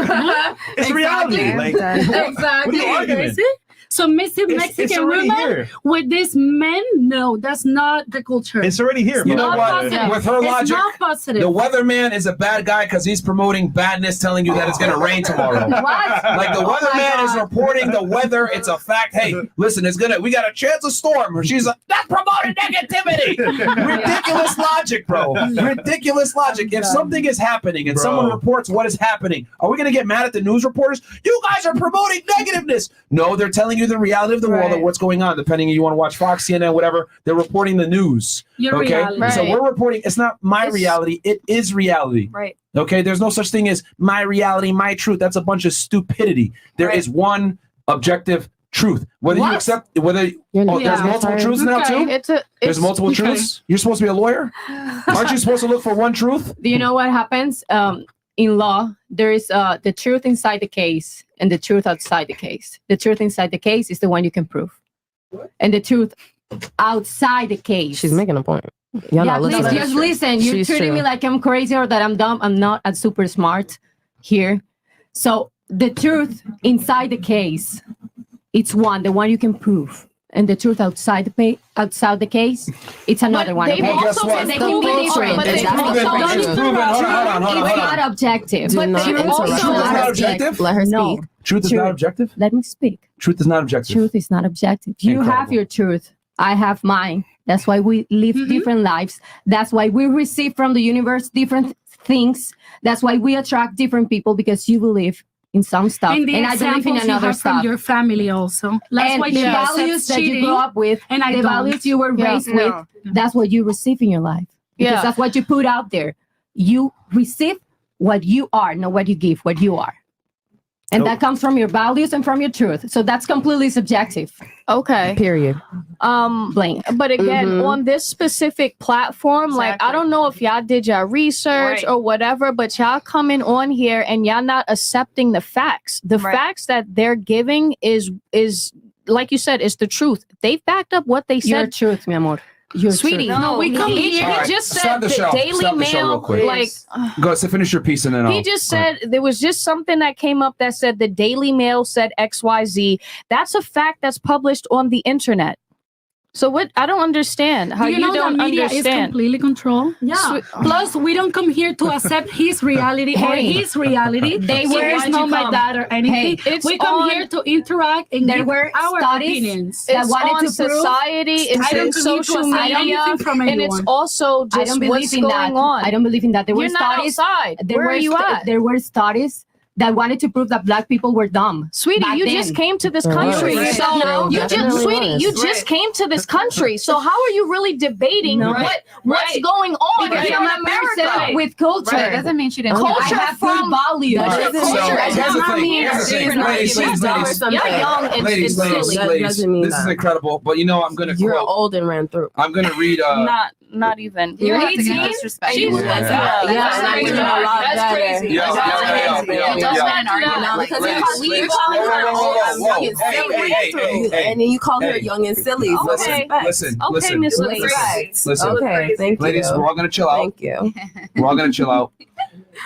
it's reality. Like, what are you arguing? See? So missing It's Mexican already women here. with this men, no, that's not the culture. It's already here. You know Not what? positive. With her It's logic, not positive. the weatherman is a bad guy because he's promoting badness, telling you that it's going to rain tomorrow. What? Like the Oh my weatherman is God. reporting the weather. It's a fact. Hey, listen, we got a chance of storm. She's like, that's promoting negativity. Ridiculous logic, bro. Ridiculous logic. If something is happening and someone reports what is happening, are we going to get mad at the news reporters? You guys are promoting negativeness. No, they're telling you the reality of the world and what's going on. Depending if you want to watch Fox, CNN, whatever, they're reporting the news. Your okay, reality. so Right. we're reporting. It's not my reality. It is reality. Right. Okay, there's no such thing as my reality, my truth. That's a bunch of stupidity. There is one objective truth. Whether you accept, there's multiple truths now too. There's multiple truths. You're supposed to be a lawyer. Aren't you supposed to look for one truth? Do you know what happens? In law, there is the truth inside the case and the truth outside the case. The truth inside the case is the one you can prove. And the truth outside the case. She's making a point. Y'all Yeah, not please, listening. just listen. You're She's treating true. me like I'm crazy or that I'm dumb. I'm not. I'm super smart here. So the truth inside the case, it's the one you can prove. And the truth outside the case, it's another one. they've Okay? also And they can be different. but they've It's also not objective. Do But not truth interrupt also her. not Let her objective. speak. Let her No. speak. Truth is not objective. Let me speak. Truth is not objective. Truth is not objective. You have Incredible. your truth. I have mine. That's why we live different lives. That's why we receive from the universe different things. That's why we attract different people because you believe in some stuff And the and I believe in examples you another have from stuff. your family also. That's And why the she values that you grew up with, and I the don't. values you were Yeah. raised No. with, that's what you receive in your life. Because Yeah. that's what you put out there. You receive what you are, not what you give, what you are. And that comes from your values and from your truth. So that's completely subjective. Okay. Period. Blank. But again, on this specific platform, like I don't know if y'all did your research or whatever, but y'all coming on here and y'all not accepting the facts. The facts that they're giving is like you said, is the truth. They've backed up what they said. Your truth, mi amor. Your Sweetie, truth. no, we come All here. He right, just stop said the the show. Daily Stop the show real Mail, quick. like Go so finish your piece and then he just said there was just something that came up that said the Daily Mail said XYZ. That's a fact that's published on the internet. So what? I don't understand how Do you know don't that media understand. is completely controlled. Yeah. Plus, we don't come here to accept his reality or his reality. They so were it's not my dad or anything. It's we come on- here to interact and There give were our studies opinions. that It's wanted on to prove- society, it's I don't in need to social accept media, anything from and it's anyone. also I just don't believe what's in going that. on. I don't believe in that. There were You're not studies. outside. There Where were are you at? There were studies that wanted to prove that black people were dumb. Sweetie, back you then. just came to this Right. country. Right. So No, you just, definitely sweetie, was. you just came to this country. So how are you really debating No. what's going on Because here I'm in a person America? with culture. Right, doesn't mean she didn't. Culture I have from good values. All right, Culture so does here's the not thing. mean Here's the thing. you're Ladies, You're young and ladies, silly. doesn't mean this is that. incredible. But you know, I'm gonna You're quote. old and ran through. I'm gonna read. Not even. You You're have to get 18. disrespected. She was Yeah. that's not crazy. even a lot That's better. crazy. Yo, That's yo, crazy. yo, yo, It yo, does yo. not do that. No, because Ladies, we ladies, call whoa, her whoa, whoa, old whoa, and whoa. young and Hey, silly. hey, hey. And then you call her Hey. young and silly. Okay. Listen. Okay, Miss Lee. Listen. Okay, thank you. Ladies, we're all gonna chill out. Thank you. We're all gonna chill out.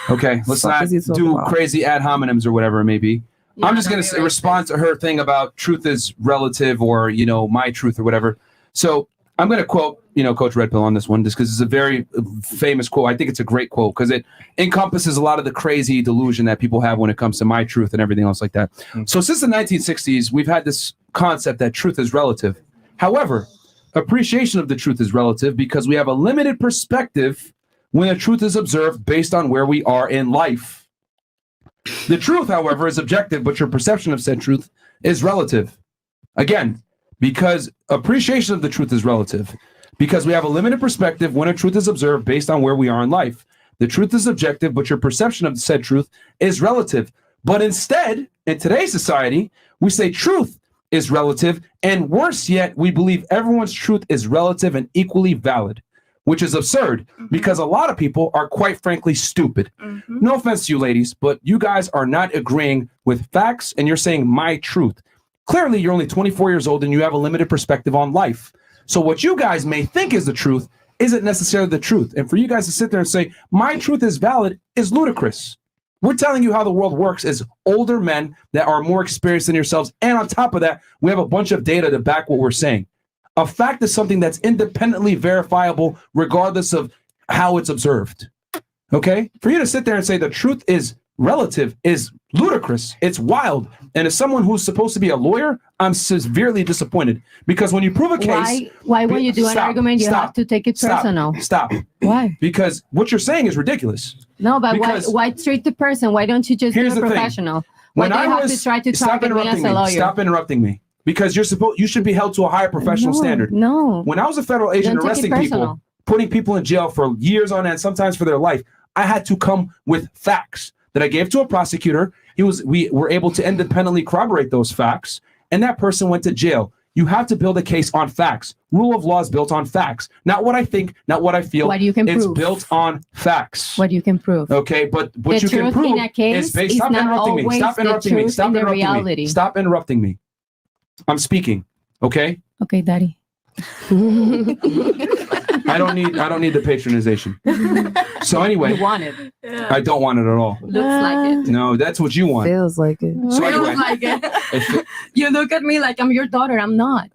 Okay, let's Fuck not is he talking do about? crazy ad hominems or whatever it may be. I'm just gonna respond to her thing about truth is relative, or my truth or whatever. So I'm gonna quote Coach Red Pill on this one, just because it's a very famous quote. I think it's a great quote because it encompasses a lot of the crazy delusion that people have when it comes to my truth and everything else like that. So since the 1960s, we've had this concept that truth is relative. However, appreciation of the truth is relative because we have a limited perspective when the truth is observed based on where we are in life. The truth, however, is objective, but your perception of said truth is relative. Again, because appreciation of the truth is relative, because we have a limited perspective when a truth is observed based on where we are in life. The truth is objective, but your perception of said truth is relative. But instead, in today's society, we say truth is relative, and worse yet, we believe everyone's truth is relative and equally valid, which is absurd because a lot of people are quite frankly stupid. No offense to you ladies, but you guys are not agreeing with facts and you're saying my truth. Clearly, you're only 24 years old and you have a limited perspective on life. So what you guys may think is the truth isn't necessarily the truth. And for you guys to sit there and say, my truth is valid is ludicrous. We're telling you how the world works as older men that are more experienced than yourselves. And on top of that, we have a bunch of data to back what we're saying. A fact is something that's independently verifiable regardless of how it's observed. Okay? For you to sit there and say the truth is relative is ludicrous. It's wild. And as someone who's supposed to be a lawyer, I'm severely disappointed because when you prove a case... Why when you do an argument, you have to take it personal? Stop. Why? Because what you're saying is ridiculous. No, but Because- why treat the person? Why don't you just be a Here's the thing. professional? Why do you have to try to target me as a lawyer? Stop interrupting me. Because you should be held to a higher professional standard. No. When I was a federal agent Don't take it arresting personal. people, putting people in jail for years on end, sometimes for their life, I had to come with facts that I gave to a prosecutor. We were able to independently corroborate those facts, and that person went to jail. You have to build a case on facts. Rule of law is built on facts. Not what I think, not what I feel. What you can it's prove. built on facts. What you can prove. Okay, but what The you can truth prove in a case is based. is Stop not interrupting me. always Stop the interrupting me. truth Stop in the interrupting reality. me. Stop interrupting me. I'm speaking. Okay. Okay, Daddy. I don't need the patronization. So anyway, You want it. I don't want it at all. Looks like it. No, that's what you want. Feels like it. So anyway, Feels like it. You look at me like I'm your daughter. I'm not.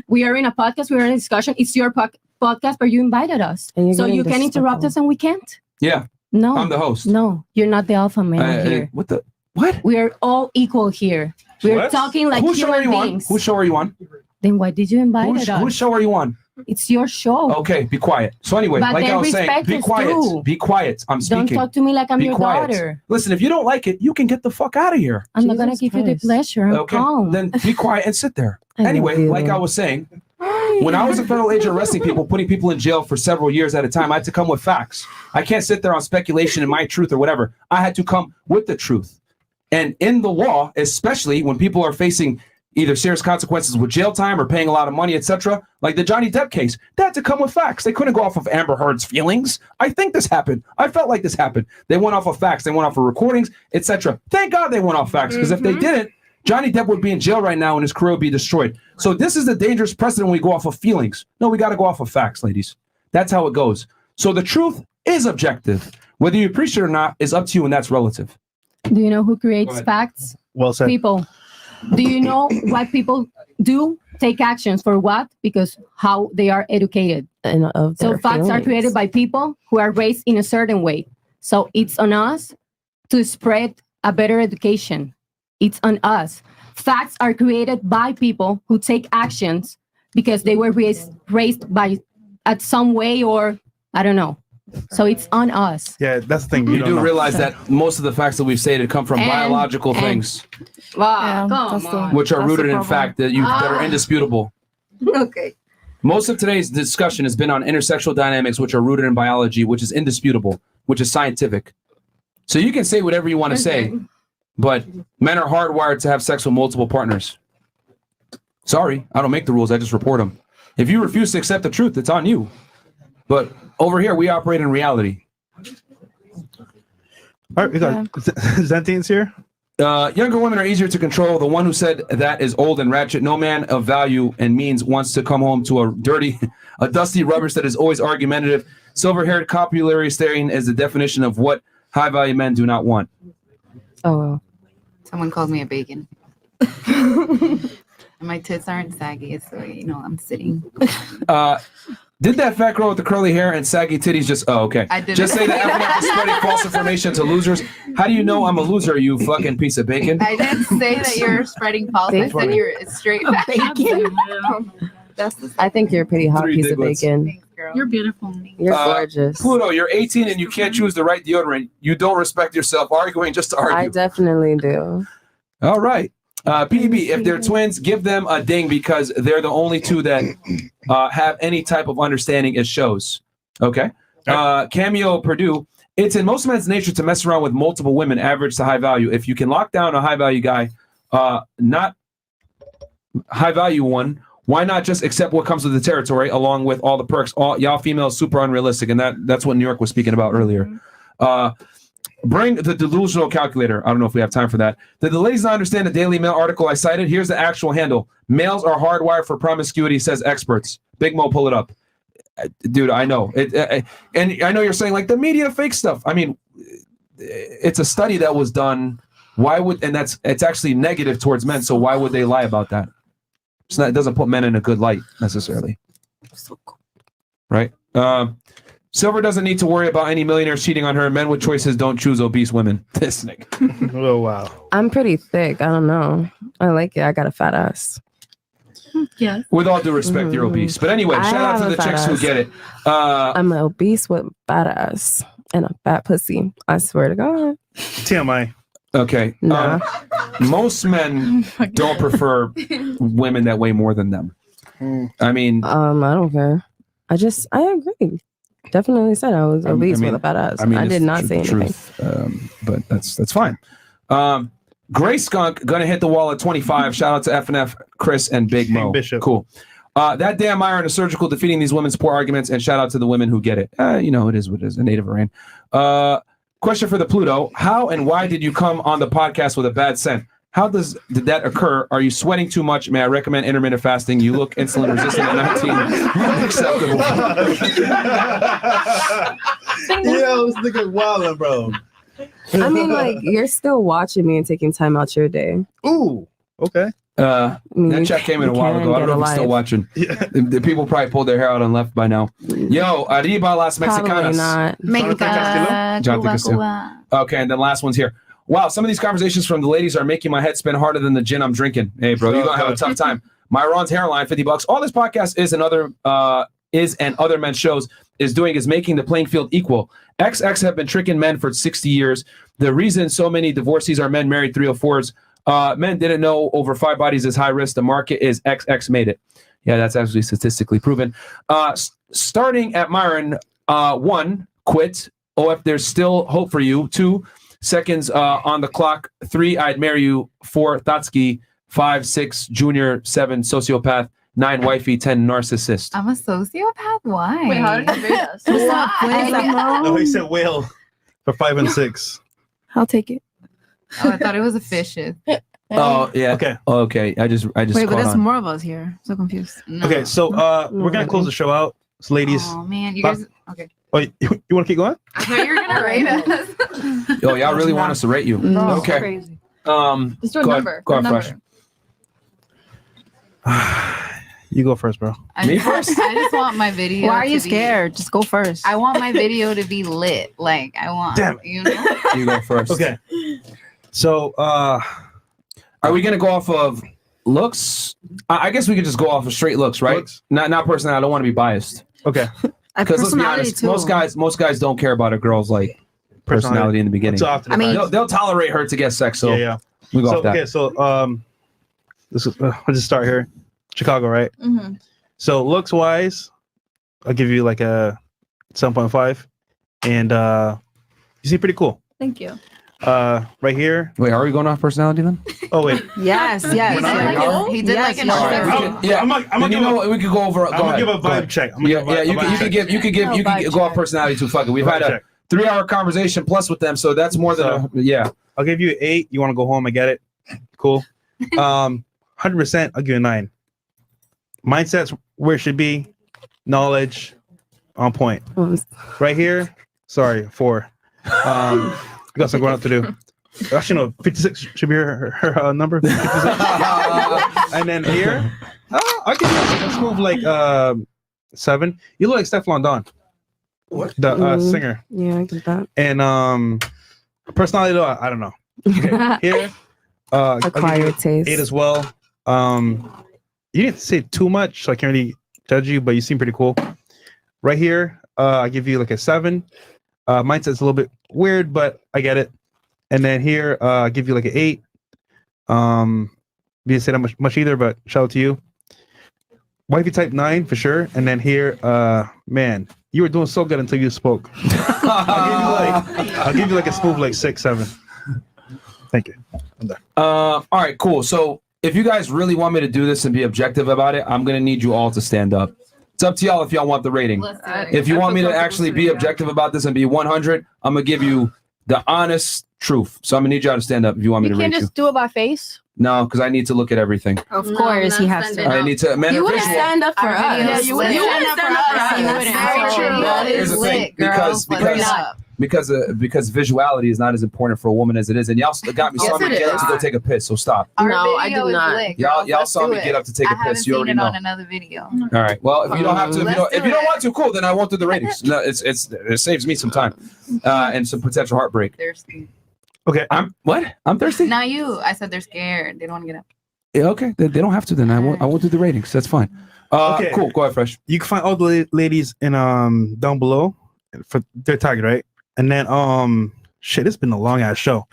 We are in a podcast. We are in a discussion. It's your podcast, but you invited us. And you're So getting you can interrupt disrespectful. us and we can't? yeah, No. I'm the host. No, you're not the alpha male here. What the what? We are all equal here. We're What? talking like Whose show are human you on? beings. Whose show are you on? Then why did you invite us? Whose show are you on? It's your show. Okay, be quiet. So anyway, But like then I was saying, respect be us quiet. too. Be quiet. I'm speaking. Don't talk to me like I'm Be your quiet. daughter. Listen, if you don't like it, you can get the fuck out of here. I'm not gonna give you the pleasure. I'm Okay, calm. then be quiet and sit there. I love Anyway, you. like I was saying, when I was a federal agent arresting people, putting people in jail for several years at a time, I had to come with facts. I can't sit there on speculation and my truth or whatever. I had to come with the truth. And in the law, especially when people are facing either serious consequences with jail time or paying a lot of money, etc., like the Johnny Depp case, they had to come with facts. They couldn't go off of Amber Heard's feelings. I think this happened. I felt like this happened. They went off of facts. They went off of recordings, etc. Thank God they went off facts, because if they didn't, Johnny Depp would be in jail right now and his career would be destroyed. So this is the dangerous precedent when we go off of feelings. No, we got to go off of facts, ladies. That's how it goes. So the truth is objective. Whether you appreciate it or not is up to you, and that's relative. Do you know who creates facts? Well said. People. Do you know why people do take actions? For what? Because how they are educated. And of So their facts are feelings. created by people who are raised in a certain way. So it's on us to spread a better education. It's on us. Facts are created by people who take actions because they were raised by at some way, or I don't know. So it's on us. Yeah, that's the thing. You don't do know. realize that most of the facts that we've stated come from And- biological and- things, Wow, come on. which are That's rooted the in problem. fact that are indisputable. Okay. Most of today's discussion has been on intersexual dynamics, which are rooted in biology, which is indisputable, which is scientific. So you can say whatever you want to say, but men are hardwired to have sex with multiple partners. Sorry, I don't make the rules. I just report them. If you refuse to accept the truth, it's on you. But over here, we operate in reality. All right, we got Zentians here. Younger women are easier to control. The one who said that is old and ratchet. No man of value and means wants to come home to a dusty rubbish that is always argumentative. Silver-haired copulary staring is the definition of what high-value men do not want. Oh, well. Someone called me a bacon. And my tits aren't saggy, so I'm sitting. Did that fat girl with the curly hair and saggy titties just... Oh, okay. I didn't Just say that FNF is spreading false information to losers. How do you know I'm a loser, you fucking piece of bacon? I didn't say that you're spreading false. I said you're straight bacon. I think you're a pretty hot Three piece of diglets. bacon. You're beautiful. You're gorgeous. Pluto, you're 18 and you can't choose the right deodorant. You don't respect yourself. Arguing just to argue. I definitely do. All right. PB, if they're twins, give them a ding because they're the only two that have any type of understanding as shows. Okay. Cameo Purdue, it's in most men's nature to mess around with multiple women, average to high value. If you can lock down a high value guy, not high value one, why not just accept what comes with the territory along with all the perks? Y'all females super unrealistic, and that's what New York was speaking about earlier. Bring the delusional calculator. I don't know if we have time for that. Did the ladies not understand the Daily Mail article I cited? Here's the actual handle. Males are hardwired for promiscuity, says experts. Big Mo, pull it up. Dude, I know. And I know you're saying like the media fake stuff. I mean, it's a study that was done. Why would, and it's actually negative towards men. So why would they lie about that? It's not, it doesn't put men in a good light necessarily. Right? Silver doesn't need to worry about any millionaires cheating on her. Men with choices don't choose obese women. This nigga. Oh, wow. I'm pretty thick. I don't know. I like it. I got a fat ass. Yeah. With all due respect, you're obese. But anyway, I shout out to have the a fat chicks who ass. get it. I'm obese with fat ass and a fat pussy. I swear to God. TMI. Okay. Nah. Most men don't prefer women that weigh more than them. I mean, I don't care. I agree. Definitely said I was obese with a fat ass. I did not say anything. But that's fine. Gray Skunk gonna hit the wall at 25. Shout out to FNF, Chris, and Big Mo. Bishop. Cool. That damn Myron is surgical, defeating these women's poor arguments, and shout out to the women who get it. It is what it is. A native Iran. Question for the Pluto: how and why did you come on the podcast with a bad scent? How did that occur? Are you sweating too much? May I recommend intermittent fasting? You look insulin resistant at 19. Unacceptable. Yo, this nigga wildin', bro. I mean, like, you're still watching me and taking time out your day. Ooh, okay. That check came in a while ago. I don't know if he's still watching. The people probably pulled their hair out and left by now. Yo, arriba las mexicanas. Jonathan Castillo. Okay, and then last one's here. Wow, some of these conversations from the ladies are making my head spin harder than the gin I'm drinking. Hey, bro, you're gonna have a tough time. Myron's hairline, $50. All this podcast is and other men's shows is doing is making the playing field equal. XX have been tricking men for 60 years. The reason so many divorcees are men married 304s. Men didn't know over 5 bodies is high risk. The market is XX made it. Yeah, that's actually statistically proven. Starting at Myron, 1, quit. Oh, if there's still hope for you. 2, Seconds on the clock. 3, I'd marry you. 4, Tatsuki. 5, 6, Junior. 7, sociopath. 9, wifey. 10, narcissist. I'm a sociopath. Why? Wait, how did you rate us? No, he said whale for 5 and 6. I'll take it. Oh, I thought it was a fishes. Oh yeah. Okay. Okay. I just. Wait, but caught there's on. more of us here. So confused. Okay, so we're gonna close the show out. So ladies. Oh man, you guys. Okay. Oh, you want to keep going? I thought you were gonna rate us. Oh, y'all really want us to rate you? No. Okay. Crazy. Just do a go number. Ahead. Go A ahead, number. Fresh. You go first, bro. Me first? I just want my video. Why are you to be- scared? Just go first. I want my video to be lit. Like I want. Damn it. You know. You go first. Okay. So, are we gonna go off of looks? I guess we could just go off of straight looks, right? Not personality. I don't want to be biased. Okay. Because let's be honest, most guys don't care about a girl's like personality in the beginning. I mean, they'll tolerate her to get sex. So yeah. we go So off that. okay, so this is let's just start here. Chicago, right? Mm-hmm. So looks wise, I'll give you like a 7.5, and you seem pretty cool. Thank you. Right here. Wait, are we going off personality then? Oh wait. Yes. He did like an Yeah, I'm gonna you know what? We could go over. I'm gonna give a vibe check. Yeah, you could go off personality too. Fuck it. We've had a 3-hour conversation plus with them, so that's more than yeah. I'll give you an 8. You want to go home? I get it. Cool. 100%. I'll give you a 9. Mindset's where it should be. Knowledge on point. Right here. Sorry, 4. We got some growing up to do. Actually, no, 56 should be her number. 56. And then here, I'll give you a smooth like 7. You look like Stefflon Don. What? The singer. Yeah, I get that. And personality though, I don't know. Okay, here, Acquired taste. 8 as well. You didn't say too much, so I can't really judge you, but you seem pretty cool. Right here, I give you like a 7. Mindset's a little bit weird, but I get it. And then here, I give you like an 8. You didn't say that much either, but shout out to you. Wifey type 9 for sure. And then here, man, you were doing so good until you spoke. I'll give you like a smooth like 6, 7. Thank you. I'm done. All right, cool. So if you guys really want me to do this and be objective about it, I'm gonna need you all to stand up. It's up to y'all if y'all want the rating. If you want me to actually be objective about this and be 100, I'm gonna give you the honest truth. So I'm gonna need y'all to stand up if you want me You to can't rate you. just do it by face. No, because I need to look at everything. Of course, he has to. I need to. Man, You wouldn't visual- stand up for us. Yeah, you wouldn't stand up for us. That's very true. That Here's is the thing, lit, girl. because visuality is not as important for a woman as it is, and y'all got me Yes, saw me it get up is. to go take a piss. So stop. Our No, I video do is not. lit, Y'all girls. Let's saw do me it. get up to take a I haven't piss. You seen already it know. on another video. All right. Well, if you don't have to, Let's if you don't want to, cool. Then I won't do the ratings. No, it saves me some time and some potential heartbreak. Thirsty. Okay. I'm thirsty. Not you. I said they're scared. They don't want to get up. Yeah, okay. They don't have to. Then I won't do the ratings. That's fine. Okay. Cool. Go ahead, Fresh. You can find all the ladies in down below for their target, right? And then shit, it's been a long ass show.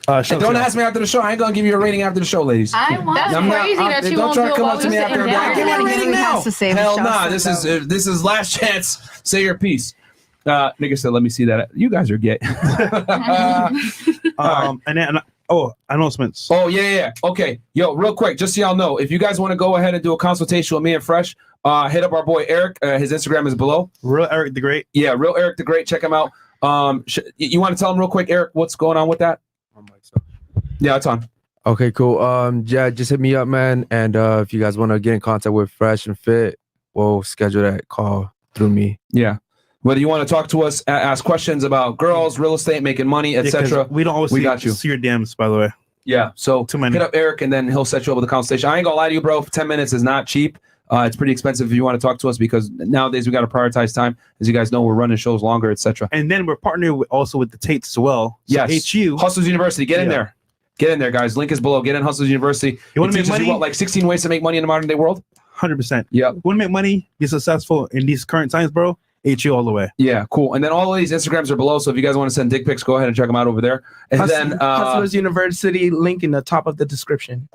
Hey, don't ask me after the show. I ain't gonna give you a rating after the show, ladies. That's crazy that you don't won't try do to come it up to me while after. we're sitting Give me a down. rating now. has to save Hell the nah. show, This is last chance. Say your piece. Nigga said, let me see that. You guys are gay. And then announcements. Oh yeah. Okay, yo, real quick, just so y'all know, if you guys want to go ahead and do a consultation with me and Fresh, hit up our boy Eric. His Instagram is below. Real Eric the Great. Yeah, Real Eric the Great. Check him out. You want to tell him real quick, Eric, what's going on with that? Yeah, it's on. Okay, cool. Yeah, just hit me up, man. And if you guys want to get in contact with Fresh and Fit, we'll schedule that call through me. Yeah. Whether you want to talk to us, ask questions about girls, real estate, making money, etc. We don't always got you. see your DMs, by the way. Yeah. So hit up Eric and then he'll set you up with a consultation. I ain't gonna lie to you, bro. 10 minutes is not cheap. It's pretty expensive if you want to talk to us because nowadays we got to prioritize time. As you guys know, we're running shows longer, etc. And then we're partnering also with the Tates as well. So Yes. HU. Hustles University. Get in there. Get in there, guys. Link is below. Get in Hustles University. You want It to make teaches money? you what, like 16 ways to make money in the modern day world? 100%. Yep. Want to make money, be successful in these current times, bro? HU all the way. Yeah, cool. And then all of these Instagrams are below. So if you guys want to send dick pics, go ahead and check them out over there. And then Hustlers University link in the top of the description.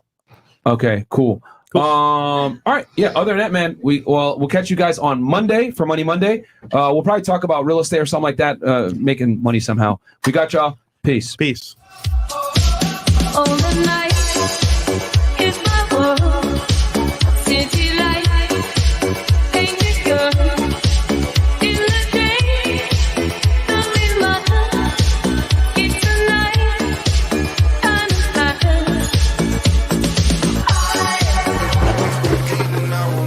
Okay, cool. All right. Yeah. Other than that, man, we'll catch you guys on Monday for Money Monday. We'll probably talk about real estate or something like that, making money somehow. We got y'all. Peace. Peace. All the night.